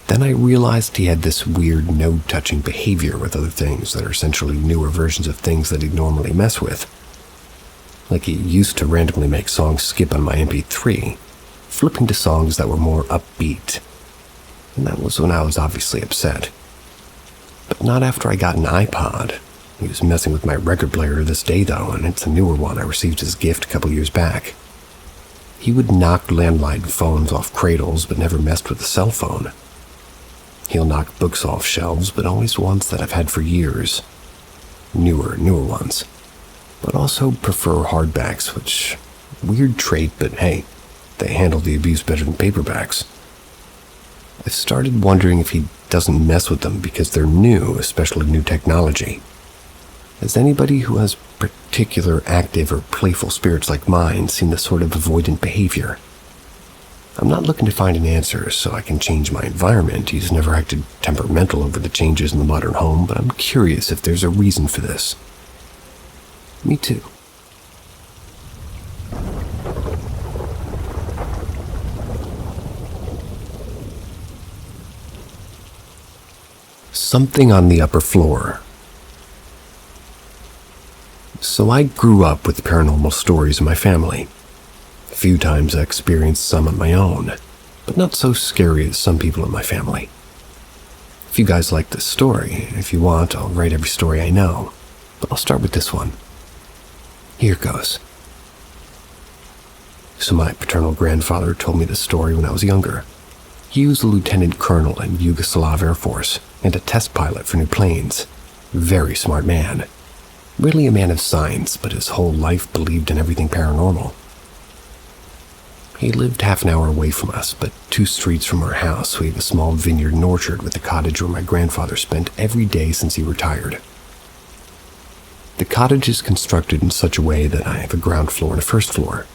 Then I realized he had this weird no-touching behavior with other things that are essentially newer versions of things that he'd normally mess with. Like he used to randomly make songs skip on my MP3, flipping to songs that were more upbeat. And that was when I was obviously upset. But not after I got an iPod. He was messing with my record player to this day though, and it's a newer one I received as a gift a couple years back. He would knock landline phones off cradles, but never messed with a cell phone. He'll knock books off shelves, but always ones that I've had for years. Newer ones. But also prefer hardbacks, which, weird trait, but hey, they handle the abuse better than paperbacks. I've started wondering if he doesn't mess with them because they're new, especially new technology. Has anybody who has particular active or playful spirits like mine seen this sort of avoidant behavior? I'm not looking to find an answer so I can change my environment. He's never acted temperamental over the changes in the modern home, but I'm curious if there's a reason for this. Me too. Something on the upper floor. So I grew up with paranormal stories in my family. A few times I experienced some on my own, but not so scary as some people in my family. If you guys like this story, if you want, I'll write every story I know, but I'll start with this one. Here goes. So my paternal grandfather told me this story when I was younger. He was a lieutenant colonel in Yugoslav Air Force and a test pilot for new planes. Very smart man. Really a man of science, but his whole life believed in everything paranormal. He lived half an hour away from us, but 2 streets from our house we have a small vineyard and orchard with the cottage where my grandfather spent every day since he retired. The cottage is constructed in such a way that I have a ground floor and a first floor.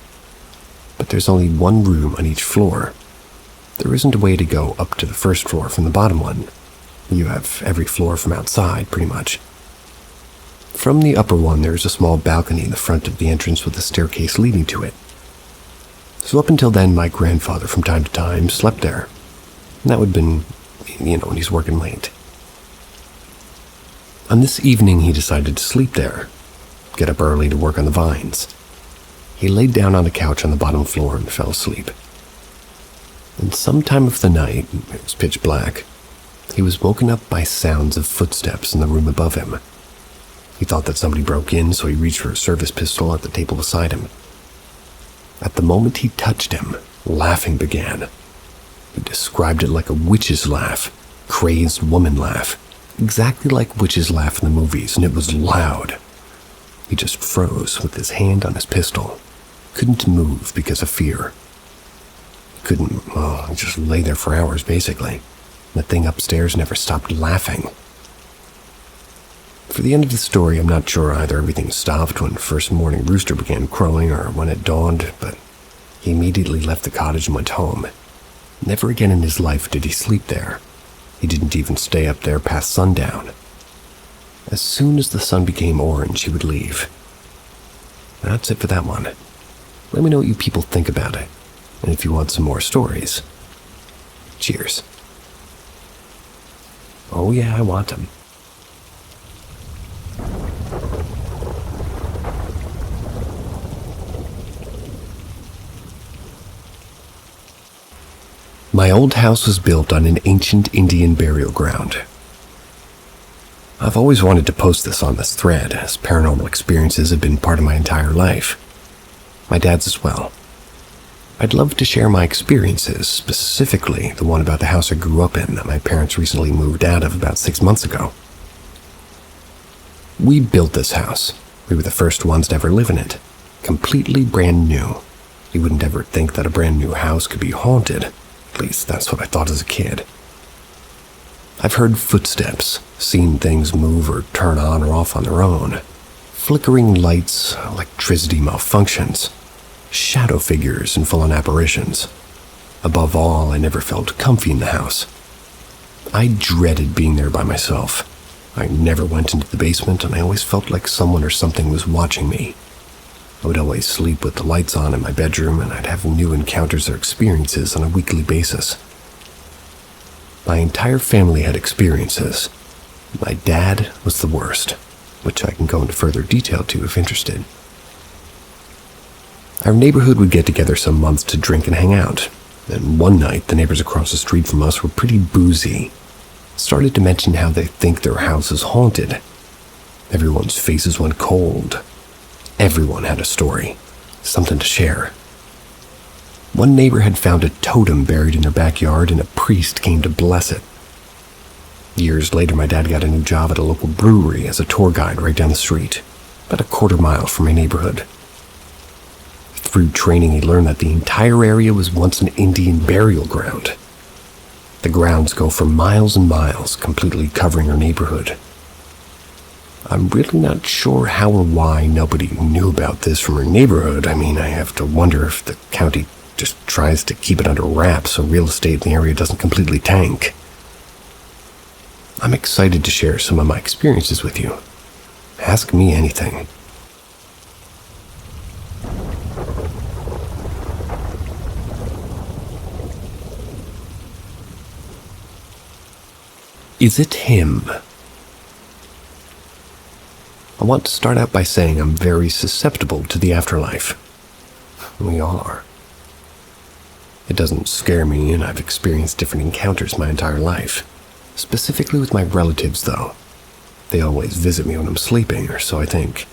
But there's only one room on each floor. There isn't a way to go up to the first floor from the bottom one. You have every floor from outside, pretty much. From the upper one, there's a small balcony in the front of the entrance with a staircase leading to it. So up until then, my grandfather from time to time slept there. And that would have been, when he's working late. On this evening, he decided to sleep there, get up early to work on the vines. He laid down on a couch on the bottom floor and fell asleep. And sometime of the night, it was pitch black, he was woken up by sounds of footsteps in the room above him. He thought that somebody broke in, so he reached for a service pistol at the table beside him. At the moment he touched him, laughing began. He described it like a witch's laugh, crazed woman laugh, exactly like witches laugh in the movies, and it was loud. He just froze with his hand on his pistol. Couldn't move because of fear. He just lay there for hours, basically. The thing upstairs never stopped laughing. For the end of the story, I'm not sure either everything stopped when first morning rooster began crowing or when it dawned, but he immediately left the cottage and went home. Never again in his life did he sleep there. He didn't even stay up there past sundown. As soon as the sun became orange, he would leave. That's it for that one. Let me know what you people think about it, and if you want some more stories. Cheers. Oh yeah, I want them. My old house was built on an ancient Indian burial ground. I've always wanted to post this on this thread, as paranormal experiences have been part of my entire life. My dad's as well. I'd love to share my experiences, specifically the one about the house I grew up in that my parents recently moved out of about 6 months ago. We built this house. We were the first ones to ever live in it. Completely brand new. You wouldn't ever think that a brand new house could be haunted. At least that's what I thought as a kid. I've heard footsteps, seen things move or turn on or off on their own, Flickering lights, electricity malfunctions, shadow figures and full-on apparitions. Above all, I never felt comfy in the house. I dreaded being there by myself. I never went into the basement, and I always felt like someone or something was watching me. I would always sleep with the lights on in my bedroom, and I'd have new encounters or experiences on a weekly basis. My entire family had experiences. My dad was the worst, which I can go into further detail to if interested. Our neighborhood would get together some months to drink and hang out, and one night the neighbors across the street from us were pretty boozy. Started to mention how they think their house is haunted. Everyone's faces went cold. Everyone had a story, something to share. One neighbor had found a totem buried in their backyard, and a priest came to bless it. Years later, my dad got a new job at a local brewery as a tour guide right down the street, about a quarter-mile from my neighborhood. Through training, he learned that the entire area was once an Indian burial ground. The grounds go for miles and miles, completely covering our neighborhood. I'm really not sure how or why nobody knew about this from our neighborhood. I mean, I have to wonder if the county just tries to keep it under wraps so real estate in the area doesn't completely tank. I'm excited to share some of my experiences with you. Ask me anything. Is it him? I want to start out by saying I'm very susceptible to the afterlife. We all are. It doesn't scare me, and I've experienced different encounters my entire life. Specifically with my relatives, though. They always visit me when I'm sleeping, or so I think.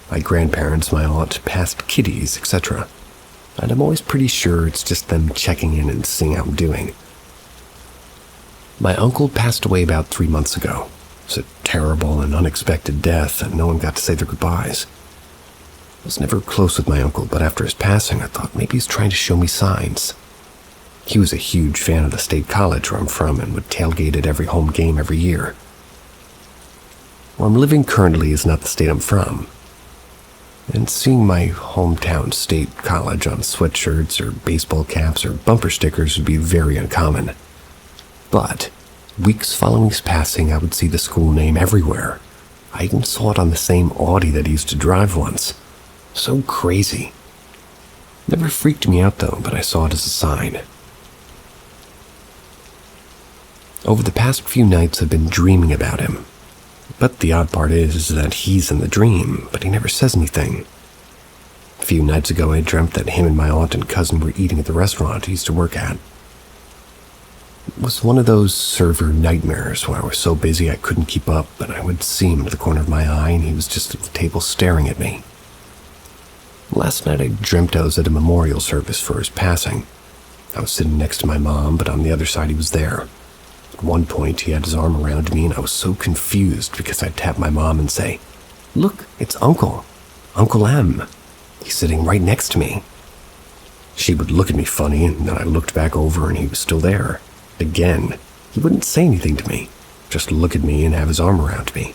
My grandparents, my aunt, past kiddies, etc. And I'm always pretty sure it's just them checking in and seeing how I'm doing. My uncle passed away about 3 months ago. It was a terrible and unexpected death, and no one got to say their goodbyes. I was never close with my uncle, but after his passing, I thought maybe he's trying to show me signs. He was a huge fan of the state college where I'm from and would tailgate at every home game every year. Where I'm living currently is not the state I'm from. And seeing my hometown state college on sweatshirts or baseball caps or bumper stickers would be very uncommon. But weeks following his passing, I would see the school name everywhere. I even saw it on the same Audi that he used to drive once. So crazy. Never freaked me out though, but I saw it as a sign. Over the past few nights, I've been dreaming about him. But the odd part is that he's in the dream, but he never says anything. A few nights ago, I dreamt that him and my aunt and cousin were eating at the restaurant he used to work at. It was one of those server nightmares where I was so busy I couldn't keep up, but I would see him at the corner of my eye and he was just at the table staring at me. Last night I dreamt I was at a memorial service for his passing. I was sitting next to my mom, but on the other side he was there. At one point he had his arm around me and I was so confused because I'd tap my mom and say, "Look, it's Uncle M. He's sitting right next to me." She would look at me funny and then I looked back over and he was still there. Again, he wouldn't say anything to me, just look at me and have his arm around me.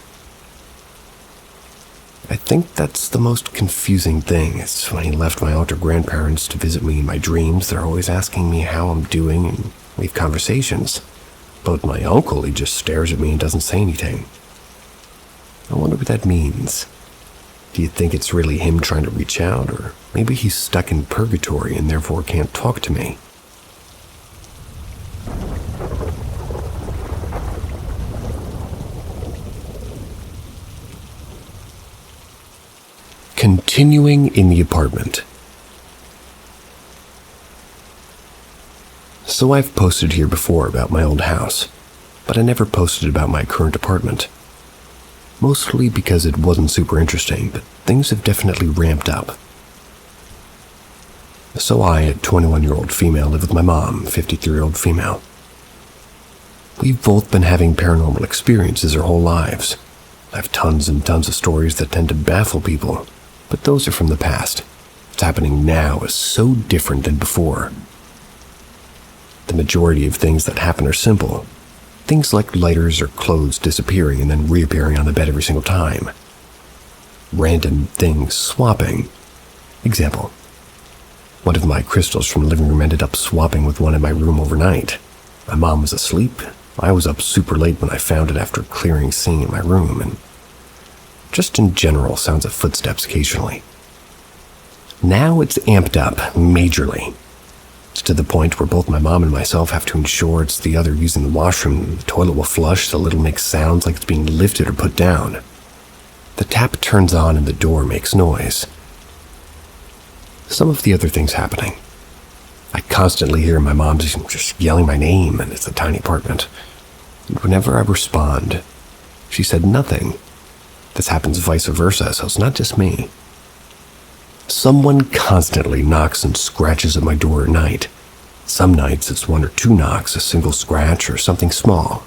I think that's the most confusing thing, is when he left my aunt or grandparents to visit me in my dreams, they're always asking me how I'm doing and we have conversations. But with my uncle, he just stares at me and doesn't say anything. I wonder what that means. Do you think it's really him trying to reach out, or maybe he's stuck in purgatory and therefore can't talk to me? Continuing in the apartment. So I've posted here before about my old house, but I never posted about my current apartment. Mostly because it wasn't super interesting, but things have definitely ramped up. So I, a 21-year-old female, live with my mom, 53-year-old female. We've both been having paranormal experiences our whole lives. I have tons and tons of stories that tend to baffle people, but those are from the past. What's happening now is so different than before. The majority of things that happen are simple. Things like lighters or clothes disappearing and then reappearing on the bed every single time. random things swapping. Example. One of my crystals from the living room ended up swapping with one in my room overnight. My mom was asleep. I was up super late when I found it after clearing seeing in my room, and just in general sounds of footsteps occasionally. Now it's amped up majorly. It's to the point where both my mom and myself have to ensure it's the other using the washroom. The toilet will flush, the lid makes sounds like it's being lifted or put down. The tap turns on and the door makes noise. Some of the other things happening. I constantly hear my mom just yelling my name, and it's a tiny apartment. And whenever I respond, she said nothing. This happens vice versa, so it's not just me. Someone constantly knocks and scratches at my door at night. Some nights it's 1 or 2 knocks, a single scratch, or something small.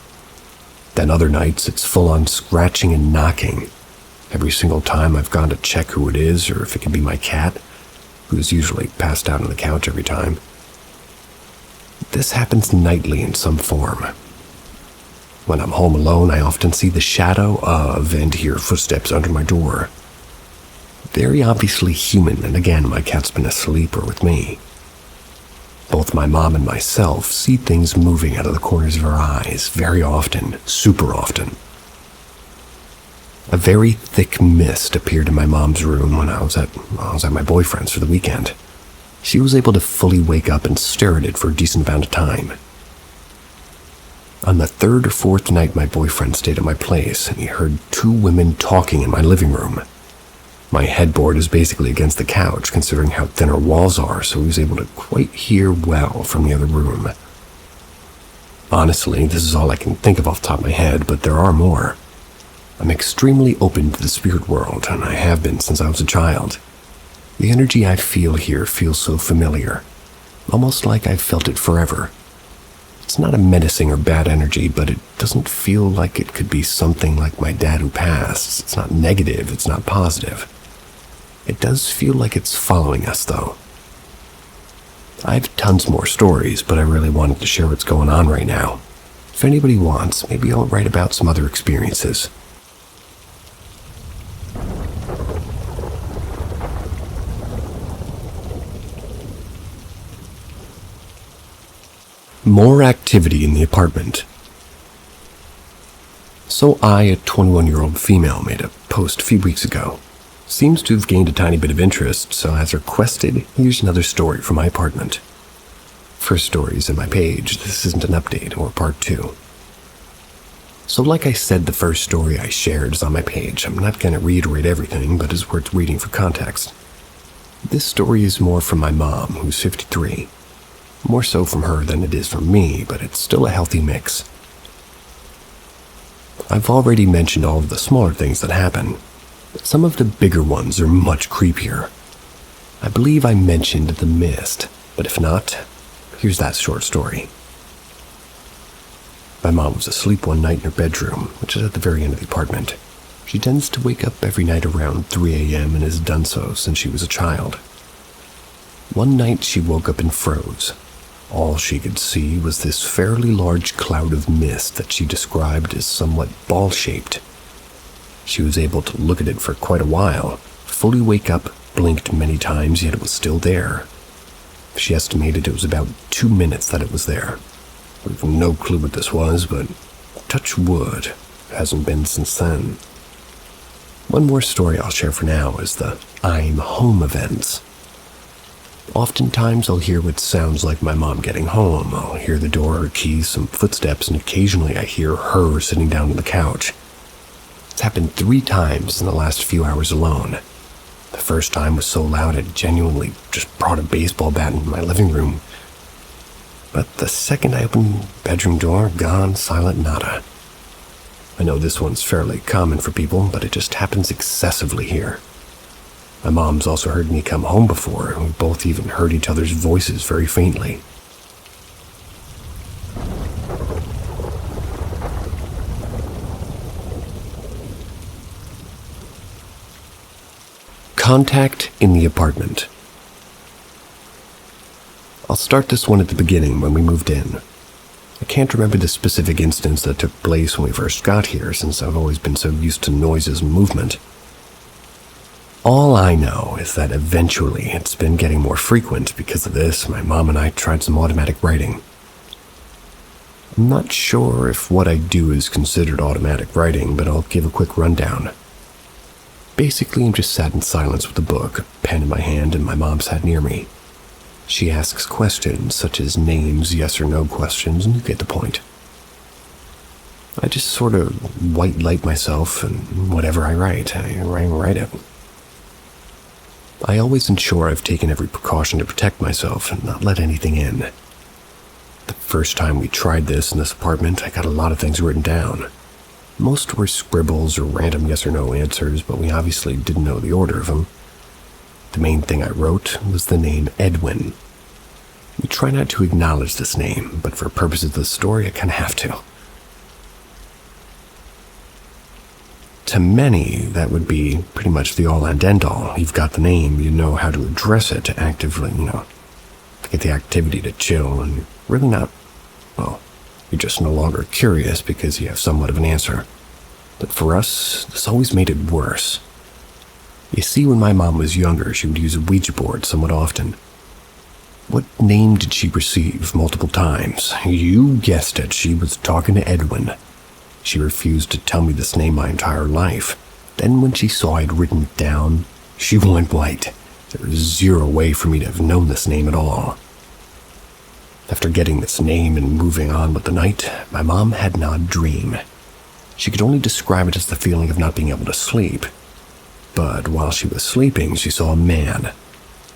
Then other nights it's full-on scratching and knocking. Every single time I've gone to check who it is, or if it could be my cat, who's usually passed out on the couch every time. This happens nightly in some form. When I'm home alone, I often see the shadow of and hear footsteps under my door. Very obviously human, and again, my cat's been asleep or with me. Both my mom and myself see things moving out of the corners of our eyes very often, super often. A very thick mist appeared in my mom's room when I was at my boyfriend's for the weekend. She was able to fully wake up and stare at it for a decent amount of time. On the 3rd or 4th night my boyfriend stayed at my place, and he heard 2 women talking in my living room. My headboard is basically against the couch, considering how thin our walls are, so he was able to quite hear well from the other room. Honestly, this is all I can think of off the top of my head, but there are more. I'm extremely open to the spirit world, and I have been since I was a child. The energy I feel here feels so familiar, almost like I've felt it forever. It's not a menacing or bad energy, but it doesn't feel like it could be something like my dad who passed. It's not negative, it's not positive. It does feel like it's following us, though. I have tons more stories, but I really wanted to share what's going on right now. If anybody wants, maybe I'll write about some other experiences. More activity in the apartment. So I, a 21-year-old female, made a post a few weeks ago. Seems to have gained a tiny bit of interest, so as requested, here's another story from my apartment. First story is in my page. This isn't an update or part 2. So like I said, the first story I shared is on my page. I'm not going to reiterate everything, but it's worth reading for context. This story is more from my mom, who's 53. More so from her than it is from me, but it's still a healthy mix. I've already mentioned all of the smaller things that happen, but some of the bigger ones are much creepier. I believe I mentioned the mist, but if not, here's that short story. My mom was asleep one night in her bedroom, which is at the very end of the apartment. She tends to wake up every night around 3 a.m. and has done so since she was a child. One night she woke up and froze. All she could see was this fairly large cloud of mist that she described as somewhat ball-shaped. She was able to look at it for quite a while, fully wake up, blinked many times, yet it was still there. She estimated it was about 2 minutes that it was there. We've no clue what this was, but touch wood, it hasn't been since then. One more story I'll share for now is the I'm home events. Oftentimes I'll hear what sounds like my mom getting home. I'll hear the door or keys, some footsteps, and occasionally I hear her sitting down on the couch. It's happened 3 times in the last few hours alone. The first time was so loud it genuinely just brought a baseball bat into my living room. But the second I opened the bedroom door, gone, silent, nada. I know this one's fairly common for people, but it just happens excessively here. My mom's also heard me come home before, and we both even heard each other's voices very faintly. Contact in the apartment. I'll start this one at the beginning when we moved in. I can't remember the specific instance that took place when we first got here, since I've always been so used to noises and movement. All I know is that eventually it's been getting more frequent. Because of this, my mom and I tried some automatic writing. I'm not sure if what I do is considered automatic writing, but I'll give a quick rundown. Basically, I'm just sat in silence with a book, a pen in my hand, and my mom's hat near me. She asks questions, such as names, yes or no questions, and you get the point. I just sort of white light myself, and whatever I write it. I always ensure I've taken every precaution to protect myself and not let anything in. The first time we tried this in this apartment, I got a lot of things written down. Most were scribbles or random yes or no answers, but we obviously didn't know the order of them. The main thing I wrote was the name Edwin. We try not to acknowledge this name, but for purposes of the story, I kind of have to. To many, that would be pretty much the all and end all. You've got the name, you know how to address it to actively, to get the activity to chill, and really not, you're just no longer curious because you have somewhat of an answer. But for us, this always made it worse. You see, when my mom was younger, she would use a Ouija board somewhat often. What name did she receive multiple times? You guessed it, she was talking to Edwin. She refused to tell me this name my entire life. Then when she saw I'd written it down, she went white. There was zero way for me to have known this name at all. After getting this name and moving on with the night, my mom had an odd dream. She could only describe it as the feeling of not being able to sleep. But while she was sleeping, she saw a man.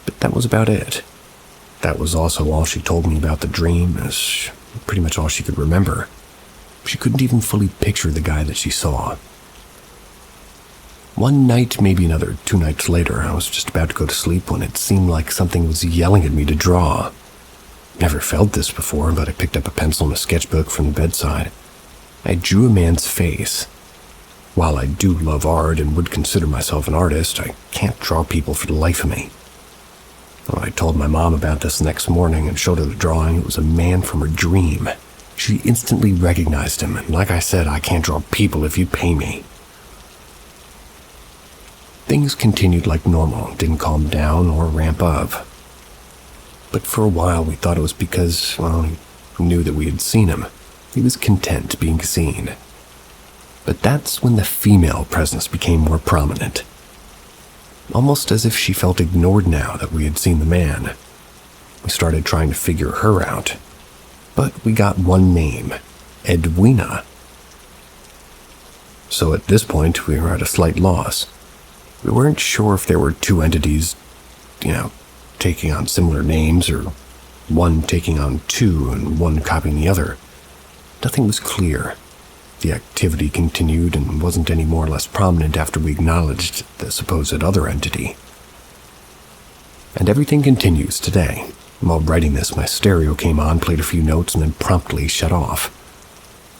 But that was about it. That was also all she told me about the dream, as pretty much all she could remember. She couldn't even fully picture the guy that she saw. One night, maybe another 2 nights later, I was just about to go to sleep when it seemed like something was yelling at me to draw. Never felt this before, but I picked up a pencil and a sketchbook from the bedside. I drew a man's face. While I do love art and would consider myself an artist, I can't draw people for the life of me. When I told my mom about this the next morning and showed her the drawing, it was a man from her dream. She instantly recognized him, and like I said, I can't draw people if you pay me. Things continued like normal, didn't calm down or ramp up. But for a while we thought it was because, he knew that we had seen him. He was content being seen. But that's when the female presence became more prominent. Almost as if she felt ignored now that we had seen the man. We started trying to figure her out. But we got one name, Edwina. So at this point, we were at a slight loss. We weren't sure if there were two entities, taking on similar names, or one taking on two and one copying the other. Nothing was clear. The activity continued and wasn't any more or less prominent after we acknowledged the supposed other entity. And everything continues today. While writing this, my stereo came on, played a few notes, and then promptly shut off.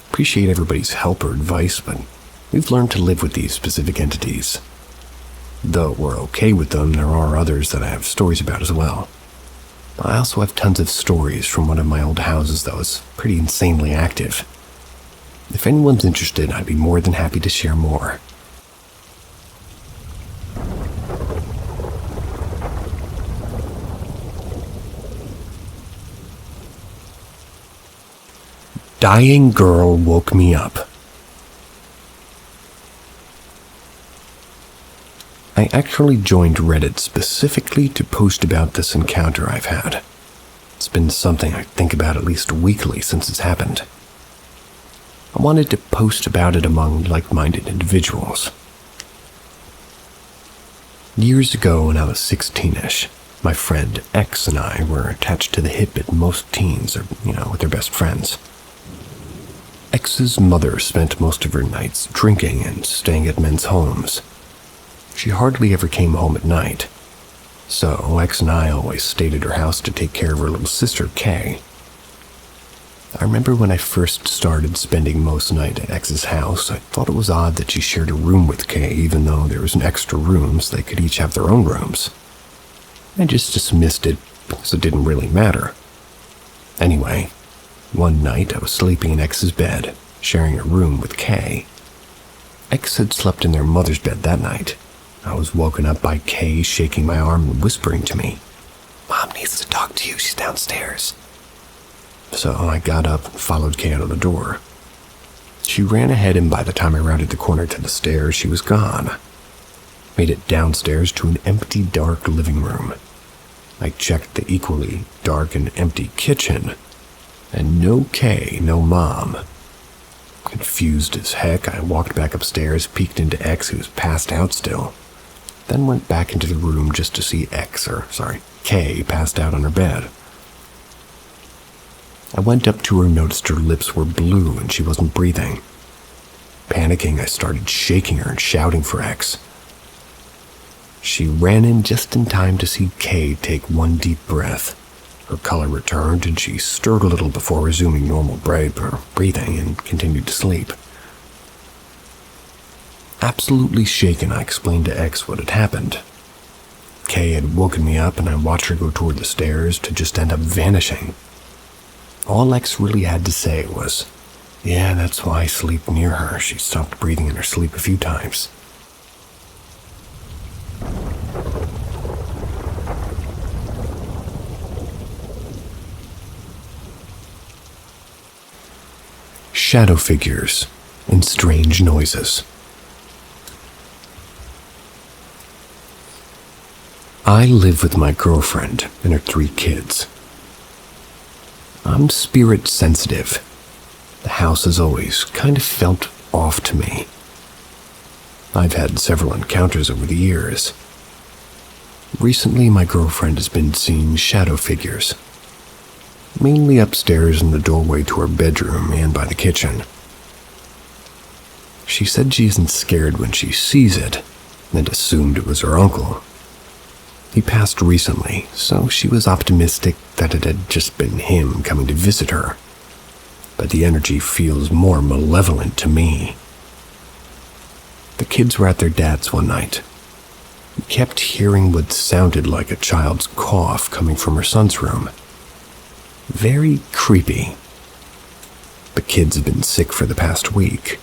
Appreciate everybody's help or advice, but we've learned to live with these specific entities. Though we're okay with them, there are others that I have stories about as well. I also have tons of stories from one of my old houses that was pretty insanely active. If anyone's interested, I'd be more than happy to share more. Dying girl woke me up. I actually joined Reddit specifically to post about this encounter I've had. It's been something I think about at least weekly since it's happened. I wanted to post about it among like-minded individuals. Years ago, when I was 16-ish, my friend X and I were attached to the hip at most teens are, with their best friends. X's mother spent most of her nights drinking and staying at men's homes. She hardly ever came home at night, so X and I always stayed at her house to take care of her little sister, Kay. I remember when I first started spending most night at X's house, I thought it was odd that she shared a room with Kay, even though there was an extra room so they could each have their own rooms. I just dismissed it because it didn't really matter. Anyway, one night I was sleeping in X's bed, sharing a room with Kay. X had slept in their mother's bed that night. I was woken up by Kay shaking my arm and whispering to me, "Mom needs to talk to you, she's downstairs." So I got up and followed Kay out of the door. She ran ahead, and by the time I rounded the corner to the stairs, she was gone. Made it downstairs to an empty, dark living room. I checked the equally dark and empty kitchen, and no Kay, no Mom. Confused as heck, I walked back upstairs, peeked into X, who was passed out still, then went back into the room just to see Kay passed out on her bed. I went up to her and noticed her lips were blue and she wasn't breathing. Panicking, I started shaking her and shouting for X. She ran in just in time to see Kay take one deep breath. Her color returned and she stirred a little before resuming normal breathing and continued to sleep. Absolutely shaken, I explained to X what had happened. Kay had woken me up and I watched her go toward the stairs to just end up vanishing. All X really had to say was, "Yeah, that's why I sleep near her. She stopped breathing in her sleep a few times." Shadow figures and strange noises. I live with my girlfriend and her 3 kids. I'm spirit sensitive. The house has always kind of felt off to me. I've had several encounters over the years. Recently, my girlfriend has been seeing shadow figures, mainly upstairs in the doorway to her bedroom and by the kitchen. She said she isn't scared when she sees it, and assumed it was her uncle. He passed recently, so she was optimistic that it had just been him coming to visit her. But the energy feels more malevolent to me. The kids were at their dad's one night. We kept hearing what sounded like a child's cough coming from her son's room. Very creepy. The kids have been sick for the past week,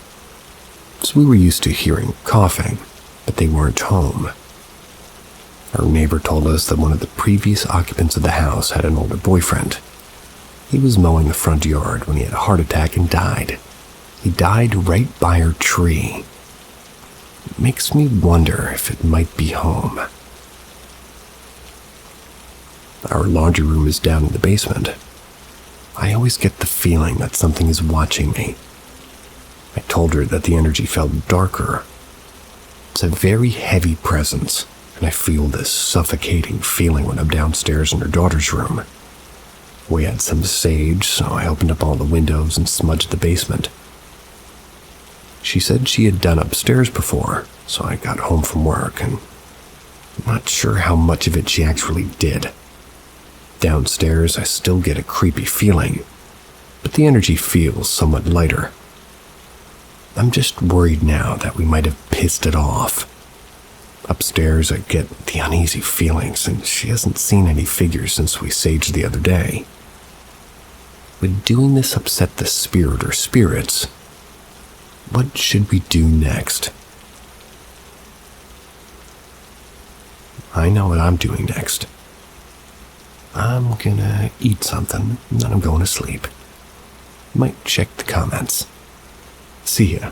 so we were used to hearing coughing, but they weren't home. Our neighbor told us that one of the previous occupants of the house had an older boyfriend. He was mowing the front yard when he had a heart attack and died. He died right by our tree. It makes me wonder if it might be home. Our laundry room is down in the basement. I always get the feeling that something is watching me. I told her that the energy felt darker. It's a very heavy presence, and I feel this suffocating feeling when I'm downstairs in her daughter's room. We had some sage, so I opened up all the windows and smudged the basement. She said she had done upstairs before, so I got home from work, and I'm not sure how much of it she actually did. Downstairs, I still get a creepy feeling, but the energy feels somewhat lighter. I'm just worried now that we might have pissed it off. Upstairs, I get the uneasy feelings, and she hasn't seen any figures since we saged the other day. Would doing this upset the spirit or spirits? What should we do next? I know what I'm doing next. I'm gonna eat something, and then I'm going to sleep. Might check the comments. See ya.